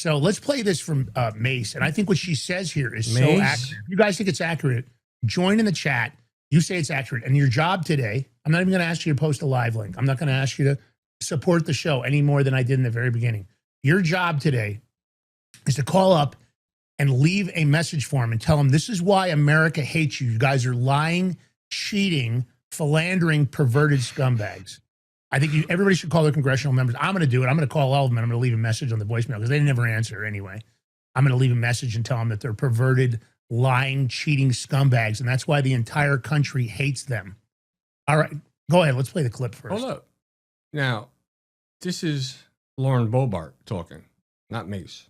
So let's play this from Mace. And I think what she says here is so accurate. You guys think it's accurate? Join in the chat. You say it's accurate. And your job today, I'm not even going to ask you to post a live link. I'm not going to ask you to support the show any more than I did in the very beginning. Your job today is to call up and leave a message for him and tell him this is why America hates you. You guys are lying, cheating, philandering, perverted scumbags. I think everybody should call their congressional members. I'm going to do it. I'm going to call all of them, and I'm going to leave a message on the voicemail because they never answer anyway. I'm going to leave a message and tell them that they're perverted, lying, cheating scumbags, and that's why the entire country hates them. All right, go ahead. Let's play the clip first. Hold up. Now, this is Lauren Boebert talking, not Mace.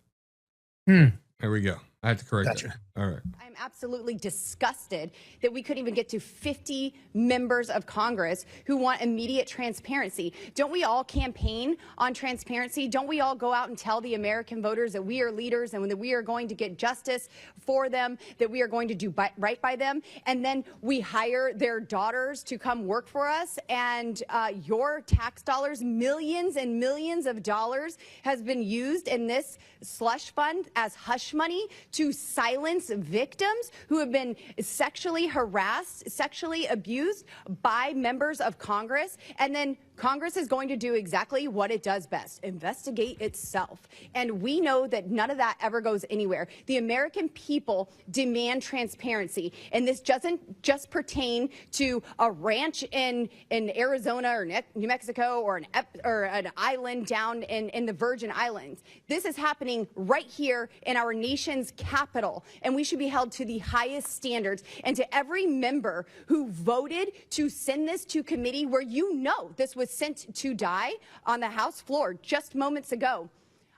Here we go. I had to correct that. All right. I'm absolutely disgusted that we couldn't even get to 50 members of Congress who want immediate transparency. Don't we all campaign on transparency? Don't we all go out and tell the American voters that we are leaders and that we are going to get justice for them, that we are going to do right by them? And then we hire their daughters to come work for us, and your tax dollars, millions and millions of dollars, has been used in this slush fund as hush money to silence victims who have been sexually harassed, sexually abused by members of Congress. And then Congress is going to do exactly what it does best, investigate itself. And we know that none of that ever goes anywhere. The American people demand transparency. And this doesn't just pertain to a ranch in Arizona or New Mexico or an island down in the Virgin Islands. This is happening right here in our nation's Capitol, and we should be held to the highest standards. And to every member who voted to send this to committee, where you know this was sent to die on the House floor just moments ago,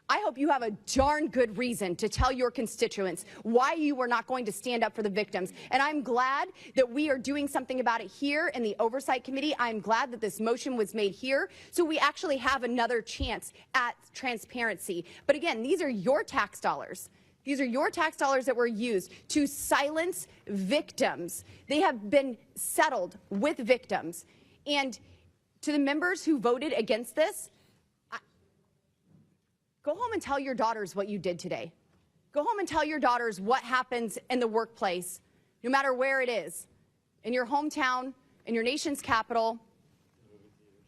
I hope you have a darn good reason to tell your constituents why you were not going to stand up for the victims. And I'm glad that we are doing something about it here in the Oversight Committee. I'm glad that this motion was made here so we actually have another chance at transparency. But again, these are your tax dollars. These are your tax dollars that were used to silence victims. They have been settled with victims. And to the members who voted against this, go home and tell your daughters what you did today. Go home and tell your daughters what happens in the workplace, no matter where it is, in your hometown, in your nation's capital,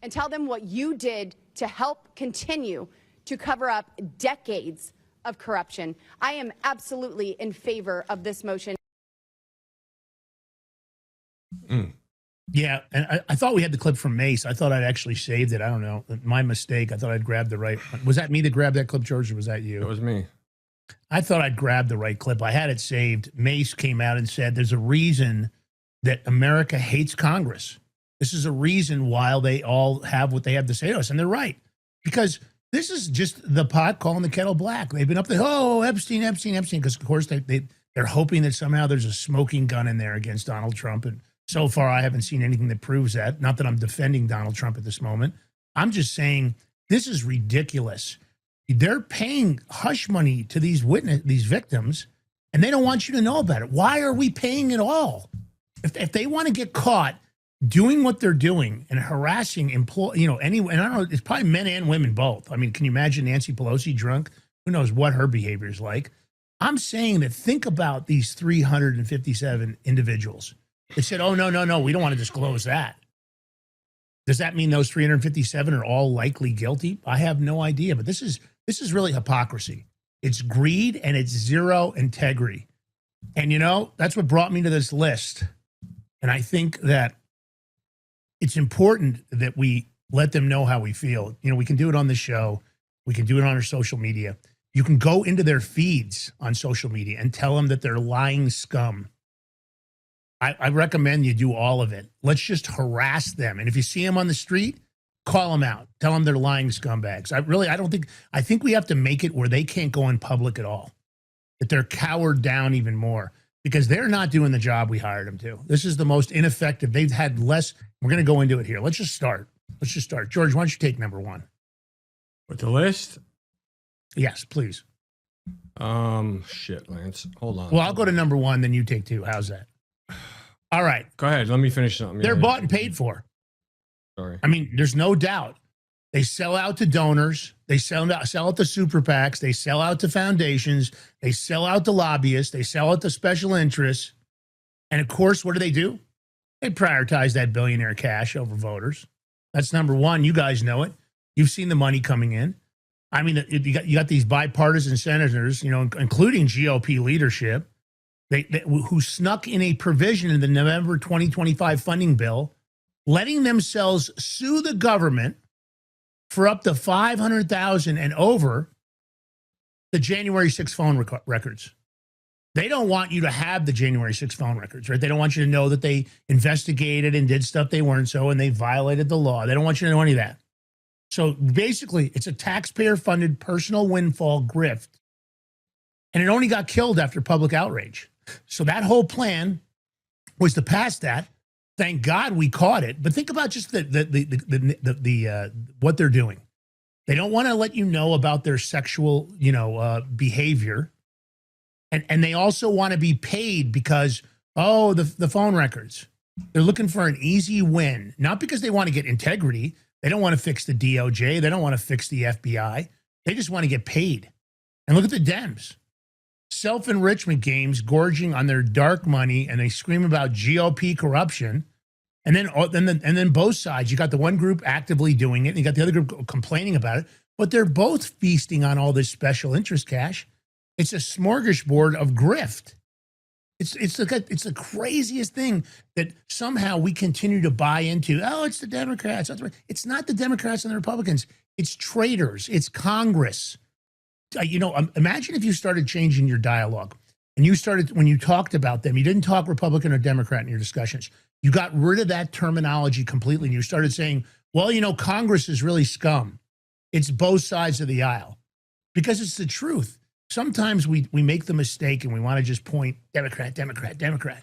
and tell them what you did to help continue to cover up decades of corruption. I am absolutely in favor of this motion. Yeah, and I thought we had the clip from Mace. I thought I'd actually saved it. I don't know. My mistake. I thought I'd grabbed the right one. Was that me that grabbed that clip, George, or was that you? It was me. I thought I'd grabbed the right clip. I had it saved. Mace came out and said there's a reason that America hates Congress. This is a reason why they all have what they have to say to us. And they're right. Because this is just the pot calling the kettle black. They've been up there, oh, Epstein, because, of course, they're hoping that somehow there's a smoking gun in there against Donald Trump. And so far, I haven't seen anything that proves that. Not that I'm defending Donald Trump at this moment. I'm just saying this is ridiculous. They're paying hush money to these victims, and they don't want you to know about it. Why are we paying it all? If they want to get caught doing what they're doing and harassing anyone, and I don't know, it's probably men and women both. I mean, can you imagine Nancy Pelosi drunk? Who knows what her behavior is like? I'm saying that think about these 357 individuals. They said, oh, no, we don't want to disclose that. Does that mean those 357 are all likely guilty? I have no idea, but this is really hypocrisy. It's greed and it's zero integrity. And, that's what brought me to this list. And I think that it's important that we let them know how we feel. We can do it on the show. We can do it on our social media. You can go into their feeds on social media and tell them that they're lying scum. I recommend you do all of it. Let's just harass them. And if you see them on the street, call them out. Tell them they're lying scumbags. I think we have to make it where they can't go in public at all. That they're cowered down even more because they're not doing the job we hired them to. This is the most ineffective. They've had less. We're going to go into it here. Let's just start. George, why don't you take number one? With the list? Yes, please. Shit, Lance. Hold on. Well, I'll go to number one, then you take two. How's that? All right. Go ahead. Let me finish something. They're bought and paid for. Sorry. I mean, there's no doubt. They sell out to donors. They sell out to super PACs. They sell out to foundations. They sell out to lobbyists. They sell out to special interests. And, of course, what do? They prioritize that billionaire cash over voters. That's number one. You guys know it. You've seen the money coming in. I mean, you got these bipartisan senators, including GOP leadership, who snuck in a provision in the November 2025 funding bill, letting themselves sue the government for up to $500,000 and over the January 6 phone records. They don't want you to have the January 6 phone records, right? They don't want you to know that they investigated and did stuff they weren't so, and they violated the law. They don't want you to know any of that. So basically, it's a taxpayer-funded personal windfall grift. And it only got killed after public outrage. So that whole plan was to pass that. Thank God we caught it. But think about just what they're doing. They don't want to let you know about their sexual, behavior. And they also want to be paid because, the phone records. They're looking for an easy win, not because they want to get integrity. They don't want to fix the DOJ. They don't want to fix the FBI. They just want to get paid. And look at the Dems. Self-enrichment games, gorging on their dark money, and they scream about GOP corruption. And then both sides, you got the one group actively doing it, and you got the other group complaining about it. But they're both feasting on all this special interest cash. It's a smorgasbord of grift. It's the craziest thing that somehow we continue to buy into. Oh, it's the Democrats. It's not the Democrats and the Republicans. It's traitors. It's Congress. Imagine if you started changing your dialogue. and you started, when you talked about them, you didn't talk Republican or Democrat in your discussions. You got rid of that terminology completely. And you started saying, well, you know, Congress is really scum. It's both sides of the aisle, because it's the truth. Sometimes we make the mistake and we want to just point Democrat, Democrat, Democrat.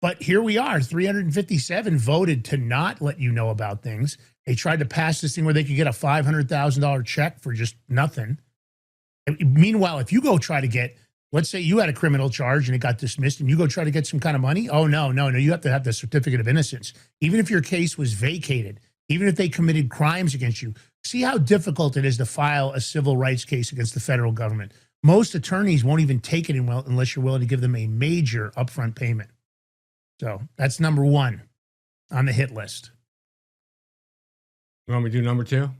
But here we are, 357 voted to not let you know about things. They tried to pass this thing where they could get a $500,000 check for just nothing. And meanwhile, if you go try to get, let's say you had a criminal charge and it got dismissed and you go try to get some kind of money. Oh, no. You have to have the certificate of innocence. Even if your case was vacated, even if they committed crimes against you. See how difficult it is to file a civil rights case against the federal government. Most attorneys won't even take it unless you're willing to give them a major upfront payment. So that's number one on the hit list. You want me to do number two?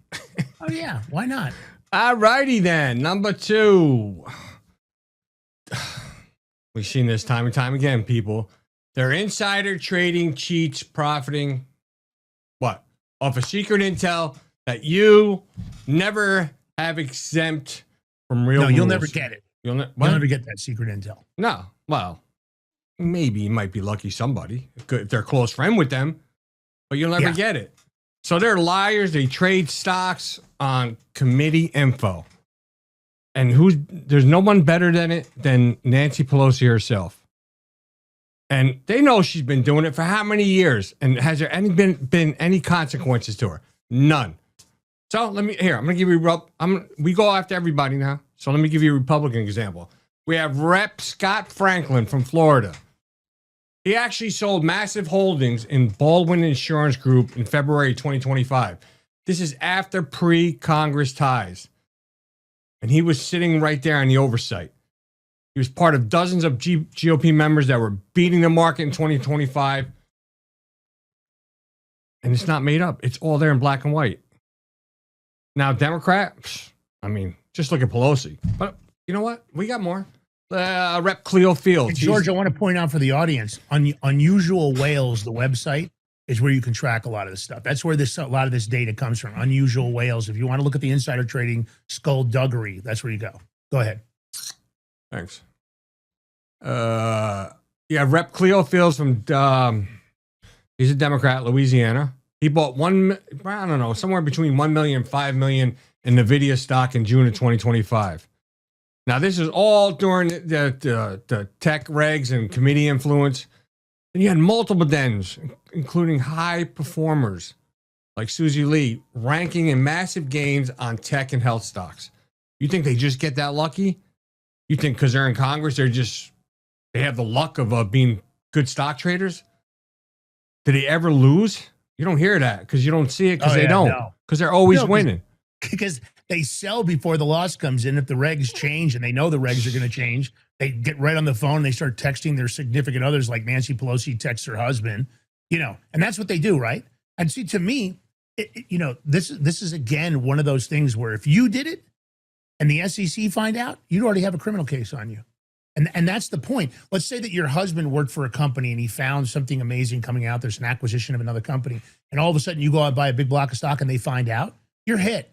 Oh, yeah. Why not? All righty then. Number two. We've seen this time and time again, people. They're insider trading, cheats, profiting. What? Off of secret intel that you never have exempt from real rules. You'll never get it. You'll never get that secret intel. No. Well, maybe you might be lucky somebody, if they're a close friend with them, but you'll never get it. So they're liars. They trade stocks on committee info. And there's no one better than Nancy Pelosi herself. And they know she's been doing it for how many years? And has there been any consequences to her? None. So I'm going to give you, we go after everybody now. So let me give you a Republican example. We have Rep. Scott Franklin from Florida. He actually sold massive holdings in Baldwin Insurance Group in February 2025. This is after pre-Congress ties. And he was sitting right there on the oversight. He was part of dozens of GOP members that were beating the market in 2025. And it's not made up. It's all there in black and white. Now, Democrat, just look at Pelosi. But you know what? We got more. Rep. Cleo Fields. Hey, George, I want to point out for the audience, Unusual Whales, the website, is where you can track a lot of this stuff. That's where a lot of this data comes from. Unusual Whales. If you want to look at the insider trading skullduggery, that's where you go. Go ahead. Thanks. Rep. Cleo Fields from, he's a Democrat, Louisiana. He bought somewhere between 1 million and 5 million in NVIDIA stock in June of 2025. Now, this is all during the tech regs and committee influence. And you had multiple dens, including high performers like Susie Lee, ranking in massive gains on tech and health stocks. You think they just get that lucky? You think because they're in Congress, they have the luck of being good stock traders? Did they ever lose? You don't hear that because you don't see it because they don't. Because they're always winning. Because they sell before the loss comes in. If the regs change, and they know the regs are going to change, they get right on the phone. They start texting their significant others, like Nancy Pelosi texts her husband, and that's what they do, right? And see, to me, this is again one of those things where if you did it and the SEC find out, you'd already have a criminal case on you. And that's the point. Let's say that your husband worked for a company and he found something amazing coming out. There's an acquisition of another company. And all of a sudden you go out and buy a big block of stock and they find out, you're hit.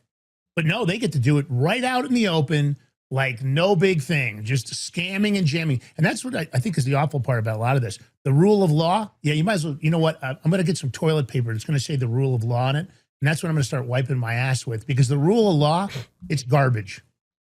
But no, they get to do it right out in the open, like no big thing, just scamming and jamming. And that's what I think is the awful part about a lot of this. The rule of law. Yeah, you might as well, you know what? I'm going to get some toilet paper. It's going to say the rule of law on it. And that's what I'm going to start wiping my ass with, because the rule of law, it's garbage.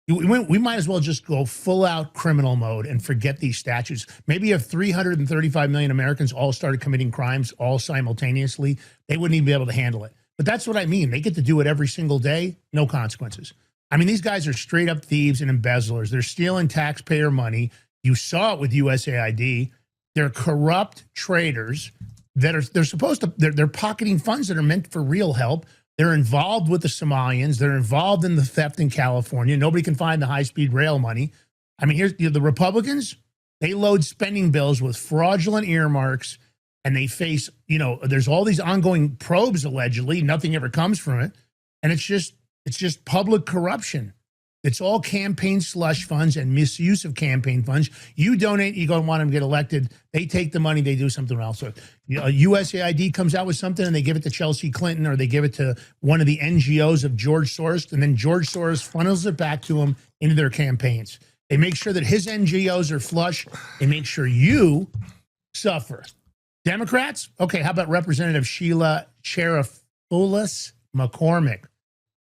We might as well just go full out criminal mode and forget these statutes. Maybe if 335 million Americans all started committing crimes all simultaneously, they wouldn't even be able to handle it. But that's what I mean. They get to do it every single day, no consequences. I mean, these guys are straight up thieves and embezzlers. They're stealing taxpayer money. You saw it with USAID. They're corrupt traders that they're pocketing funds that are meant for real help. They're involved with the Somalians. They're involved in the theft in California. Nobody can find the high-speed rail money. I mean, here's the Republicans. They load spending bills with fraudulent earmarks, and they face, there's all these ongoing probes, allegedly. Nothing ever comes from it. And it's just public corruption. It's all campaign slush funds and misuse of campaign funds. You donate, you go want them to get elected. They take the money, they do something else. So, USAID comes out with something and they give it to Chelsea Clinton, or they give it to one of the NGOs of George Soros, and then George Soros funnels it back to them into their campaigns. They make sure that his NGOs are flush. They make sure you suffer. Democrats? Okay, how about Representative Sheila Cherafoulis McCormick,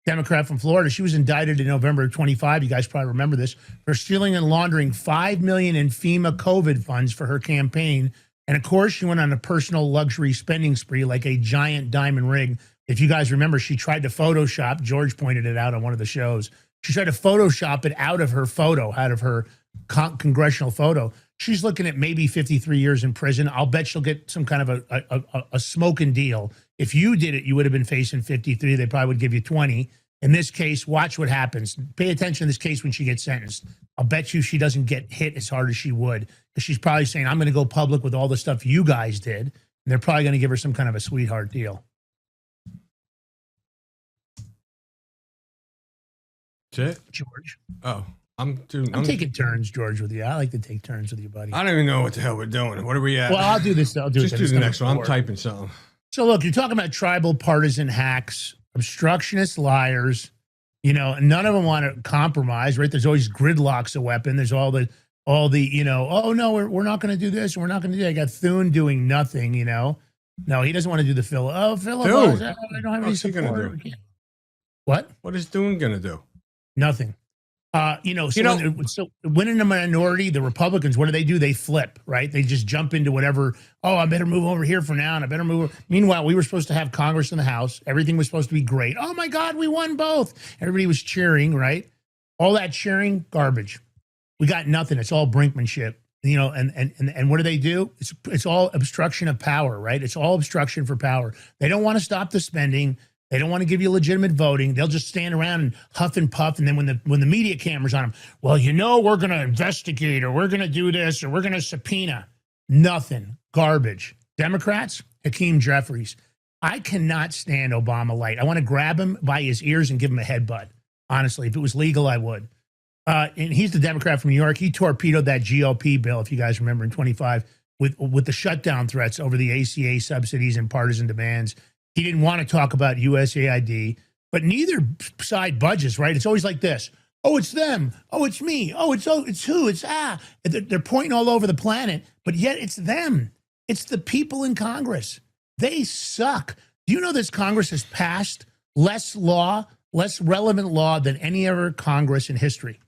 Democrat from Florida? She was indicted in November of 25. You guys probably remember this, for stealing and laundering $5 million in FEMA COVID funds for her campaign. And of course, she went on a personal luxury spending spree like a giant diamond ring. If you guys remember, she tried to Photoshop. George pointed it out on one of the shows. She tried to Photoshop it out of her photo, out of her congressional photo. She's looking at maybe 53 years in prison. I'll bet she'll get some kind of a smoking deal. If you did it, you would have been facing 53. They probably would give you 20. In this case, watch what happens. Pay attention to this case when she gets sentenced. I'll bet you she doesn't get hit as hard as she would, because she's probably saying, I'm going to go public with all the stuff you guys did. And they're probably going to give her some kind of a sweetheart deal. That's it? George. Oh, I'm taking turns, George, with you. I like to take turns with you, buddy. I don't even know what the hell we're doing. What are we at? Well, I'll do this. Just do the next one. I'm typing something. So look, you're talking about tribal partisan hacks, obstructionist liars. You know, none of them want to compromise, right? There's always gridlock's a weapon. There's all the, you know, oh no, we're not going to do this. We're not going to do that. I got Thune doing nothing, you know. No, he doesn't want to do the Philip. Oh, Philip, I don't have any support. What? What is Thune going to do? Nothing. So when in a minority, the Republicans, what do? They flip, right? They just jump into whatever. Oh, I better move over here for now, and I better move. Meanwhile, we were supposed to have Congress and the House. Everything was supposed to be great. Oh my God, we won both. Everybody was cheering, right? All that cheering, garbage. We got nothing. It's all brinkmanship, you know. And what do? It's all obstruction of power, right? It's all obstruction for power. They don't want to stop the spending. They don't want to give you legitimate voting. They'll just stand around and huff and puff. And then when the media camera's on them, well, you know, we're going to investigate, or we're going to do this, or we're going to subpoena. Nothing. Garbage. Democrats, Hakeem Jeffries. I cannot stand Obama light. I want to grab him by his ears and give him a headbutt. Honestly, if it was legal, I would. And he's the Democrat from New York. He torpedoed that GOP bill, if you guys remember, in 25 with the shutdown threats over the ACA subsidies and partisan demands. He didn't want to talk about USAID, but neither side budges, right? It's always like this. Oh, it's them. Oh, it's me. Oh, it's who? It's They're pointing all over the planet, but yet it's them. It's the people in Congress. They suck. Do you know this Congress has passed less relevant law than any other Congress in history?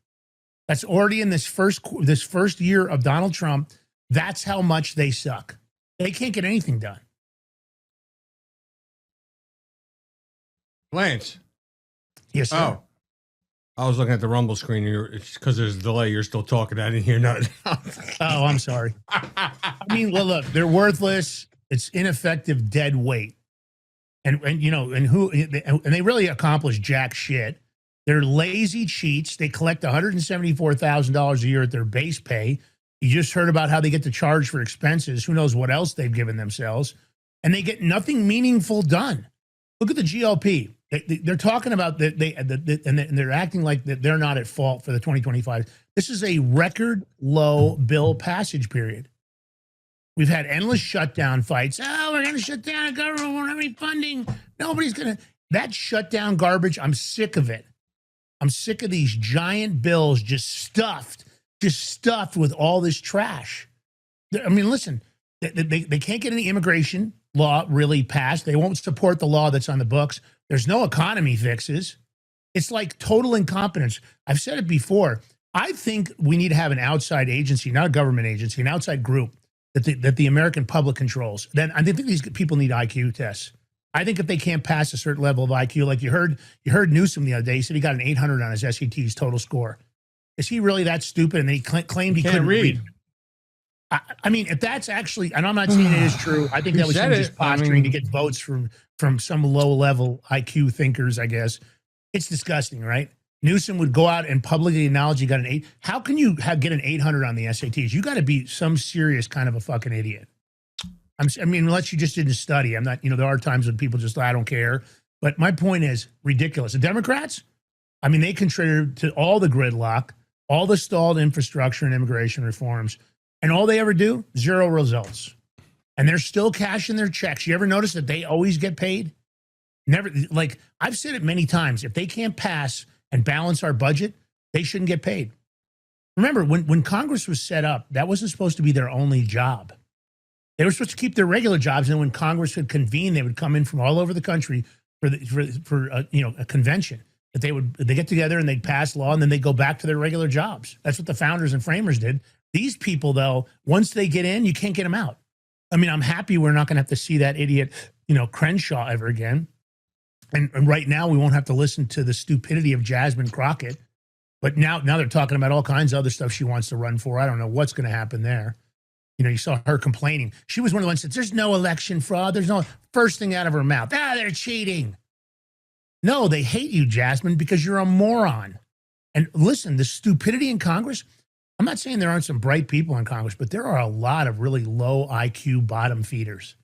That's already in this first year of Donald Trump. That's how much they suck. They can't get anything done. Lance. Yes, sir. Oh, I was looking at the Rumble screen. It's because there's a delay. You're still talking. I didn't hear nothing. Oh, I'm sorry. I mean, well, look, they're worthless. It's ineffective dead weight. And they really accomplish jack shit. They're lazy cheats. They collect $174,000 a year at their base pay. You just heard about how they get to charge for expenses. Who knows what else they've given themselves. And they get nothing meaningful done. Look at the GOP. They're talking about that and they're acting like that they're not at fault for the 2025. This is a record low bill passage period. We've had endless shutdown fights. Oh, we're going to shut down the government. We won't have any funding. Nobody's going to. That shutdown garbage, I'm sick of it. I'm sick of these giant bills just stuffed with all this trash. I mean, listen, they can't get any immigration law really passed. They won't support the law that's on the books. There's no economy fixes. It's like total incompetence. I've said it before. I think we need to have an outside agency, not a government agency, an outside group that the American public controls. Then I think these people need IQ tests. I think if they can't pass a certain level of IQ, like you heard Newsom the other day, he said he got an 800 on his SATs total score. Is he really that stupid? And then he claimed he couldn't read. I mean, if that's actually, and I'm not saying it is true, I think that was him just posturing to get votes from some low-level IQ thinkers, I guess. It's disgusting, right? Newsom would go out and publicly acknowledge he got an 8. How can you get an 800 on the SATs? You got to be some serious kind of a fucking idiot. I mean, unless you just didn't study. I'm not, there are times when people just, I don't care. But my point is ridiculous. The Democrats, I mean, they contributed to all the gridlock, all the stalled infrastructure and immigration reforms. And all they ever do, 0 results. And they're still cashing their checks. You ever notice that they always get paid? Never. Like, I've said it many times. If they can't pass and balance our budget, they shouldn't get paid. Remember, when Congress was set up, that wasn't supposed to be their only job. They were supposed to keep their regular jobs, and when Congress would convene, they would come in from all over the country for a convention. That they get together and they'd pass law, and then they go back to their regular jobs. That's what the founders and framers did. These people, though, once they get in, you can't get them out. I mean, I'm happy we're not going to have to see that idiot, Crenshaw ever again. And right now, we won't have to listen to the stupidity of Jasmine Crockett. But now they're talking about all kinds of other stuff she wants to run for. I don't know what's going to happen there. You saw her complaining. She was one of the ones that said, there's no election fraud. There's no first thing out of her mouth. They're cheating. No, they hate you, Jasmine, because you're a moron. And listen, the stupidity in Congress, I'm not saying there aren't some bright people in Congress, but there are a lot of really low IQ bottom feeders.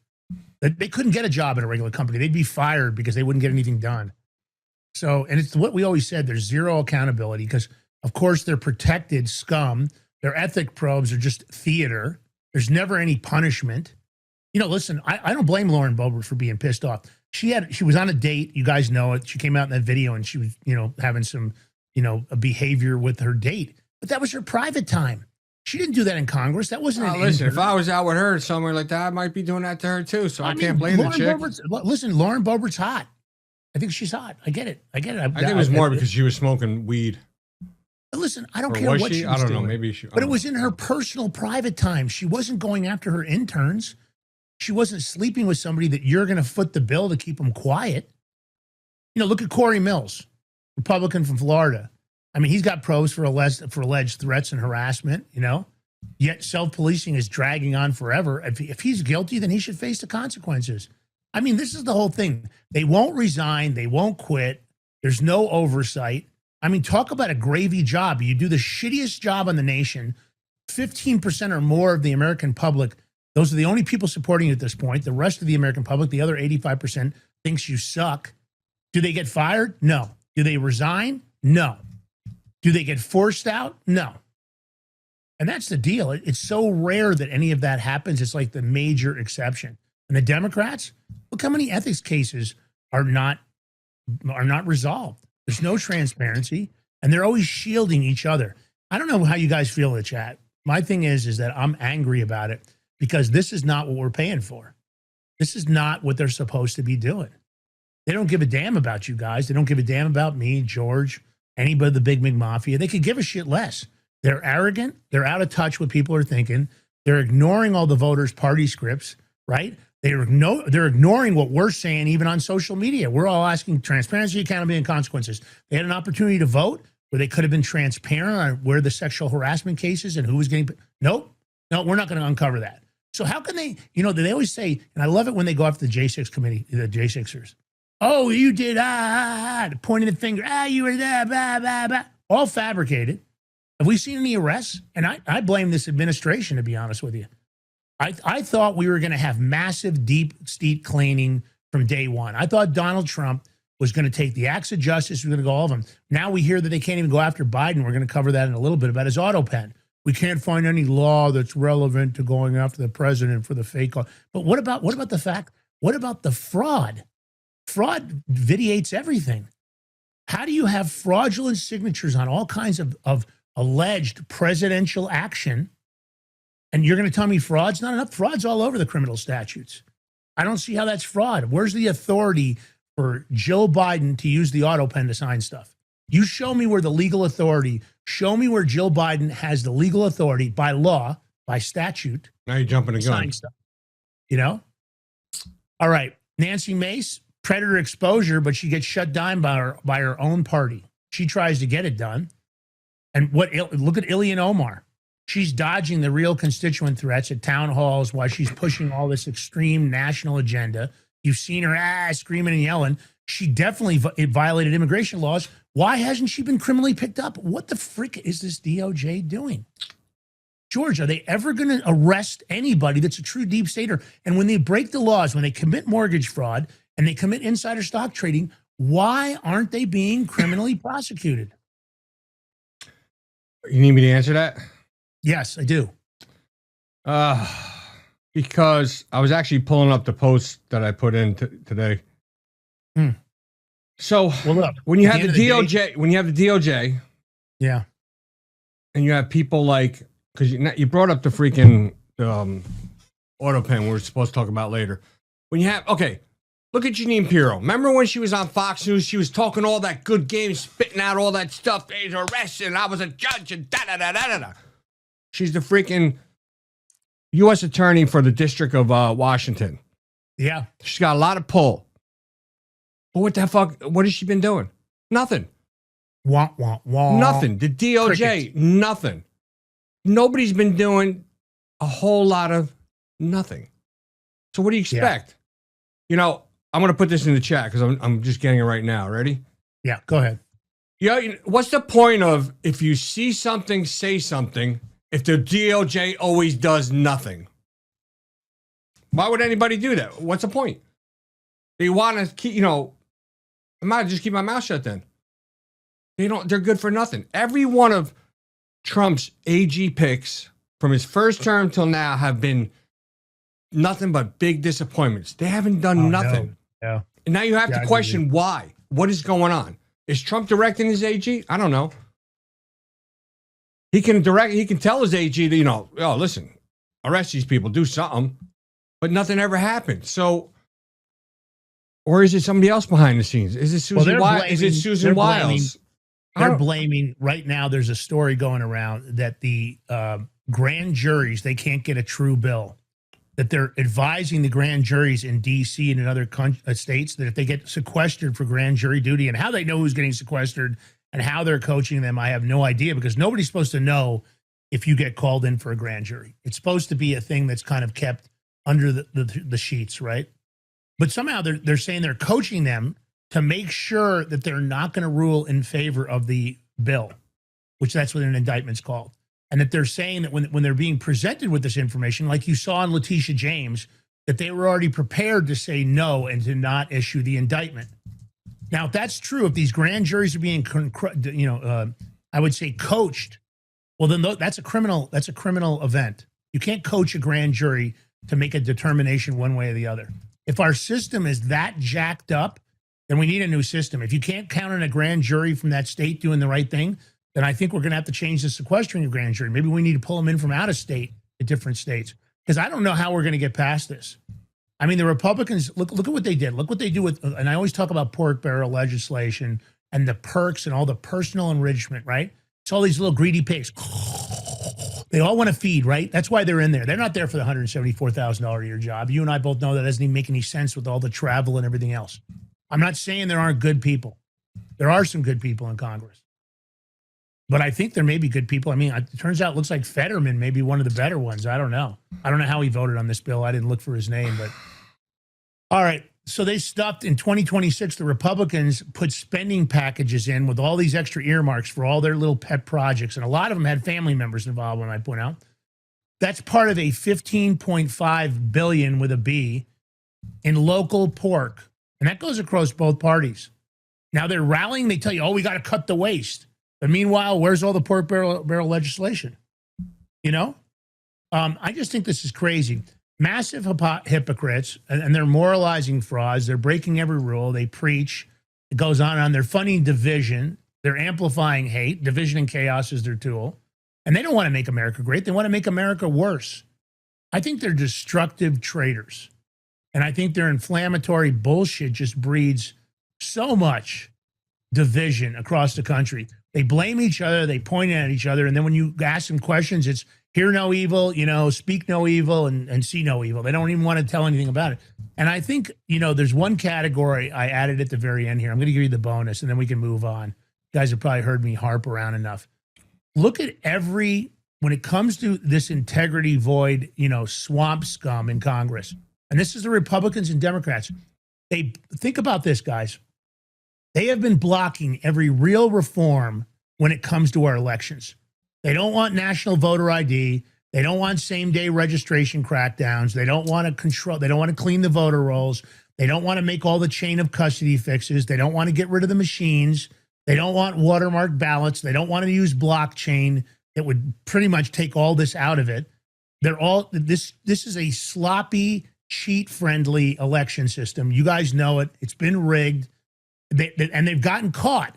They couldn't get a job at a regular company. They'd be fired because they wouldn't get anything done. So, and it's what we always said, there's zero accountability because, of course, they're protected scum. Their ethic probes are just theater. There's never any punishment. Listen, I don't blame Lauren Boebert for being pissed off. She was on a date. You guys know it. She came out in that video and she was, having some, a behavior with her date. But that was her private time. She didn't do that in Congress. That wasn't an listen, if I was out with her somewhere like that, I might be doing that to her too. So I can't blame the chick. Listen, Lauren Boebert's hot. I think she's hot. I get it. I think it was more because she was smoking weed. Listen, I don't care what she was I don't know. doing. Maybe she. But it was in her personal private time. She wasn't going after her interns. She wasn't sleeping with somebody that you're going to foot the bill to keep them quiet. Look at Corey Mills, Republican from Florida. I mean, he's got probes for alleged threats and harassment, Yet self-policing is dragging on forever. If he's guilty, then he should face the consequences. I mean, this is the whole thing. They won't resign. They won't quit. There's no oversight. I mean, talk about a gravy job. You do the shittiest job in the nation. 15% or more of the American public, those are the only people supporting you at this point. The rest of the American public, the other 85%, thinks you suck. Do they get fired? No. Do they resign? No. Do they get forced out? No. And that's the deal. It's so rare that any of that happens. It's like the major exception. And the Democrats, look how many ethics cases are not resolved. There's no transparency, and they're always shielding each other. I don't know how you guys feel in the chat. My thing is that I'm angry about it because this is not what we're paying for. This is not what they're supposed to be doing. They don't give a damn about you guys. They don't give a damn about me, George, anybody, the Big Mig Mafia. They could give a shit less. They're arrogant. They're out of touch with what people are thinking. They're ignoring all the voters' party scripts, right? They're ignoring what we're saying even on social media. We're all asking transparency, accountability, and consequences. They had an opportunity to vote where they could have been transparent on where the sexual harassment cases and who was getting. Nope. No, we're not going to uncover that. So how can they, they always say, and I love it when they go after the J6 committee, the J6ers. Oh, you did, pointing the finger. You were there, blah, blah, blah. All fabricated. Have we seen any arrests? And I blame this administration, to be honest with you. I thought we were going to have massive deep state cleaning from day one. I thought Donald Trump was going to take the acts of justice. We're going to go all of them. Now we hear that they can't even go after Biden. We're going to cover that in a little bit about his auto pen. We can't find any law that's relevant to going after the president for the fake law. But what about the fact? What about the fraud? Fraud vitiates everything. How do you have fraudulent signatures on all kinds of alleged presidential action? And you're going to tell me fraud's not enough? Fraud's all over the criminal statutes. I don't see how that's fraud. Where's the authority for Joe Biden to use the auto pen to sign stuff? You show me where the legal authority, show me where Joe Biden has the legal authority by law, by statute. Now you're jumping the gun. Sign stuff. All right. Nancy Mace, predator exposure, but she gets shut down by her own party. She tries to get it done. And look at Ilhan Omar. She's dodging the real constituent threats at town halls while she's pushing all this extreme national agenda. You've seen her screaming and yelling. She definitely violated immigration laws. Why hasn't she been criminally picked up? What the frick is this DOJ doing? George, are they ever going to arrest anybody that's a true deep stater? And when they break the laws, when they commit mortgage fraud and they commit insider stock trading, why aren't they being criminally prosecuted? You need me to answer that? Yes, I do. Because I was actually pulling up the post that I put in today. So well, look, when you have the DOJ, yeah, and you have people like, because you brought up the freaking auto pen we're supposed to talk about later. When you have, okay, look at Janine Pirro. Remember when she was on Fox News? She was talking all that good game, spitting out all that stuff. They's arrested. I was a judge and da-da-da-da-da-da. She's the freaking U.S. attorney for the District of Washington. Yeah. She's got a lot of pull. But what the fuck? What has she been doing? Nothing. Wah, wah, wah. Nothing. The DOJ, Crickets. nothing. Nobody's been doing a whole lot of nothing. So what do you expect? You know, I'm going to put this in the chat because I'm just getting it right now. Ready? Yeah, go ahead. Yeah. What's the point of if you see something, say something, if the DOJ always does nothing? Why would anybody do that? What's the point? They want to keep, I might just keep my mouth shut then. They're good for nothing. Every one of Trump's AG picks from his first term till now have been nothing but big disappointments. They haven't done nothing. No. Yeah. And now you have to question why. What is going on? Is Trump directing his AG? I don't know. He can tell his AG to, oh, listen, arrest these people, do something. But nothing ever happened. So, or is it somebody else behind the scenes? Is it Susan Wiles? Is it Susan Wiles? They're blaming right now. There's a story going around that the grand juries, they can't get a true bill. That they're advising the grand juries in D.C. and in other states that if they get sequestered for grand jury duty, and how they know who's getting sequestered and how they're coaching them, I have no idea, because nobody's supposed to know if you get called in for a grand jury. It's supposed to be a thing that's kind of kept under the sheets, right? But somehow they're saying they're coaching them to make sure that they're not going to rule in favor of the bill, which that's what an indictment's called. And that they're saying that when they're being presented with this information, like you saw in Letitia James, that they were already prepared to say no and to not issue the indictment. Now, if that's true, if these grand juries are being, I would say coached, well, then that's a criminal event. You can't coach a grand jury to make a determination one way or the other. If our system is that jacked up, then we need a new system. If you can't count on a grand jury from that state doing the right thing, then I think we're going to have to change the sequestering of grand jury. Maybe we need to pull them in from out of state to different states, because I don't know how we're going to get past this. I mean, the Republicans, look at what they did. Look what they do with, and I always talk about pork barrel legislation and the perks and all the personal enrichment, right? It's all these little greedy pigs. They all want to feed, right? That's why they're in there. They're not there for the $174,000 a year job. You and I both know that doesn't even make any sense with all the travel and everything else. I'm not saying there aren't good people. There are some good people in Congress. But I think there may be good people. I mean, it turns out it looks like Fetterman may be one of the better ones. I don't know. I don't know how he voted on this bill. I didn't look for his name, but all right. So they stuffed in 2026, the Republicans put spending packages in with all these extra earmarks for all their little pet projects. And a lot of them had family members involved, when I point out. That's part of a $15.5 billion with a B in local pork. And that goes across both parties. Now they're rallying. They tell you, oh, we got to cut the waste. But meanwhile, where's all the pork barrel legislation? I just think this is crazy. Massive hypocrites, and they're moralizing frauds. They're breaking every rule. They preach. It goes on. They're funding division. They're amplifying hate. Division and chaos is their tool. And they don't want to make America great. They want to make America worse. I think they're destructive traitors. And I think their inflammatory bullshit just breeds so much division across the country. They blame each other. They point at each other. And then when you ask them questions, it's hear no evil, speak no evil and see no evil. They don't even want to tell anything about it. And I think, there's one category I added at the very end here. I'm going to give you the bonus and then we can move on. You guys have probably heard me harp around enough. Look at when it comes to this integrity void, swamp scum in Congress. And this is the Republicans and Democrats. They think about this, guys. They have been blocking every real reform when it comes to our elections. They don't want national voter ID. They don't want same-day registration crackdowns. They don't want to control. They don't want to clean the voter rolls. They don't want to make all the chain of custody fixes. They don't want to get rid of the machines. They don't want watermark ballots. They don't want to use blockchain that would pretty much take all this out of it. This is a sloppy, cheat-friendly election system. You guys know it. It's been rigged. And they've gotten caught.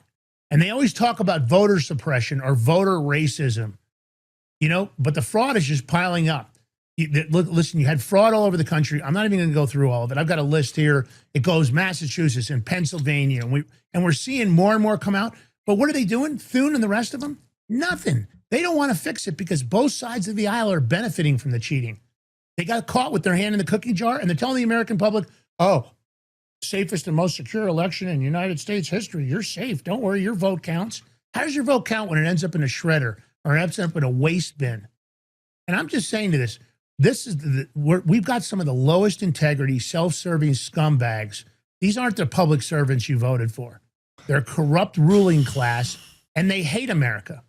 And they always talk about voter suppression or voter racism. but the fraud is just piling up. Look, listen, you had fraud all over the country. I'm not even going to go through all of it. I've got a list here. It goes Massachusetts and Pennsylvania, and we're seeing more and more come out. But what are they doing? Thune and the rest of them? Nothing. They don't want to fix it because both sides of the aisle are benefiting from the cheating. They got caught with their hand in the cookie jar, and they're telling the American public, oh, safest and most secure election in United States history. You're safe. Don't worry, your vote counts. How does your vote count when it ends up in a shredder or ends up in a waste bin? And I'm just saying to this is we've got some of the lowest integrity, self-serving scumbags. These aren't the public servants you voted for. They're a corrupt ruling class, and they hate America.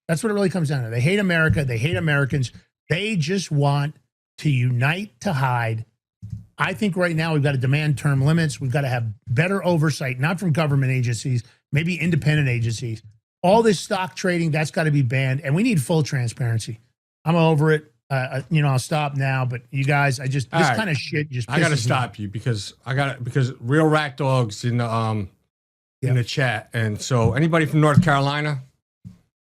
That's what it really comes down to. They hate America. They hate Americans. They just want to unite to hide. I think right now we've got to demand term limits. We've got to have better oversight, not from government agencies, maybe independent agencies. All this stock trading, that's got to be banned, and we need full transparency. I'm over it. I'll stop now, but you guys, this kind of shit just pisses I got to me stop you because Real Rat Dog's in the chat, and so anybody from North Carolina,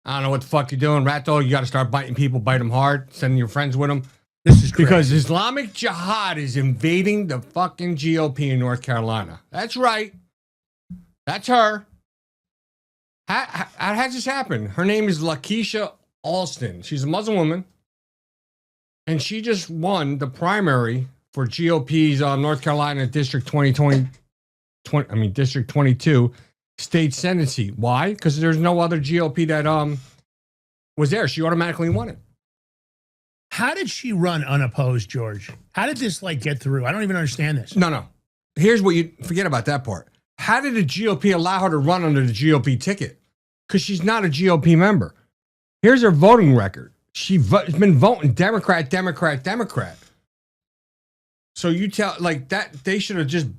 I don't know what the fuck you're doing, Rat Dog. You got to start biting people, bite them hard, sending your friends with them. This is crazy. Because Islamic Jihad is invading the fucking GOP in North Carolina. That's right. That's her. How has this happened? Her name is Lakeisha Alston. She's a Muslim woman. And she just won the primary for GOP's North Carolina District 22 state Senate seat. Why? Because there's no other GOP that was there. She automatically won it. How did she run unopposed, George? How did this get through? I don't even understand this. No. Here's what you forget about that part. How did the GOP allow her to run under the GOP ticket? Because she's not a GOP member. Here's her voting record. She's been voting Democrat. So you tell that they should have just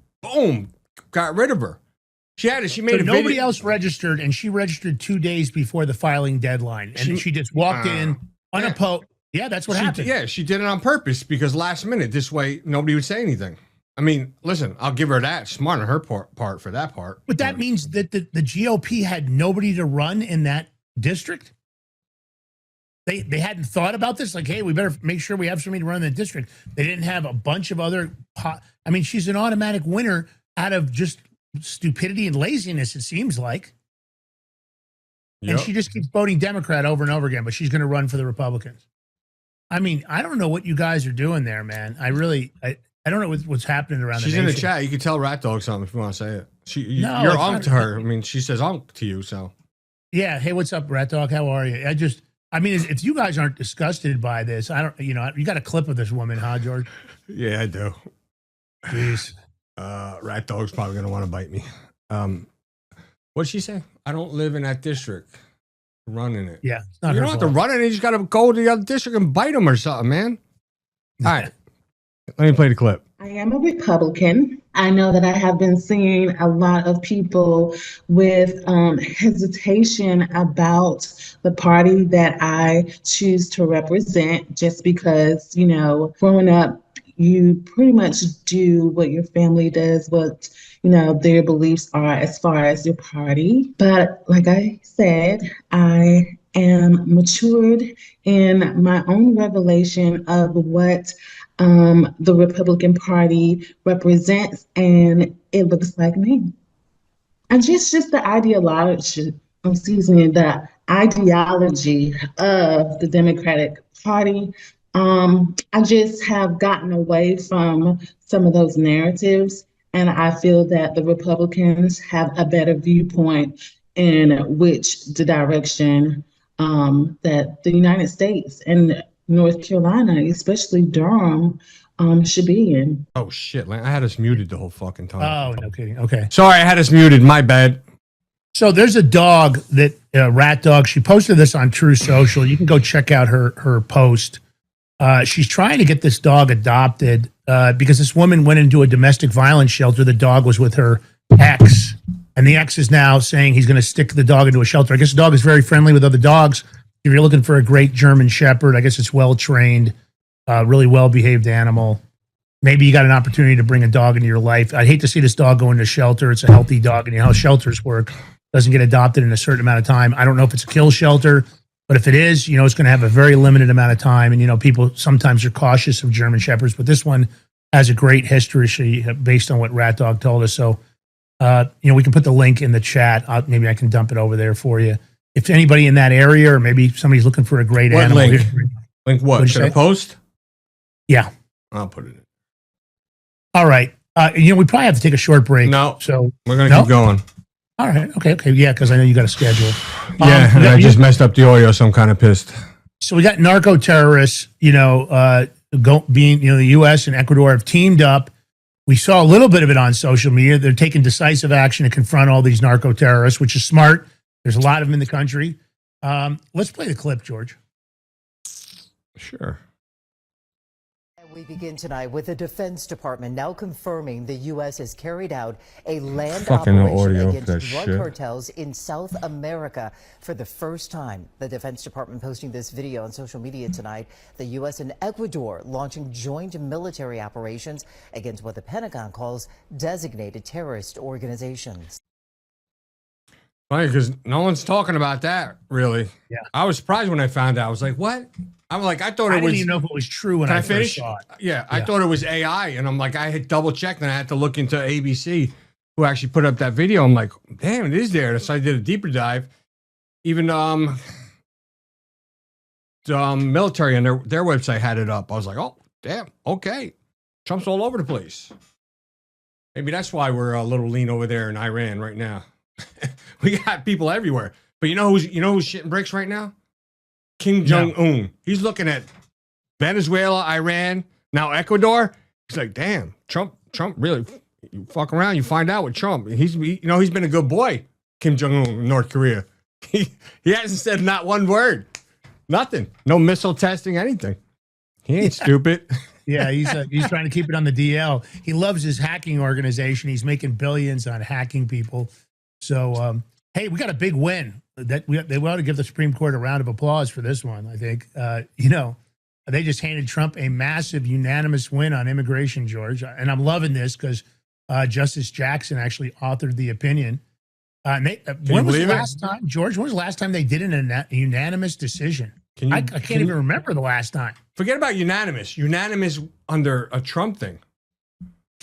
got rid of her. She made a nobody video. else registered, and she registered 2 days before the filing deadline, and she just walked in unopposed. Yeah, that's what happened. Yeah, she did it on purpose because last minute, this way nobody would say anything. I mean, listen, I'll give her that. Smart on her part for that part. But that means that the GOP had nobody to run in that district? They hadn't thought about this? Hey, we better make sure we have somebody to run in the district. They didn't have a bunch of other... she's an automatic winner out of just stupidity and laziness, it seems like. Yep. And she just keeps voting Democrat over and over again, but she's going to run for the Republicans. I don't know what you guys are doing there, man. I don't know what's happening around the nation. She's in the chat. You can tell Rat Dog something if you want to say it. You're on to her. She says on to you, so. Yeah. Hey, what's up, Rat Dog? How are you? If you guys aren't disgusted by this, you got a clip of this woman, huh, George? Yeah, I do. Jeez. Rat Dog's probably going to want to bite me. What'd she say? I don't live in that district. Running it. Yeah. You don't have to run it. You just got to go to the other district and bite them or something, man. All right. Let me play the clip. I am a Republican. I know that I have been seeing a lot of people with hesitation about the party that I choose to represent just because, growing up, you pretty much do what your family does, what, their beliefs are as far as your party. But like I said, I am matured in my own revelation of what the Republican Party represents, and it looks like me. And just the ideology of the Democratic Party. I just have gotten away from some of those narratives, and I feel that the Republicans have a better viewpoint in which the direction that the United States and North Carolina, especially Durham, should be in. Oh, shit, man. I had us muted the whole fucking time. Oh, no kidding. Okay. Sorry, I had us muted. My bad. So there's a dog that, Rat Dog, she posted this on True Social. You can go check out her post. She's trying to get this dog adopted because this woman went into a domestic violence shelter. The dog was with her ex, and the ex is now saying he's going to stick the dog into a shelter. I guess the dog is very friendly with other dogs. If you're looking for a great German Shepherd, I guess it's well-trained, really well-behaved animal. Maybe you got an opportunity to bring a dog into your life. I'd hate to see this dog go into a shelter. It's a healthy dog, and how shelters work. Doesn't get adopted in a certain amount of time. I don't know if it's a kill shelter. But if it is, you know, it's going to have a very limited amount of time. And, you know, people sometimes are cautious of German Shepherds, but this one has a great history based on what Rat Dog told us. So, you know, we can put the link in the chat. Maybe I can dump it over there for you. If anybody in that area, or maybe somebody's looking for a great What animal. link? Link what? Should I post? Yeah. I'll put it in. All right. You know, we probably have to take a short break. No. So We're going to keep going. All right. Okay. Yeah, because I know you got a schedule. Yeah, and I just messed up the audio, so I'm kind of pissed. So we got narco terrorists, you know, being, you know, the U.S. and Ecuador have teamed up. We saw a little bit of it on social media. They're taking decisive action to confront all these narco terrorists, which is smart. There's a lot of them in the country. Let's play the clip, George. Sure. We begin tonight with the Defense Department now confirming the U.S. has carried out a land Fucking operation audio, against that drug shit. cartels in South America for the first time. The Defense Department posting this video on social media tonight. The U.S. and Ecuador launching joint military operations against what the Pentagon calls designated terrorist organizations. Funny, because no one's talking about that, really. Yeah. I was surprised when I found out. I was like, what? I'm like, I thought I it didn't was. even know if it was true when Can I I first finish? saw it. Yeah, I thought it was AI, and I'm like, I had double checked, and I had to look into ABC, who actually put up that video. I'm like, damn, it is there. So I did a deeper dive. Even the military on their website had it up. I was like, oh, damn, okay, Trump's all over the place. Maybe that's why we're a little lean over there in Iran right now. We got people everywhere. But you know who's shitting bricks right now? Kim Jong-un. He's looking at Venezuela, Iran, now Ecuador. He's like, damn, Trump really, you fuck around, you find out with Trump. He's been a good boy, Kim Jong-un in North Korea. He hasn't said not one word. Nothing. No missile testing, anything. He ain't stupid. Yeah, he's trying to keep it on the DL. He loves his hacking organization. He's making billions on hacking people. So, hey, we got a big win. They ought to give the Supreme Court a round of applause for this one. I think, you know, they just handed Trump a massive unanimous win on immigration, George. And I'm loving this because Justice Jackson actually authored the opinion. When was the last time, George? When was the last time they did a unanimous decision? I can't even remember the last time. Forget about unanimous. Unanimous under a Trump thing.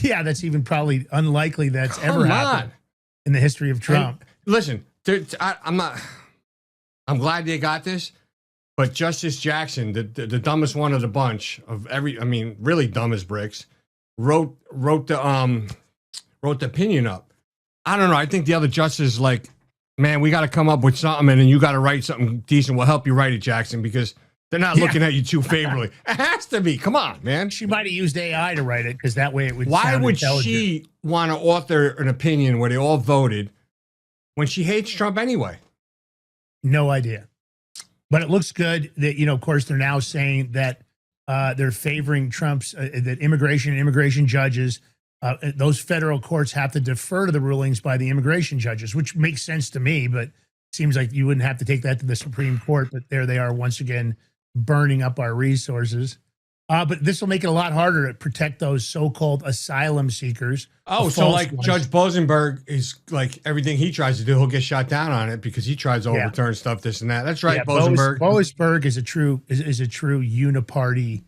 Yeah, that's even probably unlikely that's ever happened in the history of Trump. And listen, I'm glad they got this, but Justice Jackson, the dumbest one of the bunch really dumb as bricks, wrote the opinion up. I don't know. I think the other justices like, man, we got to come up with something, and then you got to write something decent. We'll help you write it, Jackson, because they're not looking at you too favorably. It has to be. Come on, man. She might have used AI to write it because that way it would. Why sound would intelligent. she want to author an opinion where they all voted when she hates Trump anyway? No idea. But it looks good that, you know, of course, they're now saying that they're favoring Trump's, that immigration judges, those federal courts have to defer to the rulings by the immigration judges, which makes sense to me, but it seems like you wouldn't have to take that to the Supreme Court. But there they are once again burning up our resources. But this will make it a lot harder to protect those so-called asylum seekers. Oh, so like Judge Bosenberg is like everything he tries to do, he'll get shot down on it because he tries to overturn stuff, this and that. That's right, Bosenberg. Bosenberg is a true uniparty.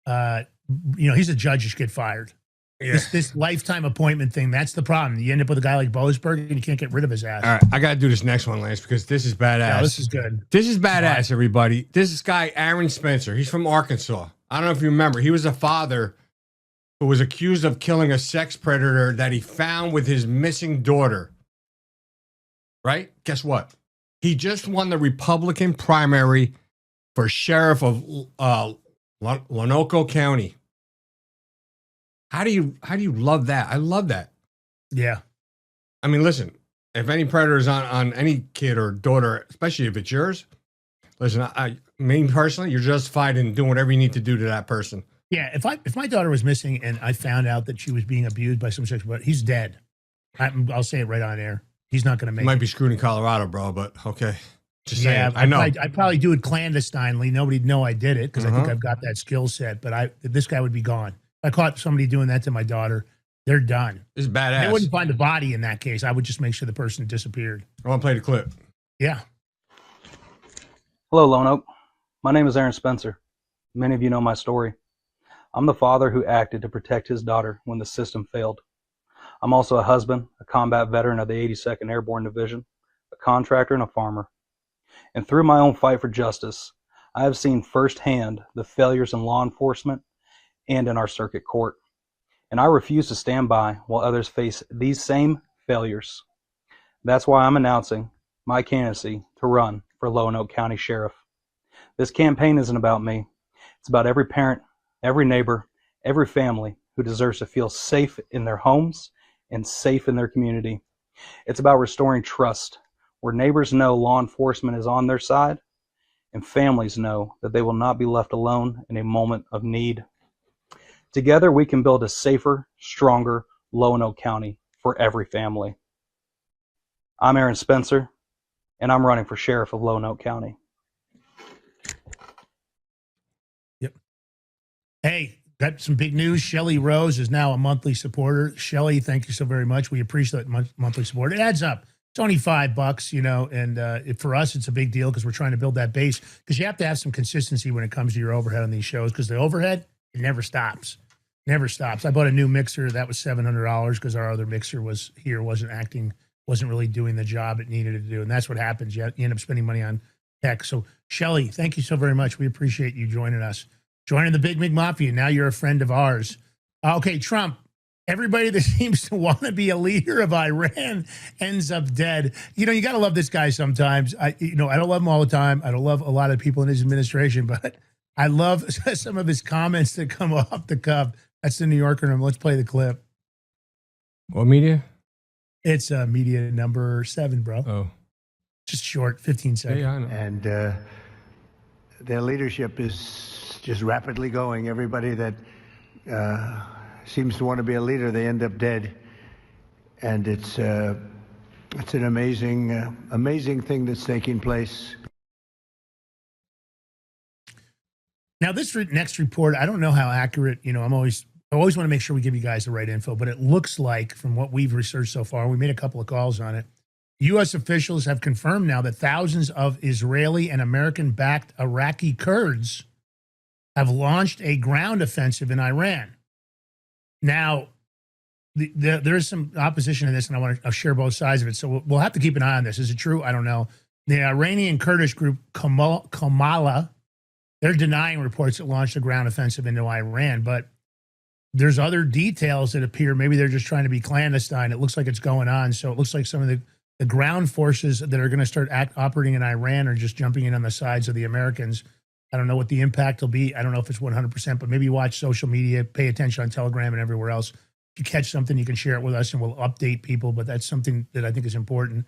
You know, he's a judge who get fired. Yeah. This lifetime appointment thing, that's the problem. You end up with a guy like Bosenberg and you can't get rid of his ass. All right, I got to do this next one, Lance, because this is badass. Yeah, this is good. This is badass, everybody. This is guy Aaron Spencer. He's from Arkansas. I don't know if you remember. He was a father who was accused of killing a sex predator that he found with his missing daughter. Right? Guess what? He just won the Republican primary for sheriff of Lonoco County. How do you love that? I love that. Yeah. I mean, listen, if any predator is on any kid or daughter, especially if it's yours, listen, I mean, personally, you're justified in doing whatever you need to do to that person. Yeah, if my daughter was missing and I found out that she was being abused by some sexual, but he's dead. I'll say it right on air. He's not going to make. Might be screwed in Colorado, bro. But okay, just saying. I know. I'd probably do it clandestinely. Nobody'd know I did it because I think I've got that skill set. But this guy would be gone. If I caught somebody doing that to my daughter, they're done. This is badass. They wouldn't find the body in that case. I would just make sure the person disappeared. I want to play the clip. Yeah. Hello, Lone Oak. My name is Aaron Spencer. Many of you know my story. I'm the father who acted to protect his daughter when the system failed. I'm also a husband, a combat veteran of the 82nd Airborne Division, a contractor, and a farmer. And through my own fight for justice, I have seen firsthand the failures in law enforcement and in our circuit court. And I refuse to stand by while others face these same failures. That's why I'm announcing my candidacy to run for Lonoke County Sheriff. This campaign isn't about me. It's about every parent, every neighbor, every family who deserves to feel safe in their homes and safe in their community. It's about restoring trust, where neighbors know law enforcement is on their side and families know that they will not be left alone in a moment of need. Together, we can build a safer, stronger Lonoke County for every family. I'm Aaron Spencer, and I'm running for Sheriff of Lonoke County. Hey, got some big news. Shelly Rose is now a monthly supporter. Shelly, thank you so very much. We appreciate that monthly support. It adds up. It's only $5, you know, and for us, it's a big deal because we're trying to build that base, because you have to have some consistency when it comes to your overhead on these shows, because the overhead, it never stops. Never stops. I bought a new mixer. That was $700 because our other mixer wasn't really doing the job it needed to do. And that's what happens. You end up spending money on tech. So, Shelly, thank you so very much. We appreciate you joining us. Joining the Big Mig Mafia. Now you're a friend of ours. Okay, Trump. Everybody that seems to want to be a leader of Iran ends up dead. You know, you got to love this guy sometimes. I don't love him all the time. I don't love a lot of people in his administration, but I love some of his comments that come off the cuff. That's the New Yorker. Let's play the clip. What media? It's media number 7, bro. Oh. Just short, 15 seconds. Yeah, I know. And their leadership is just rapidly going. Everybody that seems to want to be a leader, they end up dead. And it's an amazing thing that's taking place. Now, this next report, I don't know how accurate, I always want to make sure we give you guys the right info, but it looks like, from what we've researched so far, we made a couple of calls on it, U.S. officials have confirmed now that thousands of Israeli and American-backed Iraqi Kurds have launched a ground offensive in Iran. Now, there is some opposition to this, and I'll share both sides of it, so we'll have to keep an eye on this. Is it true? I don't know. The Iranian Kurdish group Kamala, they're denying reports that launched a ground offensive into Iran, but there's other details that appear. Maybe they're just trying to be clandestine. It looks like it's going on. So it looks like some of the ground forces that are going to start operating in Iran are just jumping in on the sides of the Americans. I don't know what the impact will be. I don't know if it's 100%, but maybe watch social media, pay attention on Telegram and everywhere else. If you catch something, you can share it with us and we'll update people, but that's something that I think is important.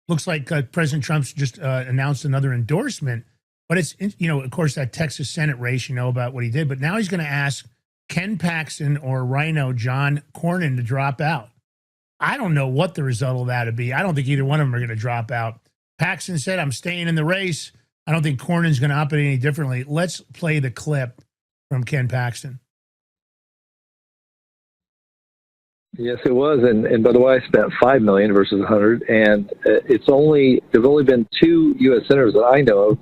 Looks like President Trump's just announced another endorsement, but it's, of course, that Texas Senate race, about what he did, but now he's going to ask Ken Paxton or Rhino John Cornyn to drop out. I don't know what the result of that would be. I don't think either one of them are going to drop out. Paxton said, I'm staying in the race. I don't think Cornyn's going to operate any differently. Let's play the clip from Ken Paxton. Yes, it was. And by the way, I spent $5 million versus 100. And there've only been 2 U.S. senators that I know of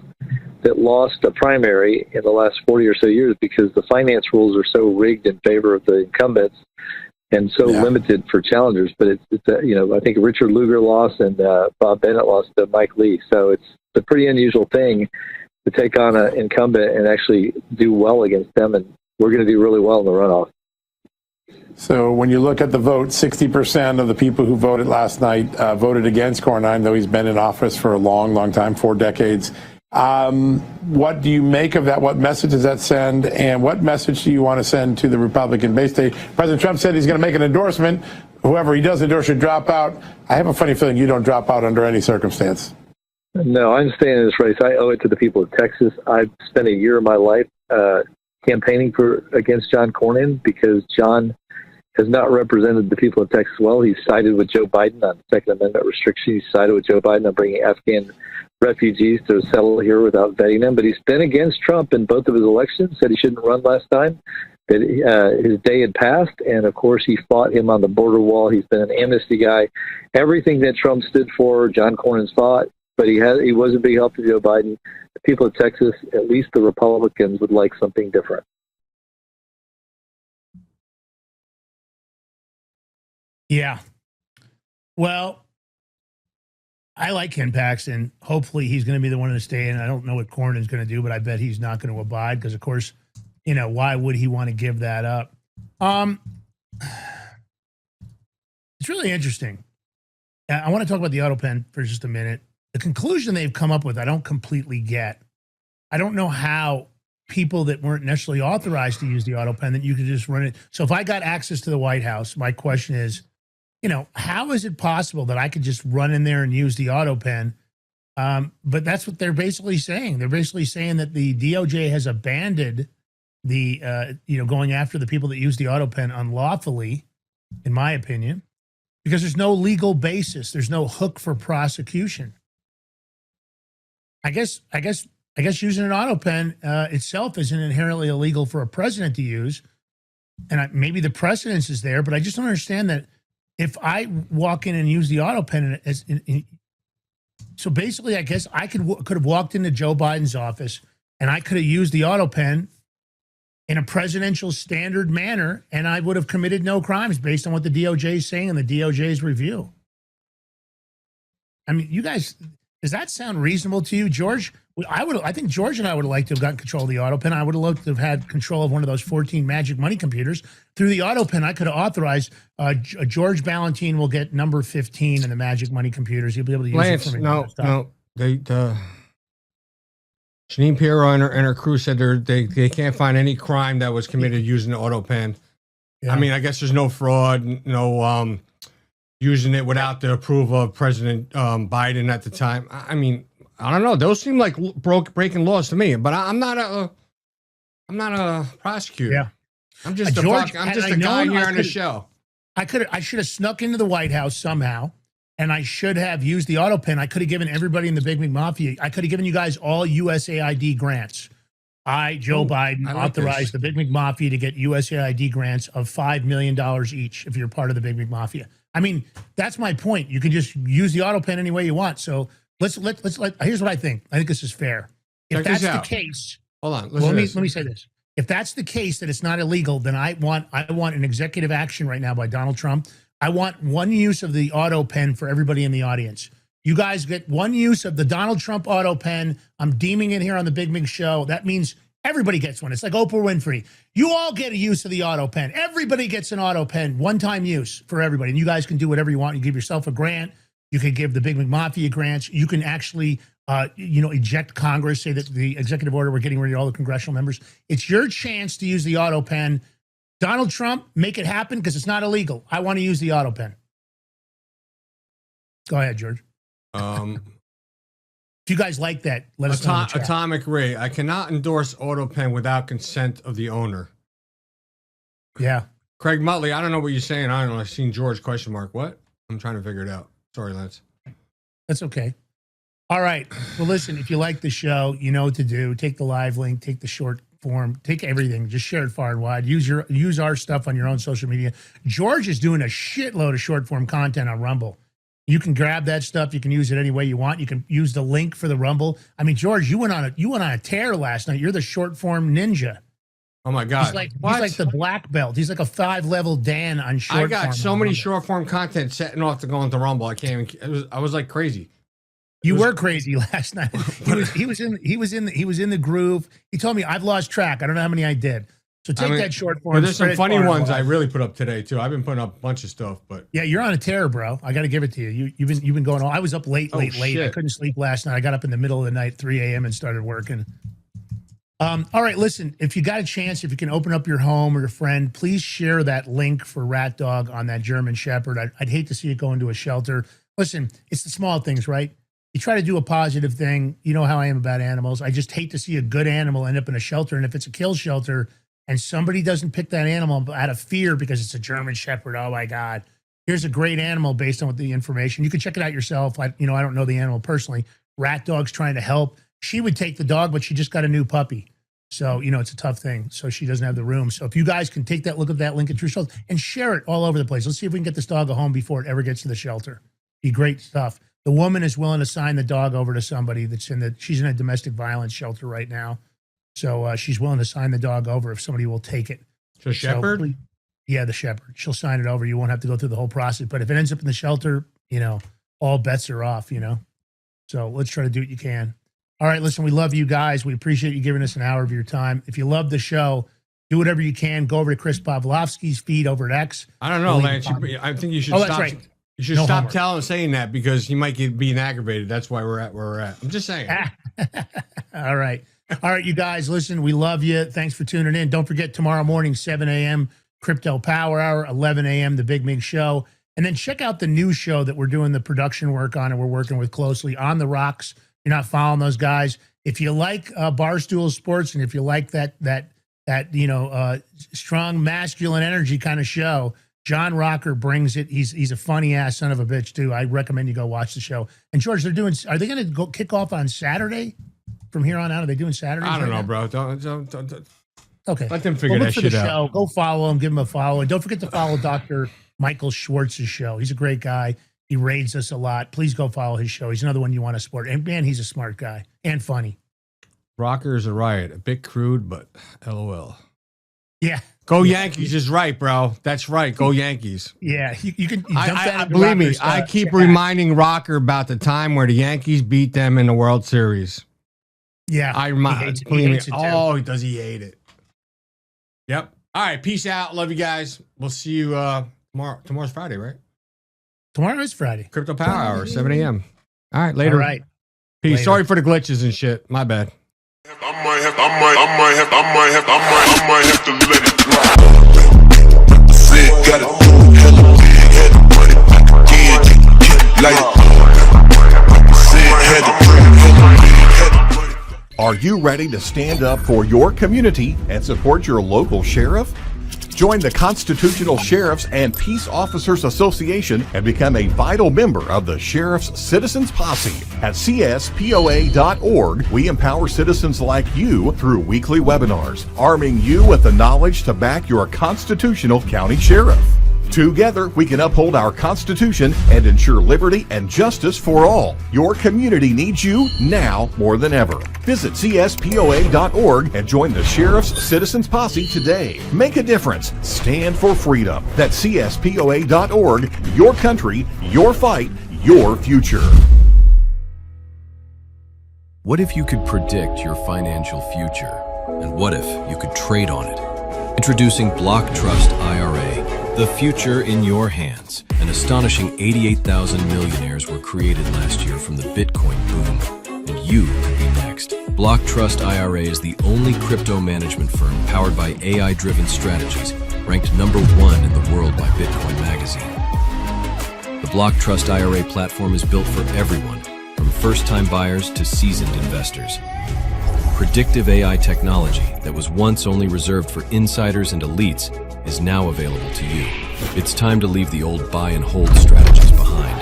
that lost a primary in the last 40 or so years because the finance rules are so rigged in favor of the incumbents and so limited for challengers. But I think Richard Lugar lost and Bob Bennett lost to Mike Lee. So it's a pretty unusual thing to take on an incumbent and actually do well against them. And we're going to do really well in the runoff. So when you look at the vote, 60% of the people who voted last night voted against Cornyn, though he's been in office for a long, long time, 4 decades. What do you make of that? What message does that send? And what message do you want to send to the Republican base? President Trump said he's going to make an endorsement. Whoever he does endorse should drop out. I have a funny feeling you don't drop out under any circumstance. No, I'm staying in this race. I owe it to the people of Texas. I've spent a year of my life campaigning against John Cornyn because John has not represented the people of Texas well. He's sided with Joe Biden on Second Amendment restrictions. He's sided with Joe Biden on bringing Afghan refugees to settle here without vetting them. But he's been against Trump in both of his elections, said he shouldn't run last time, that his day had passed. And, of course, he fought him on the border wall. He's been an amnesty guy. Everything that Trump stood for, John Cornyn's fought. but he was a big help to Joe Biden. The people of Texas, at least the Republicans, would like something different. Yeah. Well, I like Ken Paxton. Hopefully he's going to be the one to stay in. I don't know what Cornyn's going to do, but I bet he's not going to abide because, of course, why would he want to give that up? It's really interesting. I want to talk about the auto pen for just a minute. The conclusion they've come up with, I don't completely get. I don't know how people that weren't necessarily authorized to use the auto pen, that you could just run it. So if I got access to the White House, my question is, how is it possible that I could just run in there and use the auto pen? But that's what they're basically saying. They're basically saying that the DOJ has abandoned the, going after the people that use the auto pen unlawfully, in my opinion, because there's no legal basis. There's no hook for prosecution. I guess using an auto pen itself isn't inherently illegal for a president to use. And maybe the precedence is there, but I just don't understand that if I walk in and use the auto pen, so basically, I guess I could have walked into Joe Biden's office and I could have used the auto pen in a presidential standard manner, and I would have committed no crimes based on what the DOJ is saying in the DOJ's review. I mean, you guys, does that sound reasonable to you, George? I think George and I would have liked to have gotten control of the auto pen. I would have loved to have had control of one of those 14 magic money computers. Through the auto pen, I could have authorized George Ballantine will get number 15 in the magic money computers. He'll be able to use it for me. No. Janine Pirro and her crew said they can't find any crime that was committed using the auto pen. Yeah. I mean, I guess there's no fraud, no using it without the approval of President Biden at the time. I mean, I don't know. Those seem like breaking laws to me, but I'm not a prosecutor. Yeah, I'm just a guy here on the show. I should have snuck into the White House somehow, and I should have used the auto pen. I could have given everybody in the Big McMafia. I could have given you guys all USAID grants. Joe Biden, authorized the Big McMafia to get USAID grants of $5 million each if you're part of the Big McMafia. I mean, that's my point. You can just use the auto pen any way you want. So let's here's what I think. I think this is fair. If that's the case, hold on. Let me say this. If that's the case, that it's not illegal, then I want an executive action right now by Donald Trump. I want one use of the auto pen for everybody in the audience. You guys get one use of the Donald Trump auto pen. I'm deeming it here on the Big Mig Show. That means everybody gets one. It's like Oprah Winfrey. You all get a use of the auto pen. Everybody gets an auto pen, one-time use for everybody. And you guys can do whatever you want. You give yourself a grant. You can give the Big McMafia grants. You can actually, eject Congress, say that the executive order, we're getting rid of all the congressional members. It's your chance to use the auto pen. Donald Trump, make it happen because it's not illegal. I want to use the auto pen. Go ahead, George. If you guys like that, let us know. Atomic Ray. I cannot endorse auto pen without consent of the owner. Yeah. Craig Muttley, I don't know what you're saying. I don't know. I've seen George question mark. What? I'm trying to figure it out. Sorry, Lance. That's okay. All right. Well, listen, if you like the show, you know what to do. Take the live link, take the short form, take everything. Just share it far and wide. Use our stuff on your own social media. George is doing a shitload of short form content on Rumble. You can grab that stuff. You can use it any way you want. You can use the link for the Rumble. I mean, George, you went on a tear last night. You're the short form ninja. Oh my God! He's like the black belt. He's like a 5-level Dan on short form. I got so many short form content setting off to go into Rumble. I can't even. I was like crazy. You were crazy last night. He was in the groove. He told me I've lost track. I don't know how many I did. So take that short form. But there's some funny ones I really put up today too. I've been putting up a bunch of stuff, but yeah, you're on a tear, bro. I got to give it to you. You've been going on. I was up late. I couldn't sleep last night. I got up in the middle of the night, 3 a.m. and started working. All right, listen, if you got a chance, if you can open up your home or your friend, please share that link for Rat Dog on that German Shepherd. I'd hate to see it go into a shelter. Listen, it's the small things, right? You try to do a positive thing. You know how I am about animals. I just hate to see a good animal end up in a shelter. And if it's a kill shelter and somebody doesn't pick that animal out of fear because it's a German Shepherd, oh my God, here's a great animal based on the information. You can check it out yourself. I don't know the animal personally. Rat Dog's trying to help. She would take the dog, but she just got a new puppy. So, it's a tough thing. So she doesn't have the room. So if you guys can take that, look at that link at True Shelter and share it all over the place. Let's see if we can get this dog a home before it ever gets to the shelter. Be great stuff. The woman is willing to sign the dog over to somebody she's in a domestic violence shelter right now. So she's willing to sign the dog over if somebody will take it. So shepherd? Yeah, the shepherd. She'll sign it over. You won't have to go through the whole process. But if it ends up in the shelter, all bets are off, So let's try to do what you can. All right, listen, we love you guys. We appreciate you giving us an hour of your time. If you love the show, do whatever you can. Go over to Chris Pavlovski's feed over at X. I don't know, Lance. I think you should stop. That's right. You should stop saying that because he might get being aggravated. That's why we're at where we're at. I'm just saying. All right. All right, you guys, listen, we love you. Thanks for tuning in. Don't forget tomorrow morning, 7 a.m., Crypto Power Hour, 11 a.m., The Big Mig Show. And then check out the new show that we're doing the production work on and we're working with closely, On the Rocks. You're not following those guys. If you like Barstool Sports and if you like that strong masculine energy kind of show, John Rocker brings it. He's a funny ass son of a bitch too. I recommend you go watch the show. And George, are they going to go kick off on Saturday from here on out? Are they doing Saturdays? I don't know, now? bro. Don't. Okay. Let them figure that shit out. Go follow him. Give him a follow. And don't forget to follow Dr. Michael Schwartz's show. He's a great guy. He raids us a lot. Please go follow his show. He's another one you want to support. And man, he's a smart guy and funny. Rocker is a riot. A bit crude, but LOL. Yeah. Go Yankees is right, bro. That's right. Go Yankees. Yeah. You can dump that believe me, Rocker's, I keep reminding Rocker about the time where the Yankees beat them in the World Series. Yeah. Believe me. Oh, does he hate it? Yep. All right. Peace out. Love you guys. We'll see you tomorrow. Tomorrow's Friday, right? Tomorrow is Friday. Crypto Power Hour, 7 a.m. All right. Later. All right. Peace. Later. Sorry for the glitches and shit. My bad. I might have to let it drop. Sick, got it, hella big, had the money back again, like sick, had the Are you ready to stand up for your community and support your local sheriff? Join the Constitutional Sheriffs and Peace Officers Association and become a vital member of the Sheriff's Citizens Posse. At CSPOA.org, we empower citizens like you through weekly webinars, arming you with the knowledge to back your constitutional county sheriff. Together, we can uphold our Constitution and ensure liberty and justice for all. Your community needs you now more than ever. Visit CSPOA.org and join the Sheriff's Citizens Posse today. Make a difference. Stand for freedom. That's CSPOA.org. Your country, your fight, your future. What if you could predict your financial future? And what if you could trade on it? Introducing Block Trust IRA. The future in your hands. An astonishing 88,000 millionaires were created last year from the Bitcoin boom. And you could be next. Block Trust IRA is the only crypto management firm powered by AI-driven strategies, ranked #1 in the world by Bitcoin Magazine. The Block Trust IRA platform is built for everyone, from first-time buyers to seasoned investors. Predictive AI technology that was once only reserved for insiders and elites is now available to you. It's time to leave the old buy and hold strategies behind.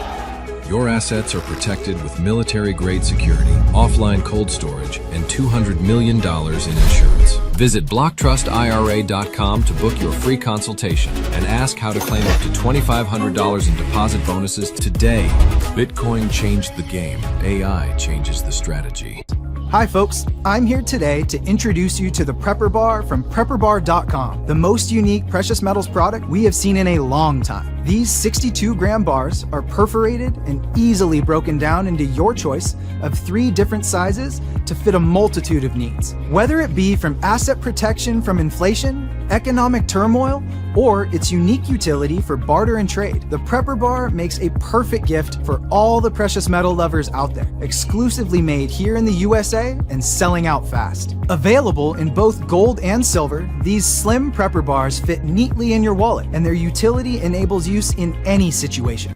Your assets are protected with military-grade security, offline cold storage, and $200 million in insurance. Visit BlockTrustIRA.com to book your free consultation and ask how to claim up to $2,500 in deposit bonuses today. Bitcoin changed the game. AI changes the strategy. Hi folks, I'm here today to introduce you to the Prepper Bar from PrepperBar.com, the most unique precious metals product we have seen in a long time. These 62-gram bars are perforated and easily broken down into your choice of 3 different sizes to fit a multitude of needs. Whether it be from asset protection from inflation, economic turmoil, or its unique utility for barter and trade, the Prepper Bar makes a perfect gift for all the precious metal lovers out there. Exclusively made here in the USA and selling out fast. Available in both gold and silver, these slim Prepper Bars fit neatly in your wallet, and their utility enables use in any situation.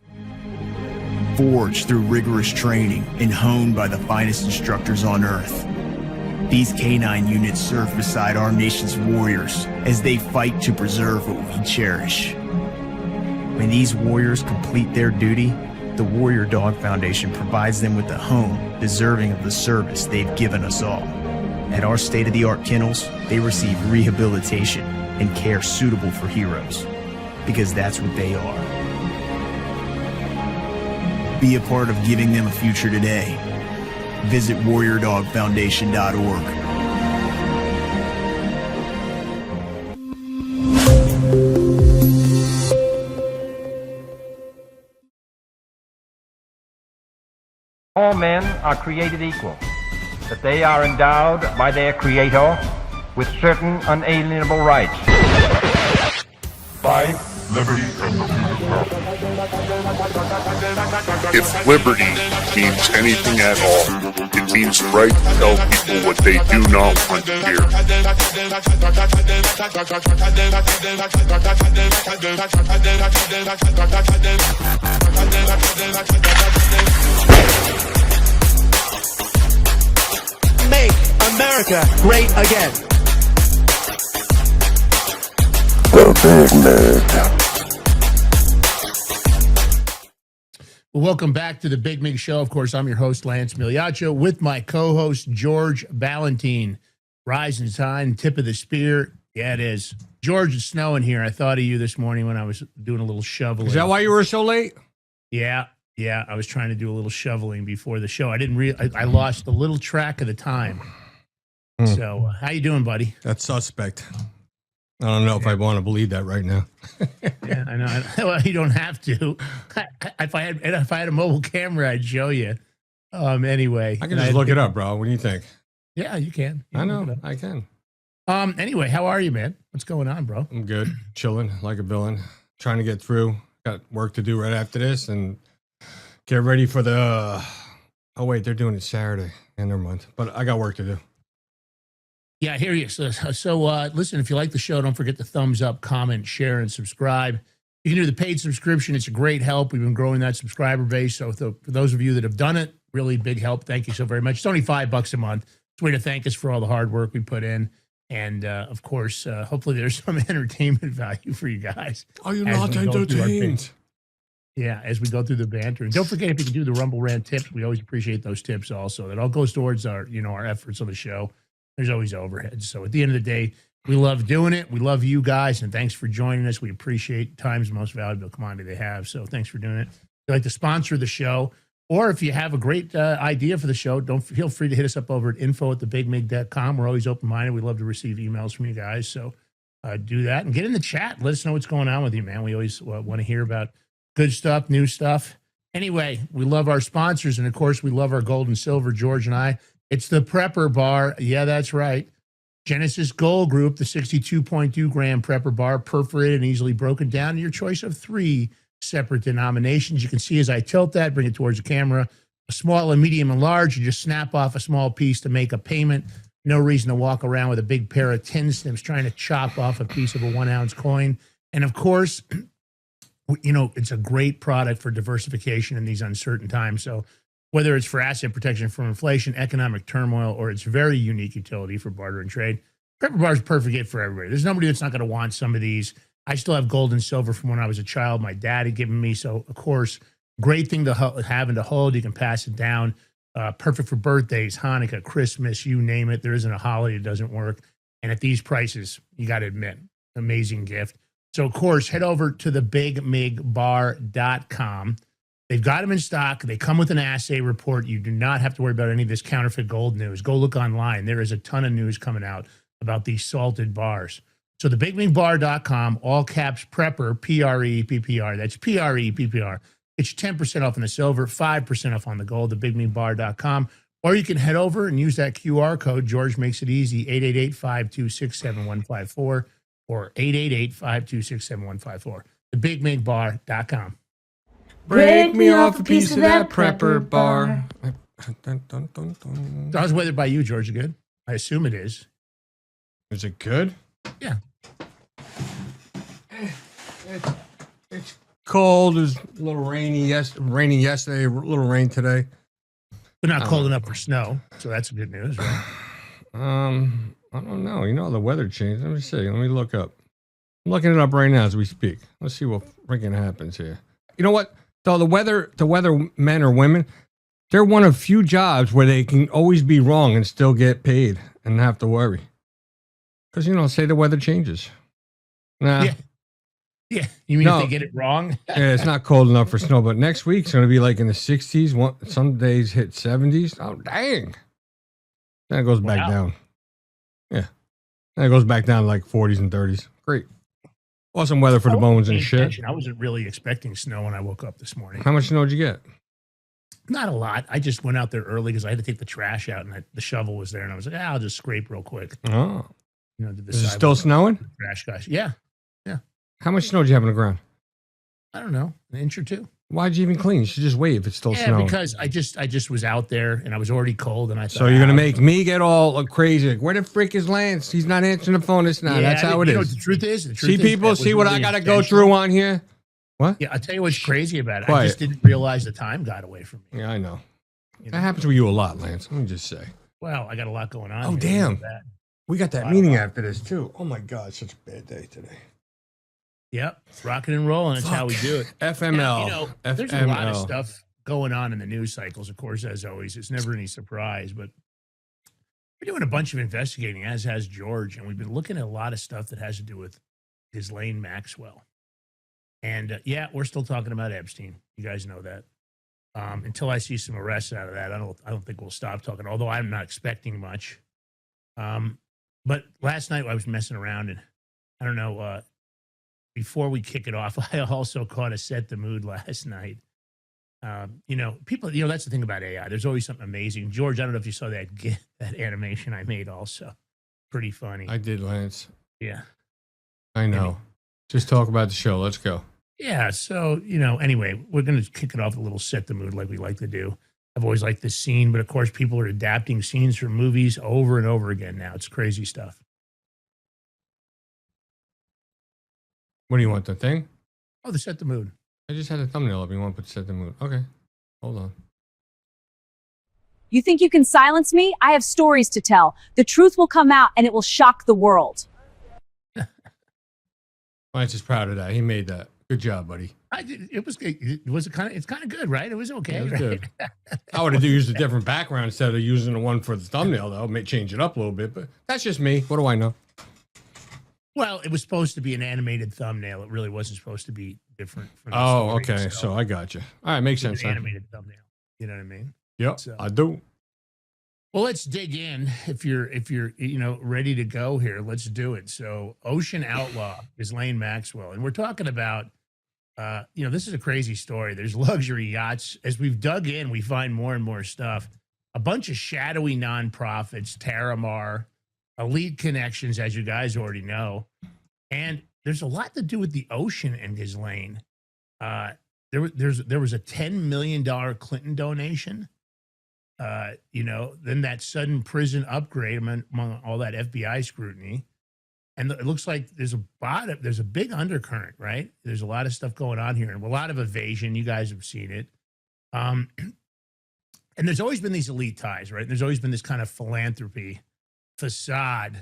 Forged through rigorous training and honed by the finest instructors on Earth, these K9 units serve beside our nation's warriors as they fight to preserve what we cherish. When these warriors complete their duty, the Warrior Dog Foundation provides them with a home deserving of the service they've given us all. At our state-of-the-art kennels, they receive rehabilitation and care suitable for heroes, because that's what they are. Be a part of giving them a future today. Visit warriordogfoundation.org. All men are created equal, that they are endowed by their Creator with certain unalienable rights. Life, liberty, and the If liberty means anything at all, it means the right to tell people what they do not want to hear. Make America great again. Well, welcome back to the Big Mig Show. Of course, I'm your host, Lance Migliaccio, with my co-host, George Valentine. Rise and shine, tip of the spear. Yeah, it is. George, it's snowing here. I thought of you this morning when I was doing a little shoveling. Is that why you were so late? Yeah. I was trying to do a little shoveling before the show. I lost a little track of the time. So, how you doing, buddy? That's suspect. I don't know if I want to believe that right now. Yeah, I know. Well, you don't have to. If I had a mobile camera, I'd show you. Anyway, I can just look it up, bro. What do you think? Yeah, you can. I know. I can. Anyway, how are you, man? What's going on, bro? I'm good. Chilling like a villain. Trying to get through. Got work to do right after this and get ready for the. Oh wait, they're doing it Saturday. Never mind. But I got work to do. Yeah, I hear you. So listen, if you like the show, don't forget to thumbs up, comment, share, and subscribe. You can do the paid subscription. It's a great help. We've been growing that subscriber base. So for those of you that have done it, really big help. Thank you so very much. It's only $5 a month. It's a way to thank us for all the hard work we put in. And, of course, hopefully there's some entertainment value for you guys. Are you not entertained? Yeah, as we go through the banter. And don't forget, if you can do the Rumble Rant tips, we always appreciate those tips also. That all goes towards our efforts on the show. There's always overhead. So at the end of the day, we love doing it. We love you guys, and thanks for joining us. We appreciate time's most valuable commodity they have. So thanks for doing it. If you'd like to sponsor the show, or if you have a great idea for the show, feel free to hit us up over at info@thebigmig.com. We're always open-minded. We love to receive emails from you guys. So do that and get in the chat. Let us know what's going on with you, man. We always want to hear about good stuff, new stuff. Anyway, we love our sponsors, and of course, we love our gold and silver, George and I. It's the Prepper Bar. Yeah, that's right. Genesis Gold Group, the 62.2 gram Prepper Bar, perforated and easily broken down in your choice of 3 separate denominations. You can see as I tilt that, bring it towards the camera, a small, a medium, and large. You just snap off a small piece to make a payment. No reason to walk around with a big pair of tin snips trying to chop off a piece of a 1-ounce coin. And of course, it's a great product for diversification in these uncertain times. So whether it's for asset protection from inflation, economic turmoil, or its very unique utility for barter and trade, Prepper Bar is perfect gift for everybody. There's nobody that's not going to want some of these. I still have gold and silver from when I was a child. My dad had given me. So, of course, great thing to have and to hold. You can pass it down. Perfect for birthdays, Hanukkah, Christmas, you name it. There isn't a holiday that doesn't work. And at these prices, you got to admit, amazing gift. So, of course, head over to thebigmigbar.com. They've got them in stock. They come with an assay report. You do not have to worry about any of this counterfeit gold news. Go look online. There is a ton of news coming out about these salted bars. So thebigmigbar.com, all caps Prepper, P-R-E-P-P-R. That's P-R-E-P-P-R. It's 10% off on the silver, 5% off on the gold, thebigmigbar.com. Or you can head over and use that QR code. George makes it easy, 888-526-7154 or 888-526-7154. Thebigmigbar.com. Break me off a piece of that Prepper Bar. How's the weather by you, George? Good? I assume it is. Is it good? Yeah. It's cold. It was a little rainy yesterday, a little rain today. But not cold enough for snow, so that's good news, right? I don't know. The weather changed. Let me see. Let me look up. I'm looking it up right now as we speak. Let's see what freaking happens here. You know what? So the weather men or women, they're one of few jobs where they can always be wrong and still get paid and not have to worry. Because, say the weather changes. Nah. Yeah. Yeah, you mean if they get it wrong? Yeah, it's not cold enough for snow, but next week's going to be like in the 60s. Some days hit 70s. Oh, dang. Then it goes back down. Yeah. Then it goes back down to like 40s and 30s. Great. Awesome weather for the bones and shit. I wasn't really expecting snow when I woke up this morning. How much snow did you get? Not a lot. I just went out there early because I had to take the trash out, and the shovel was there, and I was like, I'll just scrape real quick. Oh. You know, Is it still snowing? Trash guys. Yeah. Yeah. How much snow do you have on the ground? I don't know, an inch or two. Why'd you even clean? You should just wait if it's still snowing. Yeah, because I just was out there and I was already cold, and I thought. So you're gonna make me get all crazy? Like, where the frick is Lance? He's not answering the phone. It's not. That's how it you know is. what the truth is. See, people, see what I gotta go through on here. What? Yeah, I'll tell you what's crazy about it. Quiet. I just didn't realize the time got away from me. Yeah, I know. That happens with you a lot, Lance. Let me just say. Well, I got a lot going on. Oh, here. damn. We got that meeting after this too. Oh my God, such a bad day today. Yep, rocking and rolling. That's how we do it. FML. Now, you know, there's a lot of FML. stuff going on in the news cycles, of course, as always. It's never any surprise, but we're doing a bunch of investigating, as has George, and we've been looking at a lot of stuff that has to do with Ghislaine Maxwell. And yeah, we're still talking about Epstein. You guys know that. Until I see some arrests out of that, I don't think we'll stop talking. Although I'm not expecting much. But last night I was messing around, and I don't know. Before we kick it off, I also caught a Set the Mood last night. You know, people. You know, that's the thing about AI. There's always something amazing. George, I don't know if you saw that animation I made. Also, pretty funny. I did, Lance. Yeah. I know. Just talk about the show. Let's go. Yeah. So, you know, anyway, we're going to kick it off with a little Set the Mood like we like to do. I've always liked this scene, but of course, people are adapting scenes from movies over and over again now. It's crazy stuff. What do you want, the thing? Oh, the Set the Mood. I just had a thumbnail up. You want to put Set the Mood? Okay. Hold on. You think you can silence me? I have stories to tell. The truth will come out and it will shock the world. Lance is proud of that. He made that. Good job, buddy. It's kind of good, right? It was okay. Yeah, it was right? good. I would have used a different background instead of using the one for the thumbnail, though. May change it up a little bit, but that's just me. What do I know? Well, it was supposed to be an animated thumbnail. It really wasn't supposed to be different. From the Oh, story okay. itself. So I got you. All right, makes It was sense. an Huh? animated thumbnail. You know what I mean? Yep, So- I do. Well, let's dig in. If you're ready to go here, let's do it. So, Ocean Outlaw is Ghislaine Maxwell, and we're talking about. This is a crazy story. There's luxury yachts. As we've dug in, we find more and more stuff. A bunch of shadowy nonprofits, Terramar, elite connections, as you guys already know. And there's a lot to do with the ocean and Ghislaine. There was a $10 million Clinton donation. Then that sudden prison upgrade among all that FBI scrutiny. And it looks like there's a big undercurrent, right? There's a lot of stuff going on here and a lot of evasion. You guys have seen it. And there's always been these elite ties, right? There's always been this kind of philanthropy facade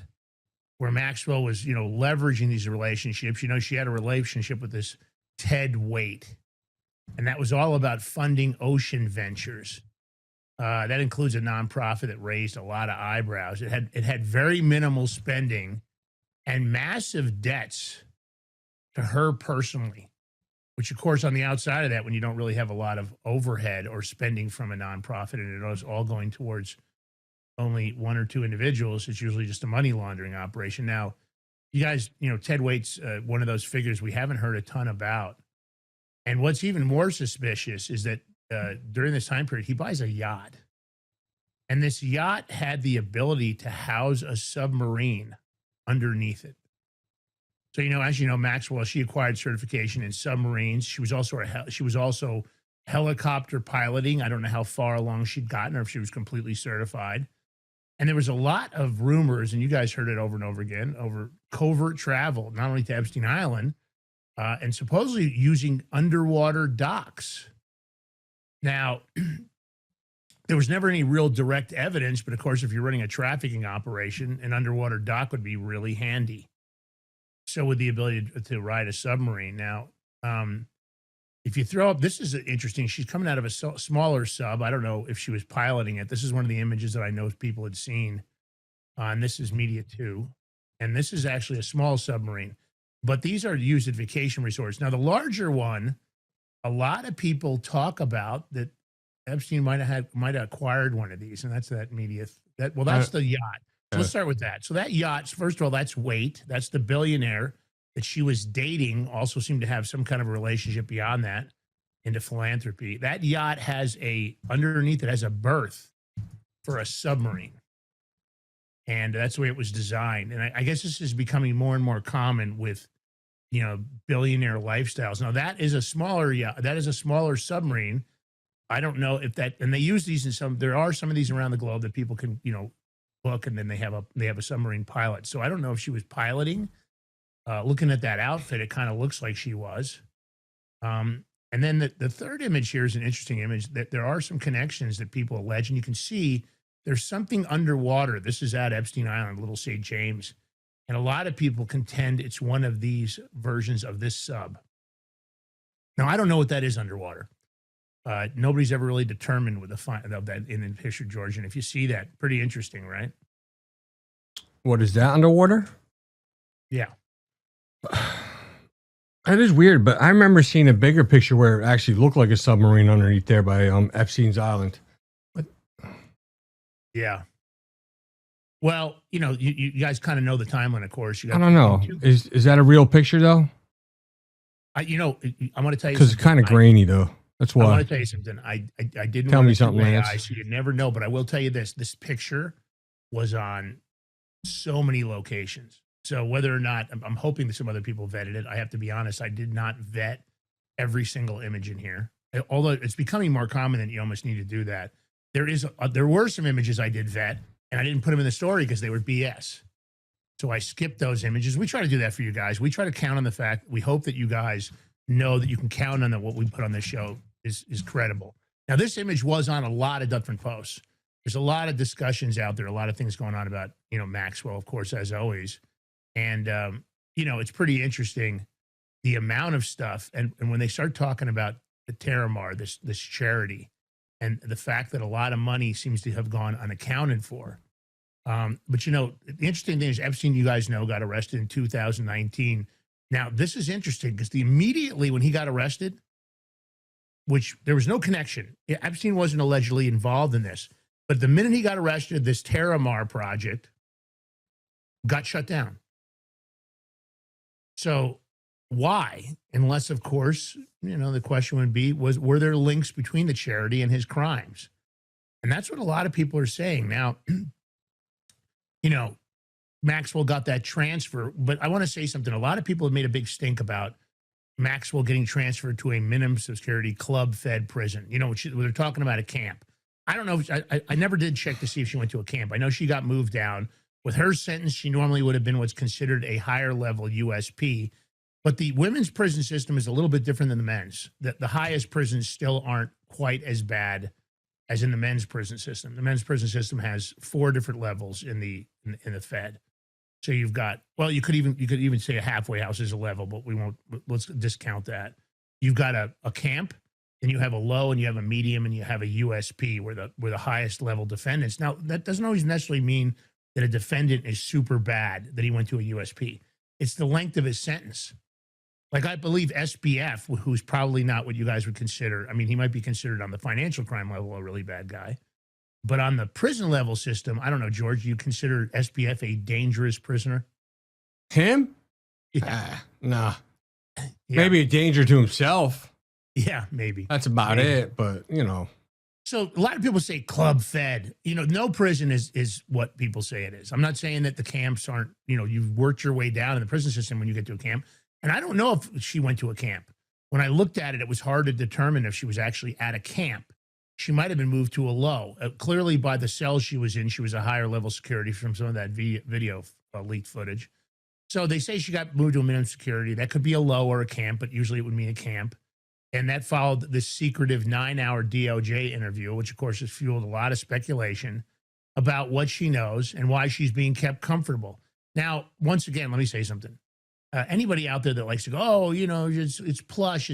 where Maxwell was, leveraging these relationships. She had a relationship with this Ted Waite, and that was all about funding ocean ventures. That includes a nonprofit that raised a lot of eyebrows. It had very minimal spending and massive debts to her personally, which, of course, on the outside of that, when you don't really have a lot of overhead or spending from a nonprofit and it was all going towards only one or two individuals, it's usually just a money laundering operation. Now, you guys, Ted Waite's one of those figures we haven't heard a ton about. And what's even more suspicious is that during this time period, he buys a yacht. And this yacht had the ability to house a submarine underneath it. So, as you know, Maxwell, she acquired certification in submarines. She was also helicopter piloting. I don't know how far along she'd gotten or if she was completely certified. And there was a lot of rumors, and you guys heard it over and over again, over covert travel, not only to Epstein Island, and supposedly using underwater docks. Now, there was never any real direct evidence, but of course, if you're running a trafficking operation, an underwater dock would be really handy. So with the ability to ride a submarine. Now, if you throw up, this is interesting. She's coming out of a smaller sub. I don't know if she was piloting it. This is one of the images that I know people had seen. And this is Media 2. And this is actually a small submarine. but these are used at vacation resorts. Now, the larger one, a lot of people talk about that Epstein might have acquired one of these, and that's that media. That's the yacht. So let's start with that. So that yacht, first of all, that's Wait. That's the billionaire that she was dating. Also seemed to have some kind of a relationship beyond that into philanthropy. That yacht has underneath it has a berth for a submarine. And that's the way it was designed. And I guess this is becoming more and more common with, billionaire lifestyles. Now that is a smaller yacht. That is a smaller submarine. I don't know if that, and they use these there are some of these around the globe that people can, book, and then they have a submarine pilot. So I don't know if she was piloting. Looking at that outfit, it kind of looks like she was. And then the third image here is an interesting image that there are some connections that people allege, and you can see there's something underwater. This is at Epstein Island, Little St. James. And a lot of people contend it's one of these versions of this sub. Now, I don't know what that is underwater. Nobody's ever really determined with that in the picture, George. And if you see that, pretty interesting, right? What is that underwater? Yeah. That is weird, but I remember seeing a bigger picture where it actually looked like a submarine underneath there by Epstein's Island. Yeah. Well, you guys kind of know the timeline, of course. I don't know. Is that a real picture though? I'm going to tell you because it's kind of grainy though. That's why. I want to tell you something. I didn't tell want me to something, Lance. AI, so you never know. But I will tell you this: this picture was on so many locations. So whether or not I'm hoping that some other people vetted it, I have to be honest. I did not vet every single image in here. Although it's becoming more common that you almost need to do that. There were some images I did vet, and I didn't put them in the story because they were BS. So I skipped those images. We try to do that for you guys. We try to count on the fact. We hope that you guys know that you can count on that what we put on this show is credible. Now, this image was on a lot of different posts. There's a lot of discussions out there, a lot of things going on about, Maxwell, of course, as always. And, it's pretty interesting, the amount of stuff. And when they start talking about the Terramar, this charity, and the fact that a lot of money seems to have gone unaccounted for. But, the interesting thing is Epstein, you guys know, got arrested in 2019. Now, this is interesting because immediately when he got arrested, which there was no connection, Epstein wasn't allegedly involved in this, but the minute he got arrested, this Terramar project got shut down. So why? Unless, of course, the question would be, were there links between the charity and his crimes? And that's what a lot of people are saying. Now, Maxwell got that transfer, but I want to say something. A lot of people have made a big stink about Maxwell getting transferred to a minimum security club-fed prison. They're talking about a camp. I don't know. I never did check to see if she went to a camp. I know she got moved down. With her sentence, she normally would have been what's considered a higher level USP. But the women's prison system is a little bit different than the men's. The highest prisons still aren't quite as bad as in the men's prison system. The men's prison system has 4 different levels in the Fed. So you've got, well, you could even say a halfway house is a level, but let's discount that. You've got a camp, and you have a low, and you have a medium, and you have a USP where the highest level defendants. Now, that doesn't always necessarily mean that a defendant is super bad, that he went to a USP. It's the length of his sentence. Like, I believe SBF, who's probably not what you guys would consider. I mean, he might be considered on the financial crime level a really bad guy. But on the prison level system, I don't know, George, you consider SBF a dangerous prisoner? Him? Yeah. Nah. Yeah. Maybe a danger to himself. Yeah, maybe. That's about it, but, So a lot of people say club fed. No prison is what people say it is. I'm not saying that the camps aren't, you've worked your way down in the prison system when you get to a camp. And I don't know if she went to a camp. When I looked at it, it was hard to determine if she was actually at a camp. She might have been moved to a low. Clearly, by the cell she was in, she was a higher level security from some of that video leaked footage. So they say she got moved to a minimum security. That could be a low or a camp, but usually it would mean a camp. And that followed this secretive 9-hour DOJ interview, which, of course, has fueled a lot of speculation about what she knows and why she's being kept comfortable. Now, once again, let me say something. Anybody out there that likes to go, oh, it's plush.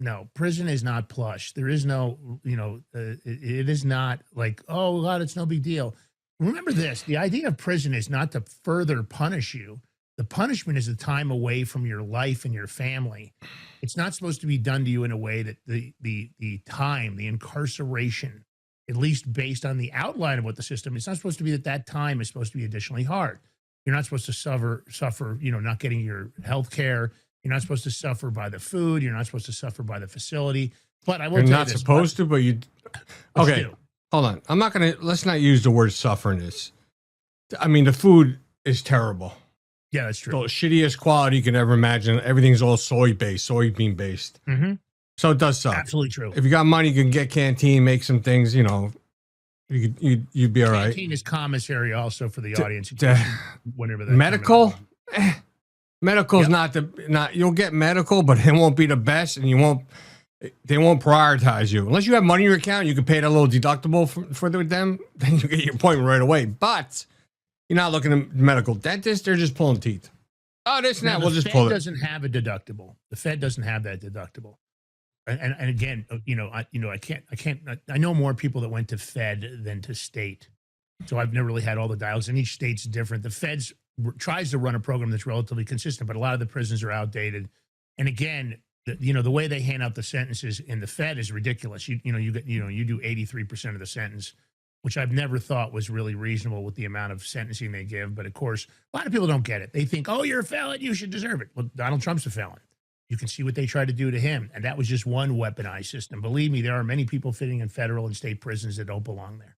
No, prison is not plush. There is no, it is not like, oh, God, it's no big deal. Remember this. The idea of prison is not to further punish you. The punishment is the time away from your life and your family. It's not supposed to be done to you in a way that the time, the incarceration, at least based on the outline of what the system, it's not supposed to be that time is supposed to be additionally hard. You're not supposed to suffer, not getting your health care. You're not supposed to suffer by the food. You're not supposed to suffer by the facility. But I will You're tell not you this, supposed to, but you. Okay, do. hold on. I'm not gonna. Let's not use the word suffering. I mean, the food is terrible. Yeah, that's true. The shittiest quality you can ever imagine. Everything's all soybean based. Mm-hmm. So it does suck. Absolutely true. If you got money, you can get Canteen, make some things. You'd be all right. Canteen is commissary also for the audience. Whenever that Medical. Medical's not. You'll get medical, but it won't be the best, and they won't prioritize you unless you have money in your account. You can pay that little deductible for them, then you get your appointment right away. But you're not looking at medical dentists; they're just pulling teeth. Oh, this and that. We'll just pull it. The Fed doesn't have a deductible. The Fed doesn't have that deductible. And again, I know more people that went to Fed than to state, so I've never really had all the dials, and each state's different. The Fed's tries to run a program that's relatively consistent, but a lot of the prisons are outdated. And again, the way they hand out the sentences in the Fed is ridiculous. You do 83% of the sentence, which I've never thought was really reasonable with the amount of sentencing they give. But of course, a lot of people don't get it. They think, oh, you're a felon, you should deserve it. Well, Donald Trump's a felon. You can see what they tried to do to him. And that was just one weaponized system. Believe me, there are many people fitting in federal and state prisons that don't belong there.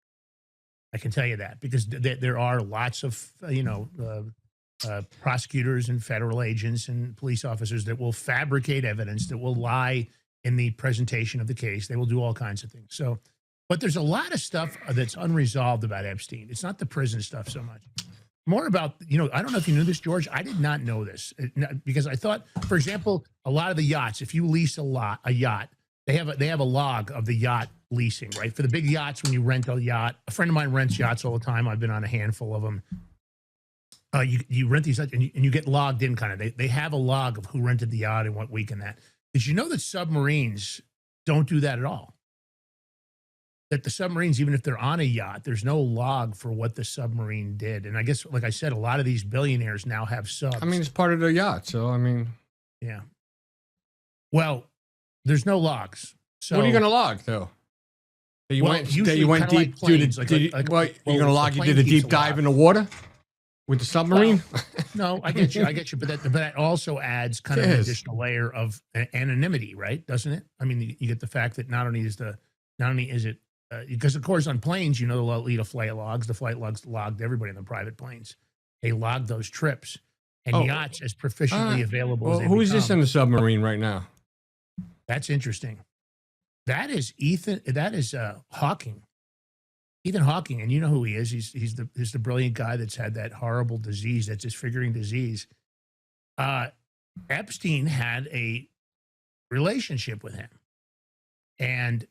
I can tell you that because there are lots of, prosecutors and federal agents and police officers that will fabricate evidence, that will lie in the presentation of the case. They will do all kinds of things. So, but there's a lot of stuff that's unresolved about Epstein. It's not the prison stuff so much. More about, I don't know if you knew this, George. I did not know this because I thought, for example, a lot of the yachts, if you lease a yacht, they have a log of the yacht leasing, right? For the big yachts, when you rent a yacht, a friend of mine rents yachts all the time. I've been on a handful of them. You rent these and you get logged in kind of. They have a log of who rented the yacht and what week and that. Did you know that submarines don't do that at all? That the submarines, even if they're on a yacht, there's no log for what the submarine did. And I guess, like I said, a lot of these billionaires now have subs. I mean, it's part of the yacht, so I mean. Yeah. Well, there's no logs. So what are you going to log, though? You went deep. You're going to log you did a deep dive in the water with the submarine? Well, no, I get you. But that also adds kind of an additional layer of anonymity, right? Doesn't it? I mean, you get the fact that not only is it because of course on planes, they'll lead a flight logs. The flight logs logged everybody in the private planes. They logged those trips and yachts as proficiently available as they who is this in the submarine right now? That's interesting. That is Hawking. Ethan Hawking, and you know who he is. He's the brilliant guy that's had that horrible disease, that disfiguring disease. Epstein had a relationship with him, and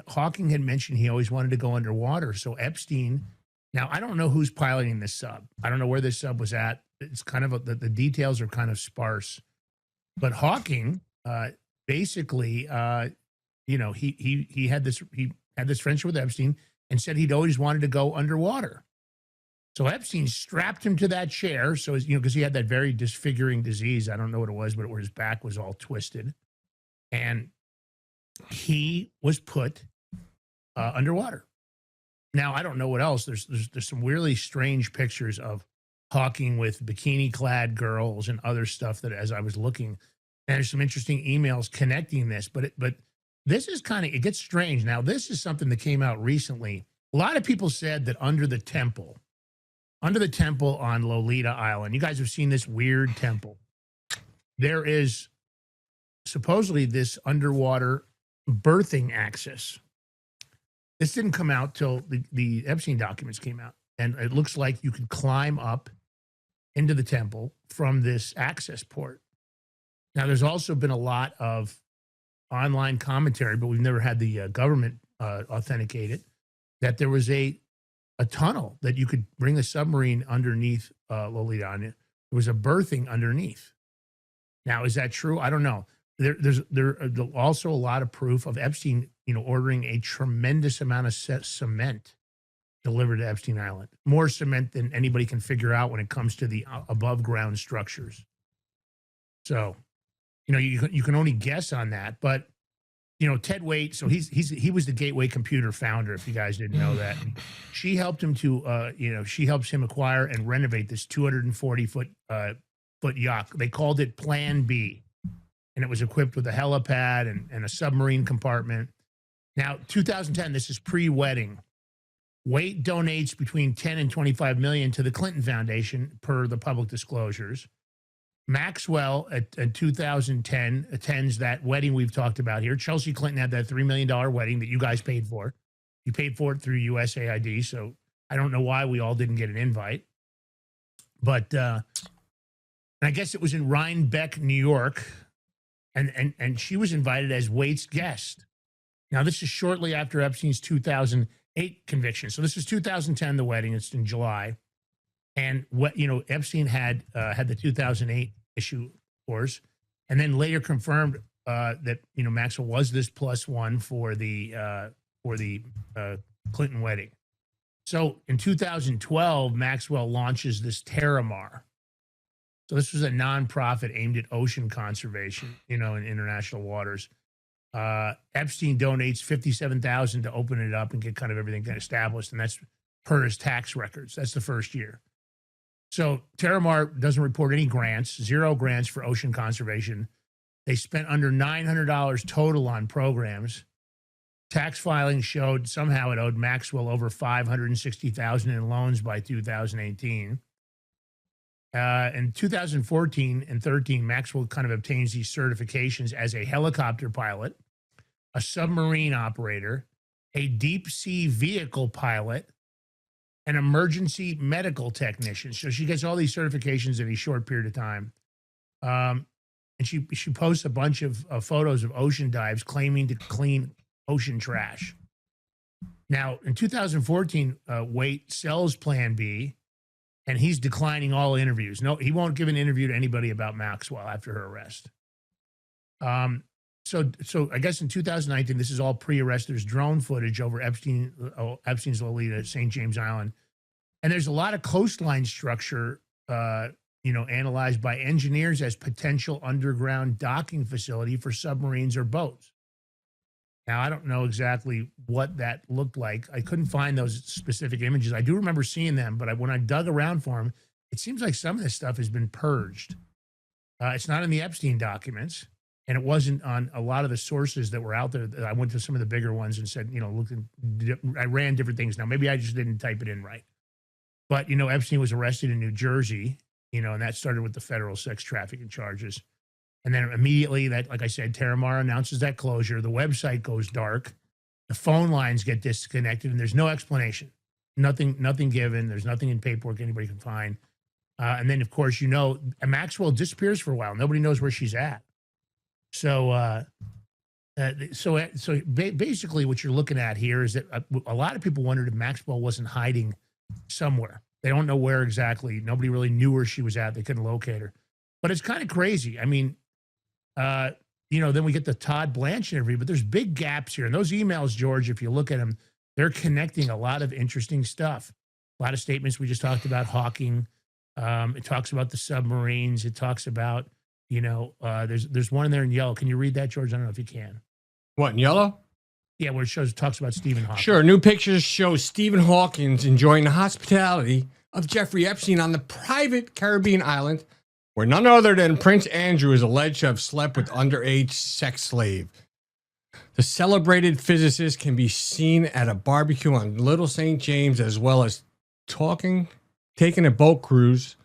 Hawking had mentioned he always wanted to go underwater. So Epstein, now I don't know who's piloting this sub. I don't know where this sub was at. It's kind of the details are kind of sparse, but Hawking basically, he had this friendship with Epstein and said he'd always wanted to go underwater. So Epstein strapped him to that chair. So, because he had that very disfiguring disease. I don't know what it was, but where his back was all twisted. And he was put underwater. Now, I don't know what else. There's some really strange pictures of Hawking with bikini-clad girls and other stuff that as I was looking, and there's some interesting emails connecting this, but this is it gets strange. Now, this is something that came out recently. A lot of people said that under the temple on Lolita Island, you guys have seen this weird temple. There is supposedly this underwater birthing access. This didn't come out till the Epstein documents came out. And it looks like you could climb up into the temple from this access port. Now, there's also been a lot of online commentary, but we've never had the government authenticate it, that there was a tunnel that you could bring a submarine underneath Lolita on it. There was a berthing underneath. Now, is that true? I don't know. There's also a lot of proof of Epstein, ordering a tremendous amount of cement delivered to Epstein Island. More cement than anybody can figure out when it comes to the above ground structures. So, you can only guess on that, but Ted Waite. So he was the Gateway Computer founder. If you guys didn't know that, and she helped him to she helps him acquire and renovate this 240 foot yacht. They called it Plan B, and it was equipped with a helipad and a submarine compartment. Now, 2010. This is pre-wedding. Waite donates between 10 and 25 million to the Clinton Foundation per the public disclosures. Maxwell at 2010 attends that wedding we've talked about here. Chelsea Clinton had that $3 million wedding that you guys paid for. You paid for it through USAID, so I don't know why we all didn't get an invite. But and I guess it was in Rhinebeck, New York, and she was invited as Waite's guest. Now, this is shortly after Epstein's 2008 conviction. So this is 2010, the wedding. It's in July. And Epstein had the 2008 issue, of course, and then later confirmed that Maxwell was this +1 for the Clinton wedding. So in 2012, Maxwell launches this Terramar. So this was a nonprofit aimed at ocean conservation, in international waters. Epstein donates $57,000 to open it up and get kind of everything established, and that's per his tax records. That's the first year. So Terramar doesn't report any grants, 0 grants for ocean conservation. They spent under $900 total on programs. Tax filings showed somehow it owed Maxwell over $560,000 in loans by 2018. In 2014 and 13, Maxwell kind of obtains these certifications as a helicopter pilot, a submarine operator, a deep sea vehicle pilot, an emergency medical technician. So she gets all these certifications in a short period of time. And she posts a bunch of photos of ocean dives claiming to clean ocean trash. Now, in 2014, Waite sells Plan B, and he's declining all interviews. No, he won't give an interview to anybody about Maxwell after her arrest. So I guess in 2019, this is all pre-arrest. There's drone footage over Epstein's Lolita, St. James Island. And there's a lot of coastline structure, analyzed by engineers as potential underground docking facility for submarines or boats. Now, I don't know exactly what that looked like. I couldn't find those specific images. I do remember seeing them, but when I dug around for them, it seems like some of this stuff has been purged. It's not in the Epstein documents. And it wasn't on a lot of the sources that were out there. I went to some of the bigger ones and said, I ran different things. Now, maybe I just didn't type it in right. But, Epstein was arrested in New Jersey, and that started with the federal sex trafficking charges. And then immediately like I said, Terramar announces that closure. The website goes dark. The phone lines get disconnected, and there's no explanation. Nothing given. There's nothing in paperwork anybody can find. And then, of course, Maxwell disappears for a while. Nobody knows where she's at. So basically what you're looking at here is that a lot of people wondered if Maxwell wasn't hiding somewhere. They don't know where exactly. Nobody really knew where she was at. They couldn't locate her. But it's kind of crazy. I mean, then we get the Todd Blanche interview, but there's big gaps here. And those emails, George, if you look at them, they're connecting a lot of interesting stuff. A lot of statements we just talked about, Hawking. It talks about the submarines. It talks about there's one in there in yellow. Can you read that, George? I don't know if you can. What, in yellow? Yeah, where it talks about Stephen Hawking. Sure. New pictures show Stephen Hawking enjoying the hospitality of Jeffrey Epstein on the private Caribbean island, where none other than Prince Andrew is alleged to have slept with underage sex slave. The celebrated physicist can be seen at a barbecue on Little St. James, as well as taking a boat cruise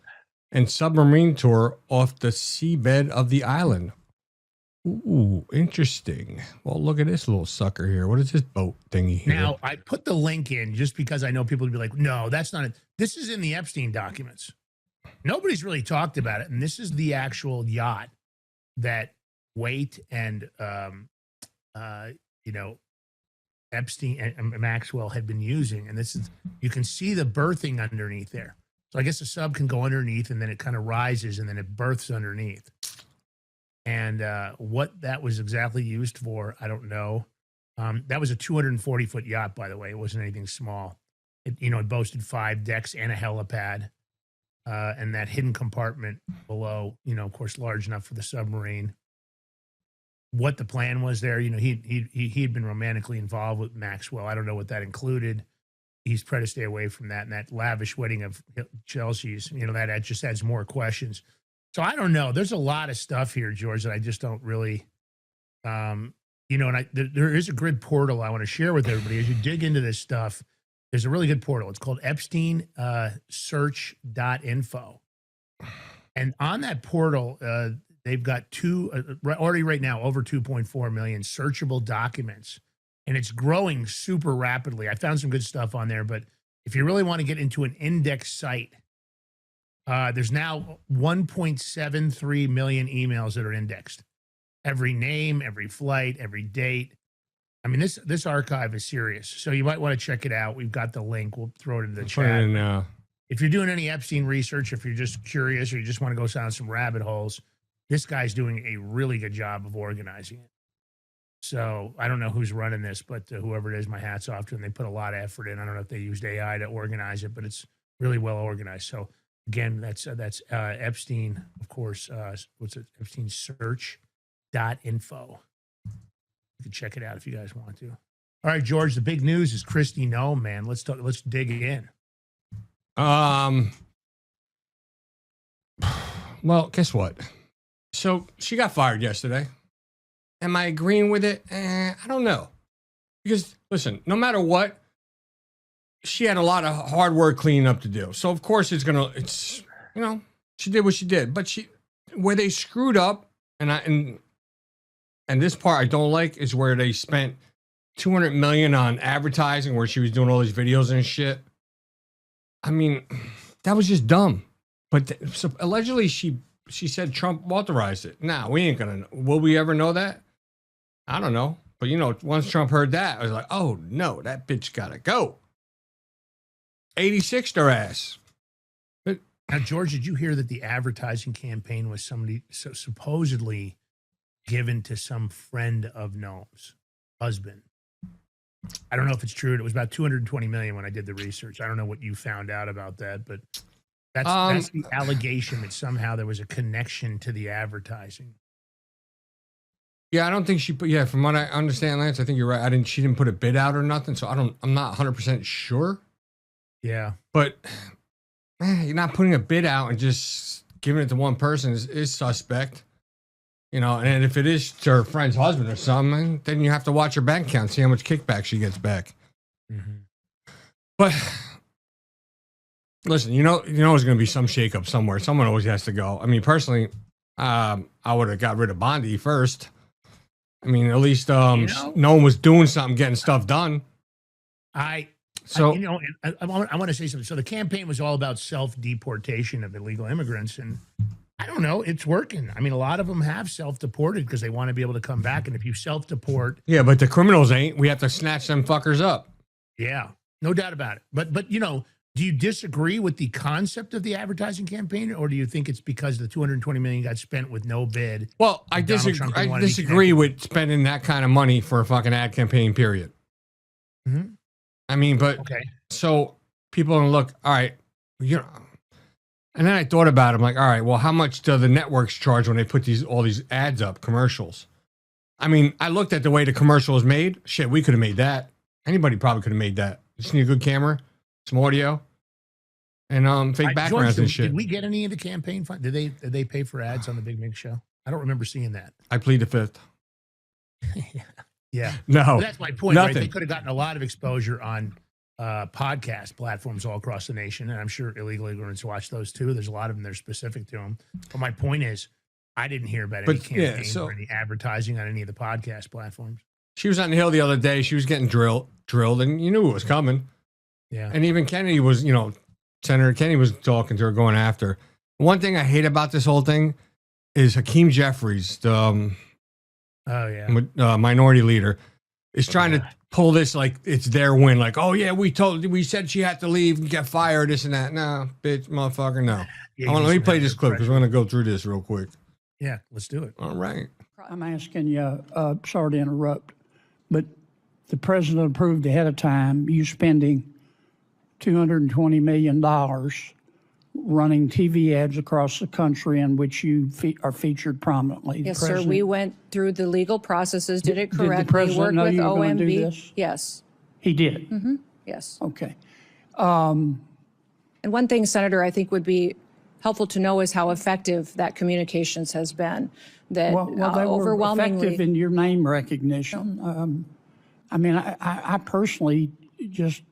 and submarine tour off the seabed of the island. Ooh, interesting. Well, look at this little sucker here. What is this boat thingy here? Now, I put the link in just because I know people would be like, no, that's not it. This is in the Epstein documents. Nobody's really talked about it. And this is the actual yacht that Waite and, Epstein and Maxwell had been using. And you can see the berthing underneath there. So I guess the sub can go underneath, and then it kind of rises, and then it berths underneath. And what that was exactly used for, I don't know. That was a 240-foot yacht, by the way. It wasn't anything small. It boasted 5 decks and a helipad, and that hidden compartment below, of course, large enough for the submarine. What the plan was there, he had been romantically involved with Maxwell. I don't know what that included. He's tried to stay away from that, and that lavish wedding of Chelsea's, that just adds more questions. So I don't know. There's a lot of stuff here, George, that I just don't really, and there is a grid portal I want to share with everybody. As you dig into this stuff, there's a really good portal. It's called Epstein search.info. And on that portal, they've got already right now, over 2.4 million searchable documents. And it's growing super rapidly. I found some good stuff on there, but if you really want to get into an index site, there's now 1.73 million emails that are indexed. Every name, every flight, every date. I mean, this archive is serious. So you might want to check it out. We've got the link. We'll throw it in the chat. If you're doing any Epstein research, if you're just curious or you just want to go down some rabbit holes, this guy's doing a really good job of organizing it. So I don't know who's running this, but whoever it is, my hat's off to them. They put a lot of effort in. I don't know if they used AI to organize it, but it's really well organized. So again, that's Epstein, of course. What's it? Epstein search.info. You can check it out if you guys want to. All right, George, the big news is Christy Nome, man. Let's dig in. Well, guess what? So she got fired yesterday. Am I agreeing with it? I don't know. Because, listen, no matter what, she had a lot of hard work cleaning up to do. So, of course, she did what she did. But where they screwed up, and this part I don't like, is where they spent $200 million on advertising where she was doing all these videos and shit. I mean, that was just dumb. But so allegedly she said Trump authorized it. Now, we ain't gonna, will we ever know that? I don't know. But once Trump heard that, I was like, oh no, that bitch gotta go. 86 their ass. But now, George, did you hear that the advertising campaign was supposedly given to some friend of Noam's husband? I don't know if it's true. It was about 220 million when I did the research. I don't know what you found out about that, but that's the allegation that somehow there was a connection to the advertising. Yeah, I don't think she put. Yeah, from what I understand, Lance, I think you're right. She didn't put a bid out or nothing, so I'm not 100% sure. Yeah, but you're not putting a bid out and just giving it to one person is suspect. And if it is to her friend's husband or something, then you have to watch her bank account, see how much kickback she gets back. Mm-hmm. But listen, there's going to be some shakeup somewhere. Someone always has to go. I mean, personally, I would have got rid of Bondi first. I mean, at least no one was doing something, getting stuff done. I want to say something. So the campaign was all about self-deportation of illegal immigrants, and I don't know, it's working. I mean, a lot of them have self-deported because they want to be able to come back, and if you self-deport, yeah, but the criminals ain't. We have to snatch them fuckers up. Yeah, no doubt about it. But do you disagree with the concept of the advertising campaign, or do you think it's because the 220 million got spent with no bid? Well, I disagree with spending that kind of money for a fucking ad campaign, period. Mm-hmm. I mean, but okay. So people are gonna look, all right, and then I thought about it. I'm like, all right, well, how much do the networks charge when they put all these ads up, commercials? I mean, I looked at the way the commercial was made. Shit, we could have made that. Anybody probably could have made that. Just need a good camera, some audio, and fake backgrounds George, and shit. Did we get any of the campaign fund? Did they pay for ads on the Big Mig show? I don't remember seeing that. I plead the fifth. Yeah. No. But that's my point, nothing. Right? They could have gotten a lot of exposure on podcast platforms all across the nation, and I'm sure illegal immigrants watch those too. There's a lot of them that are specific to them. But my point is, I didn't hear about any campaigns or any advertising on any of the podcast platforms. She was on the Hill the other day. She was getting drilled, and you knew it was coming. Yeah. And even Kennedy was, Senator Kennedy was talking to her, going after. One thing I hate about this whole thing is Hakeem Jeffries, the minority leader, is trying to pull this like it's their win. Like, oh yeah, we said she had to leave and get fired, this and that. No, bitch, motherfucker, no. Yeah, let me play this clip because we're going to go through this real quick. Yeah, let's do it. All right. I'm asking you, sorry to interrupt, but the president approved ahead of time you spending $220 million running TV ads across the country in which you are featured prominently. Yes, sir. We went through the legal processes, did it correctly. Did the president know you were going to do this? Yes. He did? Mm-hmm. Yes. Okay. And one thing, Senator, I think would be helpful to know is how effective that communications has been. That well, they were effective in your name recognition. I mean, I personally just,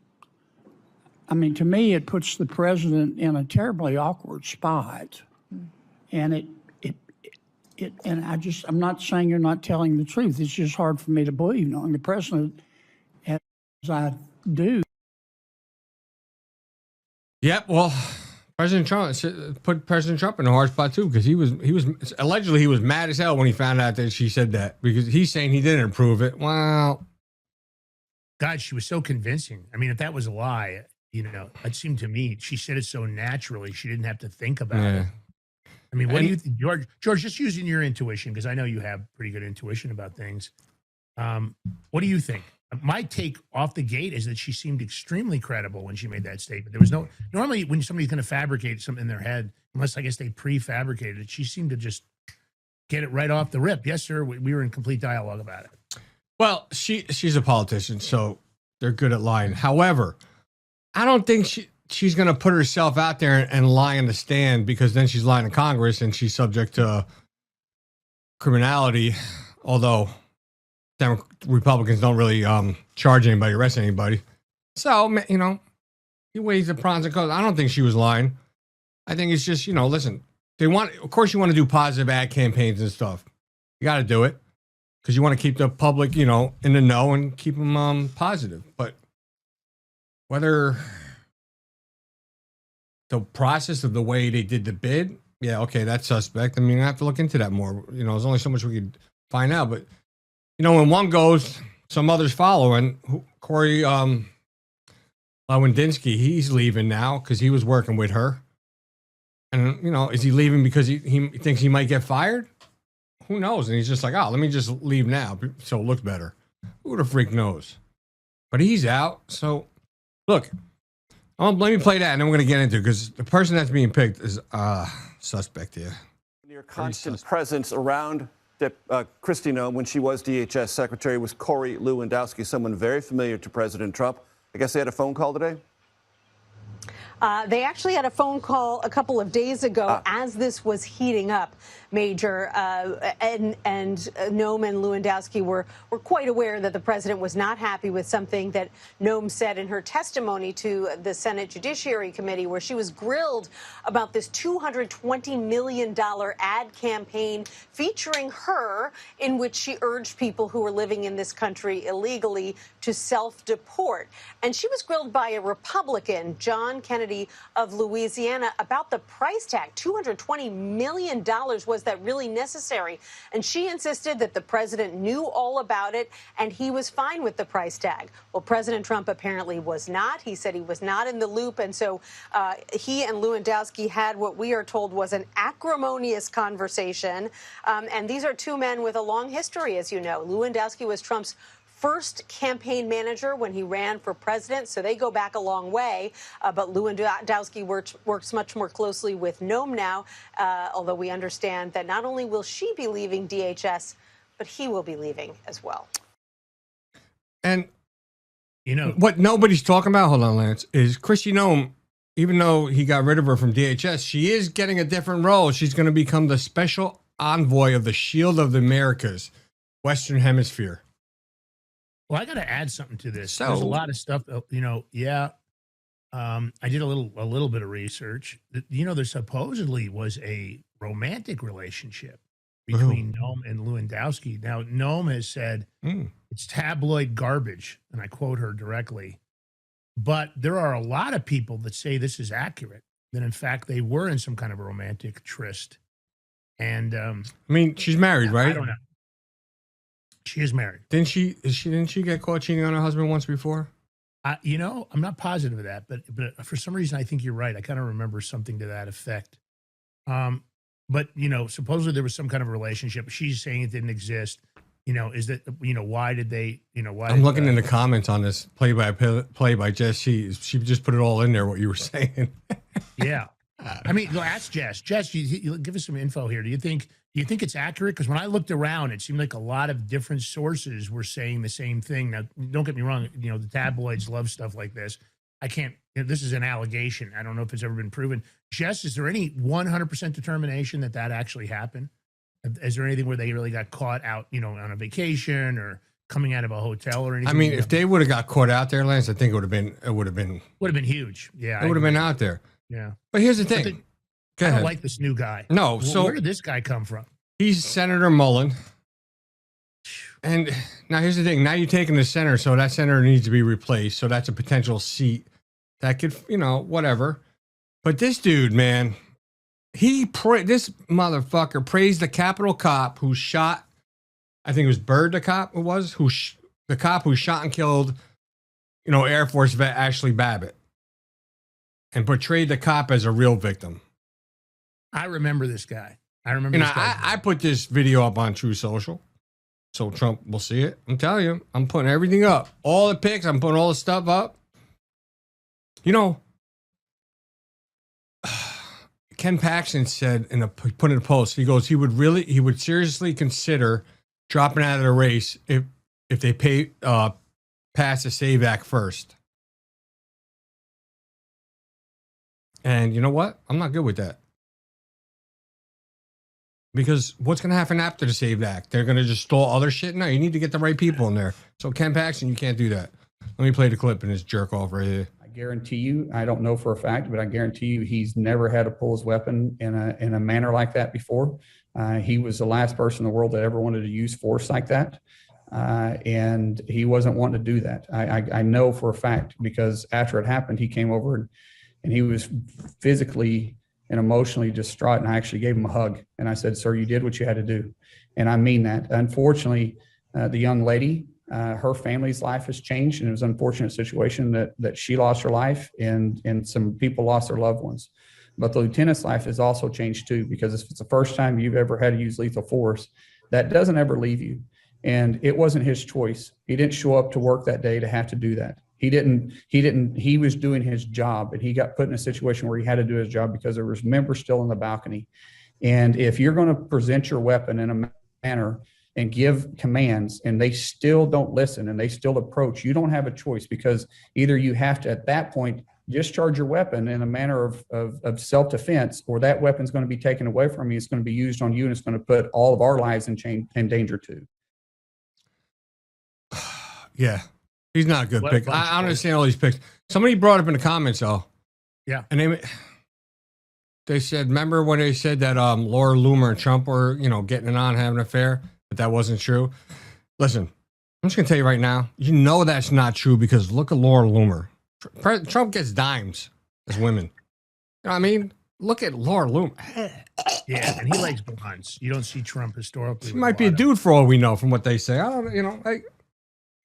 I mean, to me, it puts the president in a terribly awkward spot. And and I'm not saying you're not telling the truth. It's just hard for me to believe, knowing the president as I do. Yep. Well, President Trump put President Trump in a hard spot too, because he was allegedly he was mad as hell when he found out that she said that, because he's saying he didn't approve it. Well, God, she was so convincing. I mean, if that was a lie, you know, it seemed to me she said it so naturally she didn't have to think about it. I mean, what do you think, George? George, just using your intuition, because I know you have pretty good intuition about things. What do you think? My take off the gate is that she seemed extremely credible when she made that statement. There was no, normally when somebody's going to fabricate something in their head, unless I guess they prefabricated it, she seemed to just get it right off the rip. Yes, sir. We were in complete dialogue about it. Well, she's a politician, so they're good at lying. However, I don't think she's going to put herself out there and lie in the stand, because then she's lying to Congress and she's subject to criminality. Although Republicans don't really charge anybody, arrest anybody. So, you know, he weighs the pros and cons. I don't think she was lying. I think it's just, you know, listen, of course you want to do positive ad campaigns and stuff. You got to do it because you want to keep the public, you know, in the know and keep them positive. But whether the process of the way they did the bid, yeah, okay, that's suspect. I mean, I have to look into that more. You know, there's only so much we could find out. But, you know, when one goes, some others follow. And Corey Lewandowski, he's leaving now because he was working with her. And, you know, is he leaving because he thinks he might get fired? Who knows? And he's just like, oh, let me just leave now so it looks better. Who the freak knows? But he's out. So, look, let me play that and then we're going to get into it, because the person that's being picked is suspect here. Your constant presence around Kristi Noem when she was DHS secretary was Corey Lewandowski, someone very familiar to President Trump. I guess they had a phone call today? They actually had a phone call a couple of days ago as this was heating up, Major, and Noem and Lewandowski were quite aware that the president was not happy with something that Noem said in her testimony to the Senate Judiciary Committee, where she was grilled about this $220 million ad campaign featuring her, in which she urged people who were living in this country illegally to self-deport. And she was grilled by a Republican, John Kennedy of Louisiana, about the price tag. $220 million. Was that really necessary? And she insisted that the president knew all about it and he was fine with the price tag. Well, President Trump apparently was not. He said he was not in the loop. And so he and Lewandowski had what we are told was an acrimonious conversation. And these are two men with a long history, as you know. Lewandowski was Trump's first campaign manager when he ran for president, so they go back a long way. But Lewandowski works much more closely with Noem now, although we understand that not only will she be leaving DHS, but he will be leaving as well. And, you know, what nobody's talking about, hold on, Lance, is Kristi Noem, even though he got rid of her from DHS, she is getting a different role. She's going to become the special envoy of the Shield of the Americas, Western Hemisphere. Well, I got to add something to this. There's a lot of stuff, you know. Yeah, I did a little bit of research. You know, there supposedly was a romantic relationship between Noem and Lewandowski. Now, Noem has said it's tabloid garbage, and I quote her directly. But there are a lot of people that say this is accurate. That in fact they were in some kind of a romantic tryst. And I mean, she's married, right? I don't know. She is married. Didn't she get caught cheating on her husband once before? You know, I'm not positive of that, but for some reason I think you're right. I kind of remember something to that effect. But you know, supposedly there was some kind of relationship. She's saying it didn't exist. You know, is that, you know, why did they, you know, why? I'm looking in the comments on this play by Jess. She just put it all in there, what you were saying. Yeah. I mean, ask Jess. Jess, you give us some info here. Do you think it's accurate? Because when I looked around, it seemed like a lot of different sources were saying the same thing. Now, don't get me wrong. You know, the tabloids love stuff like this. I can't, you know, this is an allegation. I don't know if it's ever been proven. Jess, is there any 100% determination that actually happened? Is there anything where they really got caught out, you know, on a vacation or coming out of a hotel or anything? I mean, if they would have got caught out there, Lance, I think it would have been huge. Yeah. It would have been out there. Yeah. But here's the thing. I don't like this new guy. No. So where did this guy come from? He's Senator Mullen. And now here's the thing. Now you're taking the senator, so that senator needs to be replaced. So that's a potential seat that could, you know, whatever. But this dude, man, this motherfucker praised the Capitol cop who shot, I think it was Byrd, the cop the cop who shot and killed, you know, Air Force vet Ashley Babbitt, and portrayed the cop as a real victim. I remember this guy. I put this video up on True Social, so Trump will see it. I'm telling you, I'm putting everything up. All the pics, I'm putting all the stuff up. You know, Ken Paxton said put in a post, he goes, he would seriously consider dropping out of the race if they pass the SAVE Act first. And you know what? I'm not good with that. Because what's going to happen after the SAVE Act? They're going to just stall other shit? No, you need to get the right people in there. So Ken Paxton, you can't do that. Let me play the clip and this jerk off right here. I guarantee you, I don't know for a fact, but I guarantee you he's never had to pull his weapon in a manner like that before. He was the last person in the world that ever wanted to use force like that. And he wasn't wanting to do that. I know for a fact, because after it happened, he came over and he was physically and emotionally distraught. And I actually gave him a hug. And I said, sir, you did what you had to do. And I mean that. Unfortunately, the young lady, her family's life has changed. And it was an unfortunate situation that she lost her life and some people lost their loved ones. But the lieutenant's life has also changed too, because if it's the first time you've ever had to use lethal force, that doesn't ever leave you. And it wasn't his choice. He didn't show up to work that day to have to do that. He was doing his job, and he got put in a situation where he had to do his job because there was members still in the balcony. And if you're going to present your weapon in a manner and give commands and they still don't listen and they still approach, you don't have a choice, because either you have to, at that point, discharge your weapon in a manner of self-defense, or that weapon's going to be taken away from you. It's going to be used on you, and it's going to put all of our lives in danger too. Yeah. He's not a good pick. I understand all these picks. Somebody brought up in the comments, though. Yeah. And they said, remember when they said that Laura Loomer and Trump were, you know, getting it on, having an affair, but that wasn't true? Listen, I'm just going to tell you right now, you know that's not true, because look at Laura Loomer. Trump gets dimes as women. You know what I mean? Look at Laura Loomer. Yeah, and he likes blondes. You don't see Trump historically. She might be a dude for all we know from what they say. I don't, you know, like,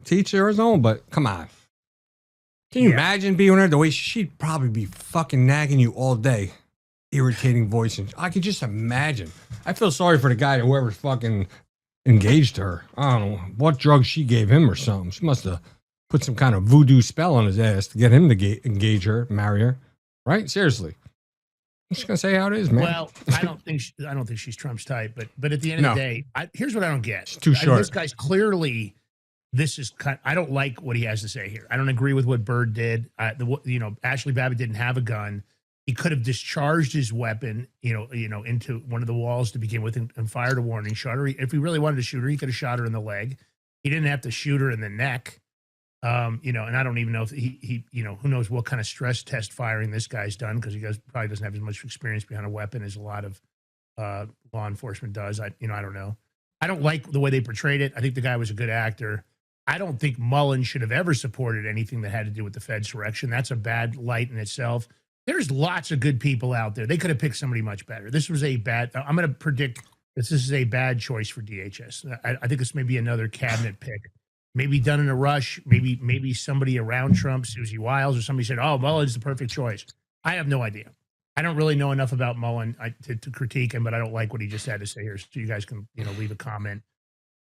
teach her his own, but come on. Can you imagine being her the way she'd probably be fucking nagging you all day? Irritating voice. And I could just imagine. I feel sorry for the guy, whoever fucking engaged her. I don't know what drug she gave him or something. She must have put some kind of voodoo spell on his ass to get him to engage her, marry her. Right? Seriously. I'm just gonna say how it is, man. Well, I don't think she's Trump's type, but at the end of the day, here's what I don't get. It's too short. This guy's clearly. I don't like what he has to say here. I don't agree with what Byrd did. Ashley Babbitt didn't have a gun. He could have discharged his weapon, into one of the walls to begin with and fired a warning shot. Or if he really wanted to shoot her, he could have shot her in the leg. He didn't have to shoot her in the neck. And I don't even know if he who knows what kind of stress test firing this guy's done, because he probably doesn't have as much experience behind a weapon as a lot of law enforcement does. I don't know. I don't like the way they portrayed it. I think the guy was a good actor. I don't think Mullen should have ever supported anything that had to do with the Fedsurrection. That's a bad light in itself. There's lots of good people out there. They could have picked somebody much better. This was I'm going to predict this is a bad choice for DHS. I think this may be another cabinet pick. Maybe done in a rush. Maybe somebody around Trump, Susie Wiles, or somebody said, oh, Mullen's the perfect choice. I have no idea. I don't really know enough about Mullen to critique him, but I don't like what he just had to say here. So you guys can, leave a comment.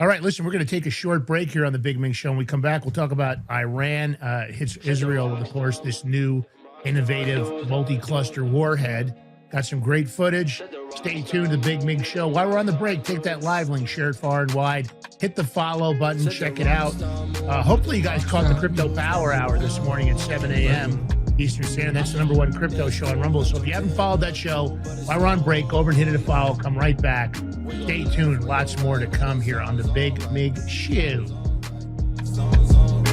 All right, listen, we're going to take a short break here on the Big Ming Show. When we come back, we'll talk about Iran hits Israel with, of course, this new innovative multi-cluster warhead. Got some great footage. Stay tuned to the Big Ming Show. While we're on the break, take that live link, share it far and wide. Hit the follow button, check it out. Hopefully you guys caught the Crypto Power Hour this morning at 7 a.m. Eastern Standard. That's the #1 crypto show on Rumble. So if you haven't followed that show, while we're on break, go over and hit it a follow. Come right back. Stay tuned. Lots more to come here on the Big Mig Show.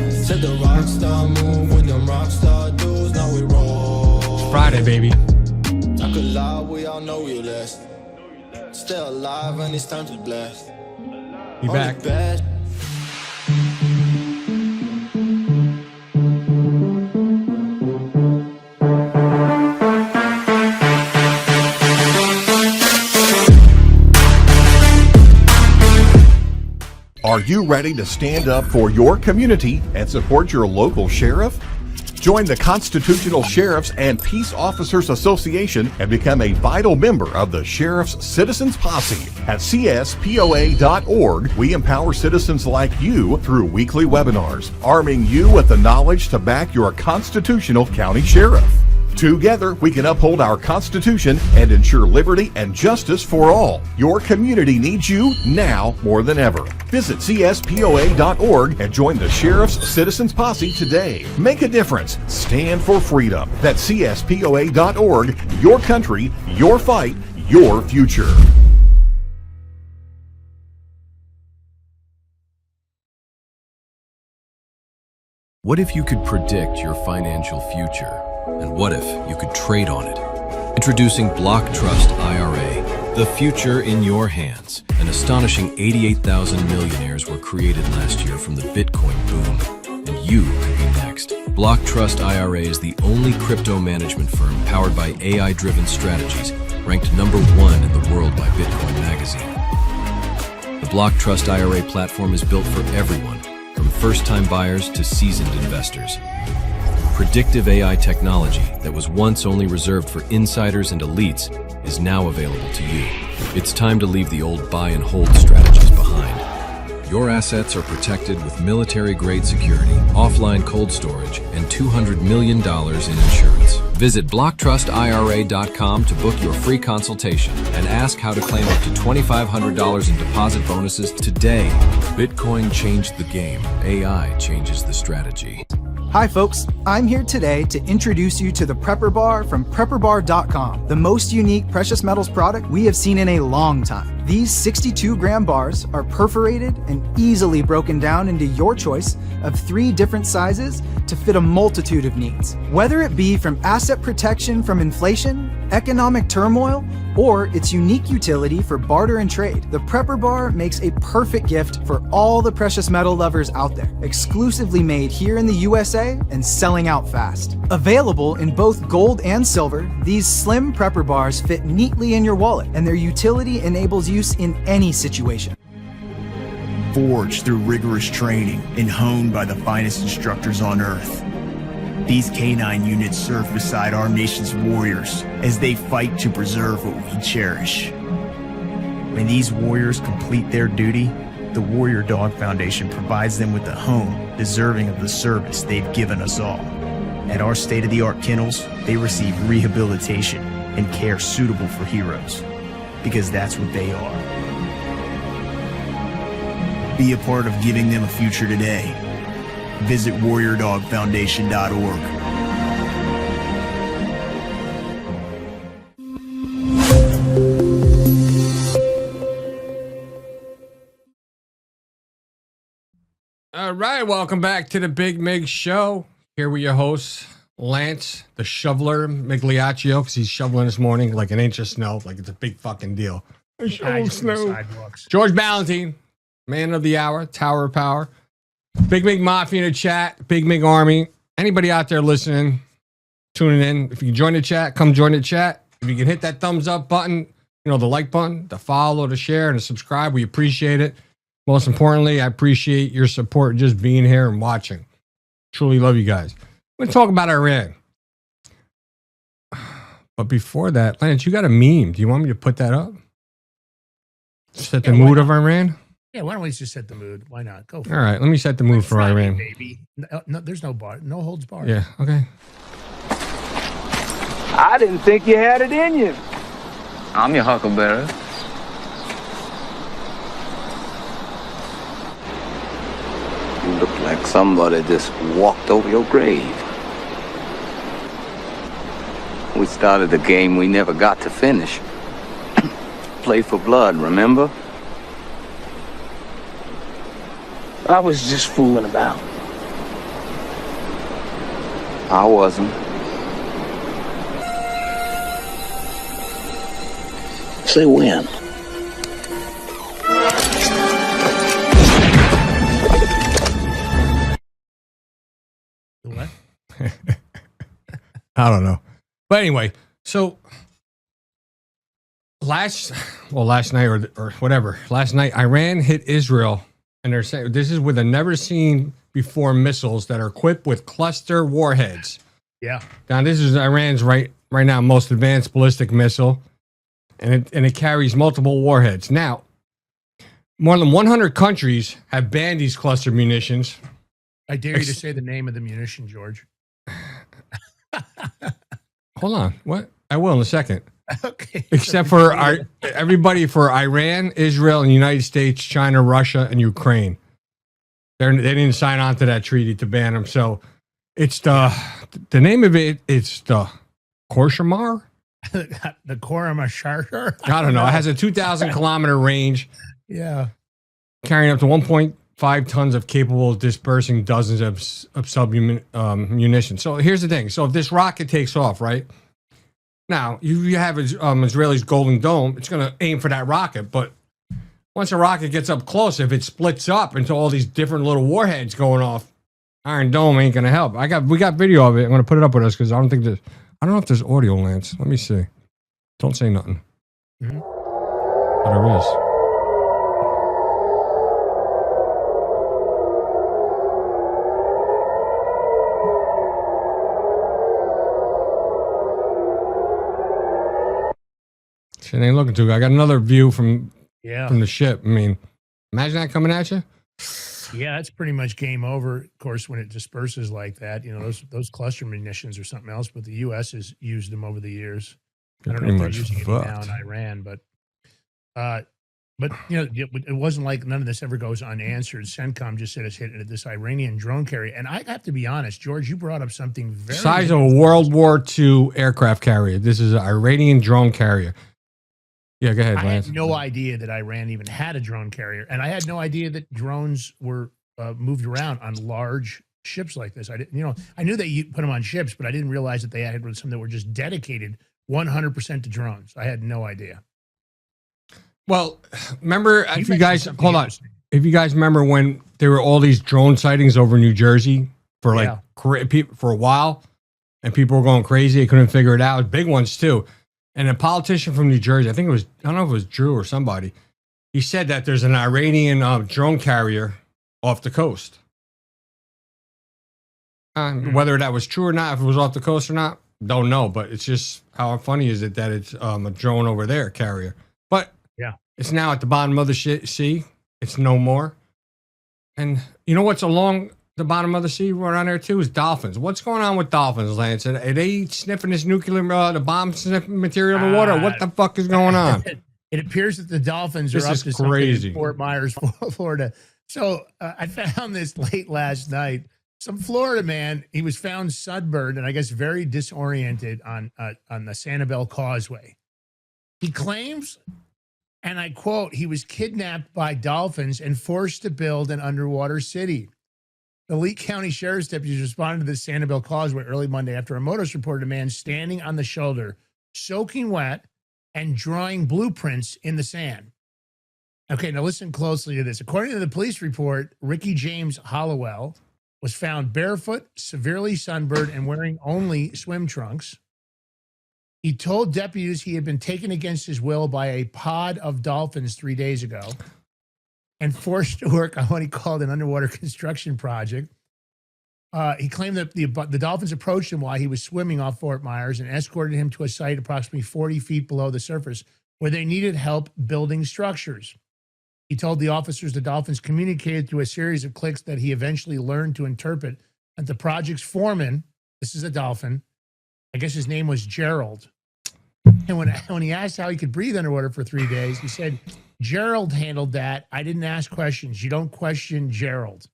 Said the rock star move when them rock star dudes, now we roll. It's Friday, baby. Talk a lot, we all know we less. Still alive and it's time to blast. Be back. Are you ready to stand up for your community and support your local sheriff? Join the Constitutional Sheriffs and Peace Officers Association and become a vital member of the Sheriff's Citizens Posse. At CSPOA.org, we empower citizens like you through weekly webinars, arming you with the knowledge to back your constitutional county sheriff. Together, we can uphold our Constitution and ensure liberty and justice for all. Your community needs you now more than ever. Visit CSPOA.org and join the Sheriff's Citizens Posse today. Make a difference. Stand for freedom. That's CSPOA.org. Your country, your fight, your future. What if you could predict your financial future? And what if you could trade on it? Introducing Block Trust IRA, the future in your hands. An astonishing 88,000 millionaires were created last year from the Bitcoin boom, and you could be next. Block Trust IRA is the only crypto management firm powered by AI-driven strategies, ranked #1 in the world by Bitcoin Magazine. The Block Trust IRA platform is built for everyone, from first-time buyers to seasoned investors. Predictive AI technology that was once only reserved for insiders and elites is now available to you. It's time to leave the old buy and hold strategies behind. Your assets are protected with military-grade security, offline cold storage, and $200 million in insurance. Visit BlockTrustIRA.com to book your free consultation and ask how to claim up to $2,500 in deposit bonuses today. Bitcoin changed the game. AI changes the strategy. Hi folks, I'm here today to introduce you to the Prepper Bar from PrepperBar.com, the most unique precious metals product we have seen in a long time. These 62-gram bars are perforated and easily broken down into your choice of 3 different sizes to fit a multitude of needs. Whether it be from asset protection from inflation, economic turmoil, or its unique utility for barter and trade, the Prepper Bar makes a perfect gift for all the precious metal lovers out there. Exclusively made here in the USA and selling out fast. Available in both gold and silver, these slim Prepper Bars fit neatly in your wallet, and their utility enables use in any situation. Forged through rigorous training and honed by the finest instructors on earth, these K9 units serve beside our nation's warriors as they fight to preserve what we cherish. When these warriors complete their duty, the Warrior Dog Foundation provides them with a home deserving of the service they've given us all. At our state-of-the-art kennels, they receive rehabilitation and care suitable for heroes, because that's what they are. Be a part of giving them a future today. Visit WarriorDogFoundation.org. All right, welcome back to the Big Mig Show. Here with your hosts, Lance, the shoveler, Migliaccio, because he's shoveling this morning like an inch of snow, like it's a big fucking deal. George Ballantine, man of the hour, Tower of Power. Big Mig Mafia in the chat, Big Mig Army. Anybody out there listening, tuning in, if you can join the chat, come join the chat. If you can hit that thumbs up button, you know, the like button, the follow, the share, and the subscribe, we appreciate it. Most importantly, I appreciate your support just being here and watching. Truly love you guys. We're going to talk about Iran. But before that, Lance, you got a meme. Do you want me to put that up? Set the mood of Iran? Yeah, why don't we just set the mood? Why not? Go for All right, let me set the mood for Friday, Iran. baby. No, there's no bar, no holds barred. Yeah, okay. I didn't think you had it in you. I'm your huckleberry. You look like somebody just walked over your grave. We started a game we never got to finish. Play for blood, remember? I was just fooling about. I wasn't. Say when. What? I don't know. But anyway, so last night or whatever, last night Iran hit Israel, and they're saying this is with a never seen before missiles that are equipped with cluster warheads. Yeah. Now this is Iran's right now most advanced ballistic missile, and it carries multiple warheads. Now, more than 100 countries have banned these cluster munitions. I dare you to say the name of the munition, George. Hold on. What? I will in a second. Okay. Except for everybody for Iran, Israel, and the United States, China, Russia, and Ukraine. They didn't sign on to that treaty to ban them. So it's the name of it. It's the Korshamar. The Koramashar. I don't know. It has a 2,000 kilometer range. Yeah. Carrying up to 1.5 tons of capable of dispersing dozens of sub munitions. So here's the thing. So if this rocket takes off, right? Now, you have Israeli's Golden Dome. It's going to aim for that rocket. But once a rocket gets up close, if it splits up into all these different little warheads going off, Iron Dome ain't going to help. We got video of it. I'm going to put it up with us because I don't know if there's audio, Lance. Let me see. Don't say nothing. Mm-hmm. But there is. Shit ain't looking too good. I got another view from the ship. I mean, imagine that coming at you. Yeah, that's pretty much game over. Of course, when it disperses like that, you know, those cluster munitions or something else. But the U.S. has used them over the years. I don't know if they're using it now in Iran, but you know, it wasn't like none of this ever goes unanswered. CENTCOM just said it's hit this Iranian drone carrier, and I have to be honest, George, you brought up something very size of a World War II aircraft carrier. This is an Iranian drone carrier. Yeah, go ahead, Lance. I had no idea that Iran even had a drone carrier, and I had no idea that drones were moved around on large ships like this. I didn't, you know, I knew that you put them on ships, but I didn't realize that they had some that were just dedicated 100% to drones. I had no idea. Well, remember if you guys hold on, if you guys remember when there were all these drone sightings over New Jersey for for a while, and people were going crazy, they couldn't figure it out. Big ones too. And a politician from New Jersey, I think it was, I don't know if it was Drew or somebody, he said that there's an Iranian drone carrier off the coast. Whether that was true or not, if it was off the coast or not, don't know. But it's just, how funny is it that it's a drone over there carrier? But yeah, it's now at the bottom of the sea. It's no more. And you know what's along the bottom of the sea around there too is dolphins. What's going on with dolphins, Lance? Are they sniffing this nuclear, the bomb sniffing material in the water? What the fuck is going on? It appears that the dolphins are up to something in Fort Myers, Florida. So I found this late last night. Some Florida man, he was found sunburned and I guess very disoriented on the Sanibel Causeway. He claims, and I quote, he was kidnapped by dolphins and forced to build an underwater city. The Lee County Sheriff's deputies responded to the Sanibel Causeway early Monday after a motorist reported a man standing on the shoulder, soaking wet and drawing blueprints in the sand. Okay, now listen closely to this. According to the police report, Ricky James Hollowell was found barefoot, severely sunburned, and wearing only swim trunks. He told deputies he had been taken against his will by a pod of dolphins 3 days ago and forced to work on what he called an underwater construction project. He claimed that the dolphins approached him while he was swimming off Fort Myers and escorted him to a site approximately 40 feet below the surface where they needed help building structures. He told the officers the dolphins communicated through a series of clicks that he eventually learned to interpret. And the project's foreman, this is a dolphin, I guess his name was Gerald. And when he asked how he could breathe underwater for 3 days, he said, Gerald handled that. I didn't ask questions. You don't question Gerald.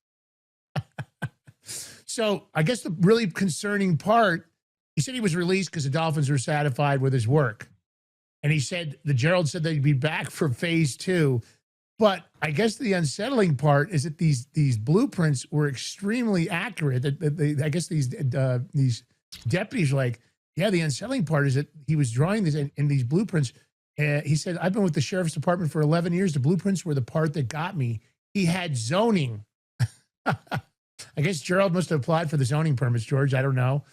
So I guess the really concerning part, he said he was released because the dolphins were satisfied with his work. And he said, the Gerald said they'd be back for phase 2. But I guess the unsettling part is that these blueprints were extremely accurate. I guess these deputies were like, yeah, the unsettling part is that he was drawing this in these blueprints. He said, I've been with the sheriff's department for 11 years. The blueprints were the part that got me. He had zoning. I guess Gerald must have applied for the zoning permits, George. I don't know.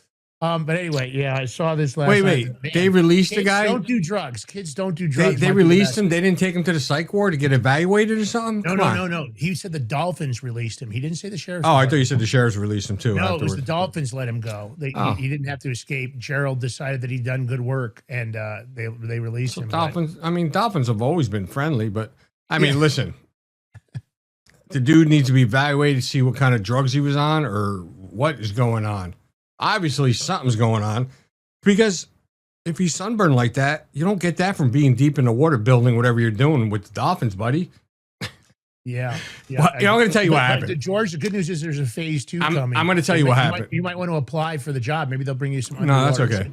But anyway, yeah, I saw this last night. Wait. They released the guy? Don't do drugs. Kids don't do drugs. They released him? They didn't take him to the psych ward to get evaluated or something? No. He said the dolphins released him. He didn't say the sheriff's. Oh, I thought you said the sheriff's released him too. No, afterwards. it was the dolphins let him go. He didn't have to escape. Gerald decided that he'd done good work, and they released him. Dolphins have always been friendly, but I mean, listen, the dude needs to be evaluated to see what kind of drugs he was on or what is going on. Obviously, something's going on, because if he's sunburned like that, you don't get that from being deep in the water building whatever you're doing with the dolphins, buddy. Yeah. Well, I'm going to tell you what happened. George, the good news is there's a phase 2 coming. I'm going to tell you what happened. You might want to apply for the job. Maybe they'll bring you some. No, that's okay.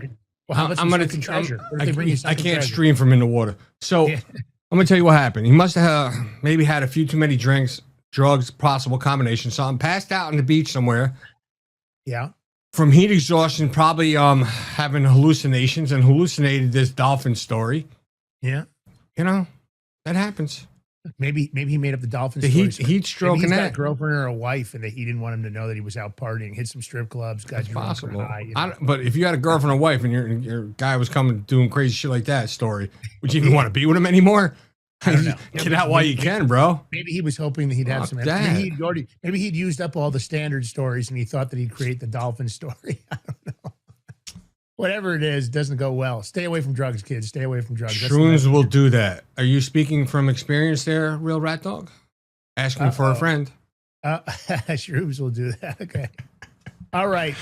Well, how about treasure? I can't stream from in the water. So I'm going to tell you what happened. He must have maybe had a few too many drinks, drugs, possible combination, something, passed out on the beach somewhere. Yeah. From heat exhaustion, probably having hallucinations, and hallucinated this dolphin story. Yeah. You know, that happens. Maybe he made up the dolphin story. The heat stroke maybe and he's that. got a girlfriend or a wife, and that he didn't want him to know that he was out partying, hit some strip clubs, got drunk possible. or high, you know? But if you had a girlfriend or wife and your guy was coming doing crazy shit like that story, would you even want to be with him anymore? I don't know. Get out while you can, bro. Maybe he was hoping that he'd have some. Maybe he'd used up all the standard stories, and he thought that he'd create the dolphin story. I don't know. Whatever it is, doesn't go well. Stay away from drugs, kids. Stay away from drugs. Shrooms will do that. Are you speaking from experience there, Real Rat Dog? Asking for a friend. Shrooms will do that. Okay. All right.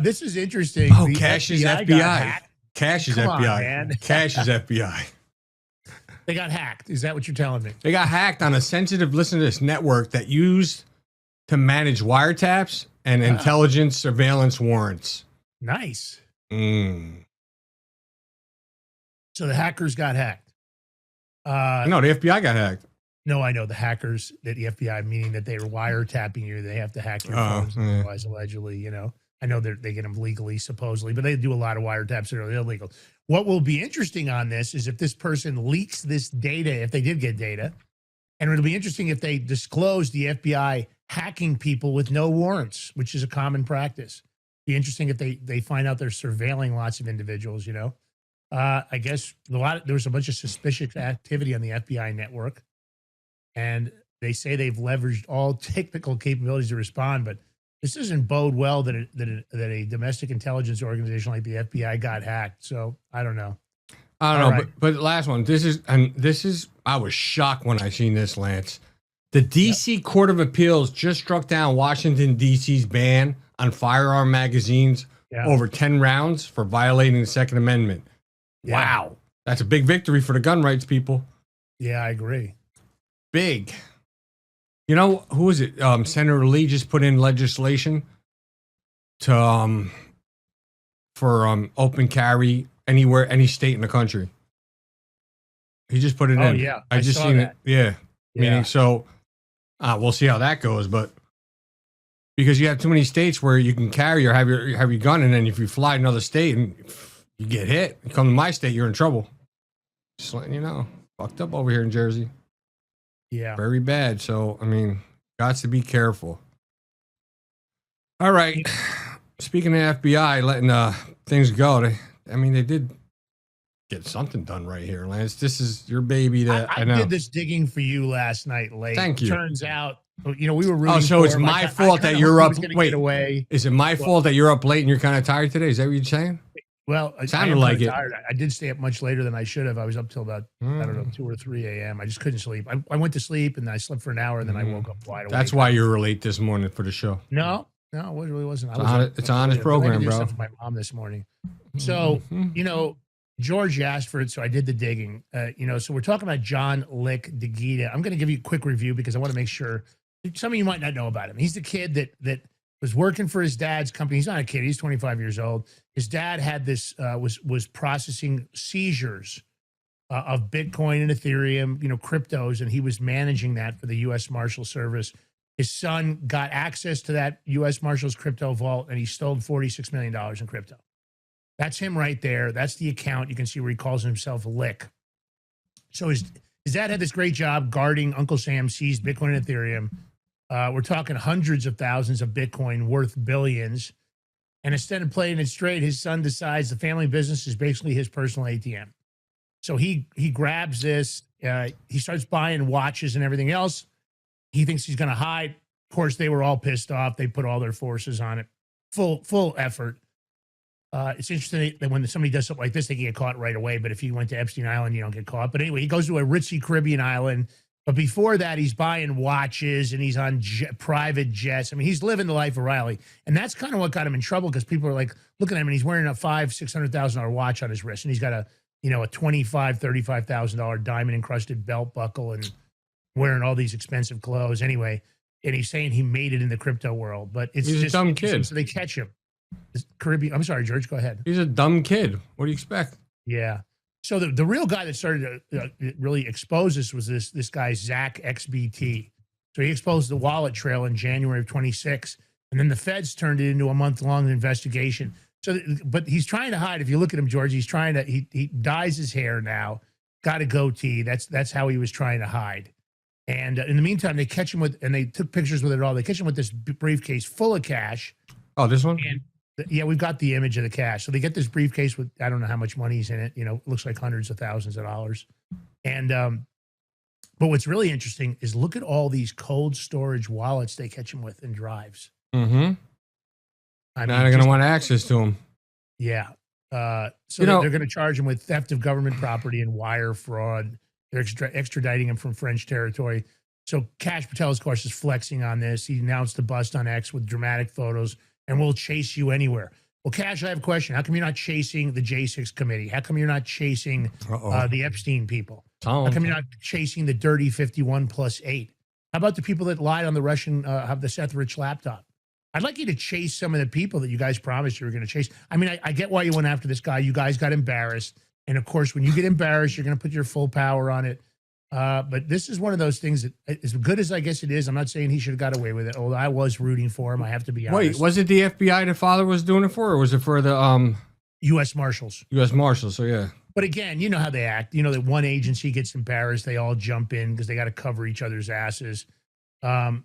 This is interesting. Oh, Cash is FBI. Cash is FBI. Man. Cash is FBI. They got hacked. Is that what you're telling me? They got hacked on a sensitive, listen to this, network that used to manage wiretaps and intelligence surveillance warrants. Nice. So the hackers got hacked. No, the FBI got hacked. No, I know the hackers, that the FBI, meaning that they were wiretapping you. They have to hack your phones, otherwise, allegedly, you know. I know they get them legally, supposedly, but they do a lot of wiretaps that are illegal. What will be interesting on this is if this person leaks this data, if they did get data, and it'll be interesting if they disclose the FBI hacking people with no warrants, which is a common practice. Be interesting if they find out they're surveilling lots of individuals, you know. I guess there was a bunch of suspicious activity on the FBI network, and they say they've leveraged all technical capabilities to respond, but this doesn't bode well that a domestic intelligence organization like the FBI got hacked. So I don't know. But last one. This is I was shocked when I seen this, Lance. The DC Court of Appeals just struck down Washington D.C.'s ban on firearm magazines over 10 rounds for violating the Second Amendment. Yeah. Wow, that's a big victory for the gun rights people. Yeah, I agree. Big. You know, who is it? Senator Lee just put in legislation to for open carry anywhere, any state in the country. He just put it in. Oh yeah, I just seen it. Yeah. Meaning, so we'll see how that goes, but because you have too many states where you can carry or have your gun, and then if you fly to another state and you get hit, you come to my state, you're in trouble. Just letting you know, fucked up over here in Jersey. Yeah. Very bad. So, I mean, got to be careful. All right. Speaking of FBI letting things go, they did get something done right here, Lance. This is your baby that I know. Did this digging for you last night late. Thank you. Turns out, you know, we were rooting so for it's him. my fault that you're up. Wait, away. Is it my fault that you're up late and you're kind of tired today? Is that what you're saying? Well, I Sounded am like kinda it. tired. I did stay up much later than I should have. I was up till about, I don't know, 2 or 3 a.m. I just couldn't sleep. I went to sleep and I slept for an hour and then I woke up wide awake. That's why you were late this morning for the show. No, it really wasn't. It's an honest program, bro. Stuff for my mom this morning. So, George asked for it, so I did the digging. So we're talking about John Lick DeGita. I'm going to give you a quick review because I want to make sure some of you might not know about him. He's the kid that was working for his dad's company. He's not a kid. He's 25 years old. His dad had this, was processing seizures of Bitcoin and Ethereum, cryptos, and he was managing that for the U.S. Marshal Service. His son got access to that U.S. Marshals crypto vault, and he stole $46 million in crypto. That's him right there. That's the account. You can see where he calls himself Lick. So his dad had this great job guarding Uncle Sam seized Bitcoin and Ethereum. We're talking hundreds of thousands of Bitcoin worth billions. And instead of playing it straight, his son decides the family business is basically his personal ATM. So he grabs this. He starts buying watches and everything else. He thinks he's going to hide. Of course, they were all pissed off. They put all their forces on it. Full effort. It's interesting that when somebody does something like this, they can get caught right away. But if you went to Epstein Island, you don't get caught. But anyway, he goes to a ritzy Caribbean island. But before that, he's buying watches and he's on private jets. I mean, he's living the life of Riley. And that's kind of what got him in trouble because people are like, looking at him and he's wearing a $500,000-$600,000 watch on his wrist. And he's got a $25,000, $35,000 diamond encrusted belt buckle and wearing all these expensive clothes. Anyway, and he's saying he made it in the crypto world. But it's He's just a dumb kid. So they catch him. Caribbean. I'm sorry, George. Go ahead. He's a dumb kid. What do you expect? Yeah. So the real guy that started to really expose this was this guy Zach XBT. So he exposed the wallet trail in January of 26, and then the feds turned it into a month-long investigation. So, but he's trying to hide. If you look at him, George, he's trying to he dyes his hair now, got a goatee. That's how he was trying to hide. And in the meantime, they catch him with, and they took pictures with it all. They catch him with this briefcase full of cash. Oh, this one? And yeah, we've got the image of the cash. So they get this briefcase with, I don't know how much money's in it. It looks like hundreds of thousands of dollars. And, but what's really interesting is look at all these cold storage wallets they catch him with in drives. Mm-hmm. Now they're going to want access to them. Yeah. So they're going to charge him with theft of government property and wire fraud. They're extraditing him from French territory. So Kash Patel, of course, is flexing on this. He announced the bust on X with dramatic photos. And we'll chase you anywhere. Well, Kash, I have a question. How come you're not chasing the J6 committee? How come you're not chasing the Epstein people? How come you're not chasing the dirty 51+8? How about the people that lied on the Russian, have the Seth Rich laptop? I'd like you to chase some of the people that you guys promised you were going to chase. I mean, I get why you went after this guy. You guys got embarrassed. And of course, when you get embarrassed, you're going to put your full power on it. But this is one of those things that, as good as I guess it is, I'm not saying he should have got away with it. Although I was rooting for him, I have to be honest. Wait, was it the FBI the father was doing it for, or was it for the U.S. Marshals? U.S. Marshals. So yeah. But again, you know how they act. You know that one agency gets embarrassed, they all jump in because they got to cover each other's asses. But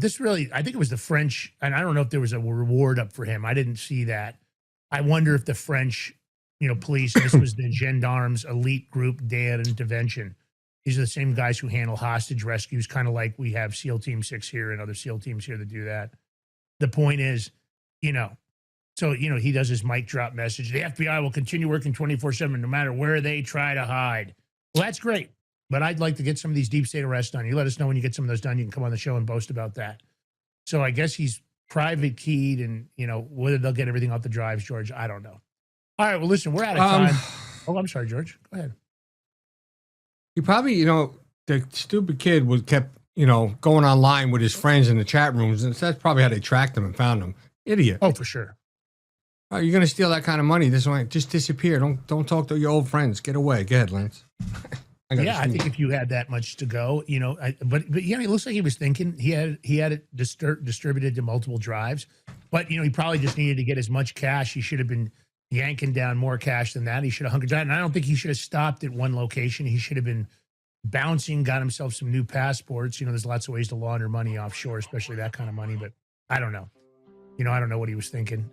this really, I think it was the French, and I don't know if there was a reward up for him. I didn't see that. I wonder if the French, police, this was the gendarmes elite group d'air intervention. These are the same guys who handle hostage rescues, kind of like we have SEAL Team 6 here and other SEAL teams here that do that. The point is, so, he does his mic drop message. The FBI will continue working 24/7 no matter where they try to hide. Well, that's great. But I'd like to get some of these deep state arrests done. You let us know when you get some of those done. You can come on the show and boast about that. So I guess he's private keyed and, whether they'll get everything off the drives, George, I don't know. All right, well, listen, we're out of time. I'm sorry, George. Go ahead. He probably, the stupid kid kept, going online with his friends in the chat rooms, and that's probably how they tracked him and found him. Idiot. Oh, for sure. Oh, you're going to steal that kind of money this way. Just disappear. Don't talk to your old friends. Get away. Go ahead, Lance. I think if you had that much to go, but yeah, it looks like he was thinking he had it distributed to multiple drives, but he probably just needed to get as much cash. He should have been yanking down more cash than that. He should have hunkered down. And I don't think he should have stopped at one location. He should have been bouncing, got himself some new passports. There's lots of ways to launder money offshore, especially that kind of money. But I don't know. I don't know what he was thinking.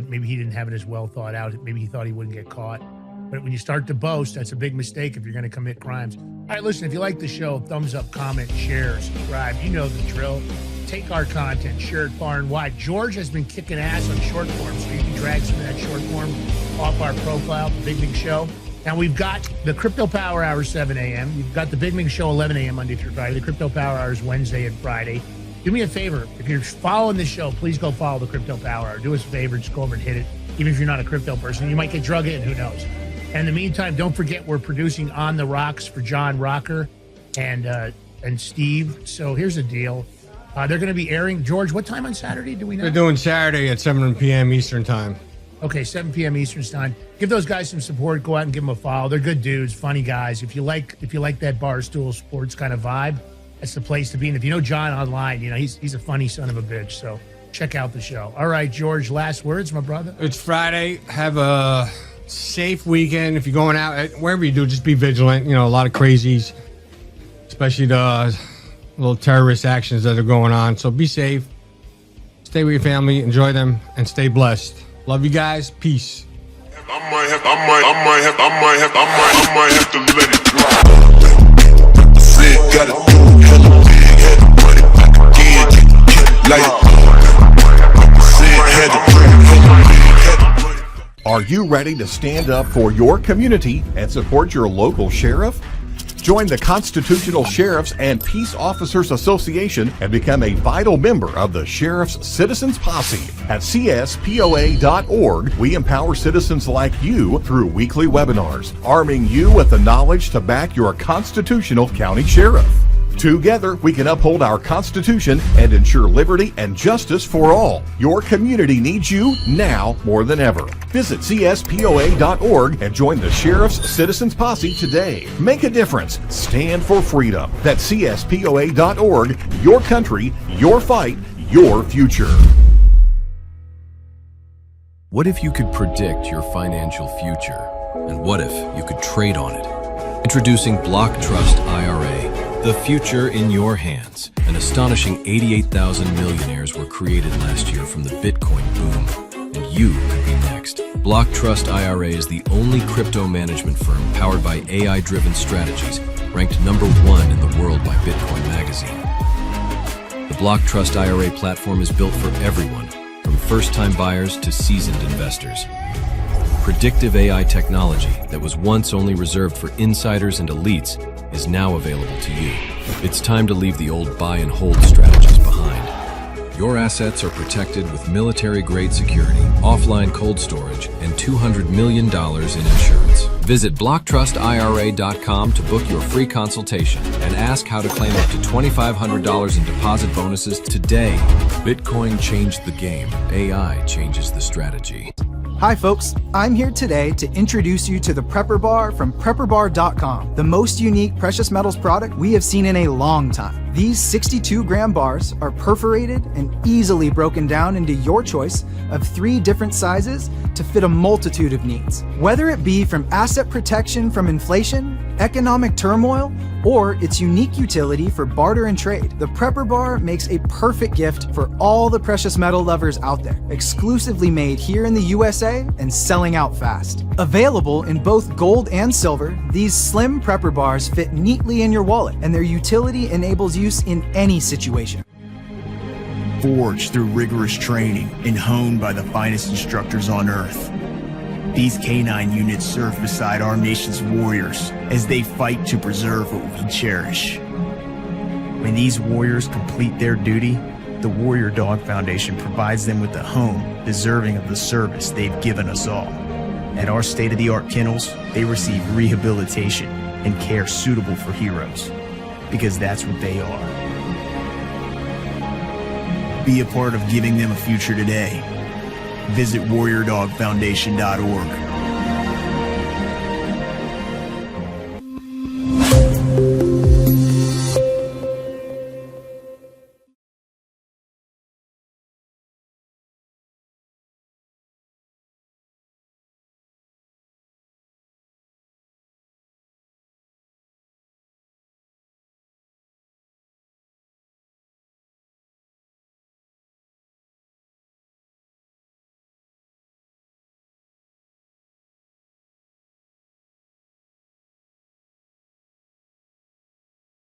Maybe he didn't have it as well thought out. Maybe he thought he wouldn't get caught. But when you start to boast, that's a big mistake if you're going to commit crimes. All right, listen, if you like the show, thumbs up, comment, share, subscribe. You know the drill. Take our content, share it far and wide. George has been kicking ass on short form, so you can drag some of that short form off our profile, the Big Mig Show. Now, we've got the Crypto Power Hour, 7 a.m. You've got the Big Mig Show, 11 a.m. Monday through Friday. The Crypto Power Hour is Wednesday and Friday. Do me a favor. If you're following the show, please go follow the Crypto Power Hour. Do us a favor. Just go over and hit it. Even if you're not a crypto person, you might get drug in. Who knows? And in the meantime, don't forget we're producing On the Rocks for John Rocker and Steve. So here's the deal. They're going to be airing. George, what time on Saturday do we know? They're doing Saturday at 7 p.m. Eastern time. Okay, 7 p.m. Eastern time. Give those guys some support. Go out and give them a follow. They're good dudes, funny guys. If you like that Barstool Sports kind of vibe, that's the place to be. And if you know John online, you know he's a funny son of a bitch. So check out the show. All right, George, last words, my brother. It's Friday. Have a safe weekend. If you're going out, wherever you do, just be vigilant. You know, a lot of crazies, especially the little terrorist actions that are going on. So be safe. Stay with your family. Enjoy them and stay blessed. Love you guys. Peace. I might have to let it drop. Said gotta do hella big, had to run it back again, like said had to run it. Are you ready to stand up for your community and support your local sheriff? Join the Constitutional Sheriffs and Peace Officers Association and become a vital member of the Sheriff's Citizens Posse. At CSPOA.org, we empower citizens like you through weekly webinars, arming you with the knowledge to back your constitutional county sheriff. Together, we can uphold our Constitution and ensure liberty and justice for all. Your community needs you now more than ever. Visit CSPOA.org and join the Sheriff's Citizens Posse today. Make a difference. Stand for freedom. That's CSPOA.org. Your country, your fight, your future. What if you could predict your financial future? And what if you could trade on it? Introducing Block Trust IRA. The future in your hands. An astonishing 88,000 millionaires were created last year from the Bitcoin boom, and you could be next. Block Trust IRA is the only crypto management firm powered by AI-driven strategies, ranked #1 in the world by Bitcoin Magazine. The Block Trust IRA platform is built for everyone, from first-time buyers to seasoned investors. Predictive AI technology that was once only reserved for insiders and elites is now available to you. It's time to leave the old buy and hold strategies behind. Your assets are protected with military-grade security, offline cold storage, and $200 million in insurance. Visit BlockTrustIRA.com to book your free consultation and ask how to claim up to $2,500 in deposit bonuses today. Bitcoin changed the game. AI changes the strategy. Hi folks, I'm here today to introduce you to the Prepper Bar from PrepperBar.com, the most unique precious metals product we have seen in a long time. These 62-gram bars are perforated and easily broken down into your choice of 3 different sizes to fit a multitude of needs. Whether it be from asset protection from inflation, economic turmoil, or its unique utility for barter and trade, the Prepper Bar makes a perfect gift for all the precious metal lovers out there. Exclusively made here in the USA and selling out fast. Available in both gold and silver, these slim Prepper Bars fit neatly in your wallet, and their utility enables use in any situation. Forged through rigorous training and honed by the finest instructors on Earth, these K9 units serve beside our nation's warriors as they fight to preserve what we cherish. When these warriors complete their duty, the Warrior Dog Foundation provides them with a home deserving of the service they've given us all. At our state-of-the-art kennels, they receive rehabilitation and care suitable for heroes, because that's what they are. Be a part of giving them a future today. Visit WarriorDogFoundation.org.